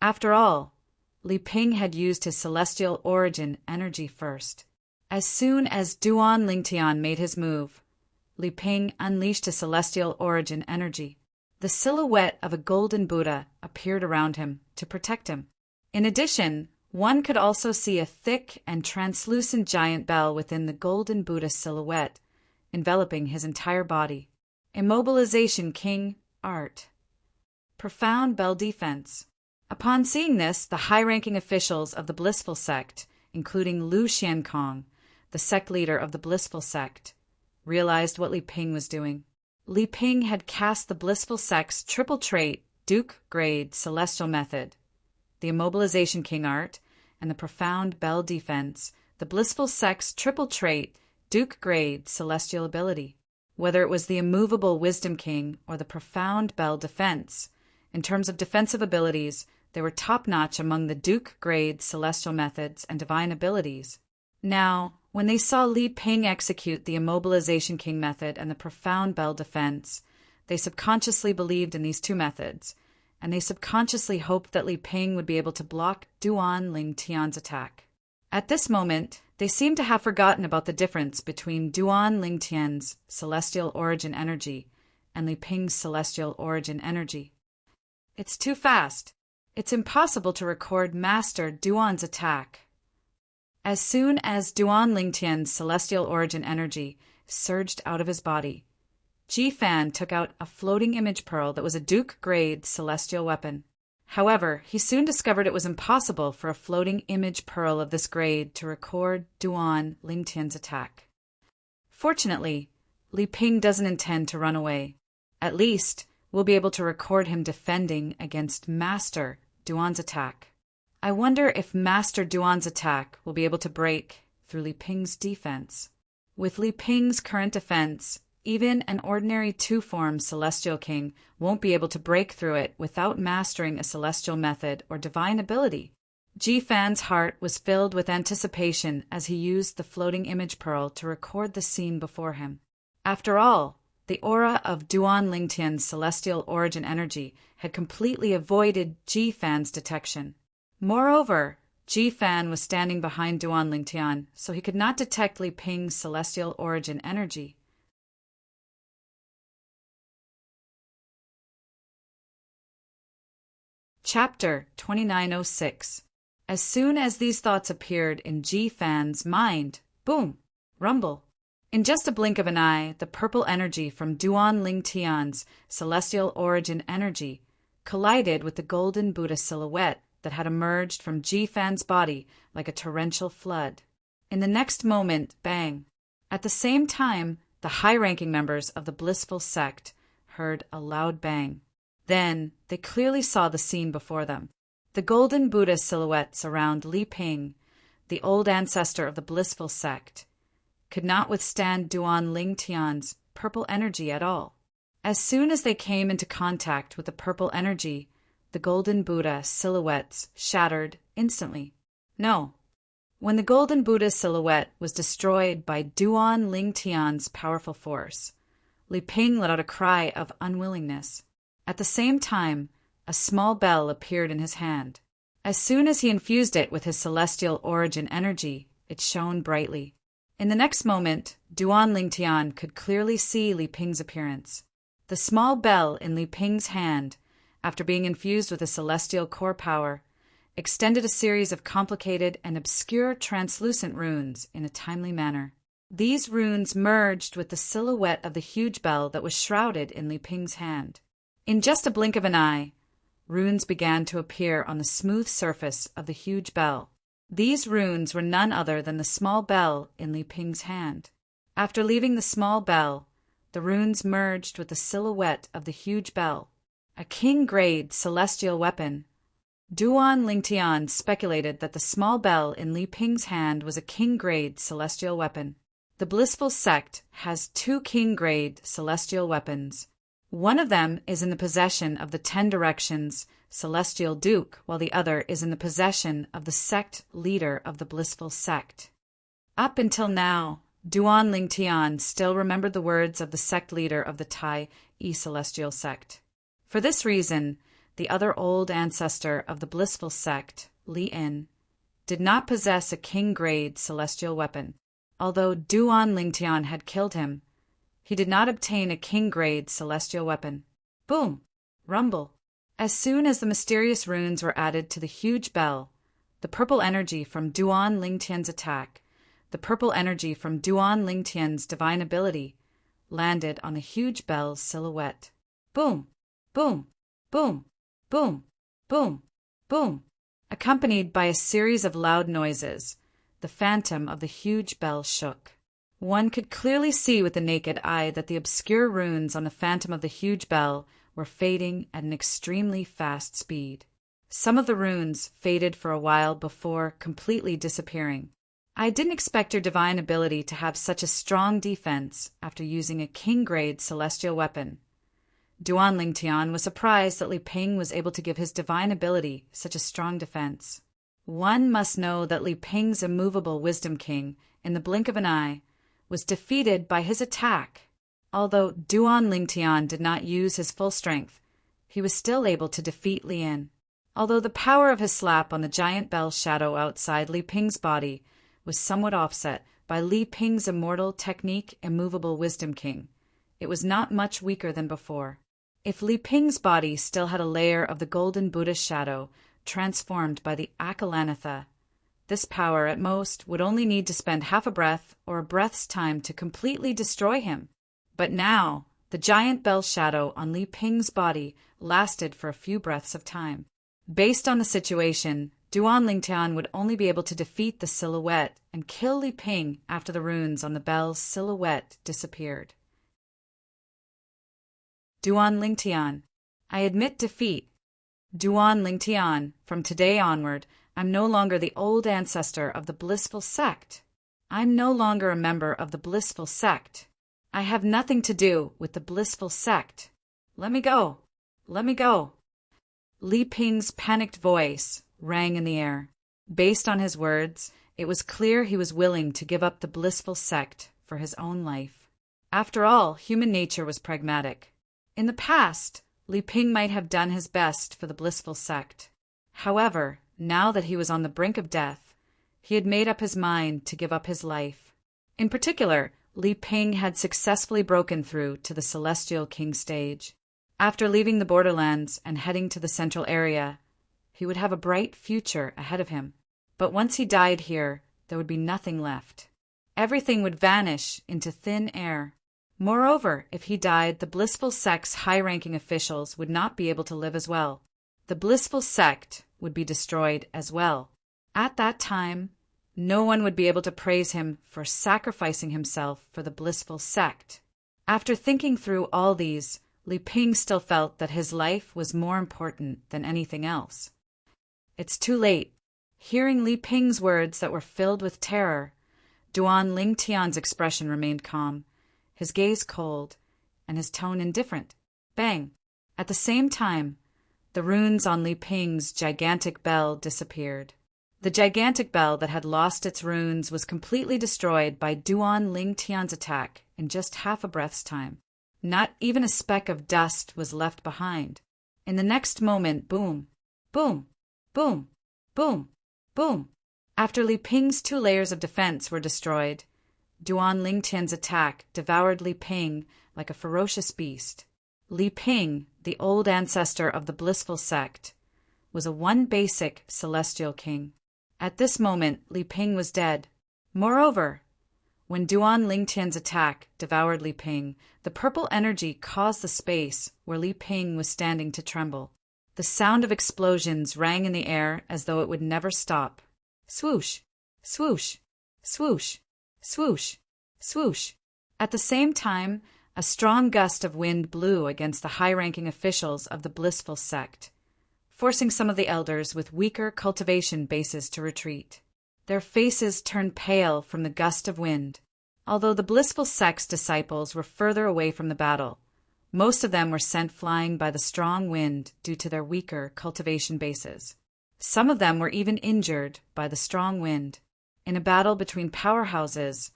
After all, Li Ping had used his celestial origin energy first. As soon as Duan Lingtian made his move, Li Ping unleashed his celestial origin energy. The silhouette of a golden Buddha appeared around him to protect him. In addition, one could also see a thick and translucent giant bell within the golden Buddha silhouette, enveloping his entire body. Immobilization King Art. Profound bell defense. Upon seeing this, the high-ranking officials of the blissful sect, including Lu Xiankong, the sect leader of the blissful sect, realized what Li Ping was doing. Li Ping had cast the blissful sect's triple trait, Duke grade celestial method, the immobilization king art, and the profound bell defense, the blissful sect's triple trait, Duke grade celestial ability. Whether it was the immovable wisdom king or the profound bell defense, in terms of defensive abilities, they were top-notch among the Duke grade celestial methods and divine abilities. Now, when they saw Li Ping execute the immobilization king method and the profound bell defense, they subconsciously believed in these two methods, and they subconsciously hoped that Li Ping would be able to block Duan Lingtian's attack. At this moment, they seemed to have forgotten about the difference between Duan Lingtian's celestial origin energy and Li Ping's celestial origin energy. It's too fast. It's impossible to record Master Duan's attack. As soon as Duan Lingtian's celestial origin energy surged out of his body, Ji Fan took out a floating image pearl that was a Duke-grade celestial weapon. However, he soon discovered it was impossible for a floating image pearl of this grade to record Duan Lingtian's attack. Fortunately, Li Ping doesn't intend to run away. At least, we'll be able to record him defending against Master Duan's attack. I wonder if Master Duan's attack will be able to break through Li Ping's defense. With Li Ping's current defense, even an ordinary two-form celestial king won't be able to break through it without mastering a celestial method or divine ability. Ji Fan's heart was filled with anticipation as he used the floating image pearl to record the scene before him. After all, the aura of Duan Lingtian's celestial origin energy had completely avoided Ji Fan's detection. Moreover, Ji Fan was standing behind Duan Lingtian, so he could not detect Li Ping's celestial origin energy. Chapter 2906. As soon as these thoughts appeared in Ji Fan's mind, boom, rumble. In just a blink of an eye, the purple energy from Duan Lingtian's celestial origin energy collided with the golden Buddha silhouette that had emerged from Ji Fan's body like a torrential flood. In the next moment, bang! At the same time, the high-ranking members of the blissful sect heard a loud bang. Then they clearly saw the scene before them. The golden Buddha silhouettes around Li Ping, the old ancestor of the blissful sect, could not withstand Duan Lingtian's purple energy at all. As soon as they came into contact with the purple energy, the golden Buddha silhouettes shattered instantly. No. When the golden Buddha silhouette was destroyed by Duan Lingtian's powerful force, Li Ping let out a cry of unwillingness. At the same time, a small bell appeared in his hand. As soon as he infused it with his celestial origin energy, it shone brightly. In the next moment, Duan Lingtian could clearly see Li Ping's appearance. The small bell in Li Ping's hand, after being infused with a celestial core power, extended a series of complicated and obscure translucent runes in a timely manner. These runes merged with the silhouette of the huge bell that was shrouded in Li Ping's hand. In just a blink of an eye, runes began to appear on the smooth surface of the huge bell. These runes were none other than the small bell in Li Ping's hand. After leaving the small bell, the runes merged with the silhouette of the huge bell, a king-grade celestial weapon. Duan Lingtian speculated that the small bell in Li Ping's hand was a king-grade celestial weapon. The blissful sect has 2 king-grade celestial weapons. One of them is in the possession of the 10 Directions Celestial Duke, while the other is in the possession of the sect leader of the blissful sect. Up until now, Duan Lingtian still remembered the words of the sect leader of the Tai Celestial sect. For this reason, the other old ancestor of the blissful sect, Li In, did not possess a king-grade celestial weapon. Although Duan Lingtian had killed him, he did not obtain a king-grade celestial weapon. Boom! Rumble! As soon as the mysterious runes were added to the huge bell, the purple energy from Duan Lingtian's attack, the purple energy from Duan Lingtian's divine ability, landed on the huge bell's silhouette. Boom! Boom! Boom! Boom! Boom! Boom! Accompanied by a series of loud noises, the phantom of the huge bell shook. One could clearly see with the naked eye that the obscure runes on the phantom of the huge bell were fading at an extremely fast speed. Some of the runes faded for a while before completely disappearing. I didn't expect your divine ability to have such a strong defense after using a king-grade celestial weapon. Duan Lingtian was surprised that Li Ping was able to give his divine ability such a strong defense. One must know that Li Ping's immovable Wisdom King, in the blink of an eye, was defeated by his attack. Although Duan Lingtian did not use his full strength, he was still able to defeat Li In. Although the power of his slap on the giant bell shadow outside Li Ping's body was somewhat offset by Li Ping's immortal technique immovable Wisdom King, it was not much weaker than before. If Li Ping's body still had a layer of the golden Buddha shadow transformed by the Akalanatha, this power at most would only need to spend half a breath or a breath's time to completely destroy him. But now, the giant bell shadow on Li Ping's body lasted for a few breaths of time. Based on the situation, Duan Lingtian would only be able to defeat the silhouette and kill Li Ping after the runes on the bell's silhouette disappeared. Duan Lingtian, I admit defeat. Duan Lingtian, from today onward, I'm no longer the old ancestor of the blissful sect. I'm no longer a member of the blissful sect. I have nothing to do with the blissful sect. Let me go. Let me go. Li Ping's panicked voice rang in the air. Based on his words, it was clear he was willing to give up the blissful sect for his own life. After all, human nature was pragmatic. In the past, Li Ping might have done his best for the blissful sect. However, now that he was on the brink of death, he had made up his mind to give up his life. In particular, Li Ping had successfully broken through to the Celestial King stage. After leaving the borderlands and heading to the central area, he would have a bright future ahead of him. But once he died here, there would be nothing left. Everything would vanish into thin air. Moreover, if he died, the blissful sect's high-ranking officials would not be able to live as well. The blissful sect would be destroyed as well. At that time, no one would be able to praise him for sacrificing himself for the blissful sect. After thinking through all these, Li Ping still felt that his life was more important than anything else. It's too late. Hearing Li Ping's words that were filled with terror, Duan Lingtian's expression remained calm, his gaze cold, and his tone indifferent. Bang! At the same time, the runes on Li Ping's gigantic bell disappeared. The gigantic bell that had lost its runes was completely destroyed by Duan Lingtian's attack in just half a breath's time. Not even a speck of dust was left behind. In the next moment, boom, boom, boom, boom, boom. After Li Ping's 2 layers of defense were destroyed, Duan Lingtian's attack devoured Li Ping like a ferocious beast. Li Ping, the old ancestor of the blissful sect, was a one basic celestial king. At this moment, Li Ping was dead. Moreover, when Duan Lingtian's attack devoured Li Ping, the purple energy caused the space where Li Ping was standing to tremble. The sound of explosions rang in the air as though it would never stop. Swoosh, swoosh, swoosh, swoosh, swoosh. At the same time, a strong gust of wind blew against the high-ranking officials of the blissful sect, forcing some of the elders with weaker cultivation bases to retreat. Their faces turned pale from the gust of wind. Although the blissful sect's disciples were further away from the battle, most of them were sent flying by the strong wind due to their weaker cultivation bases. Some of them were even injured by the strong wind. In a battle between powerhouses,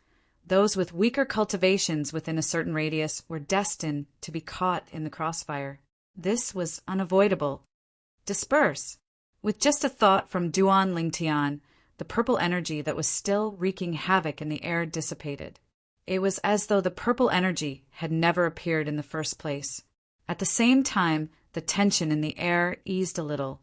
those with weaker cultivations within a certain radius were destined to be caught in the crossfire. This was unavoidable. Disperse! With just a thought from Duan Lingtian, the purple energy that was still wreaking havoc in the air dissipated. It was as though the purple energy had never appeared in the first place. At the same time, the tension in the air eased a little.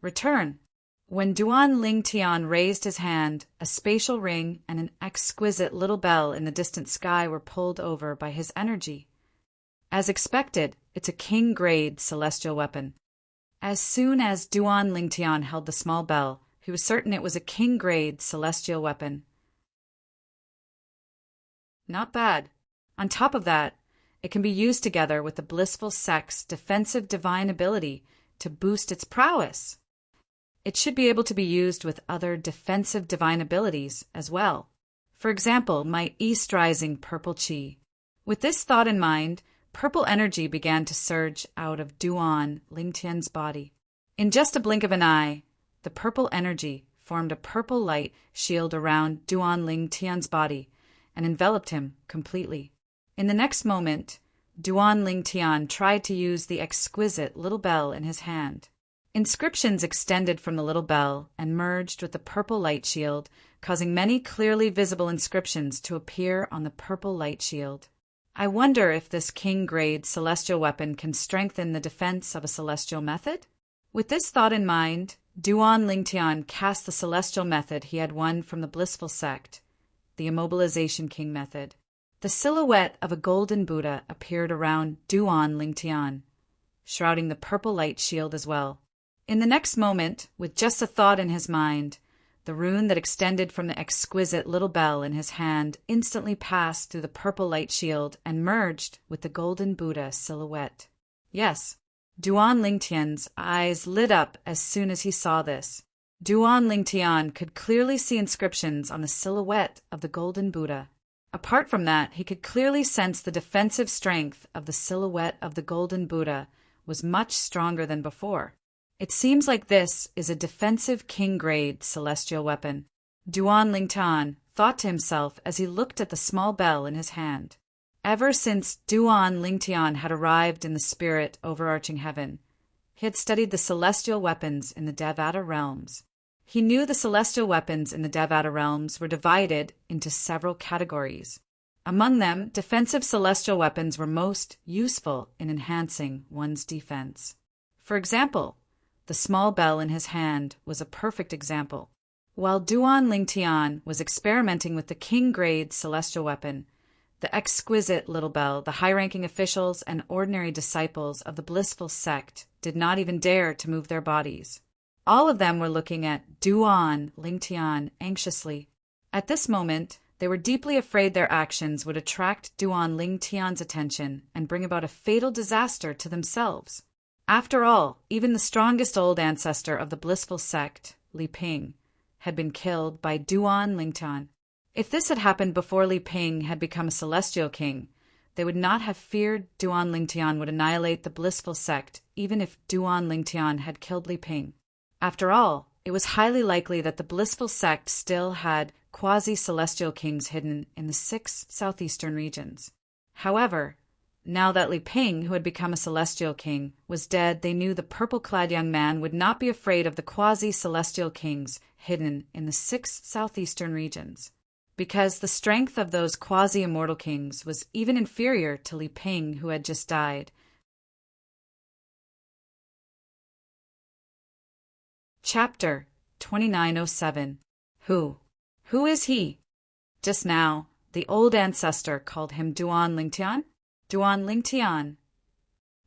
Return! When Duan Lingtian raised his hand, a spatial ring and an exquisite little bell in the distant sky were pulled over by his energy. As expected, it's a king-grade celestial weapon. As soon as Duan Lingtian held the small bell, he was certain it was a king-grade celestial weapon. Not bad. On top of that, it can be used together with the blissful sect's defensive divine ability to boost its prowess. It should be able to be used with other defensive divine abilities as well. For example, my East Rising Purple Chi. With this thought in mind, purple energy began to surge out of Duan Lingtian's body. In just a blink of an eye, the purple energy formed a purple light shield around Duan Lingtian's body and enveloped him completely. In the next moment, Duan Lingtian tried to use the exquisite little bell in his hand. Inscriptions extended from the little bell and merged with the purple light shield, causing many clearly visible inscriptions to appear on the purple light shield. I wonder if this king-grade celestial weapon can strengthen the defense of a celestial method? With this thought in mind, Duan Lingtian cast the celestial method he had won from the blissful sect, the Immobilization King method. The silhouette of a golden Buddha appeared around Duan Lingtian, shrouding the purple light shield as well. In the next moment, with just a thought in his mind, the rune that extended from the exquisite little bell in his hand instantly passed through the purple light shield and merged with the golden Buddha silhouette. Yes, Duan Lingtian's eyes lit up as soon as he saw this. Duan Lingtian could clearly see inscriptions on the silhouette of the golden Buddha. Apart from that, he could clearly sense the defensive strength of the silhouette of the golden Buddha was much stronger than before. It seems like this is a defensive king-grade celestial weapon. Duan Lingtian thought to himself as he looked at the small bell in his hand. Ever since Duan Lingtian had arrived in the spirit overarching heaven, he had studied the celestial weapons in the Devata realms. He knew the celestial weapons in the Devata realms were divided into several categories. Among them, defensive celestial weapons were most useful in enhancing one's defense. For example, the small bell in his hand was a perfect example. While Duan Lingtian was experimenting with the king-grade celestial weapon, the exquisite little bell, the high-ranking officials and ordinary disciples of the blissful sect did not even dare to move their bodies. All of them were looking at Duan Lingtian anxiously. At this moment, They were deeply afraid their actions would attract Duan Ling Tian's attention and bring about a fatal disaster to themselves. After all, even the strongest old ancestor of the blissful sect, Li Ping, had been killed by Duan Ling Tian. If this had happened before Li Ping had become a celestial king, they would not have feared Duan Ling Tian would annihilate the blissful sect, even if Duan Ling Tian had killed Li Ping. After all, it was highly likely that the blissful sect still had quasi-celestial kings hidden in the 6 southeastern regions. However, now that Li Ping, who had become a celestial king, was dead, they knew the purple-clad young man would not be afraid of the quasi-celestial kings hidden in the 6 southeastern regions, because the strength of those quasi-immortal kings was even inferior to Li Ping, who had just died. Chapter 2907. Who is he? Just now, the old ancestor called him Duan Ling Tian? Duan Ling Tian.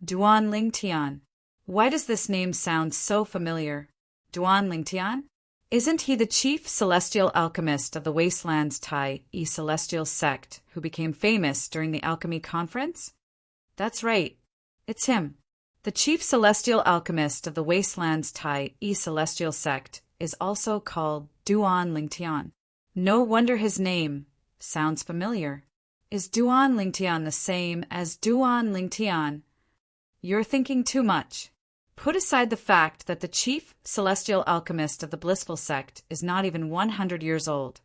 Duan Ling Tian. Why does this name sound so familiar? Duan Ling Tian? Isn't he the chief celestial alchemist of the Wasteland's Tai celestial sect who became famous during the alchemy conference? That's right. It's him. The chief celestial alchemist of the Wasteland's Tai celestial sect is also called Duan Ling Tian. No wonder his name sounds familiar. Is Duan Ling Tian the same as Duan Ling Tian? You're thinking too much. Put aside the fact that the chief celestial alchemist of the blissful sect is not even 100 years old.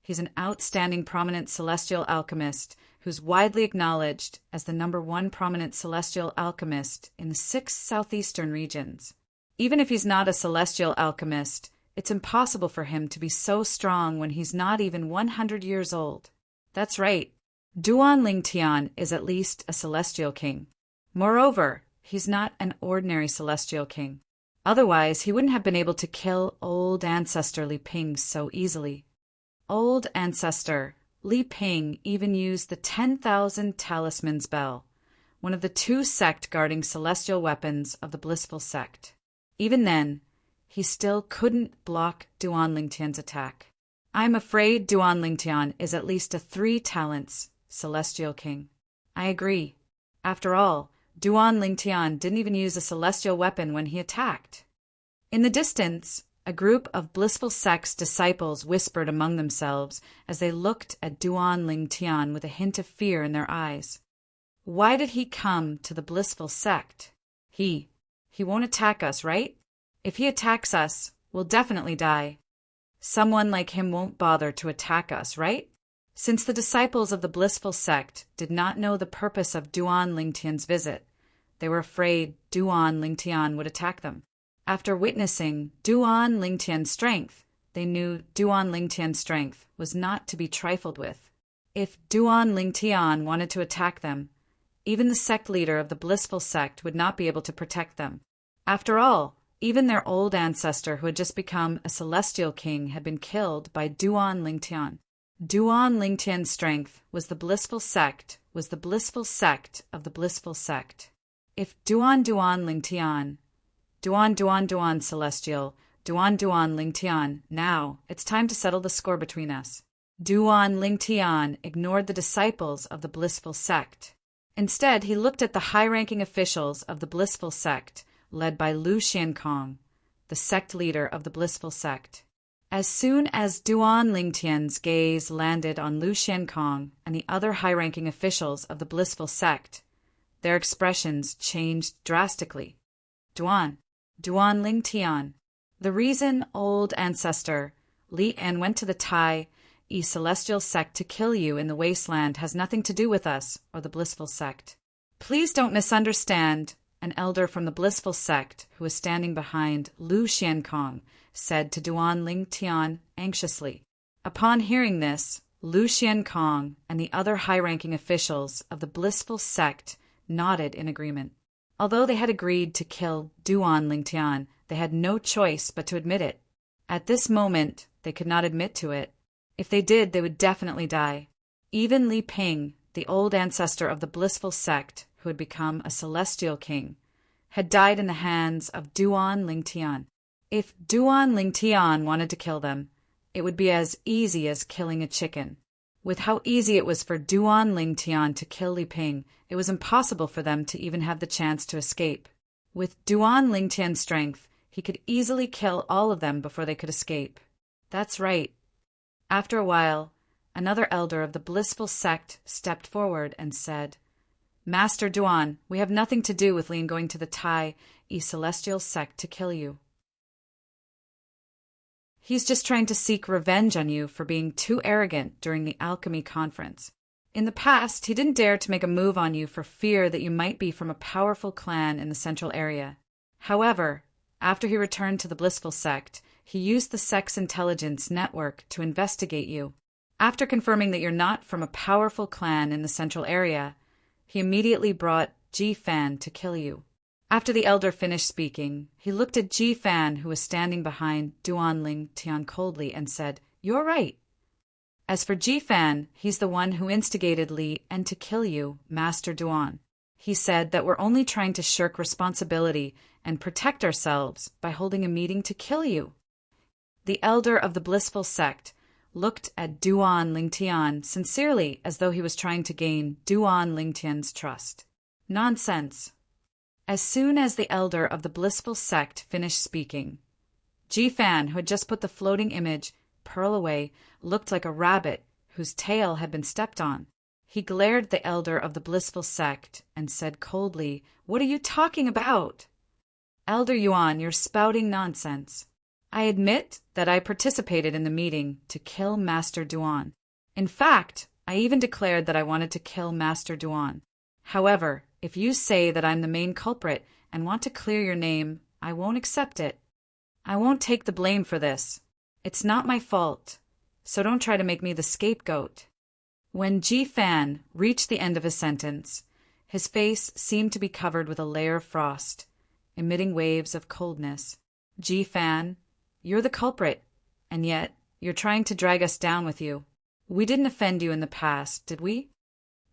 He's an outstanding prominent celestial alchemist who's widely acknowledged as the #1 prominent celestial alchemist in the 6 southeastern regions. Even if he's not a celestial alchemist, it's impossible for him to be so strong when he's not even 100 years old. That's right. Duan Ling Tian is at least a celestial king. Moreover, he's not an ordinary celestial king. Otherwise, he wouldn't have been able to kill old ancestor Li Ping so easily. Old ancestor Li Ping even used the 10,000 talismans bell, one of the 2 sect-guarding celestial weapons of the blissful sect. Even then, he still couldn't block Duan Ling Tian's attack. I'm afraid Duan Ling Tian is at least a 3 talents celestial king. I agree. After all, Duan Ling Tian didn't even use a celestial weapon when he attacked. In the distance, a group of blissful sect's disciples whispered among themselves as they looked at Duan Ling Tian with a hint of fear in their eyes. Why did he come to the blissful sect? He won't attack us, right? If he attacks us, we'll definitely die. Someone like him won't bother to attack us, right? Since the disciples of the blissful sect did not know the purpose of Duan Ling Tian's visit, they were afraid Duan Ling Tian would attack them. After witnessing Duan Ling Tian's strength, they knew Duan Ling Tian's strength was not to be trifled with. If Duan Ling Tian wanted to attack them, even the sect leader of the blissful sect would not be able to protect them. After all, even their old ancestor who had just become a celestial king had been killed by Duan Ling Tian. Duan Ling Tian's strength was the blissful sect of the blissful sect. If Duan Ling Tian, Duan celestial, Duan Ling Tian, now it's time to settle the score between us. Duan Ling Tian ignored the disciples of the blissful sect. Instead, he looked at the high-ranking officials of the blissful sect, led by Lu Xiankong, the sect leader of the blissful sect. As soon as Duan Ling Tian's gaze landed on Lu Xiankong and the other high-ranking officials of the blissful sect, their expressions changed drastically. Duan Ling Tian. The reason old ancestor Li An went to the Tai celestial sect to kill you in the wasteland has nothing to do with us or the blissful sect. Please don't misunderstand, an elder from the blissful sect who was standing behind Lu Xiankong said to Duan Ling Tian anxiously. Upon hearing this, Lu Xiankong and the other high-ranking officials of the blissful sect nodded in agreement. Although they had agreed to kill Duan Ling Tian, they had no choice but to admit it. At this moment, they could not admit to it. If they did, they would definitely die. Even Li Ping, the old ancestor of the blissful sect who had become a celestial king, had died in the hands of Duan Ling Tian. If Duan Ling Tian wanted to kill them, it would be as easy as killing a chicken. With how easy it was for Duan Ling Tian to kill Li Ping, it was impossible for them to even have the chance to escape. With Duan Ling Tian's strength, he could easily kill all of them before they could escape. That's right. After a while, another elder of the blissful sect stepped forward and said, Master Duan, we have nothing to do with Lin going to the Tai celestial sect to kill you. He's just trying to seek revenge on you for being too arrogant during the alchemy conference. In the past, he didn't dare to make a move on you for fear that you might be from a powerful clan in the central area. However, after he returned to the blissful sect, he used the sect's intelligence network to investigate you. After confirming that you're not from a powerful clan in the central area, he immediately brought Ji Fan to kill you. After the elder finished speaking, he looked at Ji Fan, who was standing behind Duan Ling Tian coldly, and said, You're right. As for Ji Fan, he's the one who instigated Li and to kill you, Master Duan. He said that we're only trying to shirk responsibility and protect ourselves by holding a meeting to kill you. The elder of the blissful sect looked at Duan Ling Tian sincerely, as though he was trying to gain Duan Ling Tian's trust. Nonsense. As soon as the elder of the blissful sect finished speaking, Ji Fan, who had just put the floating image pearl away, looked like a rabbit whose tail had been stepped on. He glared at the elder of the blissful sect and said coldly, What are you talking about? Elder Yuan, you're spouting nonsense. I admit that I participated in the meeting to kill Master Duan. In fact, I even declared that I wanted to kill Master Duan. However, if you say that I'm the main culprit and want to clear your name, I won't accept it. I won't take the blame for this. It's not my fault, so don't try to make me the scapegoat. When Ji Fan reached the end of his sentence, his face seemed to be covered with a layer of frost, emitting waves of coldness. Ji Fan, you're the culprit, and yet you're trying to drag us down with you. We didn't offend you in the past, did we?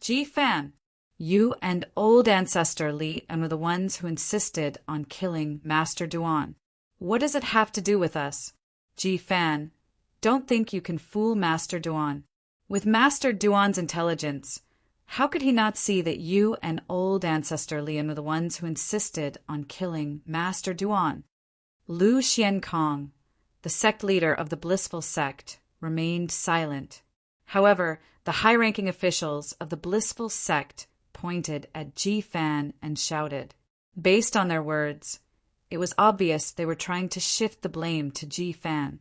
Ji Fan, you and old ancestor Li and were the ones who insisted on killing Master Duan. What does it have to do with us? Ji Fan, don't think you can fool Master Duan. With Master Duan's intelligence, how could he not see that you and old ancestor Lian were the ones who insisted on killing Master Duan? Lu Xiankong, the sect leader of the blissful sect, remained silent. However, the high-ranking officials of the blissful sect pointed at Ji Fan and shouted. Based on their words, it was obvious they were trying to shift the blame to Ji Fan.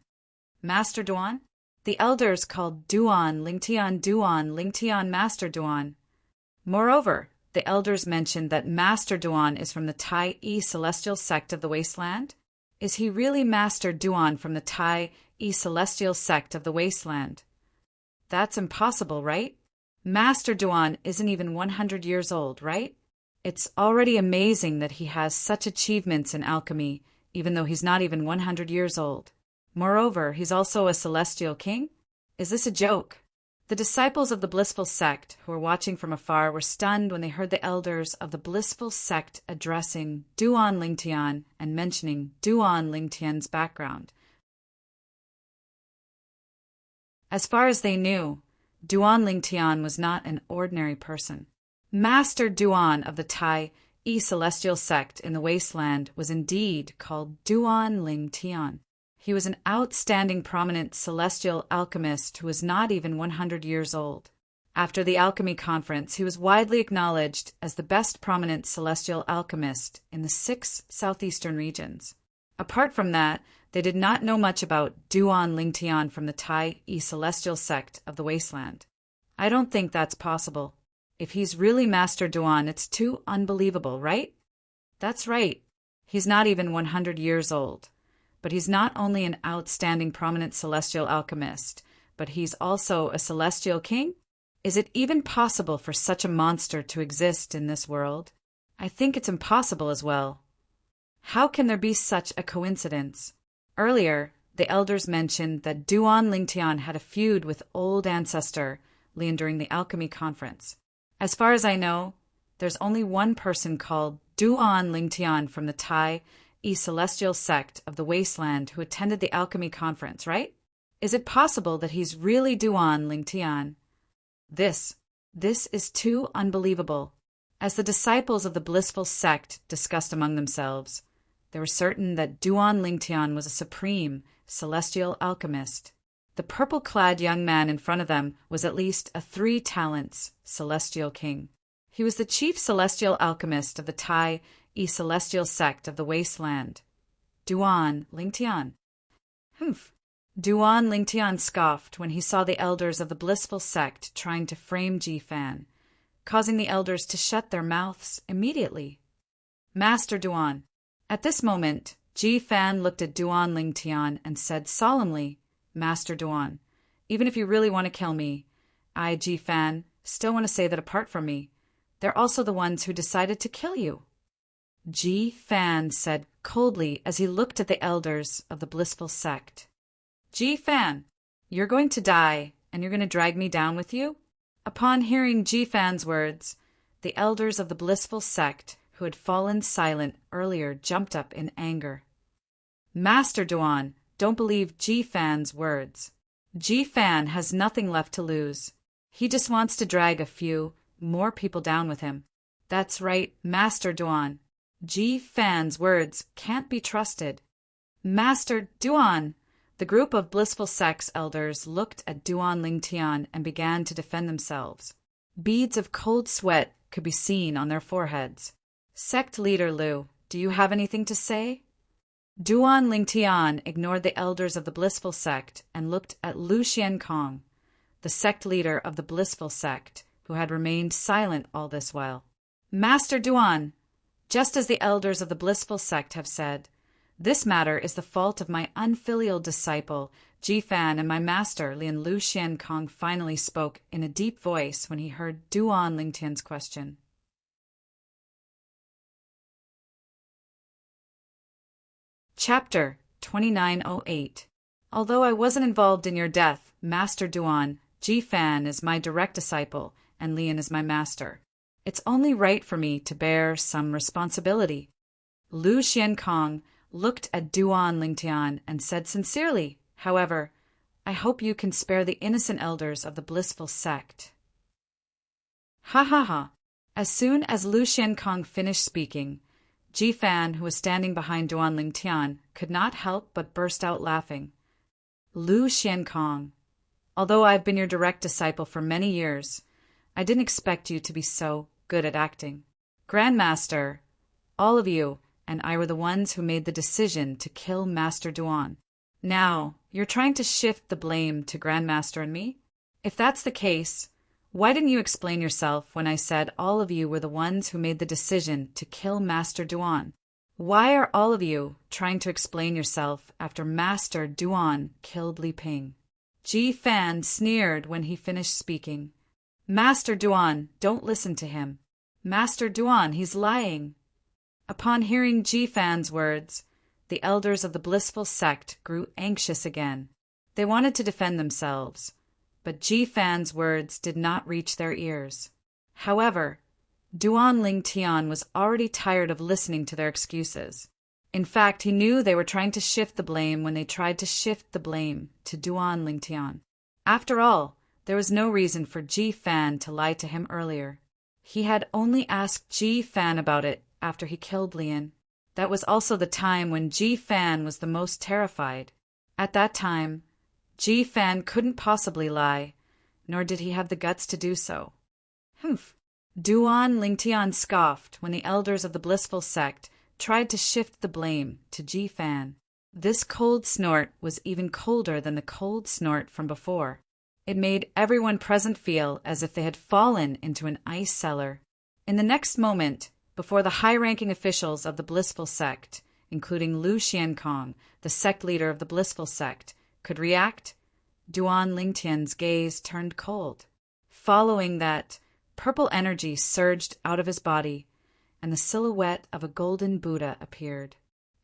Master Duan? The elders called Duan Lingtian Master Duan. Moreover, the elders mentioned that Master Duan is from the Tai celestial sect of the wasteland. Is he really Master Duan from the Tai celestial sect of the wasteland? That's impossible, right? Master Duan isn't even 100 years old, right? It's already amazing that he has such achievements in alchemy, even though he's not even 100 years old. Moreover, he's also a celestial king? Is this a joke? The disciples of the blissful sect, who were watching from afar, were stunned when they heard the elders of the blissful sect addressing Duan Lingtian and mentioning Duan Lingtian's background. As far as they knew, Duan Lingtian was not an ordinary person. Master Duan of the Tai celestial sect in the wasteland was indeed called Duan Lingtian. He was an outstanding prominent celestial alchemist who was not even 100 years old. After the alchemy conference, he was widely acknowledged as the best prominent celestial alchemist in the 6 southeastern regions. Apart from that, they did not know much about Duan Lingtian from the Tai celestial sect of the wasteland. I don't think that's possible. If he's really Master Duan, it's too unbelievable, right? That's right. He's not even 100 years old. But he's not only an outstanding prominent celestial alchemist, but he's also a celestial king? Is it even possible for such a monster to exist in this world? I think it's impossible as well. How can there be such a coincidence? Earlier, the elders mentioned that Duan Lingtian had a feud with old ancestor Lian during the alchemy conference. As far as I know, there's only one person called Duan Lingtian from the Tai celestial sect of the wasteland who attended the alchemy conference, right? Is it possible that he's really Duan Lingtian, This is too unbelievable. As the disciples of the blissful sect discussed among themselves, they were certain that Duan Lingtian was a supreme, celestial alchemist. The purple-clad young man in front of them was at least a 3 talents celestial king. He was the chief celestial alchemist of the celestial sect of the wasteland. Duan Lingtian. Duan Lingtian scoffed when he saw the elders of the blissful sect trying to frame Ji-Fan, causing the elders to shut their mouths immediately. Master Duan. At this moment, Ji-Fan looked at Duan Lingtian and said solemnly, Master Duan, even if you really want to kill me, I, Ji-Fan, still want to say that apart from me, they're also the ones who decided to kill you. Ji-Fan said coldly as he looked at the elders of the blissful sect. Ji-Fan, you're going to die, and you're going to drag me down with you? Upon hearing Ji-Fan's words, the elders of the blissful sect, who had fallen silent earlier, jumped up in anger. Master Duan, don't believe Ji-Fan's words. Ji-Fan has nothing left to lose. He just wants to drag a few more people down with him. That's right, Master Duan. Ji-Fan's words can't be trusted. Master Duan! The group of blissful sect's elders looked at Duan Lingtian and began to defend themselves. Beads of cold sweat could be seen on their foreheads. Sect leader Lu, do you have anything to say? Duan Lingtian ignored the elders of the blissful sect and looked at Lu Xiankong, the sect leader of the blissful sect, who had remained silent all this while. Master Duan, just as the elders of the blissful sect have said, this matter is the fault of my unfilial disciple, Ji-Fan, and my master, Lian Lu Xiankong, finally spoke in a deep voice when he heard Duan Lingtian's question. Chapter 2908. Although I wasn't involved in your death, Master Duan, Ji-Fan is my direct disciple, and Lian is my master. It's only right for me to bear some responsibility. Lu Xiankong looked at Duan Lingtian and said sincerely, however, I hope you can spare the innocent elders of the blissful sect. Ha ha ha. As soon as Lu Xiankong finished speaking, Ji-Fan, who was standing behind Duan Lingtian, could not help but burst out laughing. Lu Xiankong, although I've been your direct disciple for many years, I didn't expect you to be so good at acting. Grandmaster, all of you, and I were the ones who made the decision to kill Master Duan. Now, you're trying to shift the blame to Grandmaster and me? If that's the case, why didn't you explain yourself when I said all of you were the ones who made the decision to kill Master Duan? Why are all of you trying to explain yourself after Master Duan killed Li Ping? Ji-Fan sneered when he finished speaking. Master Duan, don't listen to him. Master Duan, he's lying. Upon hearing Ji-Fan's words, the elders of the blissful sect grew anxious again. They wanted to defend themselves, but Ji-Fan's words did not reach their ears. However, Duan Lingtian was already tired of listening to their excuses. In fact, he knew they were trying to shift the blame when they tried to shift the blame to Duan Lingtian. After all, there was no reason for Ji-Fan to lie to him earlier. He had only asked Ji-Fan about it after he killed Lian. That was also the time when Ji-Fan was the most terrified. At that time, Ji-Fan couldn't possibly lie, nor did he have the guts to do so. Duan Lingtian scoffed when the elders of the blissful sect tried to shift the blame to Ji-Fan. This cold snort was even colder than the cold snort from before. It made everyone present feel as if they had fallen into an ice cellar. In the next moment, before the high-ranking officials of the blissful sect, including Lu Xiankong, the sect leader of the blissful sect, could react, Duan Lingtian's gaze turned cold. Following that, purple energy surged out of his body, and the silhouette of a golden Buddha appeared.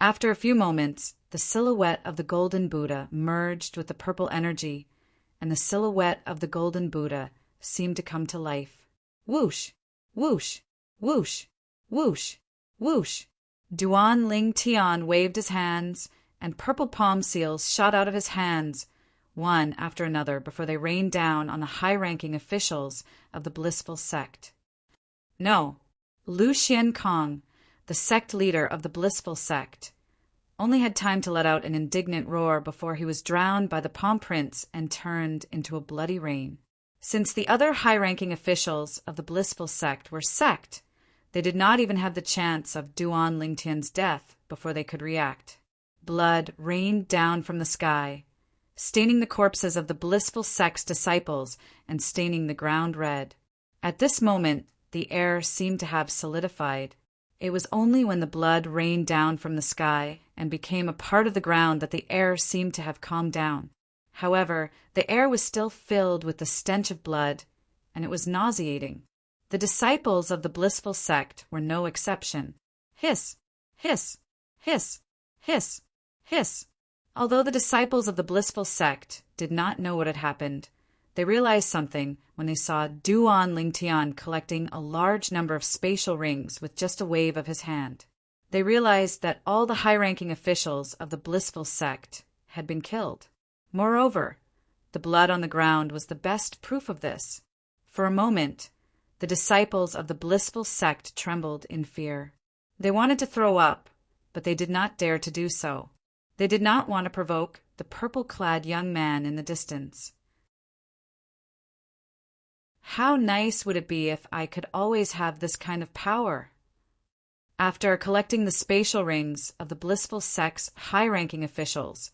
After a few moments, the silhouette of the golden Buddha merged with the purple energy, and the silhouette of the golden Buddha seemed to come to life. Whoosh! Whoosh! Whoosh! Whoosh! Whoosh! Duan Lingtian waved his hands, and purple palm seals shot out of his hands, one after another, before they rained down on the high-ranking officials of the blissful sect. No, Lu Xiankong, the sect leader of the blissful sect, only had time to let out an indignant roar before he was drowned by the palm prints and turned into a bloody rain. Since the other high-ranking officials of the blissful sect were sect, they did not even have the chance of Duan Lingtian's death before they could react. Blood rained down from the sky, staining the corpses of the blissful sect's disciples and staining the ground red. At this moment, the air seemed to have solidified. It was only when the blood rained down from the sky and became a part of the ground that the air seemed to have calmed down. However, the air was still filled with the stench of blood, and it was nauseating. The disciples of the blissful sect were no exception. Hiss, hiss, hiss, hiss, hiss. Although the disciples of the blissful sect did not know what had happened, they realized something when they saw Duan Lingtian collecting a large number of spatial rings with just a wave of his hand. They realized that all the high-ranking officials of the blissful sect had been killed. Moreover, the blood on the ground was the best proof of this. For a moment, the disciples of the blissful sect trembled in fear. They wanted to throw up, but they did not dare to do so. They did not want to provoke the purple-clad young man in the distance. How nice would it be if I could always have this kind of power? After collecting the spatial rings of the blissful sect's high-ranking officials,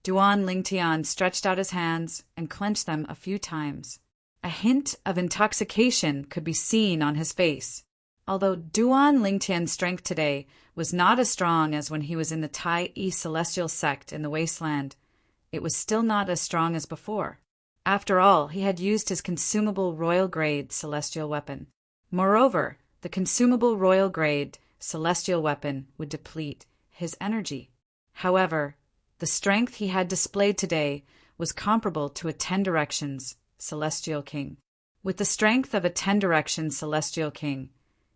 Duan Lingtian stretched out his hands and clenched them a few times. A hint of intoxication could be seen on his face. Although Duan Lingtian's strength today was not as strong as when he was in the Tai-I celestial sect in the wasteland, it was still not as strong as before. After all, he had used his consumable royal-grade celestial weapon. Moreover, the consumable royal-grade celestial weapon would deplete his energy. However, the strength he had displayed today was comparable to a 10 directions celestial king. With the strength of a 10 directions celestial king,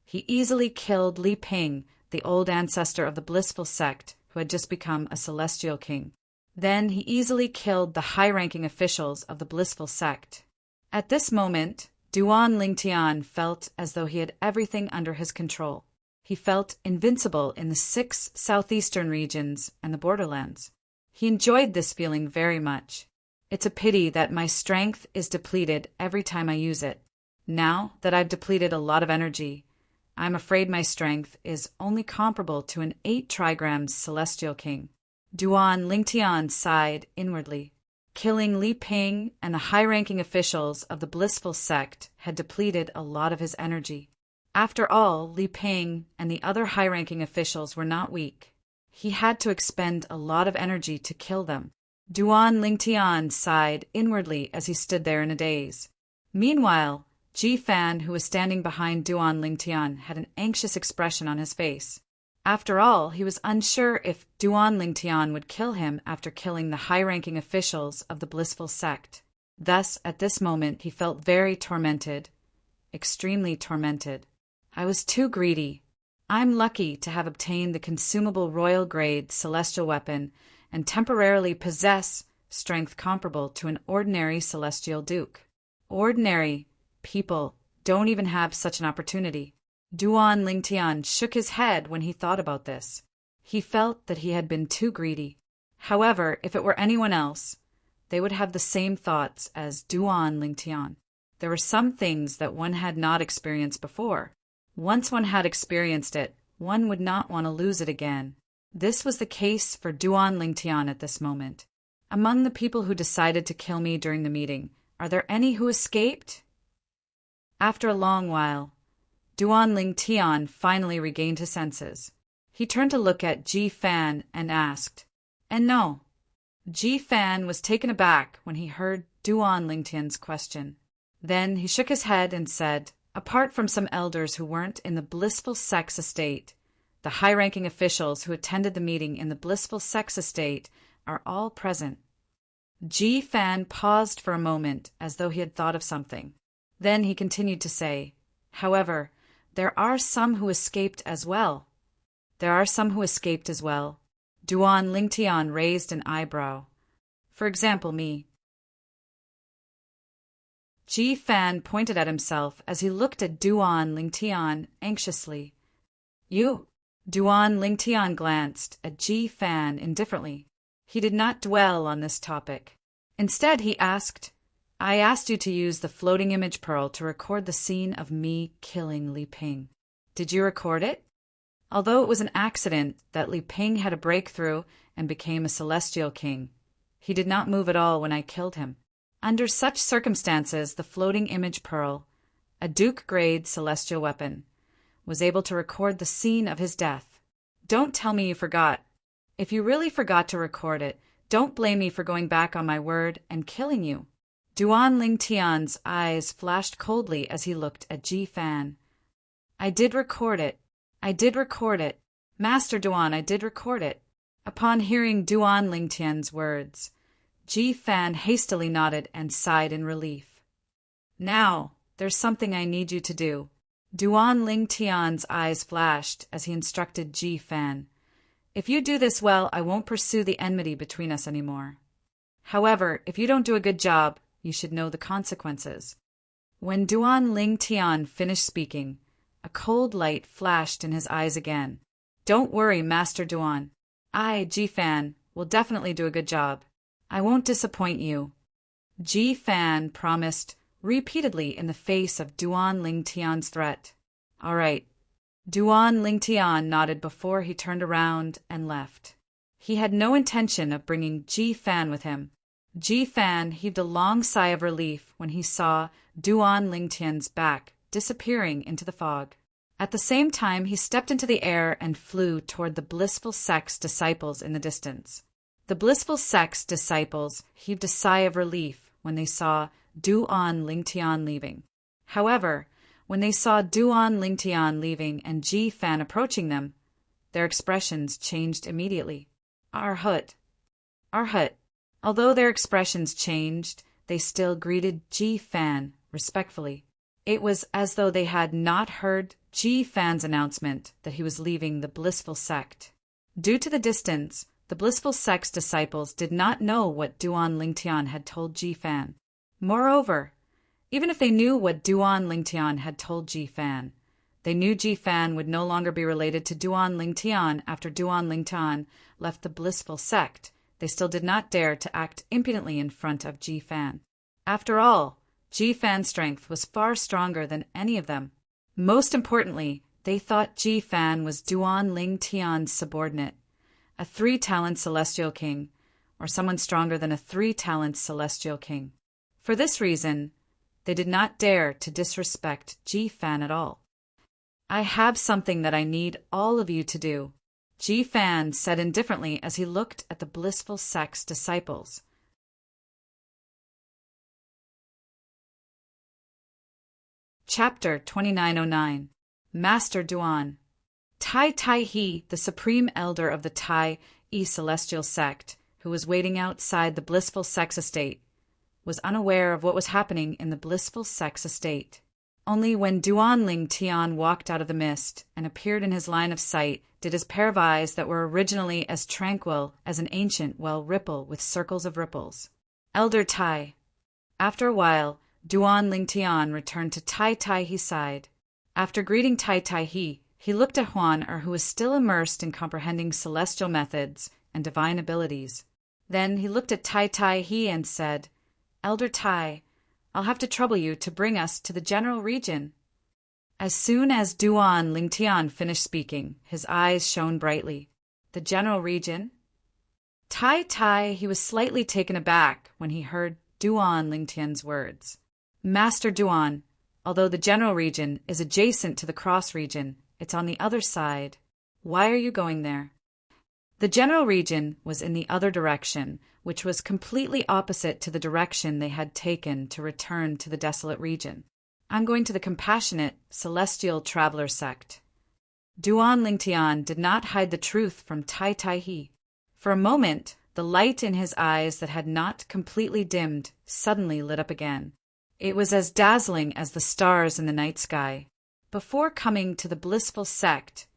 he easily killed Li Ping, the old ancestor of the blissful sect who had just become a celestial king. Then he easily killed the high-ranking officials of the blissful sect. At this moment, Duan Lingtian felt as though he had everything under his control. He felt invincible in the 6 southeastern regions and the borderlands. He enjoyed this feeling very much. It's a pity that my strength is depleted every time I use it. Now that I've depleted a lot of energy, I'm afraid my strength is only comparable to an 8 trigrams celestial king. Duan Lingtian sighed inwardly. Killing Li Ping and the high-ranking officials of the blissful sect had depleted a lot of his energy. After all, Li Ping and the other high-ranking officials were not weak. He had to expend a lot of energy to kill them. Duan Lingtian sighed inwardly as he stood there in a daze. Meanwhile, Ji Fan, who was standing behind Duan Lingtian, had an anxious expression on his face. After all, he was unsure if Duan Lingtian would kill him after killing the high-ranking officials of the blissful sect. Thus, at this moment, he felt very tormented, extremely tormented. I was too greedy. I'm lucky to have obtained the consumable royal-grade celestial weapon and temporarily possess strength comparable to an ordinary celestial duke. Ordinary people don't even have such an opportunity. Duan Lingtian shook his head when he thought about this. He felt that he had been too greedy. However, if it were anyone else, they would have the same thoughts as Duan Lingtian. There were some things that one had not experienced before. Once one had experienced it, one would not want to lose it again. This was the case for Duan Lingtian at this moment. Among the people who decided to kill me during the meeting, are there any who escaped? After a long while, Duan Lingtian finally regained his senses. He turned to look at Ji Fan and asked, "And no." Ji Fan was taken aback when he heard Duan Lingtian's question. Then he shook his head and said, "Apart from some elders who weren't in the blissful sex estate, the high-ranking officials who attended the meeting in the blissful sex estate are all present." Ji Fan paused for a moment as though he had thought of something. Then he continued to say, "However, there are some who escaped as well." "There are some who escaped as well." Duan Lingtian raised an eyebrow. For example, me. Ji Fan pointed at himself as he looked at Duan Lingtian anxiously. You? Duan Lingtian glanced at Ji Fan indifferently. He did not dwell on this topic. Instead, he asked, I asked you to use the floating image pearl to record the scene of me killing Li Ping. Did you record it? Although it was an accident that Li Ping had a breakthrough and became a celestial king, he did not move at all when I killed him. Under such circumstances, the floating image pearl, a Duke-grade celestial weapon, was able to record the scene of his death. Don't tell me you forgot. If you really forgot to record it, don't blame me for going back on my word and killing you. Duan Lingtian's eyes flashed coldly as he looked at Ji Fan. I did record it. I did record it. Master Duan, I did record it. Upon hearing Duan Lingtian's words, Ji Fan hastily nodded and sighed in relief. Now, there's something I need you to do. Duan Lingtian's eyes flashed as he instructed Ji Fan. If you do this well, I won't pursue the enmity between us anymore. However, if you don't do a good job, you should know the consequences. When Duan Lingtian finished speaking, a cold light flashed in his eyes again. Don't worry, Master Duan. I, Ji Fan, will definitely do a good job. I won't disappoint you. Ji Fan promised repeatedly in the face of Duan Lingtian's threat. All right. Duan Lingtian nodded before he turned around and left. He had no intention of bringing Ji Fan with him. Ji Fan heaved a long sigh of relief when he saw Duan Lingtian's back disappearing into the fog. At the same time, he stepped into the air and flew toward the blissful sect's disciples in the distance. The blissful sect's disciples heaved a sigh of relief when they saw Duan Lingtian leaving. However, when they saw Duan Lingtian leaving and Ji Fan approaching them, their expressions changed immediately. Arhut. Arhut. Although their expressions changed, they still greeted Ji Fan respectfully. It was as though they had not heard Ji Fan's announcement that he was leaving the blissful sect. Due to the distance, the blissful sect's disciples did not know what Duan Lingtian had told Ji Fan. Moreover, even if they knew what Duan Lingtian had told Ji Fan, they knew Ji Fan would no longer be related to Duan Lingtian after Duan Lingtian left the blissful sect. They still did not dare to act impudently in front of Ji Fan. After all, Ji Fan's strength was far stronger than any of them. Most importantly, they thought Ji Fan was Duan Lingtian's subordinate, a 3-talent celestial king, or someone stronger than a 3-talent celestial king. For this reason, they did not dare to disrespect Ji Fan at all. I have something that I need all of you to do, Ji Fan said indifferently as he looked at the blissful sect's disciples. Chapter 2909. Master Duan. Tai Tai He, the supreme elder of the Tai E celestial sect, who was waiting outside the blissful sect's estate, was unaware of what was happening in the blissful sect's estate. Only when Duan Lingtian walked out of the mist and appeared in his line of sight did his pair of eyes that were originally as tranquil as an ancient well ripple with circles of ripples. Elder Tai. After a while, Duan Lingtian returned to Tai Tai He's side. After greeting Tai Tai He looked at Huan who was still immersed in comprehending celestial methods and divine abilities. Then he looked at Tai Tai He and said, Elder Tai, I'll have to trouble you to bring us to the general region. As soon as Duan Lingtian finished speaking, his eyes shone brightly. The general region? Tai Tai, he was slightly taken aback when he heard Duan Lingtian's words. Master Duan, although the general region is adjacent to the cross region, it's on the other side. Why are you going there? The general region was in the other direction, which was completely opposite to the direction they had taken to return to the desolate region. I'm going to the compassionate, celestial traveler sect. Duan Lingtian did not hide the truth from Tai Tai He. For a moment, the light in his eyes that had not completely dimmed suddenly lit up again. It was as dazzling as the stars in the night sky. Before coming to the blissful sect,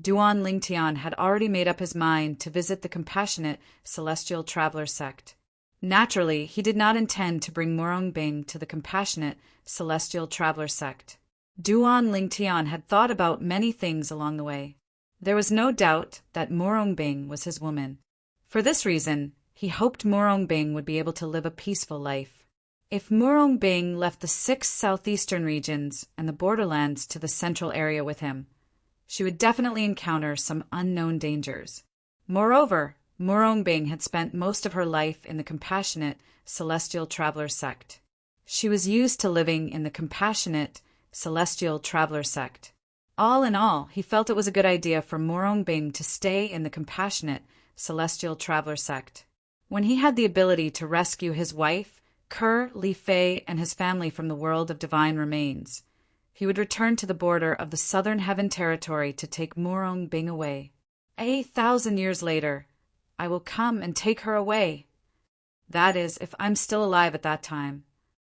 Duan Lingtian had already made up his mind to visit the compassionate celestial traveler sect. Naturally, he did not intend to bring Morong Bing to the compassionate celestial traveler sect. Duan Lingtian had thought about many things along the way. There was no doubt that Morong Bing was his woman. For this reason, he hoped Morong Bing would be able to live a peaceful life. If Morong Bing left the 6 southeastern regions and the borderlands to the central area with him, she would definitely encounter some unknown dangers. Moreover, Morong Bing had spent most of her life in the compassionate celestial traveler sect. She was used to living in the compassionate celestial traveler sect. All in all, he felt it was a good idea for Morong Bing to stay in the compassionate celestial traveler sect. When he had the ability to rescue his wife, Kerr, Li Fei, and his family from the world of divine remains, he would return to the border of the Southern Heaven Territory to take Morong Bing away. 1,000 years later, I will come and take her away. That is, if I'm still alive at that time.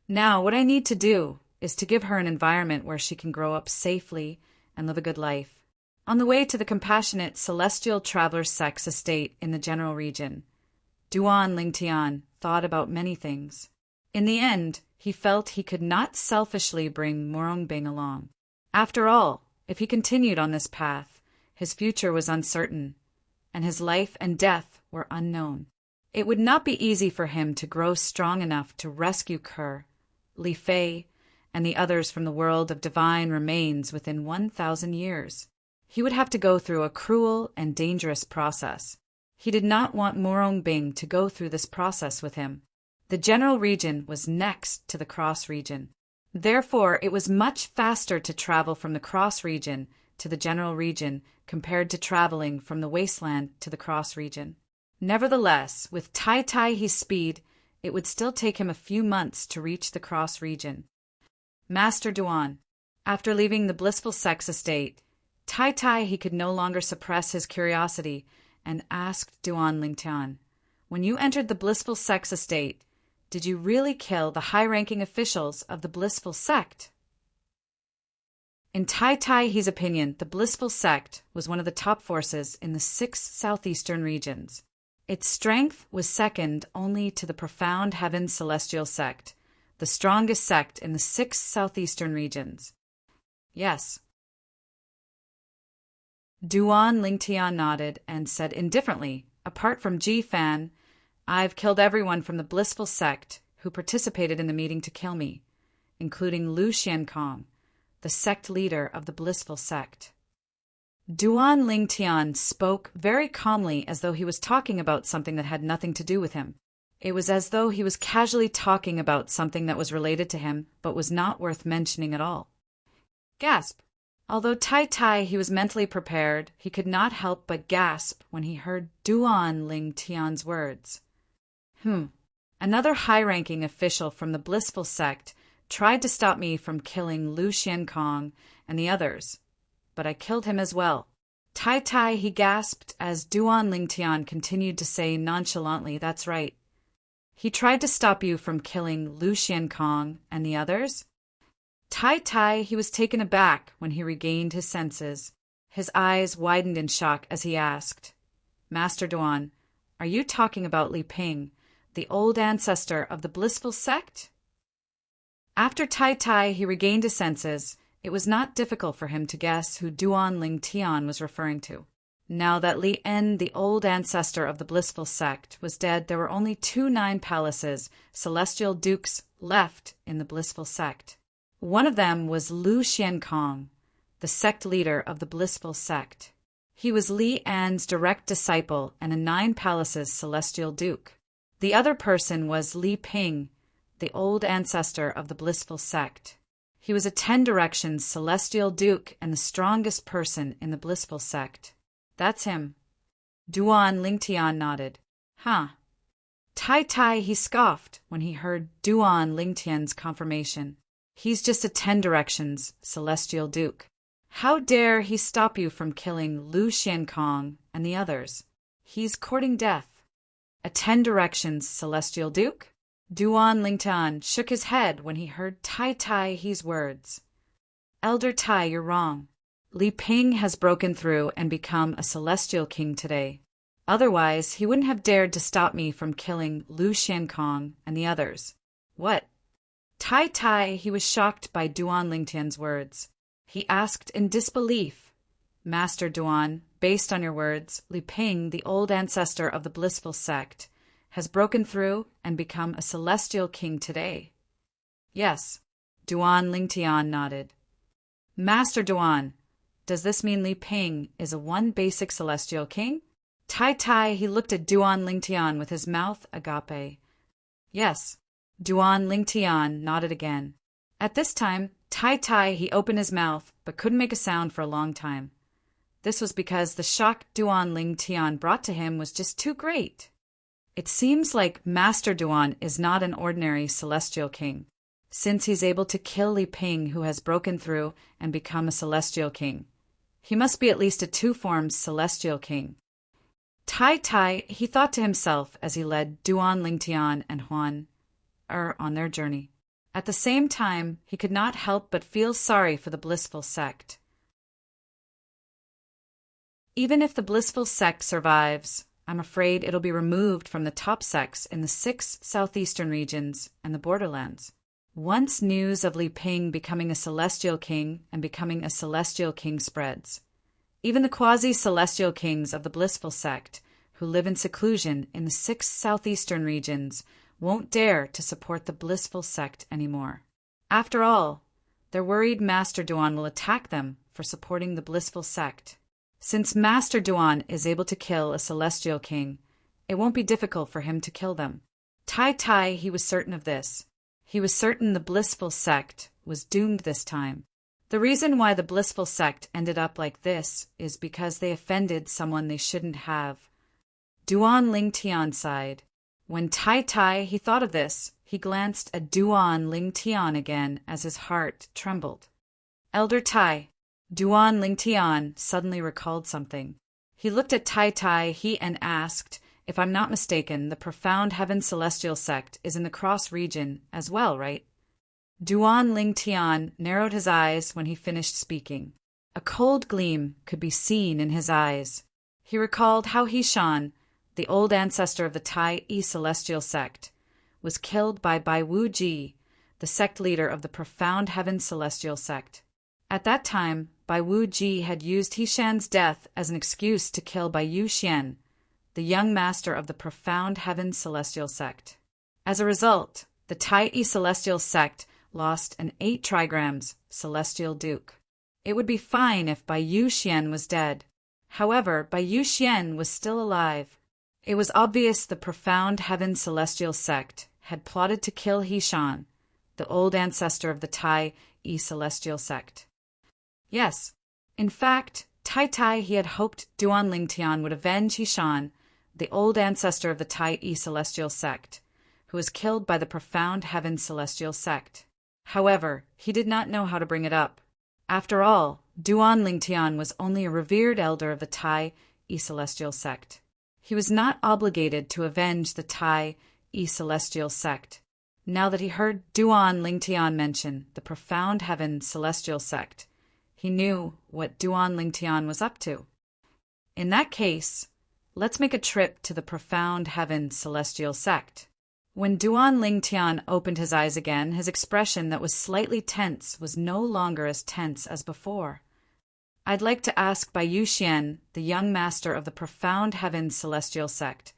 Now, what I need to do is to give her an environment where she can grow up safely and live a good life. On the way to the compassionate celestial traveler sect's estate in the general region, Duan Lingtian thought about many things. In the end, he felt he could not selfishly bring Morong Bing along. After all, if he continued on this path, his future was uncertain, and his life and death were unknown. It would not be easy for him to grow strong enough to rescue Kerr, Li Fei, and the others from the world of divine remains within 1,000 years. He would have to go through a cruel and dangerous process. He did not want Morong Bing to go through this process with him. The general region was next to the cross region. Therefore, it was much faster to travel from the cross region to the general region compared to traveling from the wasteland to the cross region. Nevertheless, with Tai Tai's speed, it would still take him a few months to reach the cross region. Master Duan. After leaving the blissful sex estate, Tai Tai could no longer suppress his curiosity and asked Duan Lingtian, "When you entered the blissful sex estate, did you really kill the high-ranking officials of the blissful sect?" In Tai Tai's opinion, the blissful sect was one of the top forces in the 6 southeastern regions. Its strength was second only to the profound heaven celestial sect, the strongest sect in the 6 southeastern regions. Yes. Duan Lingtian nodded and said indifferently, "Apart from Ji Fan, I've killed everyone from the blissful sect who participated in the meeting to kill me, including Lu Xiankong, the sect leader of the blissful sect." Duan Lingtian spoke very calmly as though he was talking about something that had nothing to do with him. It was as though he was casually talking about something that was related to him but was not worth mentioning at all. Gasp! Although he was mentally prepared, he could not help but gasp when he heard Duan Lingtian's words. Another high-ranking official from the blissful sect tried to stop me from killing Lu Xiankong and the others, but I killed him as well. He gasped as Duan Lingtian continued to say nonchalantly, "That's right. He tried to stop you from killing Lu Xiankong and the others?" He was taken aback when he regained his senses. His eyes widened in shock as he asked, "Master Duan, are you talking about Li Ping, the old ancestor of the blissful sect?" After he regained his senses, it was not difficult for him to guess who Duan Lingtian was referring to. Now that Li En, the old ancestor of the blissful sect, was dead, there were only 2 9 palaces, celestial dukes, left in the blissful sect. One of them was Lu Xiankong, the sect leader of the blissful sect. He was Li An's direct disciple and a 9 palaces celestial duke. The other person was Li Ping, the old ancestor of the blissful sect. He was a 10 directions celestial duke and the strongest person in the blissful sect. That's him. Duan Lingtian nodded. Huh. He scoffed when he heard Duan Lingtian's confirmation. He's just a 10 directions celestial duke. How dare he stop you from killing Lu Xiankong and the others? He's courting death. A 10 directions celestial duke? Duan Lingtian shook his head when he heard Tai's words. Elder Tai, you're wrong. Li Ping has broken through and become a celestial king today. Otherwise, he wouldn't have dared to stop me from killing Lu Xiankong and the others. What? Tai Tai, he was shocked by Duan Lingtian's words. He asked in disbelief, Master Duan, based on your words, Li Ping, the old ancestor of the blissful sect, has broken through and become a celestial king today. Yes, Duan Lingtian nodded. Master Duan, does this mean Li Ping is a one basic celestial king? Tai Tai, he looked at Duan Lingtian with his mouth agape. Yes, Duan Lingtian nodded again. At this time, Tai Tai, he opened his mouth but couldn't make a sound for a long time. This was because the shock Duan Lingtian brought to him was just too great. It seems like Master Duan is not an ordinary celestial king, since he's able to kill Li Ping, who has broken through and become a celestial king. He must be at least a two-formed celestial king. Tai Tai, he thought to himself as he led Duan Lingtian and Huan on their journey. At the same time, he could not help but feel sorry for the blissful sect. Even if the blissful sect survives, I'm afraid it'll be removed from the top sects in the 6 southeastern regions and the borderlands. Once news of Li Ping becoming a celestial king and becoming a celestial king spreads, even the quasi-celestial kings of the blissful sect, who live in seclusion in the 6 southeastern regions, won't dare to support the blissful sect anymore. After all, they're worried Master Duan will attack them for supporting the blissful sect. Since Master Duan is able to kill a celestial king, it won't be difficult for him to kill them. Tai Tai, he was certain of this. He was certain the blissful sect was doomed this time. The reason why the blissful sect ended up like this is because they offended someone they shouldn't have. Duan Lingtian sighed. When Tai Tai, he thought of this, he glanced at Duan Lingtian again as his heart trembled. Elder Tai, Duan Lingtian suddenly recalled something. He looked at Tai Tai and asked, if I'm not mistaken, the Profound Heaven Celestial Sect is in the Cross region as well, right? Duan Lingtian narrowed his eyes when he finished speaking. A cold gleam could be seen in his eyes. He recalled how Hishan, the old ancestor of the Tai Celestial Sect, was killed by Bai Wu Ji, the sect leader of the Profound Heaven Celestial Sect. At that time, Bai Wu Ji had used Hishan's death as an excuse to kill Bai Yu Xian, the young master of the Profound Heaven Celestial Sect. As a result, the Tai Celestial Sect lost an 8 trigrams Celestial Duke. It would be fine if Bai Yu Xian was dead. However, Bai Yu Xian was still alive. It was obvious the Profound Heaven Celestial Sect had plotted to kill Hishan, the old ancestor of the Tai Celestial Sect. Yes, in fact, Tai Tai, he had hoped Duan Lingtian would avenge Hishan, the old ancestor of the Tai Celestial Sect, who was killed by the Profound Heaven Celestial Sect. However, he did not know how to bring it up. After all, Duan Lingtian was only a revered elder of the Tai Celestial Sect. He was not obligated to avenge the Tai Celestial Sect. Now that he heard Duan Lingtian mention the Profound Heaven Celestial Sect, he knew what Duan Lingtian was up to. In that case, let's make a trip to the Profound Heaven Celestial Sect. When Duan Lingtian opened his eyes again, his expression that was slightly tense was no longer as tense as before. I'd like to ask Bai Yu Xian, the young master of the Profound Heaven Celestial Sect,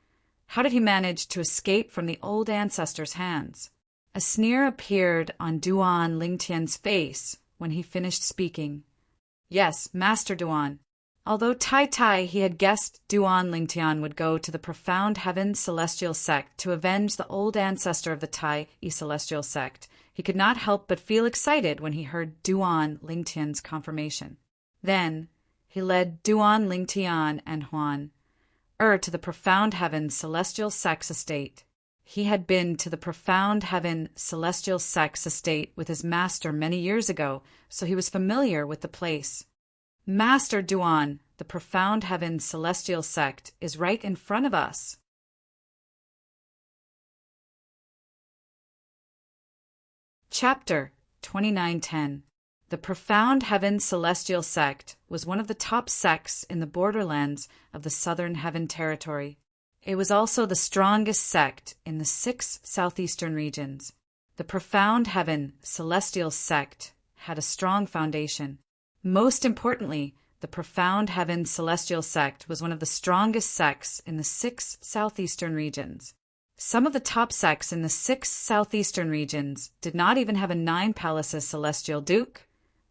how did he manage to escape from the old ancestor's hands? A sneer appeared on Duan Lingtian's face when he finished speaking. Yes, Master Duan. Although Tai Tai, he had guessed Duan Lingtian would go to the Profound Heaven Celestial Sect to avenge the old ancestor of the Tai Celestial Sect, he could not help but feel excited when he heard Duan Lingtian's confirmation. Then, he led Duan Lingtian and Huan to the Profound Heaven Celestial Sect's estate. He had been to the Profound Heaven Celestial Sect's estate with his master many years ago, so he was familiar with the place. Master Duan, the Profound Heaven Celestial Sect is right in front of us. Chapter 2910. The Profound Heaven Celestial Sect was one of the top sects in the borderlands of the Southern Heaven Territory. It was also the strongest sect in the 6 southeastern regions. The Profound Heaven Celestial Sect had a strong foundation. Most importantly, the Profound Heaven Celestial Sect was one of the strongest sects in the 6 southeastern regions. Some of the top sects in the 6 southeastern regions did not even have a 9 palaces celestial duke,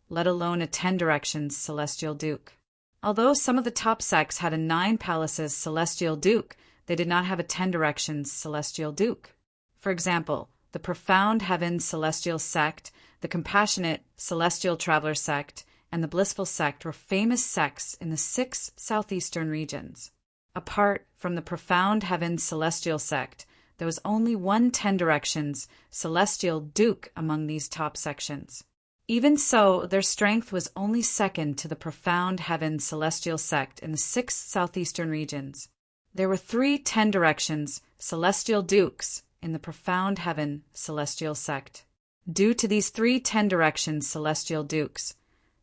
let alone a 10 directions celestial duke. Although some of the top sects had a 9 palaces celestial duke, they did not have a 10 directions celestial duke. For example, the Profound Heaven Celestial Sect, the Compassionate Celestial Traveler Sect, and the Blissful Sect were famous sects in the 6 southeastern regions. Apart from the Profound Heaven Celestial Sect, there was only one 10 directions celestial duke among these top sections. Even so, their strength was only second to the Profound Heaven Celestial Sect in the 6 southeastern regions. There were 3 10 directions celestial dukes in the Profound Heaven Celestial Sect. Due to these 3 10 directions celestial dukes,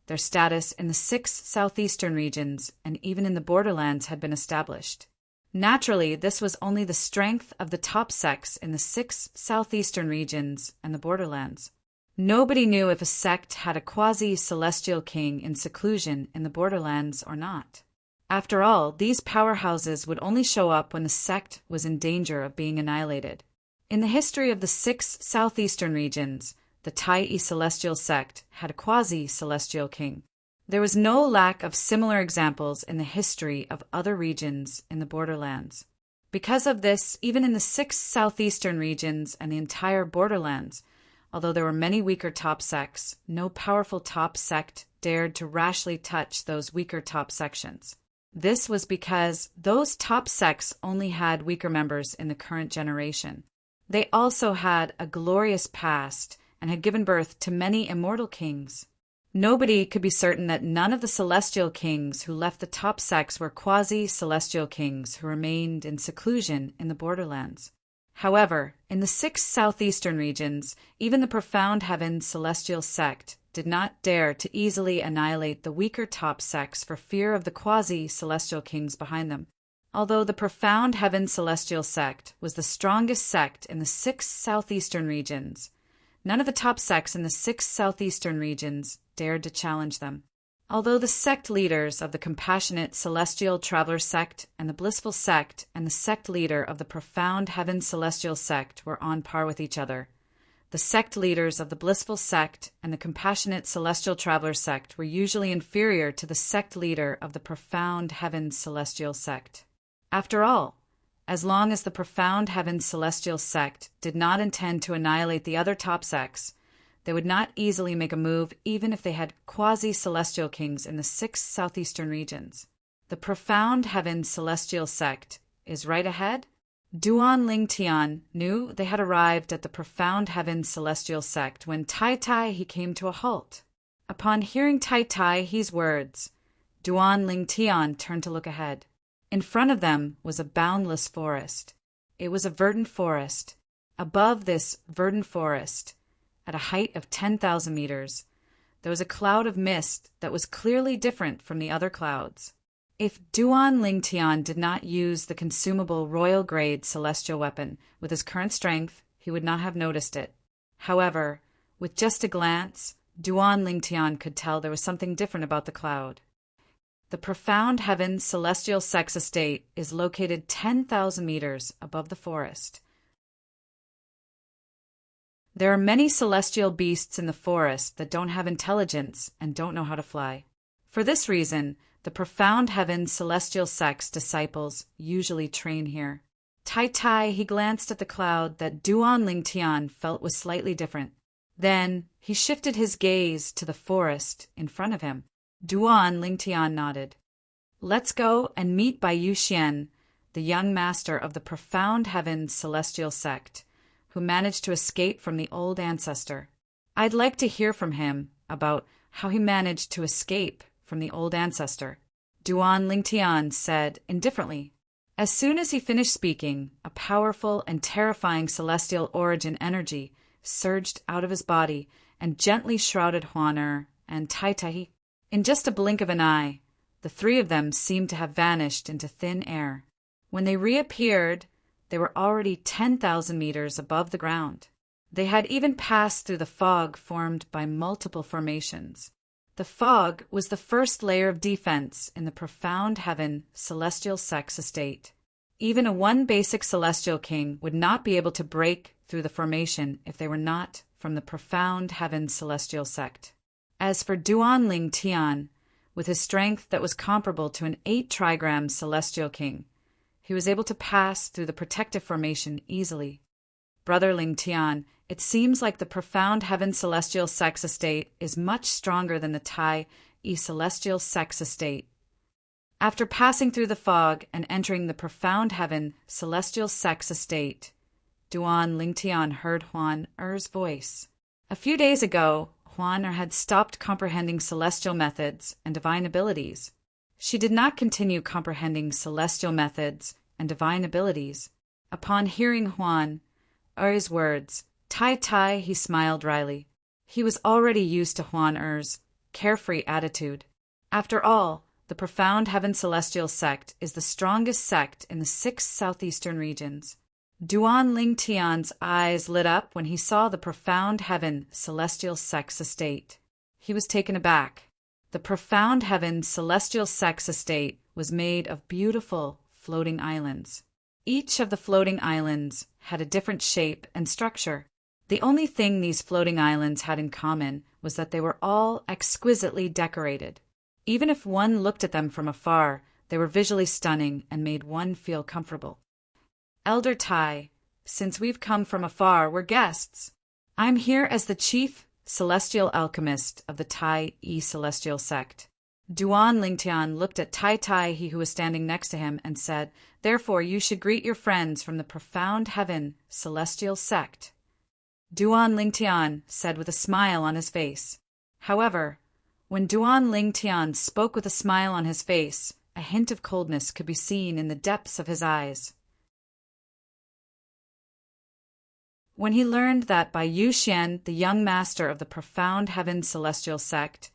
their status in the 6 southeastern regions and even in the borderlands had been established. Naturally, this was only the strength of the top sects in the 6 southeastern regions and the borderlands. Nobody knew if a sect had a quasi-celestial king in seclusion in the borderlands or not. After all, these powerhouses would only show up when the sect was in danger of being annihilated. In the history of the 6 southeastern regions, the Tai Celestial Sect had a quasi-celestial king. There was no lack of similar examples in the history of other regions in the borderlands. Because of this, even in the 6 southeastern regions and the entire borderlands, although there were many weaker top sects, no powerful top sect dared to rashly touch those weaker top sections. This was because those top sects only had weaker members in the current generation. They also had a glorious past and had given birth to many immortal kings. Nobody could be certain that none of the celestial kings who left the top sects were quasi-celestial kings who remained in seclusion in the borderlands. However, in the 6 southeastern regions, even the Profound Heaven Celestial Sect did not dare to easily annihilate the weaker top sects for fear of the quasi-celestial kings behind them. Although the Profound Heaven Celestial Sect was the strongest sect in the 6 southeastern regions, none of the top sects in the 6 southeastern regions dared to challenge them. Although the sect leaders of the Compassionate Celestial Traveler Sect and the Blissful Sect and the sect leader of the Profound Heaven Celestial Sect were on par with each other, the sect leaders of the Blissful Sect and the Compassionate Celestial Traveler Sect were usually inferior to the sect leader of the Profound Heaven Celestial Sect. After all, as long as the Profound Heaven Celestial Sect did not intend to annihilate the other top sects, they would not easily make a move even if they had quasi-celestial kings in the 6 southeastern regions. The Profound Heaven Celestial Sect is right ahead. Duan Ling Tian knew they had arrived at the Profound Heaven Celestial Sect when Tai Tai he came to a halt. Upon hearing Tai Tai he's words, Duan Ling Tian turned to look ahead. In front of them was a boundless forest. It was a verdant forest. Above this verdant forest, at a height of 10,000 meters, there was a cloud of mist that was clearly different from the other clouds. If Duan Ling Tian did not use the consumable royal-grade celestial weapon with his current strength, he would not have noticed it. However, with just a glance, Duan Ling Tian could tell there was something different about the cloud. The Profound Heaven Celestial Sex Estate is located 10,000 meters above the forest. There are many celestial beasts in the forest that don't have intelligence and don't know how to fly. For this reason, the Profound Heaven Celestial Sex disciples usually train here. Tai Tai he glanced at the cloud that Duan Ling Tian felt was slightly different. Then he shifted his gaze to the forest in front of him. Duan Ling Tian nodded. Let's go and meet Bai Yu Xian, the young master of the Profound Heaven Celestial Sect, who managed to escape from the old ancestor. I'd like to hear from him about how he managed to escape from the old ancestor, Duan Ling Tian said indifferently. As soon as he finished speaking, a powerful and terrifying celestial origin energy surged out of his body and gently shrouded Huan Er and Tai Tai. In just a blink of an eye, the three of them seemed to have vanished into thin air. When they reappeared, they were already 10,000 meters above the ground. They had even passed through the fog formed by multiple formations. The fog was the first layer of defense in the profound heaven celestial sex estate. Even a one basic celestial king would not be able to break through the formation if they were not from the profound heaven celestial sect. As for Duan Ling Tian, with his strength that was comparable to an 8 trigram celestial king, he was able to pass through the protective formation easily. Brother Ling Tian, it seems like the profound heaven celestial sex estate is much stronger than the Tai E celestial sex estate. After passing through the fog and entering the profound heaven celestial sex estate, Duan Ling Tian heard Huan Er's voice. A few days ago, Huan Er had stopped comprehending celestial methods and divine abilities. She did not continue comprehending celestial methods and divine abilities. Upon hearing Huan Er's words, Tai Tai, he smiled wryly. He was already used to Huan Er's carefree attitude. After all, the profound heaven celestial sect is the strongest sect in the 6 southeastern regions. Duan Ling Tian's eyes lit up when he saw the profound heaven celestial sex estate. He was taken aback. The profound heaven celestial sex estate was made of beautiful floating islands. Each of the floating islands had a different shape and structure. The only thing these floating islands had in common was that they were all exquisitely decorated. Even if one looked at them from afar, they were visually stunning and made one feel comfortable. Elder Tai, since we've come from afar, we're guests. I'm here as the chief celestial alchemist of the Tai E celestial sect. Duan Lingtian looked at Tai Tai, he who was standing next to him, and said, "Therefore you should greet your friends from the profound heaven celestial sect." Duan Lingtian said with a smile on his face. However, when Duan Lingtian spoke with a smile on his face, a hint of coldness could be seen in the depths of his eyes. When he learned that Bai Yu Xian, the young master of the profound heaven celestial sect,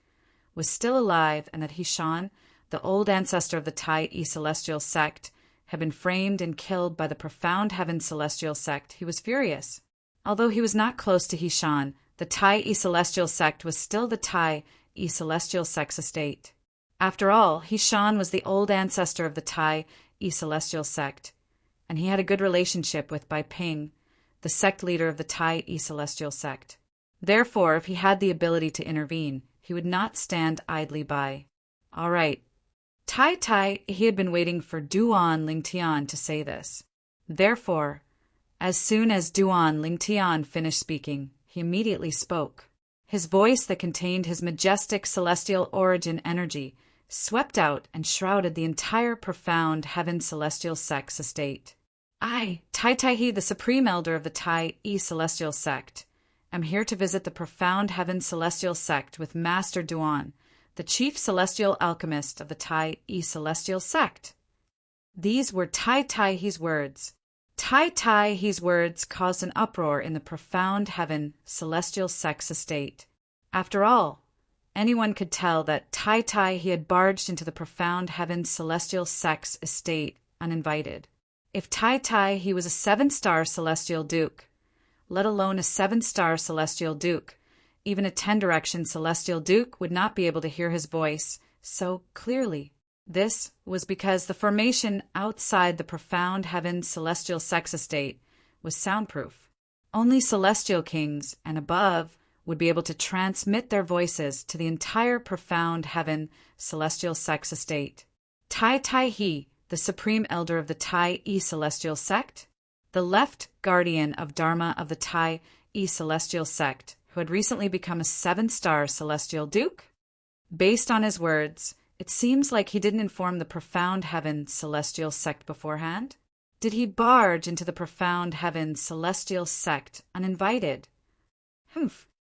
was still alive, and that Hishan, the old ancestor of the Tai E celestial sect, had been framed and killed by the profound heaven celestial sect, he was furious. Although he was not close to Hishan, the Tai E celestial sect was still the Tai E celestial sex estate. After all, Hishan was the old ancestor of the Tai E celestial sect, and he had a good relationship with Bai Ping, the sect leader of the Tai E celestial sect. Therefore, if he had the ability to intervene, he would not stand idly by. All right. Tai, he had been waiting for Duan Lingtian to say this. Therefore, as soon as Duan Lingtian finished speaking, he immediately spoke. His voice that contained his majestic celestial origin energy swept out and shrouded the entire profound heaven celestial sex estate. I, Tai He, the supreme elder of the Tai E celestial sect, am here to visit the profound heaven celestial sect with Master Duan, the chief celestial alchemist of the Tai E celestial sect. These were Tai He's words. Tai He's words caused an uproar in the profound heaven celestial sex estate. After all, anyone could tell that Tai He had barged into the profound heaven celestial sex estate uninvited. If Tai He was a 7-star celestial duke, let alone a 7-star celestial duke, even a 10-direction celestial duke would not be able to hear his voice so clearly. This was because the formation outside the profound heaven celestial sex estate was soundproof. Only celestial kings and above would be able to transmit their voices to the entire profound heaven celestial sex estate. Tai He, the supreme elder of the Tai E celestial sect, the left guardian of Dharma of the Tai E celestial sect, who had recently become a 7-star celestial duke? Based on his words, it seems like he didn't inform the profound heaven celestial sect beforehand. Did he barge into the profound heaven celestial sect uninvited?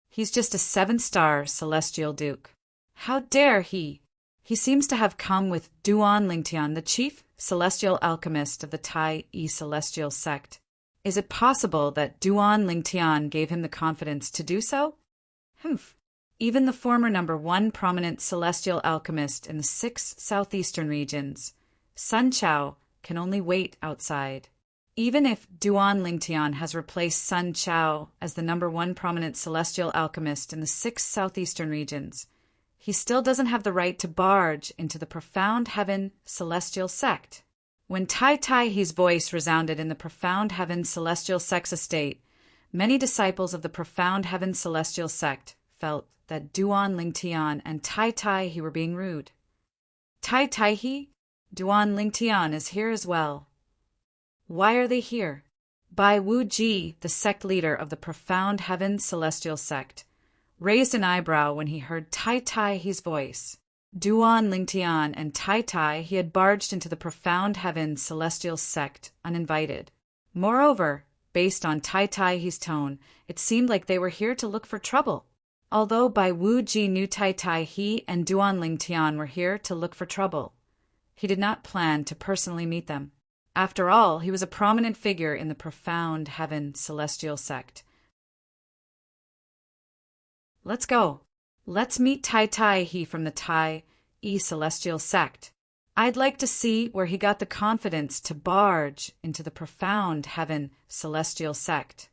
He's just a 7-star celestial duke. How dare he? He seems to have come with Duan Lingtian, the chief celestial alchemist of the Tai E celestial sect. Is it possible that Duan Lingtian gave him the confidence to do so? Even the former #1 prominent celestial alchemist in the 6 southeastern regions, Sun Chao, can only wait outside. Even if Duan Lingtian has replaced Sun Chao as the #1 prominent celestial alchemist in the 6 southeastern regions, he still doesn't have the right to barge into the Profound Heaven celestial sect. When Tai Tai He's voice resounded in the Profound Heaven celestial sect's estate, many disciples of the Profound Heaven celestial sect felt that Duan Lingtian and Tai Tai He were being rude. Tai Tai He, Duan Lingtian is here as well. Why are they here? Bai Wu Ji, the sect leader of the Profound Heaven celestial sect, raised an eyebrow when he heard Tai Tai He's voice. Duan Lingtian and Tai Tai He had barged into the Profound Heaven celestial sect uninvited. Moreover, based on Tai Tai He's tone, it seemed like they were here to look for trouble. Although Bai Wu Ji knew Tai Tai He and Duan Lingtian were here to look for trouble, he did not plan to personally meet them. After all, he was a prominent figure in the Profound Heaven celestial sect. Let's go. Let's meet Tai Tai He from the Tai E celestial sect. I'd like to see where he got the confidence to barge into the Profound Heaven celestial sect.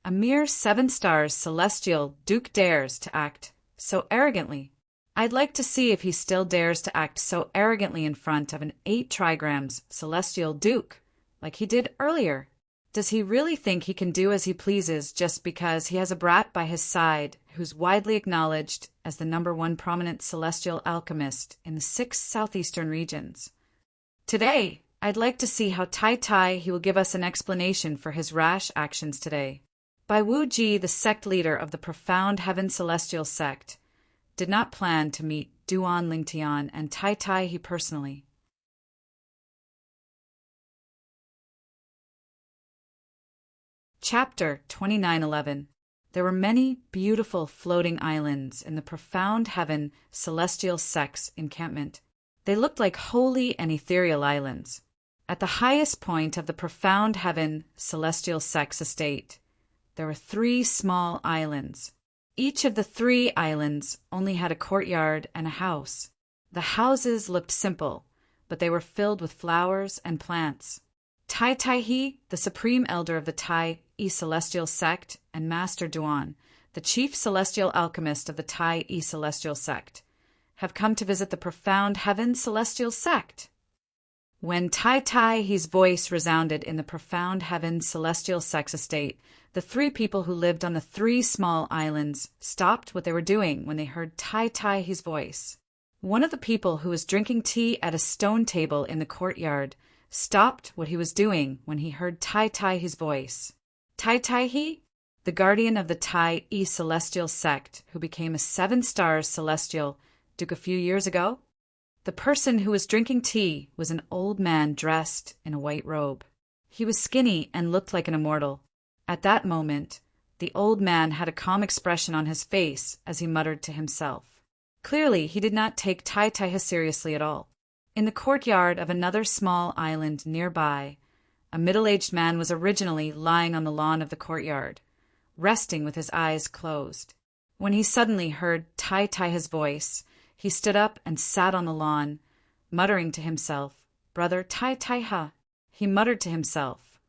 A mere 7 stars celestial duke dares to act so arrogantly. I'd like to see if he still dares to act so arrogantly in front of an 8 trigrams celestial duke, like he did earlier. Does he really think he can do as he pleases just because he has a brat by his side who's widely acknowledged as the #1 prominent celestial alchemist in the 6 southeastern regions? Today, I'd like to see how Tai Tai He will give us an explanation for his rash actions today. Bai Wu Ji, the sect leader of the Profound Heaven celestial sect, did not plan to meet Duan Lingtian and Tai Tai He personally. Chapter 2911. There were many beautiful floating islands in the Profound Heaven celestial sect's encampment. They looked like holy and ethereal islands. At the highest point of the Profound Heaven celestial sect's estate, there were 3 small islands. Each of the 3 islands only had a courtyard and a house. The houses looked simple, but they were filled with flowers and plants. Tai Tai He, the supreme elder of the Tai E celestial sect, and Master Duan, the chief celestial alchemist of the Tai E celestial sect, have come to visit the Profound Heaven celestial sect. When Tai Tai He's voice resounded in the Profound Heaven celestial sect's estate, the 3 people who lived on the 3 small islands stopped what they were doing when they heard Tai Tai He's voice. One of the people who was drinking tea at a stone table in the courtyard stopped what he was doing when he heard Tai Tai He's voice. Tai Tai He, the guardian of the Tai E celestial sect who became a 7-star celestial duke a few years ago? The person who was drinking tea was an old man dressed in a white robe. He was skinny and looked like an immortal. At that moment, the old man had a calm expression on his face as he muttered to himself. Clearly, he did not take Tai Tai seriously at all. In the courtyard of another small island nearby, a middle-aged man was originally lying on the lawn of the courtyard, resting with his eyes closed. When he suddenly heard Tai Tai's voice, he stood up and sat on the lawn, muttering to himself, "Brother Tai Tai." He muttered to himself,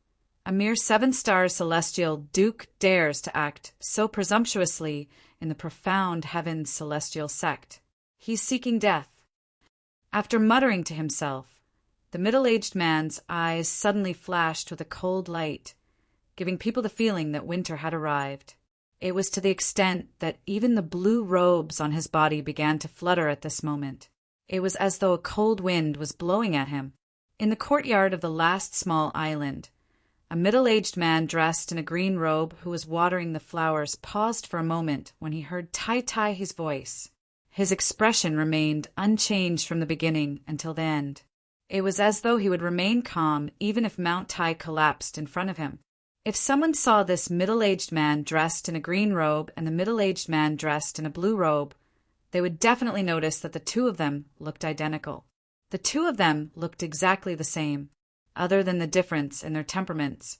"A mere 7-star celestial duke dares to act so presumptuously in the Profound Heaven celestial sect. He's seeking death." After muttering to himself, the middle-aged man's eyes suddenly flashed with a cold light, giving people the feeling that winter had arrived. It was to the extent that even the blue robes on his body began to flutter at this moment. It was as though a cold wind was blowing at him. In the courtyard of the last small island, a middle-aged man dressed in a green robe who was watering the flowers paused for a moment when he heard Tai Tai's voice. His expression remained unchanged from the beginning until the end. It was as though he would remain calm even if Mount Tai collapsed in front of him. If someone saw this middle-aged man dressed in a green robe and the middle-aged man dressed in a blue robe, they would definitely notice that the 2 of them looked identical. The 2 of them looked exactly the same. Other than the difference in their temperaments,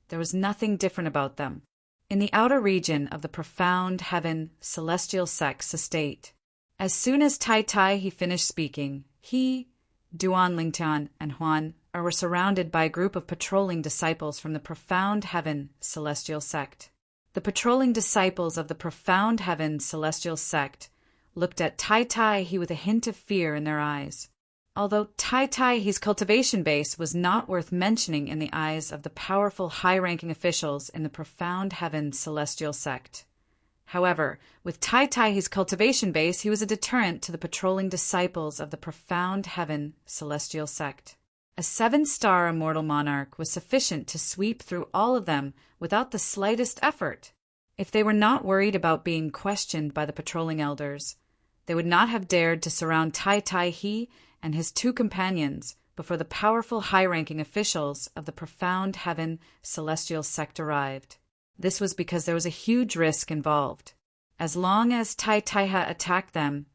there was nothing different about them. in the outer region of the profound heaven celestial sex estate. As soon as Tai Tai he finished speaking, he, Duan Lingtian, and Huan were surrounded by a group of patrolling disciples from the profound heaven celestial sect. The patrolling disciples of the profound heaven celestial sect looked at Tai Tai he with a hint of fear in their eyes. Although Tai Tai he's cultivation base was not worth mentioning in the eyes of the powerful high-ranking officials in the profound heaven celestial sect. However, with Tai Tai he's cultivation base, he was a deterrent to the patrolling disciples of the profound heaven celestial sect. A 7-star immortal monarch was sufficient to sweep through all of them without the slightest effort. If they were not worried about being questioned by the patrolling elders, they would not have dared to surround Tai Tai he and his 2 companions before the powerful high-ranking officials of the profound heaven celestial sect arrived. This was because there was a huge risk involved. As long as Tai Taiha attacked them,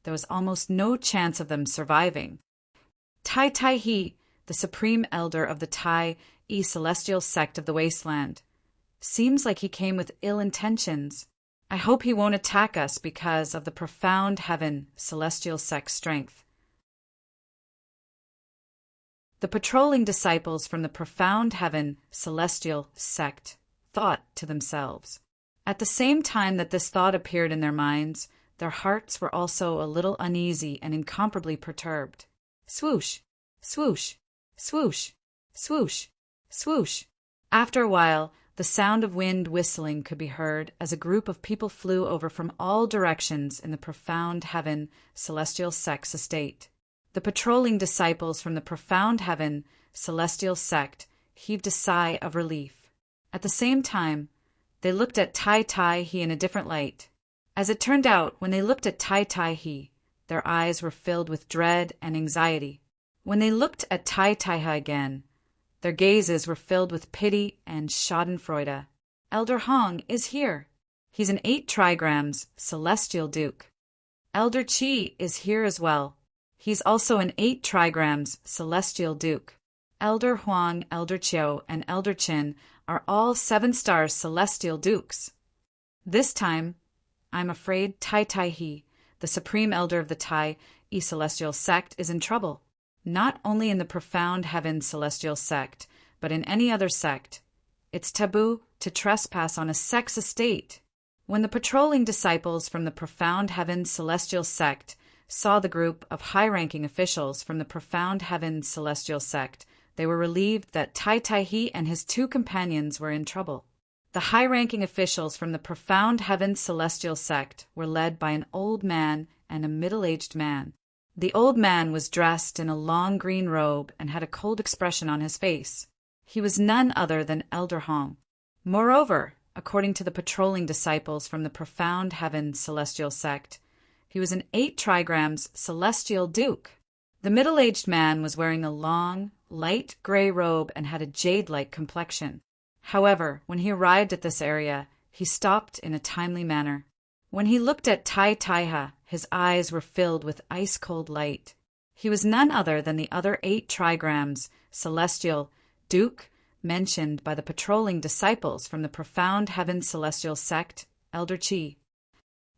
there was almost no chance of them surviving. Tai Tai he, the supreme elder of the Tai celestial sect of the wasteland, seems like he came with ill intentions. I hope he won't attack us because of the profound heaven celestial sect strength. The patrolling disciples from the profound heaven celestial sect thought to themselves. At the same time that this thought appeared in their minds, their hearts were also a little uneasy and incomparably perturbed. Swoosh, swoosh, swoosh, swoosh, swoosh. After a while, the sound of wind whistling could be heard as a group of people flew over from all directions in the profound heaven celestial sect estate. The patrolling disciples from the profound heaven celestial sect heaved a sigh of relief. At the same time, they looked at Tai Tai he in a different light. As it turned out, when they looked at Tai Tai he, their eyes were filled with dread and anxiety. When they looked at Tai Taiha again, their gazes were filled with pity and schadenfreude. Elder Hong is here. He's an 8 trigrams celestial duke. Elder Qi is here as well. He's also an 8 trigrams celestial duke. Elder Huang, Elder Qiu, and Elder Qin are all 7-star celestial dukes. This time, I'm afraid Tai Tai he, the supreme elder of the Tai celestial sect, is in trouble. Not only in the profound heaven celestial sect, but in any other sect. It's taboo to trespass on a sex estate. When the patrolling disciples from the profound heaven celestial sect saw the group of high-ranking officials from the profound heaven celestial sect, they were relieved that Tai Tai he and his 2 companions were in trouble. The high-ranking officials from the profound heaven celestial sect were led by an old man and a middle-aged man. The old man was dressed in a long green robe and had a cold expression on his face. He was none other than Elder Hong. Moreover, according to the patrolling disciples from the profound heaven celestial sect, he was an 8 trigrams celestial duke. The middle-aged man was wearing a long, light gray robe and had a jade-like complexion. However, when he arrived at this area, he stopped in a timely manner. When he looked at Tai Taiha, his eyes were filled with ice-cold light. He was none other than the other 8 trigrams celestial duke mentioned by the patrolling disciples from the profound heaven celestial sect, Elder Qi.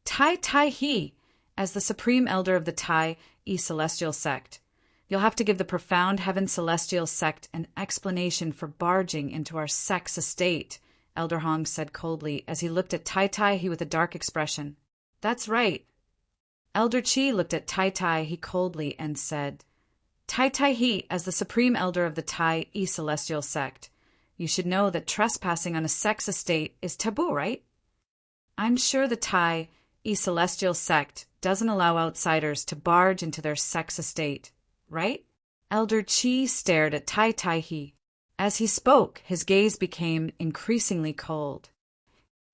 Tai Tai he, as the supreme elder of the Tai celestial sect, you'll have to give the profound heaven celestial sect an explanation for barging into our sex estate, Elder Hong said coldly as he looked at Tai Tai he with a dark expression. That's right. Elder Qi looked at Tai Tai he coldly and said, Tai Tai he, as the supreme elder of the Tai celestial sect, you should know that trespassing on a sex estate is taboo, right? I'm sure the Tai celestial sect doesn't allow outsiders to barge into their sex estate, right? Elder Qi stared at Tai Tai he. As he spoke, his gaze became increasingly cold.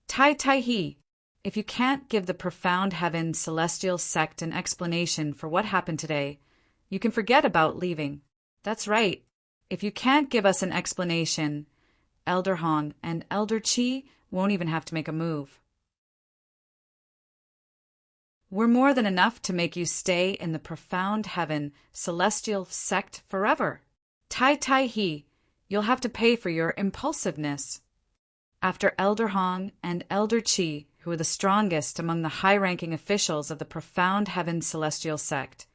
Tai Tai he, if you can't give the profound heaven celestial sect an explanation for what happened today, you can forget about leaving. That's right. If you can't give us an explanation, Elder Hong and Elder Qi won't even have to make a move. We're more than enough to make you stay in the profound heaven celestial sect forever. Tai Tai he, you'll have to pay for your impulsiveness. After Elder Hong and Elder Chi, who were the strongest among the high-ranking officials of the Profound Heaven Celestial Sect,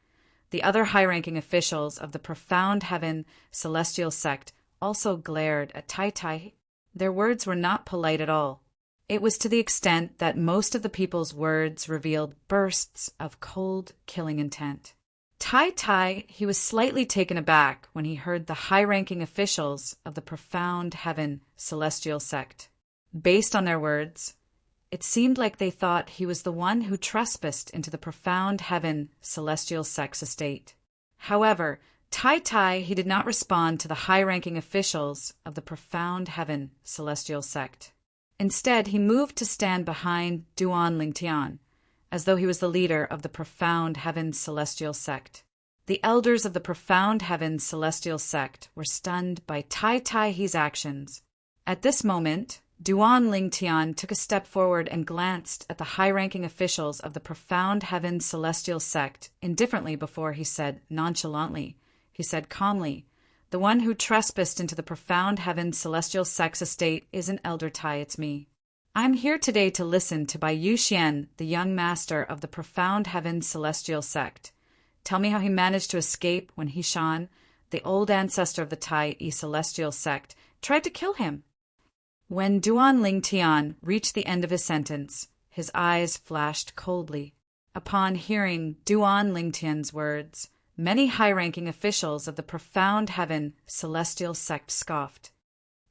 the other high-ranking officials of the Profound Heaven Celestial Sect also glared at Tai Tai. Their words were not polite at all. It was to the extent that most of the people's words revealed bursts of cold, killing intent. Tai Tai, he was slightly taken aback when he heard the high-ranking officials of the Profound Heaven Celestial Sect. Based on their words, it seemed like they thought he was the one who trespassed into the Profound Heaven Celestial Sect's estate. However, Tai Tai, he did not respond to the high-ranking officials of the Profound Heaven Celestial Sect. Instead, he moved to stand behind Duan Lingtian, as though he was the leader of the Profound Heaven Celestial Sect. The elders of the Profound Heaven Celestial Sect were stunned by Tai Tai's actions. At this moment, Duan Lingtian took a step forward and glanced at the high-ranking officials of the Profound Heaven Celestial Sect indifferently before he said nonchalantly. He said calmly, "The one who trespassed into the Profound Heaven Celestial Sect's estate isn't Elder Tai, it's me. I'm here today to listen to Bai Yu Xian, the young master of the Profound Heaven Celestial Sect. Tell me how he managed to escape when He Shan, the old ancestor of the Tai Celestial Sect, tried to kill him." When Duan Lingtian reached the end of his sentence, his eyes flashed coldly. Upon hearing Duan Lingtian's words, many high-ranking officials of the Profound Heaven Celestial Sect scoffed.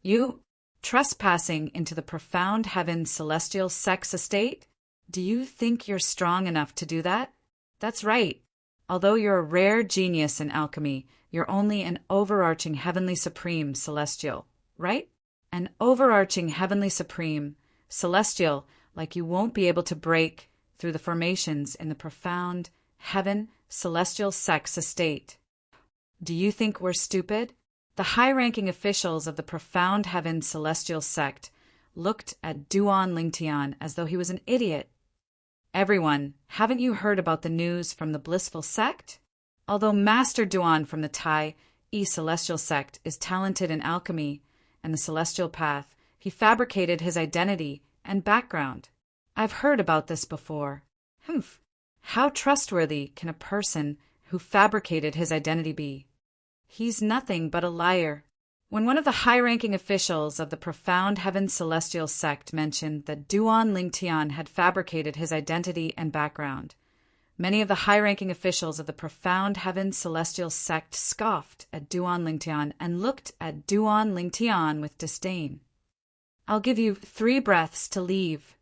"You trespassing into the Profound Heaven Celestial Sect's estate? Do you think you're strong enough to do that? That's right. Although you're a rare genius in alchemy, you're only an overarching Heavenly Supreme Celestial, right? An overarching Heavenly Supreme Celestial, like you won't be able to break through the formations in the Profound Heaven Celestial Sect's estate. Do you think we're stupid?" The high-ranking officials of the Profound Heaven Celestial Sect looked at Duan Lingtian as though he was an idiot. "Everyone, haven't you heard about the news from the Blissful Sect? Although Master Duan from the Tai Celestial Sect is talented in alchemy and the Celestial Path, he fabricated his identity and background. I've heard about this before." "Humph. How trustworthy can a person who fabricated his identity be?" "He's nothing but a liar." When one of the high-ranking officials of the Profound Heaven Celestial Sect mentioned that Duan Lingtian had fabricated his identity and background, many of the high-ranking officials of the Profound Heaven Celestial Sect scoffed at Duan Lingtian and looked at Duan Lingtian with disdain. "I'll give you 3 breaths to leave,"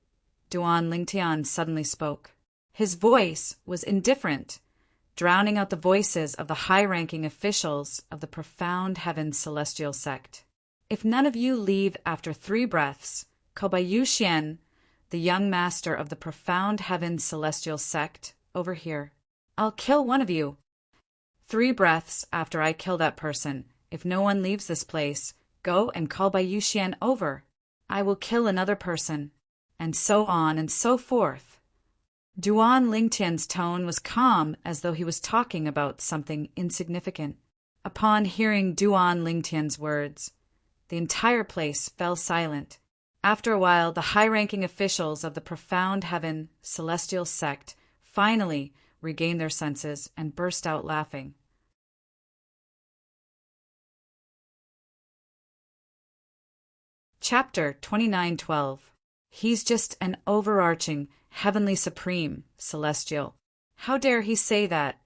Duan Lingtian suddenly spoke. His voice was indifferent, drowning out the voices of the high-ranking officials of the Profound Heaven Celestial Sect. "If none of you leave after 3 breaths, call Bai Yu Xian, the young master of the Profound Heaven Celestial Sect, over here. I'll kill one of you. 3 breaths after I kill that person. If no one leaves this place, go and call Bai Yu Xian over. I will kill another person," and so on and so forth. Duan Lingtian's tone was calm, as though he was talking about something insignificant. Upon hearing Duan Lingtian's words, the entire place fell silent. After a while, the high-ranking officials of the Profound Heaven Celestial Sect finally regained their senses and burst out laughing. Chapter 29:12. He's just an overarching Heavenly Supreme Celestial. How dare he say that?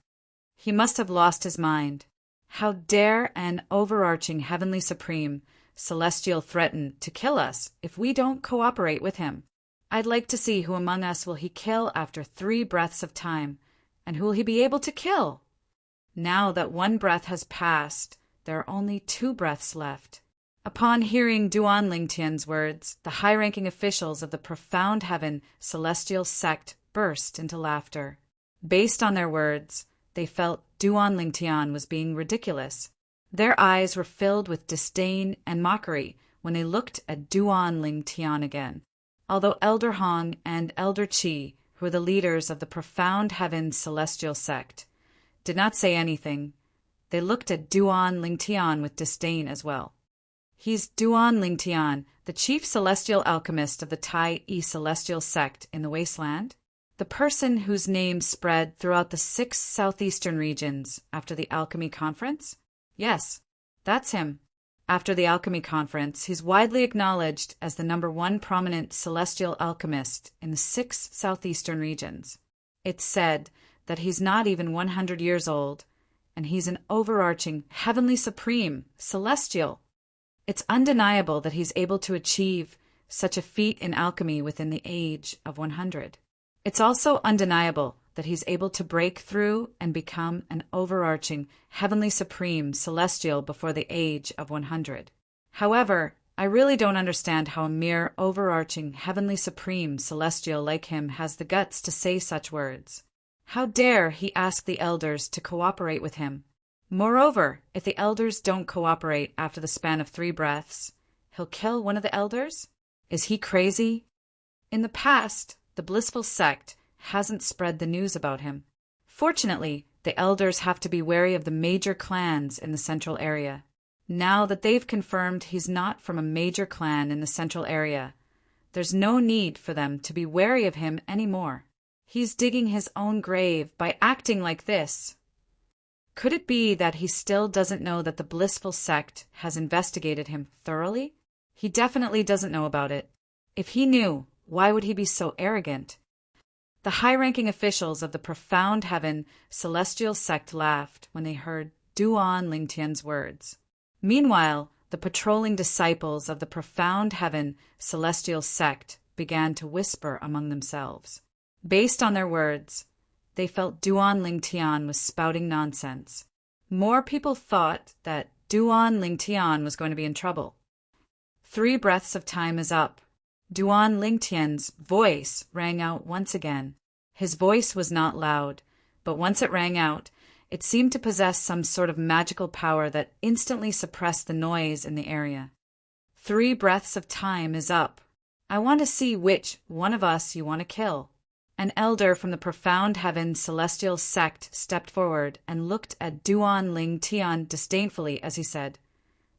He must have lost his mind. How dare an overarching Heavenly Supreme Celestial threaten to kill us if we don't cooperate with him? I'd like to see who among us will he kill after 3 breaths of time, and who will he be able to kill? Now that 1 breath has passed, there are only 2 breaths left. Upon hearing Duan Lingtian's words, the high-ranking officials of the Profound Heaven Celestial Sect burst into laughter. Based on their words, they felt Duan Lingtian was being ridiculous. Their eyes were filled with disdain and mockery when they looked at Duan Lingtian again. Although Elder Hong and Elder Chi, who were the leaders of the Profound Heaven Celestial Sect, did not say anything, they looked at Duan Lingtian with disdain as well. "He's Duan Lingtian, the chief celestial alchemist of the Tai-E celestial sect in the wasteland? The person whose name spread throughout the 6 southeastern regions after the alchemy conference? Yes, that's him. After the alchemy conference, he's widely acknowledged as the #1 prominent celestial alchemist in the 6 southeastern regions. It's said that he's not even 100 years old, and he's an overarching, heavenly supreme, celestial. It's undeniable that he's able to achieve such a feat in alchemy within the age of 100. It's also undeniable that he's able to break through and become an overarching, heavenly supreme celestial before the age of 100. However, I really don't understand how a mere overarching, heavenly supreme celestial like him has the guts to say such words. How dare he ask the elders to cooperate with him? Moreover, if the elders don't cooperate after the span of 3 breaths, he'll kill one of the elders? Is he crazy? In the past, the blissful sect hasn't spread the news about him. Fortunately, the elders have to be wary of the major clans in the central area. Now that they've confirmed he's not from a major clan in the central area, there's no need for them to be wary of him anymore. He's digging his own grave by acting like this. Could it be that he still doesn't know that the blissful sect has investigated him thoroughly? He definitely doesn't know about it. If he knew, why would he be so arrogant? The high-ranking officials of the Profound Heaven celestial sect laughed when they heard Duan Lingtian's words. Meanwhile, the patrolling disciples of the Profound Heaven celestial sect began to whisper among themselves. Based on their words, they felt Duan Lingtian was spouting nonsense. More people thought that Duan Lingtian was going to be in trouble. 3 breaths of time is up. Duan Lingtian's voice rang out once again. His voice was not loud, but once it rang out, it seemed to possess some sort of magical power that instantly suppressed the noise in the area. 3 breaths of time is up. I want to see which one of us you want to kill. An elder from the Profound Heaven celestial sect stepped forward and looked at Duan Lingtian disdainfully as he said,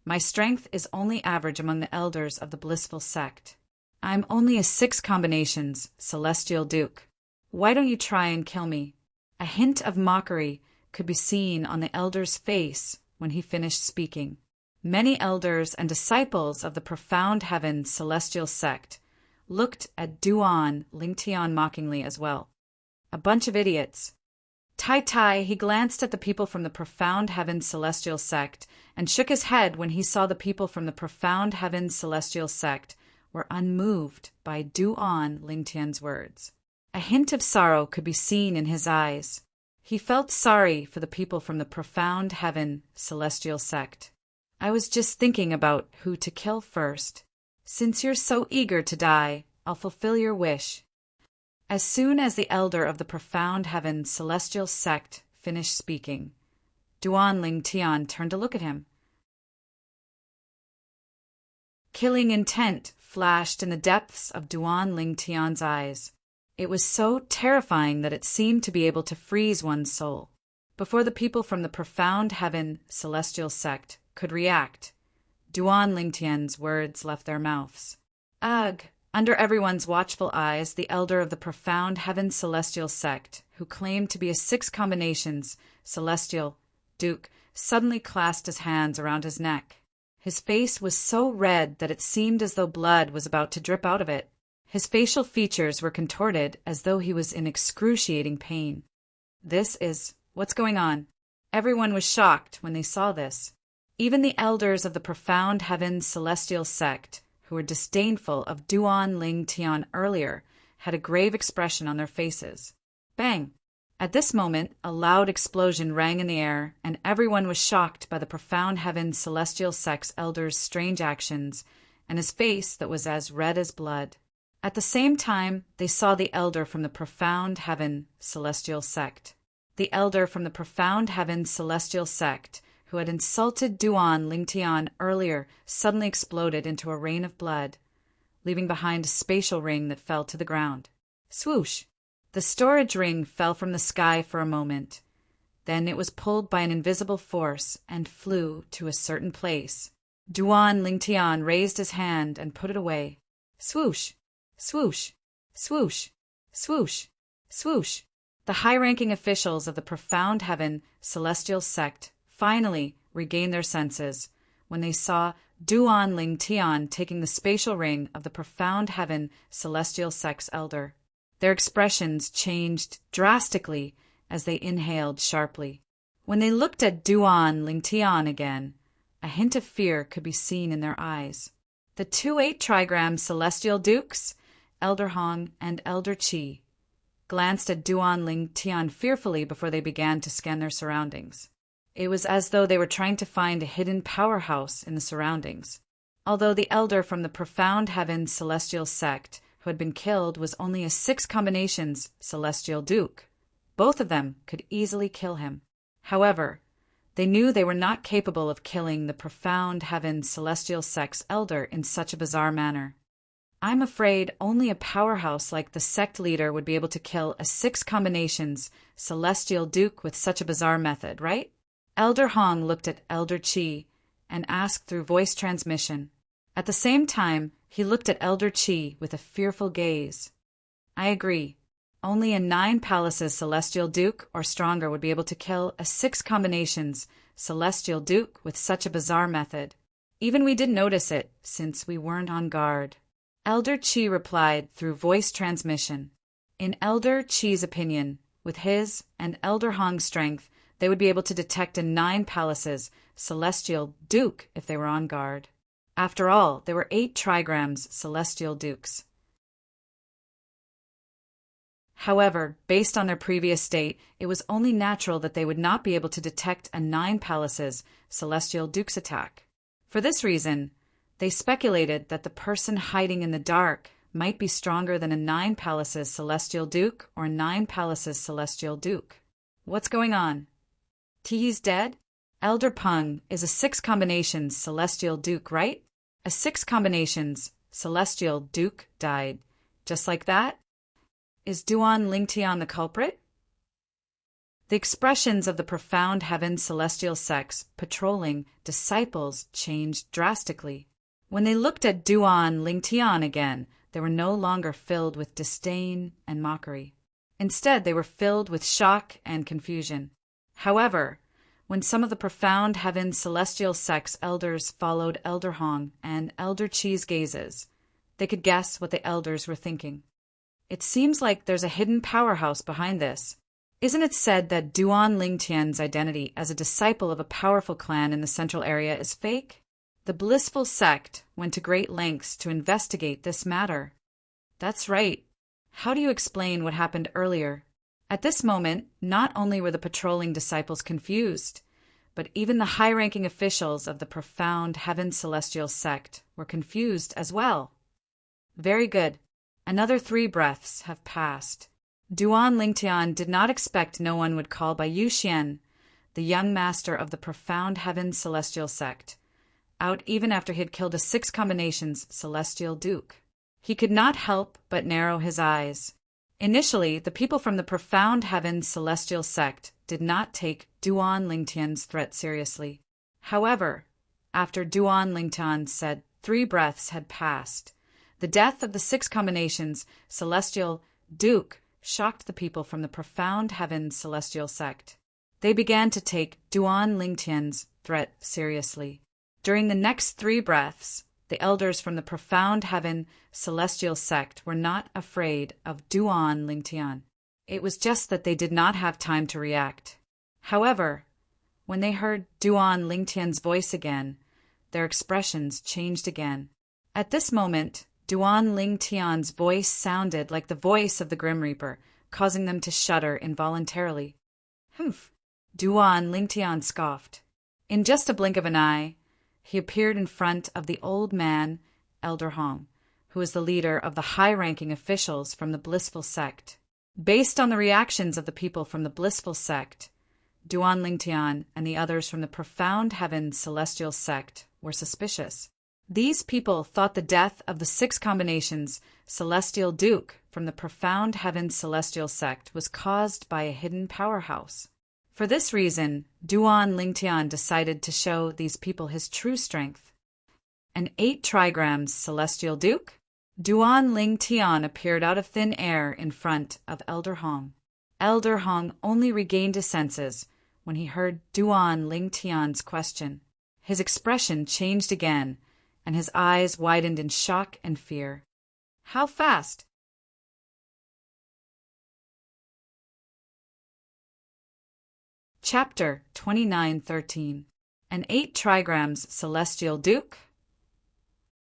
"My strength is only average among the elders of the blissful sect. I'm only a 6 combinations celestial duke. Why don't you try and kill me?" A hint of mockery could be seen on the elder's face when he finished speaking. Many elders and disciples of the Profound Heaven celestial sect looked at Duan Lingtian mockingly as well. A bunch of idiots. Tai, he glanced at the people from the Profound Heaven celestial sect and shook his head when he saw the people from the Profound Heaven celestial sect were unmoved by Duan Lingtian's words. A hint of sorrow could be seen in his eyes. He felt sorry for the people from the Profound Heaven celestial sect. "I was just thinking about who to kill first. Since you're so eager to die, I'll fulfill your wish." As soon as the elder of the Profound Heaven celestial sect finished speaking, Duan Lingtian turned to look at him. Killing intent flashed in the depths of Duan Lingtian's eyes. It was so terrifying that it seemed to be able to freeze one's soul. Before the people from the Profound Heaven celestial sect could react, Duan Lingtian's words left their mouths. Ugh! Under everyone's watchful eyes, the elder of the Profound Heaven celestial sect, who claimed to be a 6 combinations celestial duke, suddenly clasped his hands around his neck. His face was so red that it seemed as though blood was about to drip out of it. His facial features were contorted as though he was in excruciating pain. What's going on? Everyone was shocked when they saw this. Even the elders of the Profound Heaven celestial sect, who were disdainful of Duan Lingtian earlier, had a grave expression on their faces. Bang! At this moment, a loud explosion rang in the air, and everyone was shocked by the Profound Heaven celestial sect's elder's strange actions, and his face that was as red as blood. At the same time, they saw the elder from the Profound Heaven celestial sect. The elder from the Profound Heaven celestial sect, who had insulted Duan Lingtian earlier, suddenly exploded into a rain of blood, leaving behind a spatial ring that fell to the ground. Swoosh! The storage ring fell from the sky for a moment. Then it was pulled by an invisible force and flew to a certain place. Duan Lingtian raised his hand and put it away. Swoosh, swoosh, swoosh, swoosh, swoosh. The high-ranking officials of the Profound Heaven Celestial Sect finally regained their senses when they saw Duan Lingtian taking the spatial ring of the Profound Heaven Celestial Sect's elder. Their expressions changed drastically as they inhaled sharply. When they looked at Duan Lingtian again, a hint of fear could be seen in their eyes. The two 8-trigram celestial dukes, Elder Hong and Elder Qi, glanced at Duan Lingtian fearfully before they began to scan their surroundings. It was as though they were trying to find a hidden powerhouse in the surroundings. Although the elder from the Profound Heaven Celestial Sect who had been killed was only a 6 combinations celestial duke, both of them could easily kill him. However, they knew they were not capable of killing the Profound Heaven Celestial Sect's elder in such a bizarre manner. I'm afraid only a powerhouse like the sect leader would be able to kill a 6 combinations celestial duke with such a bizarre method, right? Elder Hong looked at Elder Qi and asked through voice transmission. At the same time, he looked at Elder Qi with a fearful gaze. I agree. Only a 9 palaces celestial duke or stronger would be able to kill a 6 combinations celestial duke with such a bizarre method. Even we didn't notice it, since we weren't on guard. Elder Qi replied through voice transmission. In Elder Qi's opinion, with his and Elder Hong's strength, they would be able to detect a 9 palaces celestial duke if they were on guard. After all, there were 8 trigrams celestial dukes. However, based on their previous state, it was only natural that they would not be able to detect a 9 palaces celestial duke's attack. For this reason, they speculated that the person hiding in the dark might be stronger than a 9 palaces celestial duke or 9 palaces celestial duke. What's going on? Tihi's dead? Elder Peng is a 6 combinations celestial duke, right? A 6 combinations celestial duke died. Just like that? Is Duan Lingtian the culprit? The expressions of the Profound Heaven Celestial Sect's patrolling disciples changed drastically. When they looked at Duan Lingtian again, they were no longer filled with disdain and mockery. Instead, they were filled with shock and confusion. However, when some of the Profound Heaven Celestial Sect's elders followed Elder Hong and Elder Qi's gazes, they could guess what the elders were thinking. It seems like there's a hidden powerhouse behind this. Isn't it said that Duan Lingtian's identity as a disciple of a powerful clan in the central area is fake? The blissful sect went to great lengths to investigate this matter. That's right. How do you explain what happened earlier? At this moment, not only were the patrolling disciples confused, but even the high-ranking officials of the Profound Heaven Celestial Sect were confused as well. Very good. Another 3 breaths have passed. Duan Lingtian did not expect no one would call by Yu Xian, the young master of the Profound Heaven Celestial Sect, out even after he had killed a 6 combinations celestial duke. He could not help but narrow his eyes. Initially, the people from the Profound Heaven Celestial Sect did not take Duan Lingtian's threat seriously. However, after Duan Lingtian said 3 breaths had passed, the death of the 6 combinations celestial duke shocked the people from the Profound Heaven Celestial Sect. They began to take Duan Lingtian's threat seriously. During the next 3 breaths, the elders from the Profound Heaven Celestial Sect were not afraid of Duan Lingtian. It was just that they did not have time to react. However, when they heard Duan Lingtian's voice again, their expressions changed again. At this moment, Duan Lingtian's voice sounded like the voice of the Grim Reaper, causing them to shudder involuntarily. Humph! Duan Lingtian scoffed. In just a blink of an eye, he appeared in front of the old man, Elder Hong, who was the leader of the high-ranking officials from the Blissful Sect. Based on the reactions of the people from the Blissful Sect, Duan Lingtian and the others from the Profound Heaven Celestial Sect were suspicious. These people thought the death of the 6 combinations celestial duke from the Profound Heaven Celestial Sect was caused by a hidden powerhouse. For this reason, Duan Lingtian decided to show these people his true strength. An 8 trigrams celestial duke? Duan Ling Tian appeared out of thin air in front of Elder Hong. Elder Hong only regained his senses when he heard Duan Ling Tian's question. His expression changed again, and his eyes widened in shock and fear. How fast? Chapter 29:13. An 8 trigrams celestial duke?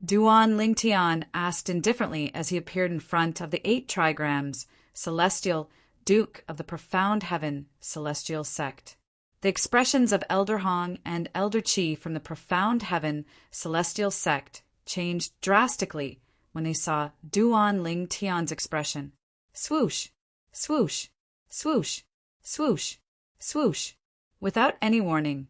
Duan Lingtian asked indifferently as he appeared in front of the 8 trigrams celestial duke of the profound heaven celestial sect. The expressions of Elder Hong and Elder Chi from the profound heaven celestial sect changed drastically when they saw Duan Ling Tian's expression. Swoosh, swoosh, swoosh, swoosh, swoosh. Without any warning,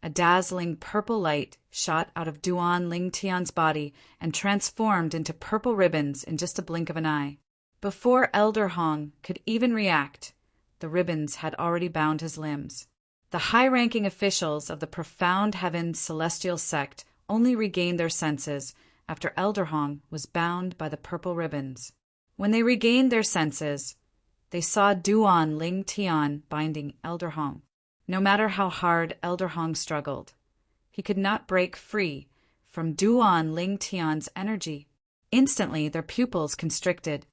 a dazzling purple light shot out of Duan Ling Tian's body and transformed into purple ribbons in just a blink of an eye. Before Elder Hong could even react, the ribbons had already bound his limbs. The high-ranking officials of the profound heaven celestial sect only regained their senses after Elder Hong was bound by the purple ribbons. When they regained their senses, they saw Duan Ling Tian binding Elder Hong. No matter how hard Elder Hong struggled, he could not break free from Duan Ling Tian's energy. Instantly, their pupils constricted.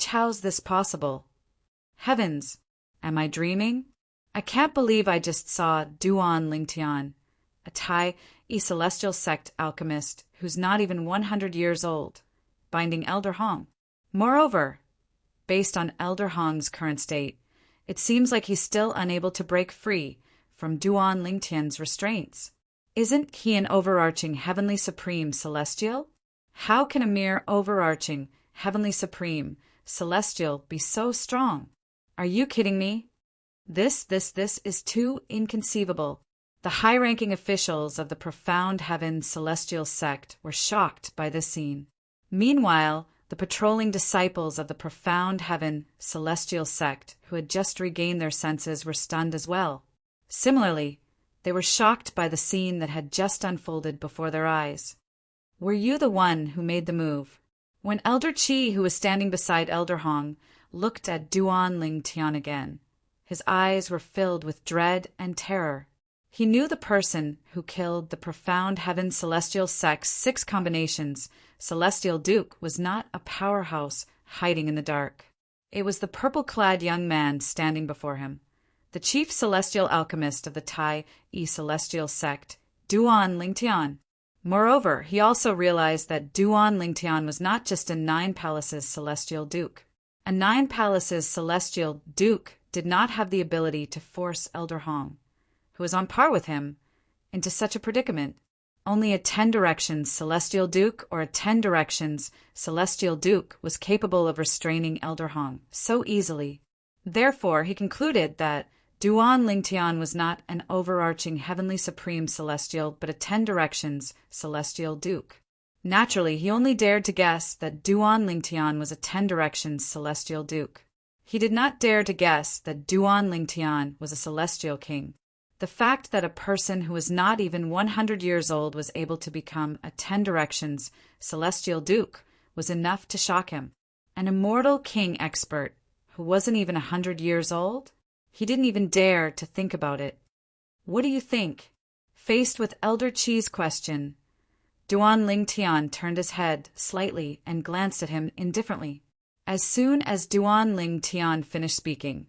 How's this possible? Heavens, am I dreaming? I can't believe I just saw Duan Ling Tian, a Tai celestial sect alchemist who's not even 100 years old, binding Elder Hong. Moreover, based on Elder Hong's current state, it seems like he's still unable to break free from Duan Lingtian's restraints. Isn't he an overarching heavenly supreme celestial? How can a mere overarching heavenly supreme celestial be so strong? Are you kidding me? This is too inconceivable. The high-ranking officials of the profound heaven celestial sect were shocked by this scene. Meanwhile, the patrolling disciples of the profound heaven celestial sect who had just regained their senses were stunned as well. Similarly, they were shocked by the scene that had just unfolded before their eyes. Were you the one who made the move? When Elder Chi, who was standing beside Elder Hong, looked at Duan Ling Tian again, his eyes were filled with dread and terror. He knew the person who killed the profound heaven celestial sect's 6 combinations celestial duke was not a powerhouse hiding in the dark. It was the purple-clad young man standing before him, the chief celestial alchemist of the Tai celestial sect, Duan Lingtian. Moreover, he also realized that Duan Lingtian was not just a 9 palaces celestial duke. A 9 palaces celestial duke did not have the ability to force Elder Hong, who was on par with him, into such a predicament. Only a 10 directions celestial duke or a 10 directions celestial duke was capable of restraining Elder Hong so easily. Therefore, he concluded that Duan Lingtian was not an overarching heavenly supreme celestial, but a 10 directions celestial duke. Naturally, he only dared to guess that Duan Lingtian was a 10 directions celestial duke. He did not dare to guess that Duan Lingtian was a celestial king. The fact that a person who was not even 100 years old was able to become a 10 directions celestial duke was enough to shock him. An immortal king expert who wasn't even 100 years old? He didn't even dare to think about it. What do you think? Faced with Elder Chi's question, Duan Lingtian turned his head slightly and glanced at him indifferently. As soon as Duan Lingtian finished speaking,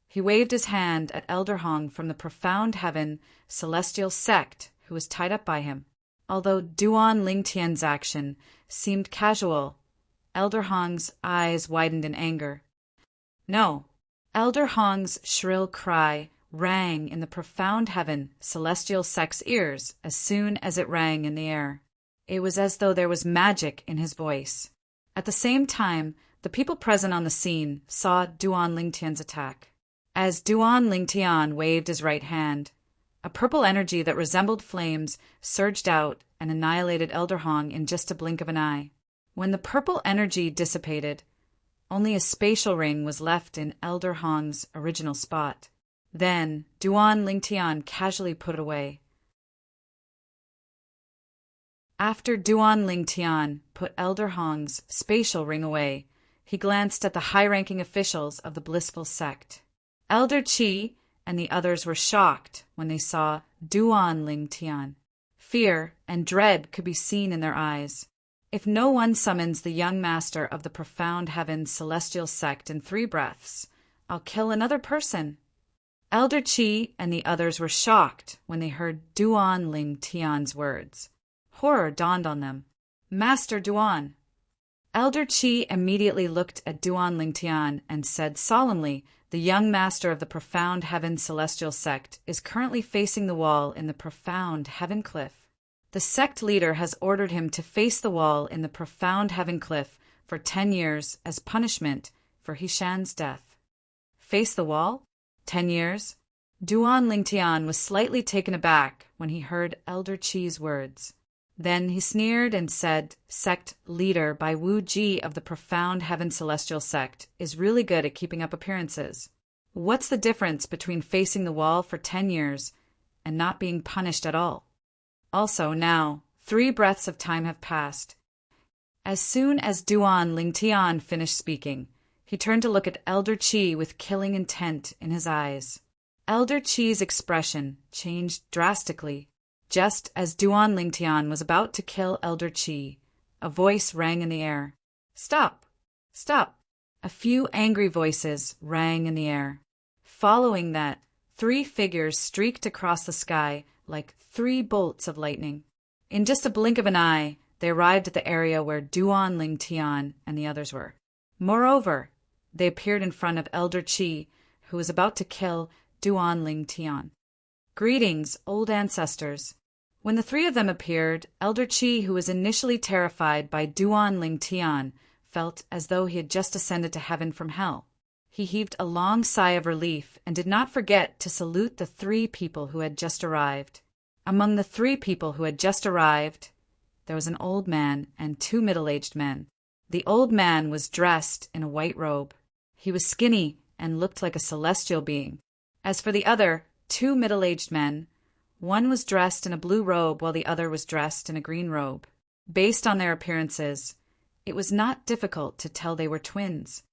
he waved his hand at Elder Hong from the profound heaven celestial sect who was tied up by him. Although Duan Lingtian's action seemed casual, Elder Hong's eyes widened in anger. No. Elder Hong's shrill cry rang in the profound heaven celestial sect's ears as soon as it rang in the air. It was as though there was magic in his voice. At the same time, the people present on the scene saw Duan Lingtian's attack. As Duan Lingtian waved his right hand, a purple energy that resembled flames surged out and annihilated Elder Hong in just a blink of an eye. When the purple energy dissipated, only a spatial ring was left in Elder Hong's original spot. Then Duan Lingtian casually put it away. After Duan Ling Tian put Elder Hong's spatial ring away, he glanced at the high-ranking officials of the blissful sect. Elder Qi and the others were shocked when they saw Duan Ling Tian. Fear and dread could be seen in their eyes. If no one summons the young master of the profound heaven's celestial sect in 3 breaths, I'll kill another person. Elder Qi and the others were shocked when they heard Duan Ling Tian's words. Horror dawned on them. Master Duan! Elder Qi immediately looked at Duan Ling Tian and said solemnly, the young master of the profound heaven celestial sect is currently facing the wall in the profound heaven cliff. The sect leader has ordered him to face the wall in the profound heaven cliff for 10 years as punishment for Hishan's death. Face the wall? 10 years? Duan Ling Tian was slightly taken aback when he heard Elder Qi's words. Then he sneered and said, Sect leader Bai Wu Ji of the profound heaven celestial sect is really good at keeping up appearances. What's the difference between facing the wall for 10 years and not being punished at all? Also now, 3 breaths of time have passed. As soon as Duan Ling Tian finished speaking, he turned to look at Elder Qi with killing intent in his eyes. Elder Qi's expression changed drastically. Just as Duan Ling Tian was about to kill Elder Qi, a voice rang in the air. Stop! Stop! A few angry voices rang in the air. Following that, 3 figures streaked across the sky like 3 bolts of lightning. In just a blink of an eye, they arrived at the area where Duan Ling Tian and the others were. Moreover, they appeared in front of Elder Qi, who was about to kill Duan Ling Tian. Greetings, old ancestors. When the 3 of them appeared, Elder Qi, who was initially terrified by Duan Ling Tian, felt as though he had just ascended to heaven from hell. He heaved a long sigh of relief and did not forget to salute the 3 people who had just arrived. Among the 3 people who had just arrived, there was an old man and 2 middle-aged men. The old man was dressed in a white robe. He was skinny and looked like a celestial being. As for the other 2 middle-aged men, one was dressed in a blue robe while the other was dressed in a green robe. Based on their appearances, it was not difficult to tell they were twins.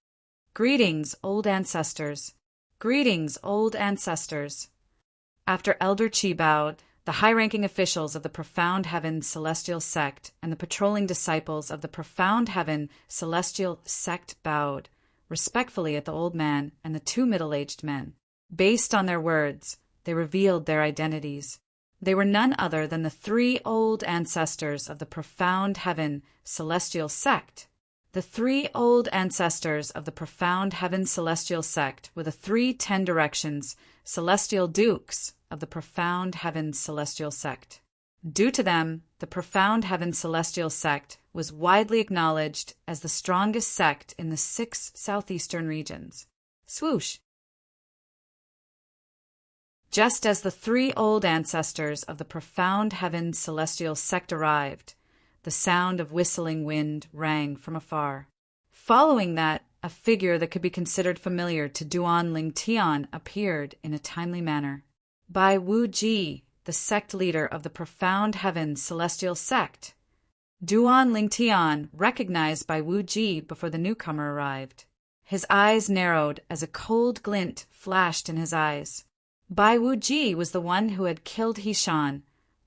Greetings, old ancestors. Greetings, old ancestors. After Elder Qi bowed, the high-ranking officials of the Profound Heaven Celestial Sect and the patrolling disciples of the Profound Heaven Celestial Sect bowed respectfully at the old man and the 2 middle-aged men. Based on their words, they revealed their identities. They were none other than the 3 old ancestors of the Profound Heaven Celestial Sect. The 3 old ancestors of the Profound Heaven Celestial Sect were the 3 10 Directions Celestial Dukes of the Profound Heaven Celestial Sect. Due to them, the Profound Heaven Celestial Sect was widely acknowledged as the strongest sect in the 6 southeastern regions. Swoosh! Just as the 3 old ancestors of the Profound Heaven Celestial Sect arrived, the sound of whistling wind rang from afar. Following that, a figure that could be considered familiar to Duan Ling Tian appeared in a timely manner. Bai Wu Ji, the sect leader of the Profound Heaven Celestial Sect. Duan Ling Tian recognized Bai Wu Ji before the newcomer arrived. His eyes narrowed as a cold glint flashed in his eyes. Bai Wu Ji was the one who had killed Hishan,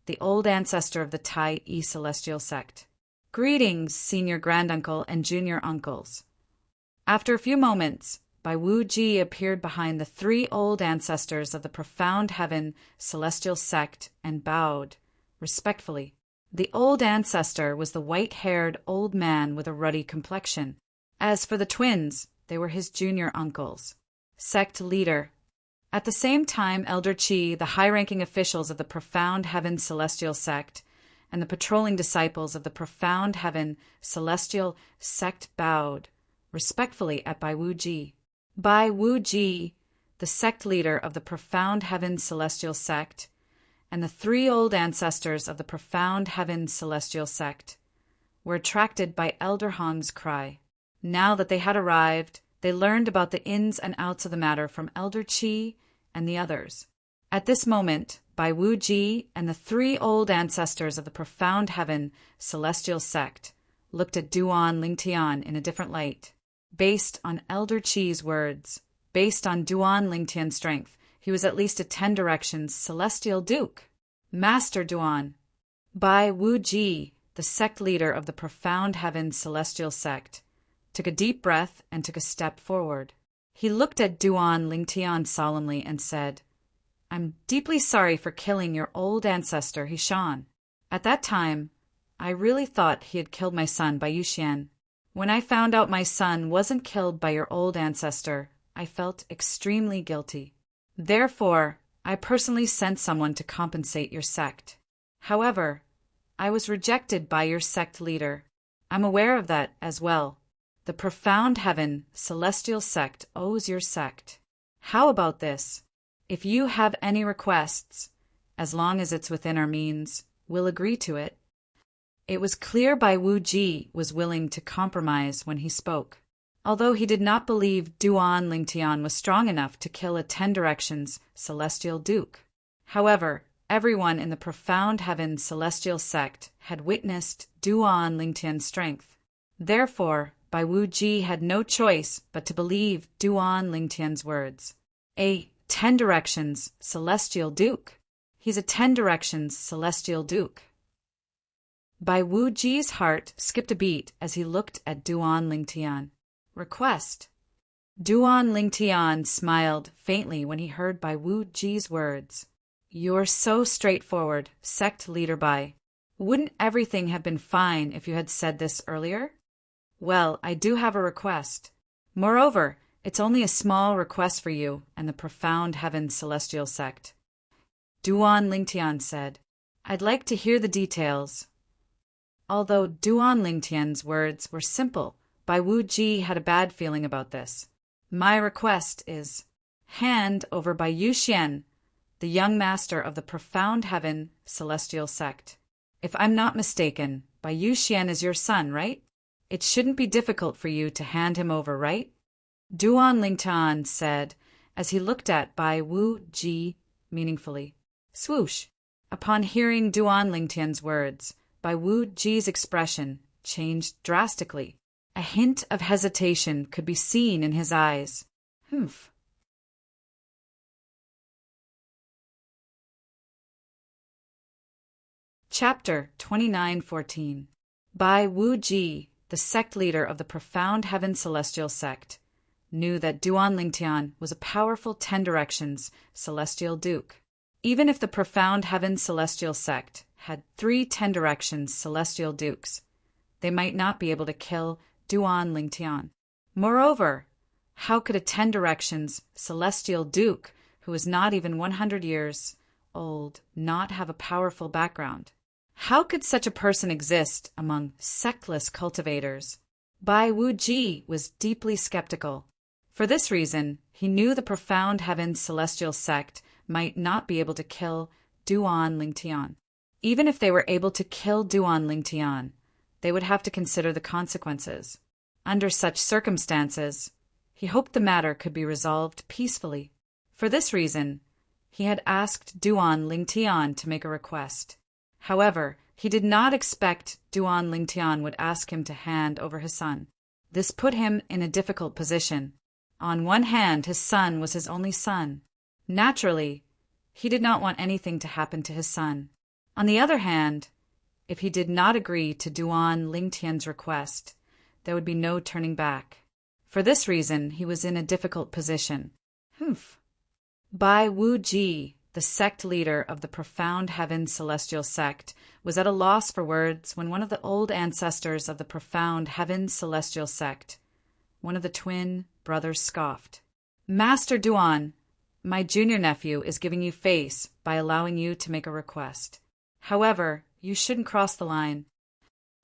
the old ancestor of the Tai Yi Celestial Sect. Greetings, senior granduncle and junior uncles. After a few moments, Bai Wu Ji appeared behind the 3 old ancestors of the Profound Heaven Celestial Sect and bowed, respectfully. The old ancestor was the white-haired old man with a ruddy complexion. As for the twins, they were his junior uncles. Sect leader. At the same time, Elder Qi, the high-ranking officials of the Profound Heaven Celestial Sect, and the patrolling disciples of the Profound Heaven Celestial Sect bowed respectfully at Bai Wu Ji. Bai Wu Ji, the sect leader of the Profound Heaven Celestial Sect, and the 3 old ancestors of the Profound Heaven Celestial Sect, were attracted by Elder Hong's cry. Now that they had arrived, they learned about the ins and outs of the matter from Elder Qi and the others. At this moment, Bai Wu Ji and the three old ancestors of the profound heaven celestial sect looked at Duan Lingtian in a different light. Based on Elder Chi's words, based on Duan Lingtian's strength, he was at least a 10 directions celestial duke. Master Duan. Bai Wu Ji, the sect leader of the profound heaven celestial sect, took a deep breath and took a step forward. He looked at Duan Lingtian solemnly and said, "I'm deeply sorry for killing your old ancestor, Hishan. At that time, I really thought he had killed my son Bai Yuxian. When I found out my son wasn't killed by your old ancestor, I felt extremely guilty. Therefore, I personally sent someone to compensate your sect. However, I was rejected by your sect leader. I'm aware of that as well. The profound heaven celestial sect owes your sect. How about this? If you have any requests, as long as it's within our means, we'll agree to it." It was clear Bai Wu Ji was willing to compromise when he spoke. Although he did not believe Duan Lingtian was strong enough to kill a 10 directions celestial duke. However, everyone in the profound heaven celestial sect had witnessed Duan Lingtian's strength. Therefore, Bai Wu Ji had no choice but to believe Duan Lingtian's words. A 10 directions celestial duke. He's a 10 directions celestial duke. Bai Wu Ji's heart skipped a beat as he looked at Duan Lingtian. Request. Duan Lingtian smiled faintly when he heard Bai Wu Ji's words. "You're so straightforward, sect leader Bai. Wouldn't everything have been fine if you had said this earlier? Well, I do have a request. Moreover, it's only a small request for you and the profound heaven celestial sect." Duan Lingtian said, "I'd like to hear the details." Although Duan Lingtian's words were simple, Bai Wu Ji had a bad feeling about this. "My request is, hand over Bai Yuxian, the young master of the profound heaven celestial sect. If I'm not mistaken, Bai Yuxian is your son, right? It shouldn't be difficult for you to hand him over, right?" Duan Lingtian said, as he looked at Bai Wu Ji meaningfully. Swoosh! Upon hearing Duan Lingtian's words, Bai Wu Ji's expression changed drastically. A hint of hesitation could be seen in his eyes. Humph. Chapter 29:14. Bai Wu Ji, the sect leader of the profound heaven celestial sect, knew that Duan Lingtian was a powerful 10 directions celestial duke. Even if the profound heaven celestial sect had 3 10 directions celestial dukes, they might not be able to kill Duan Lingtian. Moreover, how could a 10 directions celestial duke who is not even 100 years old not have a powerful background? How could such a person exist among sectless cultivators? Bai Wu Ji was deeply skeptical. For this reason, he knew the profound heaven celestial sect might not be able to kill Duan Lingtian. Even if they were able to kill Duan Lingtian, they would have to consider the consequences. Under such circumstances, he hoped the matter could be resolved peacefully. For this reason, he had asked Duan Lingtian to make a request. However, he did not expect Duan Lingtian would ask him to hand over his son. This put him in a difficult position. On one hand, his son was his only son. Naturally, he did not want anything to happen to his son. On the other hand, if he did not agree to Duan Lingtian's request, there would be no turning back. For this reason, he was in a difficult position. Humph. Bai Wu Ji, the sect leader of the profound heaven celestial sect, was at a loss for words when one of the old ancestors of the profound heaven celestial sect, one of the twin brothers, scoffed. "Master Duan, my junior nephew is giving you face by allowing you to make a request. However, you shouldn't cross the line."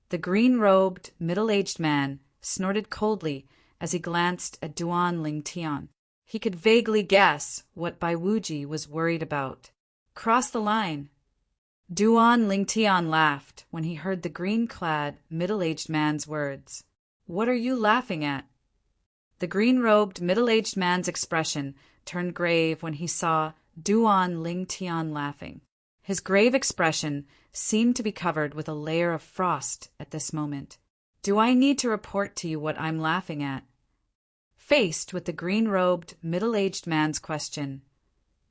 The green-robed, middle-aged man snorted coldly as he glanced at Duan Lingtian. He could vaguely guess what Bai Wu Ji was worried about. Cross the line. Duan Lingtian laughed when he heard the green-clad, middle-aged man's words. "What are you laughing at?" The green-robed, middle-aged man's expression turned grave when he saw Duan Lingtian laughing. His grave expression seemed to be covered with a layer of frost at this moment. Do I need to report to you what I'm laughing at? Faced with the green-robed, middle-aged man's question,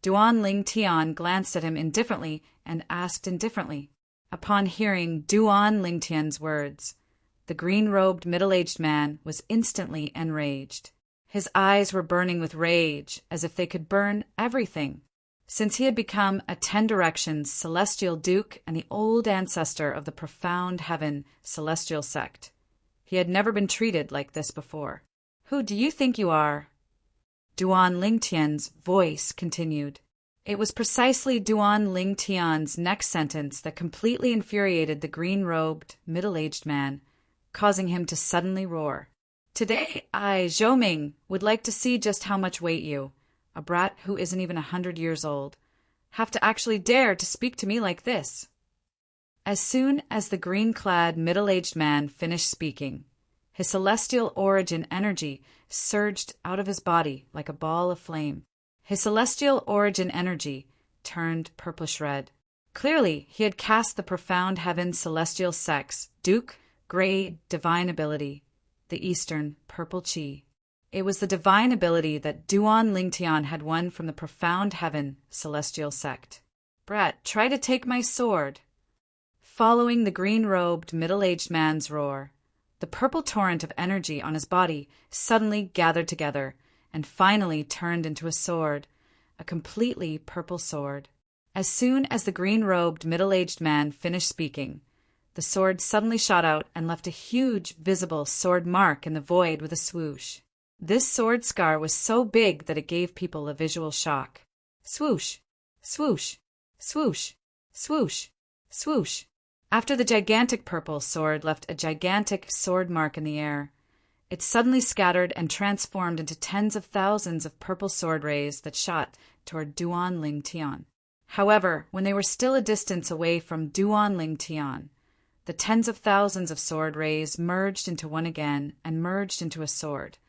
Duan Ling Tian glanced at him indifferently and asked indifferently. Upon hearing Duan Ling Tian's words, the green-robed, middle-aged man was instantly enraged. His eyes were burning with rage, as if they could burn everything. Since he had become a 10 Directions celestial duke and the old ancestor of the profound heaven celestial sect, he had never been treated like this before. Who do you think you are? Duan Ling Tian's voice continued. It was precisely Duan Ling Tian's next sentence that completely infuriated the green-robed, middle-aged man, causing him to suddenly roar. Today, I, Zhou Ming, would like to see just how much weight you, a brat who isn't even 100 years old, have to actually dare to speak to me like this. As soon as the green-clad, middle-aged man finished speaking, his celestial origin energy surged out of his body like a ball of flame. His celestial origin energy turned purplish-red. Clearly, he had cast the profound heaven celestial sex, Duke, Grey, Divine Ability, the Eastern, Purple Chi. It was the divine ability that Duan Lingtian had won from the profound heaven celestial sect. Brat, try to take my sword. Following the green-robed, middle-aged man's roar, the purple torrent of energy on his body suddenly gathered together and finally turned into a sword, a completely purple sword. As soon as the green-robed, middle-aged man finished speaking, the sword suddenly shot out and left a huge, visible sword mark in the void with a swoosh. This sword scar was so big that it gave people a visual shock. Swoosh, swoosh, swoosh, swoosh, swoosh. After the gigantic purple sword left a gigantic sword mark in the air, it suddenly scattered and transformed into tens of thousands of purple sword rays that shot toward Duan Ling Tian. However, when they were still a distance away from Duan Ling Tian, the tens of thousands of sword rays merged into one again and merged into a sword.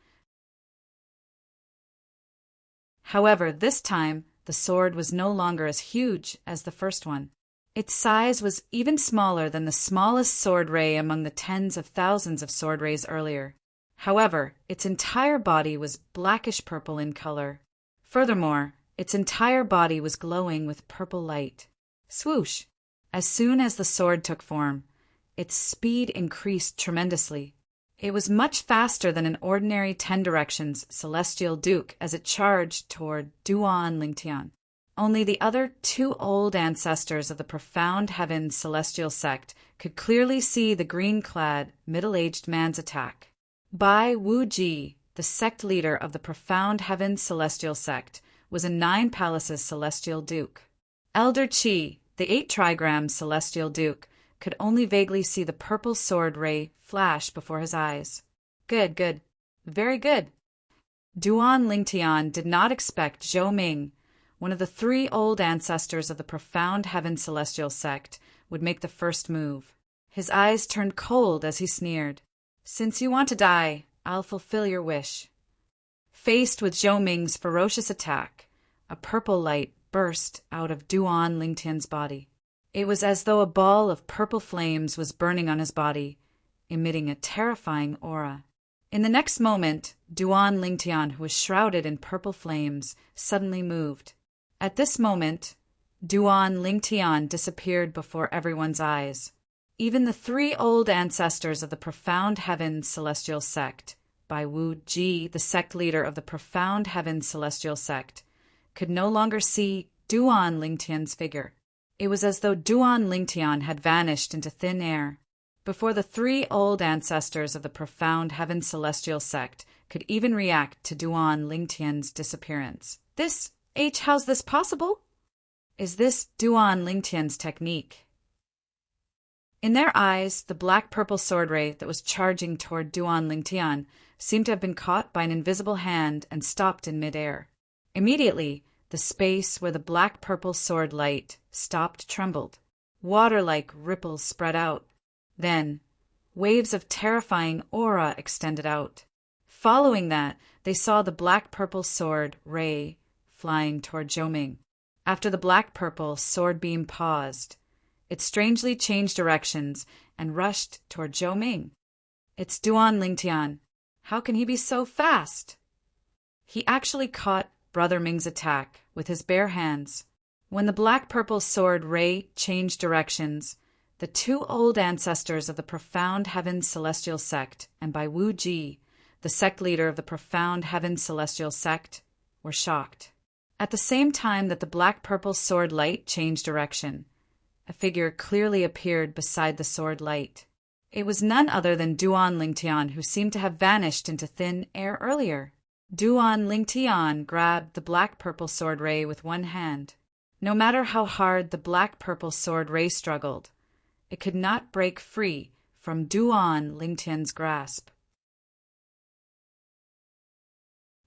However, this time, the sword was no longer as huge as the first one. Its size was even smaller than the smallest sword ray among the tens of thousands of sword rays earlier. However, its entire body was blackish-purple in color. Furthermore, its entire body was glowing with purple light. Swoosh! As soon as the sword took form, its speed increased tremendously. It was much faster than an ordinary 10 Directions celestial duke as it charged toward Duan Lingtian. Only the other two old ancestors of the profound heaven celestial sect could clearly see the green-clad, middle-aged man's attack. Bai Wuji, the sect leader of the profound heaven celestial sect, was a 9 palaces celestial duke. Elder Qi, the 8 trigrams celestial duke, could only vaguely see the purple sword ray flash before his eyes. Good, good. Very good. Duan Lingtian did not expect Zhou Ming, one of the 3 old ancestors of the profound heaven celestial sect, would make the first move. His eyes turned cold as he sneered. Since you want to die, I'll fulfill your wish. Faced with Zhou Ming's ferocious attack, a purple light burst out of Duan Lingtian's body. It was as though a ball of purple flames was burning on his body, emitting a terrifying aura. In the next moment, Duan Lingtian, who was shrouded in purple flames, suddenly moved. At this moment, Duan Lingtian disappeared before everyone's eyes. Even the 3 old ancestors of the profound heaven celestial sect, Bai Wu Ji, the sect leader of the profound heaven celestial sect, could no longer see Duan Lingtian's figure. It was as though Duan Lingtian had vanished into thin air. Before the 3 old ancestors of the profound heaven celestial sect could even react to Duan Lingtian's disappearance. How's this possible? Is this Duan Lingtian's technique? In their eyes, the black-purple sword ray that was charging toward Duan Lingtian seemed to have been caught by an invisible hand and stopped in midair. Immediately, the space where the black-purple sword light stopped trembled. Water-like ripples spread out. Then, waves of terrifying aura extended out. Following that, they saw the black-purple sword ray flying toward Zhou Ming. After the black-purple sword beam paused, it strangely changed directions and rushed toward Zhou Ming. It's Duan Lingtian. How can he be so fast? He actually caught Brother Ming's attack with his bare hands. When the black-purple sword ray changed directions, the two old ancestors of the Profound Heaven Celestial Sect, and by Wu Ji, the sect leader of the Profound Heaven Celestial Sect, were shocked. At the same time that the black-purple sword light changed direction, a figure clearly appeared beside the sword light. It was none other than Duan Lingtian, who seemed to have vanished into thin air earlier. Duan Lingtian grabbed the black-purple sword ray with one hand. No matter how hard the black-purple sword ray struggled, it could not break free from Duan Lingtian's grasp.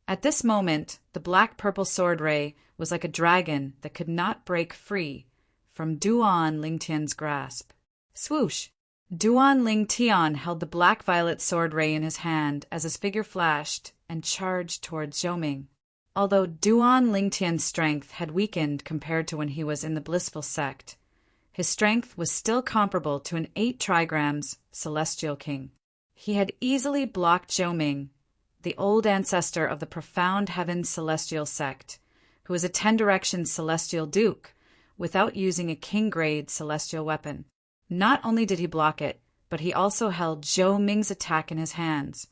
At this moment, the black-purple sword ray was like a dragon that could not break free from Duan Lingtian's grasp. Swoosh! Duan Lingtian held the black-violet sword ray in his hand as his figure flashed and charged towards Zhou Ming. Although Duan Lingtian's strength had weakened compared to when he was in the blissful sect, his strength was still comparable to an 8 trigrams celestial king. He had easily blocked Zhou Ming, the old ancestor of the Profound Heaven Celestial Sect, who was a 10 directions celestial duke, without using a king-grade celestial weapon. Not only did he block it, but he also held Zhou Ming's attack in his hands,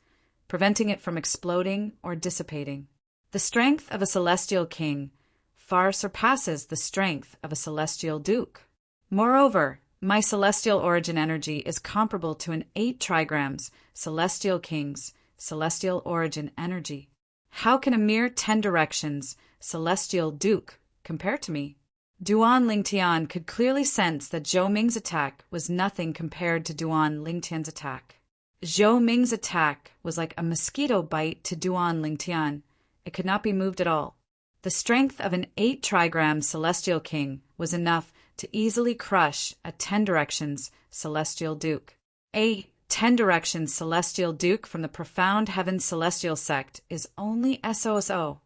preventing it from exploding or dissipating. The strength of a celestial king far surpasses the strength of a celestial duke. Moreover, my celestial origin energy is comparable to an 8 trigrams celestial king's celestial origin energy. How can a mere 10 directions celestial duke compare to me? Duan Lingtian could clearly sense that Zhou Ming's attack was nothing compared to Duan Lingtian's attack. Zhou Ming's attack was like a mosquito bite to Duan Lingtian. It could not be moved at all. The strength of an 8 trigram celestial king was enough to easily crush a 10 directions celestial duke. A 10 directions celestial duke from the Profound Heaven Celestial Sect is only SOSO.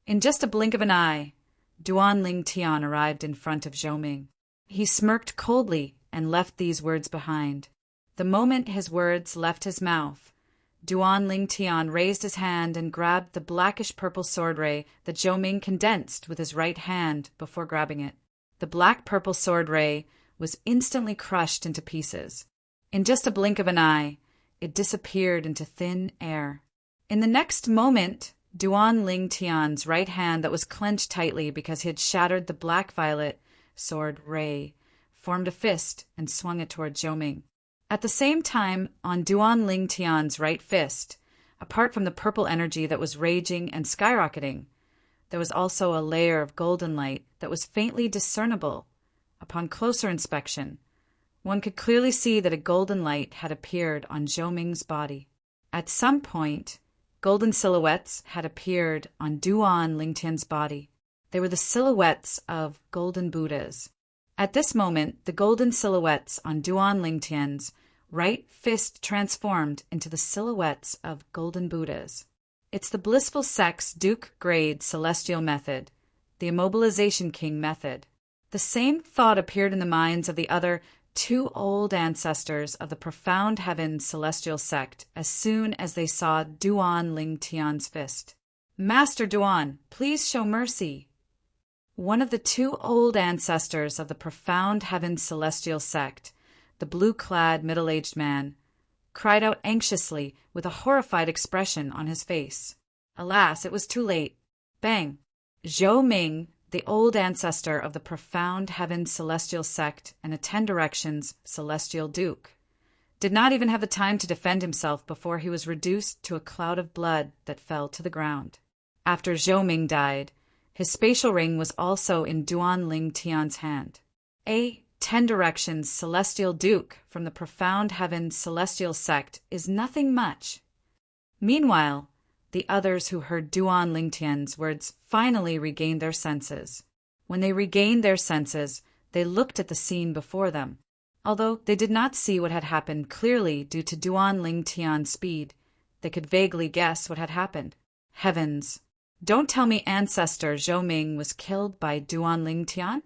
In just a blink of an eye, Duan Lingtian arrived in front of Zhou Ming. He smirked coldly and left these words behind. The moment his words left his mouth, Duan Lingtian raised his hand and grabbed the blackish-purple sword ray that Zhou Ming condensed with his right hand before grabbing it. The black-purple sword ray was instantly crushed into pieces. In just a blink of an eye, it disappeared into thin air. In the next moment, Duan Lingtian's right hand that was clenched tightly because he had shattered the black-violet sword ray formed a fist and swung it toward Zhou Ming. At the same time, on Duan Lingtian's right fist, apart from the purple energy that was raging and skyrocketing, there was also a layer of golden light that was faintly discernible. Upon closer inspection, one could clearly see that a golden light had appeared on Zhou Ming's body. At some point, golden silhouettes had appeared on Duan Lingtian's body. They were the silhouettes of golden Buddhas. At this moment, the golden silhouettes on Duan Lingtian's right fist transformed into the silhouettes of golden Buddhas. It's the blissful sect's Duke-grade celestial method, the immobilization king method. The same thought appeared in the minds of the other 2 old ancestors of the Profound Heaven Celestial Sect as soon as they saw Duan Lingtian's fist. Master Duan, please show mercy. One of the 2 old ancestors of the Profound Heaven Celestial Sect, the blue-clad middle-aged man, cried out anxiously with a horrified expression on his face. Alas, it was too late. Bang! Zhou Ming, the old ancestor of the Profound Heaven Celestial Sect and a 10 directions celestial duke, did not even have the time to defend himself before he was reduced to a cloud of blood that fell to the ground. After Zhou Ming died, his spatial ring was also in Duan Lingtian's hand. A 10 directions celestial duke from the Profound Heaven Celestial Sect is nothing much. Meanwhile, the others who heard Duan Lingtian's words finally regained their senses. When they regained their senses, they looked at the scene before them. Although they did not see what had happened clearly due to Duan Lingtian's speed, they could vaguely guess what had happened. Heavens! Don't tell me ancestor Zhou Ming was killed by Duan Ling Tian?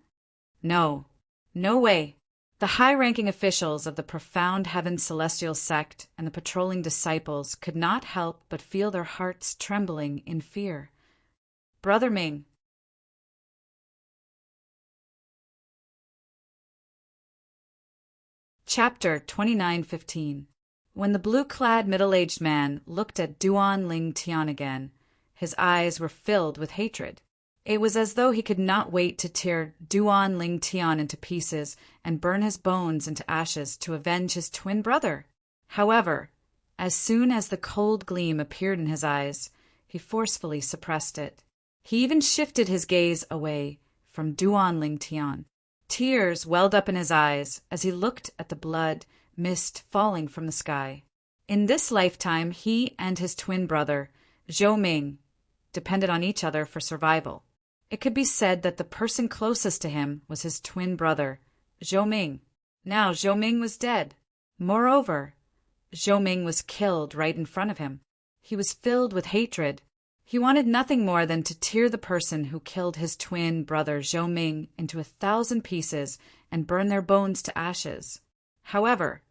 No. No way. The high-ranking officials of the profound heaven celestial sect and the patrolling disciples could not help but feel their hearts trembling in fear. Brother Ming. Chapter 29:15. When the blue-clad middle-aged man looked at Duan Ling Tian again, his eyes were filled with hatred. It was as though he could not wait to tear Duan Ling Tian into pieces and burn his bones into ashes to avenge his twin brother. However, as soon as the cold gleam appeared in his eyes, he forcefully suppressed it. He even shifted his gaze away from Duan Ling Tian. Tears welled up in his eyes as he looked at the blood mist falling from the sky. In this lifetime, he and his twin brother, Zhou Ming, depended on each other for survival. It could be said that the person closest to him was his twin brother, Zhou Ming. Now Zhou Ming was dead. Moreover, Zhou Ming was killed right in front of him. He was filled with hatred. He wanted nothing more than to tear the person who killed his twin brother Zhou Ming into 1,000 pieces and burn their bones to ashes. However,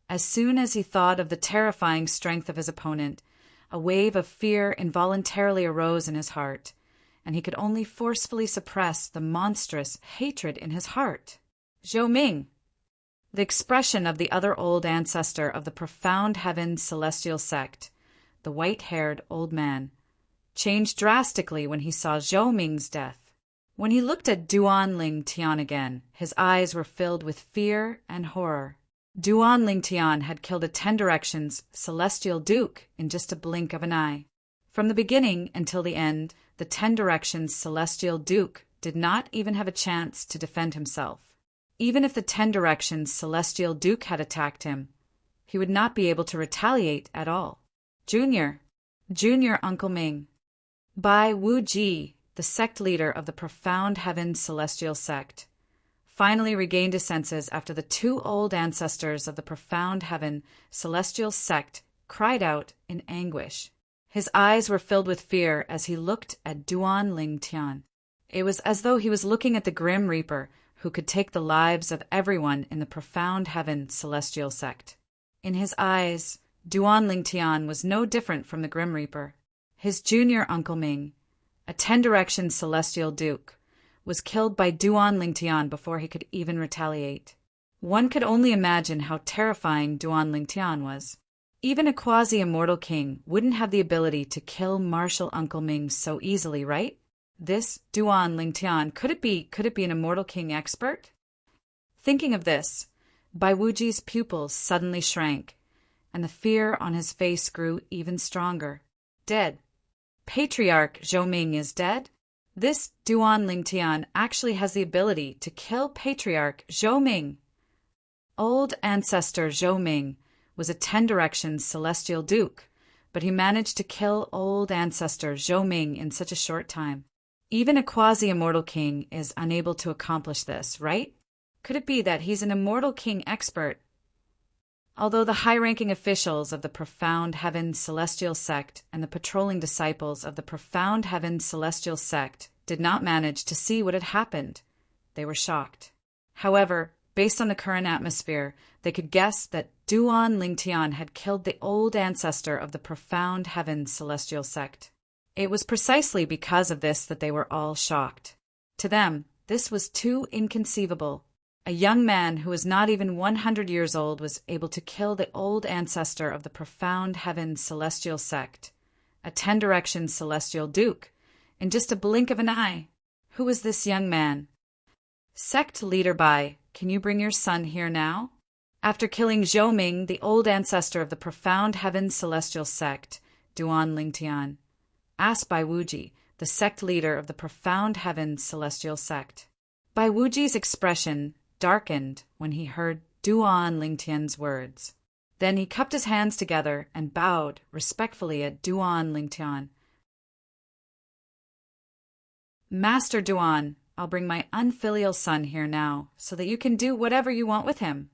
as soon as he thought of the terrifying strength of his opponent, a wave of fear involuntarily arose in his heart, and he could only forcefully suppress the monstrous hatred in his heart. Zhou Ming! The expression of the other old ancestor of the profound heaven celestial sect, the white-haired old man, changed drastically when he saw Zhou Ming's death. When he looked at Duan Ling Tian again, his eyes were filled with fear and horror. Duan Ling Tian had killed a 10 Directions celestial duke in just a blink of an eye. From the beginning until the end, the 10 Directions celestial duke did not even have a chance to defend himself. Even if the 10 Directions celestial duke had attacked him, he would not be able to retaliate at all. Junior Uncle Ming. Bai Wu Ji, the sect leader of the profound heaven celestial sect, finally regained his senses after the 2 old ancestors of the profound heaven celestial sect cried out in anguish. His eyes were filled with fear as he looked at Duan Ling Tian. It was as though he was looking at the Grim Reaper who could take the lives of everyone in the profound heaven celestial sect. In his eyes, Duan Ling Tian was no different from the Grim Reaper. His junior Uncle Ming, a 10 Directions celestial duke, was killed by Duan Ling Tian before he could even retaliate. One could only imagine how terrifying Duan Ling Tian was. Even a quasi-immortal king wouldn't have the ability to kill martial Uncle Ming so easily, right? This Duan Ling Tian, could it be an immortal king expert? Thinking of this, Bai Wuji's pupils suddenly shrank, and the fear on his face grew even stronger. Dead. Patriarch Zhou Ming is dead? This Duan Ling Tian actually has the ability to kill Patriarch Zhou Ming. Old ancestor Zhou Ming was a 10 Directions celestial duke, but he managed to kill old ancestor Zhou Ming in such a short time. Even a quasi-immortal king is unable to accomplish this, right? Could it be that he's an immortal king expert? Although the high-ranking officials of the profound heaven celestial sect and the patrolling disciples of the profound heaven celestial sect did not manage to see what had happened, they were shocked. However, based on the current atmosphere, they could guess that Duan Ling Tian had killed the old ancestor of the profound heaven celestial sect. It was precisely because of this that they were all shocked. To them, this was too inconceivable. A young man who was not even 100 years old was able to kill the old ancestor of the profound heaven celestial sect, a 10 Directions celestial duke, in just a blink of an eye. Who was this young man? Sect leader Bai, can you bring your son here now? After killing Zhou Ming, the old ancestor of the profound heaven celestial sect, Duan Ling Tian asked Bai Wuji, the sect leader of the profound heaven celestial sect. Bai Wuji's expression darkened when he heard Duan Ling Tian's words. Then he cupped his hands together and bowed respectfully at Duan Ling Tian. Master Duan, I'll bring my unfilial son here now, so that you can do whatever you want with him.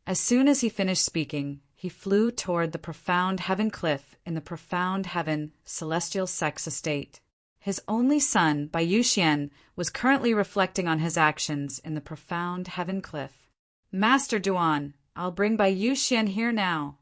As soon as he finished speaking, he flew toward the Profound Heaven cliff in the Profound Heaven Celestial Sect's estate. His only son, Bai Yuxian, was currently reflecting on his actions in the Profound Heaven cliff. Master Duan, I'll bring Bai Yuxian here now.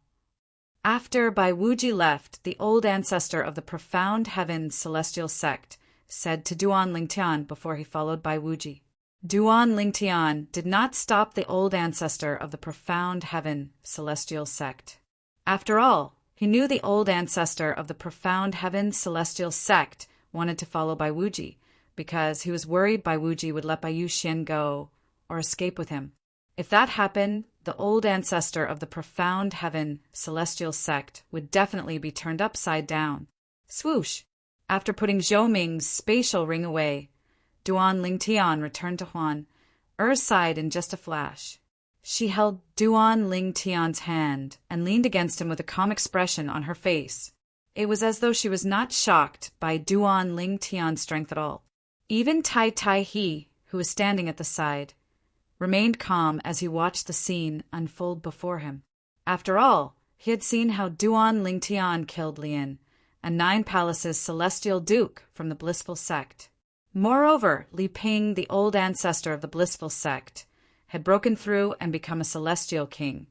After Bai Wuji left, the old ancestor of the Profound Heaven Celestial Sect said to Duan Lingtian before he followed Bai Wuji. Duan Lingtian did not stop the old ancestor of the Profound Heaven Celestial Sect. After all, he knew the old ancestor of the Profound Heaven Celestial Sect wanted to follow Bai Wuji because he was worried Bai Wuji would let Bai Yuxian go or escape with him. If that happened, the old ancestor of the Profound Heaven Celestial Sect would definitely be turned upside down. Swoosh! After putting Zhou Ming's spatial ring away, Duan Lingtian returned to Huan, side in just a flash. She held Duan Lingtian's hand and leaned against him with a calm expression on her face. It was as though she was not shocked by Duan Lingtian's strength at all. Even Tai Tai He, who was standing at the side, remained calm as he watched the scene unfold before him. After all, he had seen how Duan Lingtian killed Lien, a Nine Palaces celestial duke from the Blissful Sect. Moreover, Li Ping, the old ancestor of the Blissful Sect, had broken through and become a celestial king,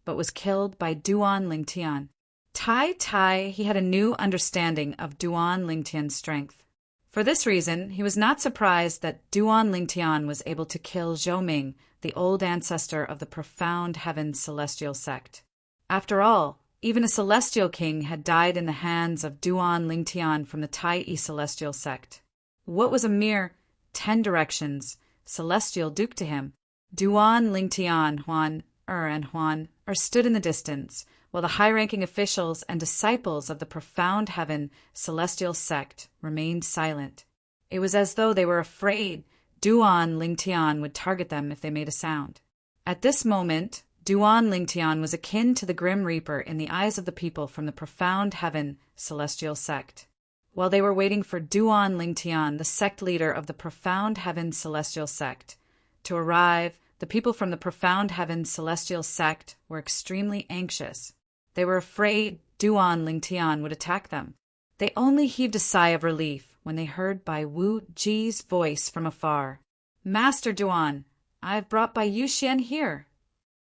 but was killed by Duan Lingtian. Tai Tai, he had a new understanding of Duan Lingtian's strength. For this reason, he was not surprised that Duan Lingtian was able to kill Zhou Ming, the old ancestor of the Profound Heaven Celestial Sect. After all, even a celestial king had died in the hands of Duan Lingtian from the Tai Yi Celestial Sect. What was a mere 10 directions celestial duke to him? Duan Lingtian, Huan and Huan stood in the distance, while the high-ranking officials and disciples of the Profound Heaven Celestial Sect remained silent. It was as though they were afraid Duan Lingtian would target them if they made a sound. At this moment, Duan Lingtian was akin to the Grim Reaper in the eyes of the people from the Profound Heaven Celestial Sect. While they were waiting for Duan Lingtian, the sect leader of the Profound Heaven Celestial Sect, to arrive, the people from the Profound Heaven Celestial Sect were extremely anxious. They were afraid Duan Lingtian would attack them. They only heaved a sigh of relief when they heard Bai Wu Ji's voice from afar. Master Duan, I have brought Bai Yuxian here.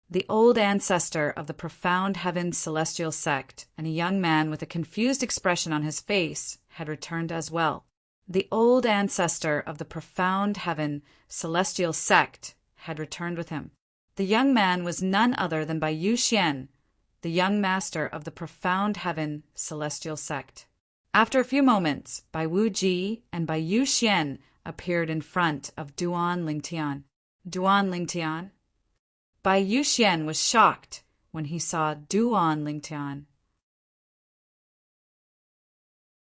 The old ancestor of the Profound Heaven Celestial Sect and a young man with a confused expression on his face had returned as well. The old ancestor of the Profound Heaven Celestial Sect had returned with him. The young man was none other than Bai Yuxian, the young master of the Profound Heaven Celestial Sect. After a few moments, Bai Wu Ji and Bai Yuxian appeared in front of Duan Lingtian. Duan Lingtian? Bai Yuxian was shocked when he saw Duan Lingtian.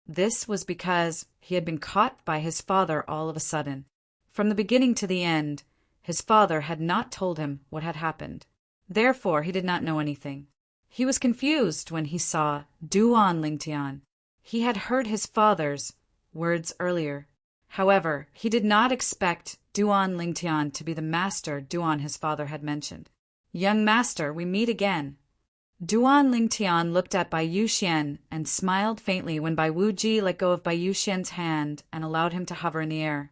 This was because he had been caught by his father all of a sudden. From the beginning to the end, his father had not told him what had happened. Therefore, he did not know anything. He was confused when he saw Duan Lingtian. He had heard his father's words earlier. However, he did not expect Duan Lingtian to be the master Duan his father had mentioned. Young master, we meet again. Duan Lingtian looked at Bai Yuxian and smiled faintly when Bai Wuji let go of Bai Yuxian's hand and allowed him to hover in the air.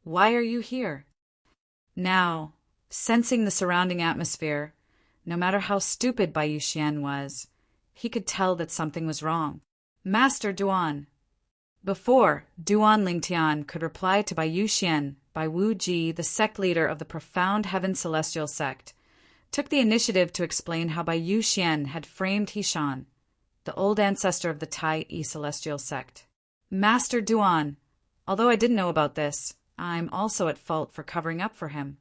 Why are you here? Now, sensing the surrounding atmosphere, no matter how stupid Bai Yuxian was, he could tell that something was wrong. Master Duan. Before Duan Lingtian could reply to Bai Yuxian, Bai Wu Ji, the sect leader of the Profound Heaven Celestial Sect, took the initiative to explain how Bai Yuxian had framed Hishan, the old ancestor of the Tai Yi Celestial Sect. Master Duan, although I didn't know about this, I'm also at fault for covering up for him.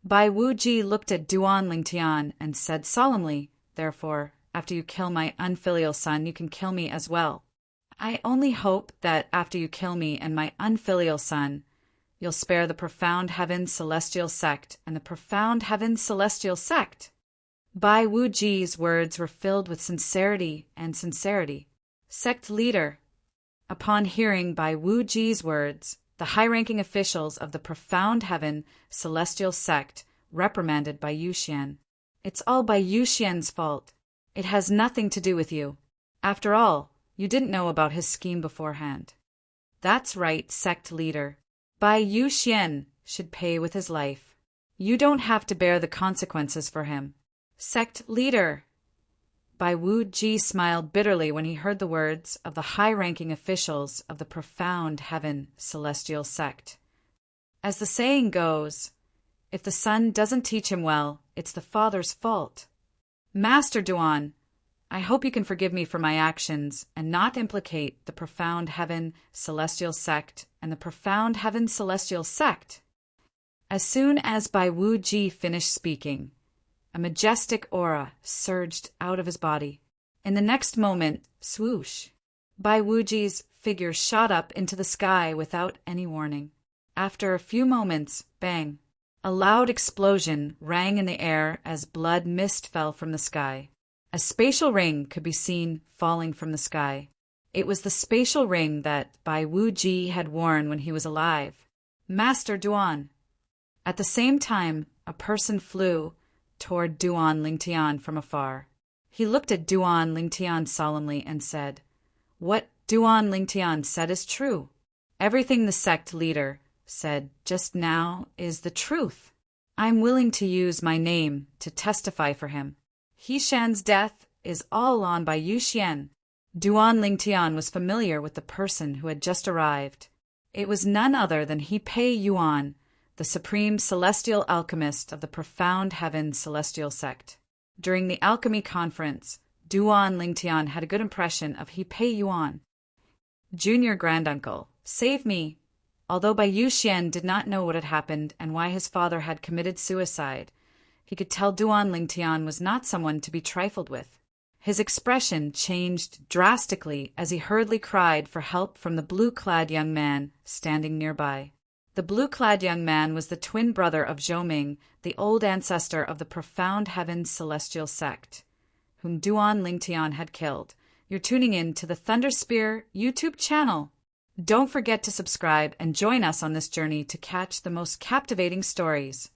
Bai Wu Ji looked at Duan Lingtian and said solemnly, therefore, after you kill my unfilial son, you can kill me as well. I only hope that after you kill me and my unfilial son, you'll spare the Profound Heaven Celestial Sect and the Profound Heaven Celestial Sect. Bai Wu Ji's words were filled with sincerity and sincerity. Sect leader. Upon hearing Bai Wu Ji's words, the high-ranking officials of the Profound Heaven Celestial Sect reprimanded Bai Yuxian. It's all by Yu Xian's fault. It has nothing to do with you. After all, you didn't know about his scheme beforehand. That's right, sect leader. Bai Yu Xian should pay with his life. You don't have to bear the consequences for him. Sect leader. Bai Wu Ji smiled bitterly when he heard the words of the high-ranking officials of the profound heaven celestial sect. As the saying goes, if the son doesn't teach him well, it's the father's fault. Master Duan, I hope you can forgive me for my actions and not implicate the profound heaven celestial sect and the profound heaven celestial sect. As soon as Bai Wu Ji finished speaking, a majestic aura surged out of his body. In the next moment, swoosh, Bai Wu Ji's figure shot up into the sky without any warning. After a few moments, bang, a loud explosion rang in the air as blood mist fell from the sky. A spatial ring could be seen falling from the sky. It was the spatial ring that Bai Wu Ji had worn when he was alive. Master Duan. At the same time, a person flew toward Duan Lingtian from afar. He looked at Duan Lingtian solemnly and said, "What Duan Lingtian said is true. Everything the sect leader said just now is the truth. I'm willing to use my name to testify for him. He Shan's death is all on by Yu Xian." Duan Lingtian was familiar with the person who had just arrived. It was none other than He Pei Yuan, the supreme celestial alchemist of the profound heaven celestial sect. During the alchemy conference, Duan Lingtian had a good impression of He Pei Yuan. Junior granduncle, save me. Although Bai Yu Xian did not know what had happened and why his father had committed suicide, he could tell Duan Lingtian was not someone to be trifled with. His expression changed drastically as he hurriedly cried for help from the blue-clad young man standing nearby. The blue-clad young man was the twin brother of Zhou, the old ancestor of the profound heaven celestial sect, whom Duan Lingtian had killed. You're tuning in to the Thunder Spear YouTube channel. Don't forget to subscribe and join us on this journey to catch the most captivating stories.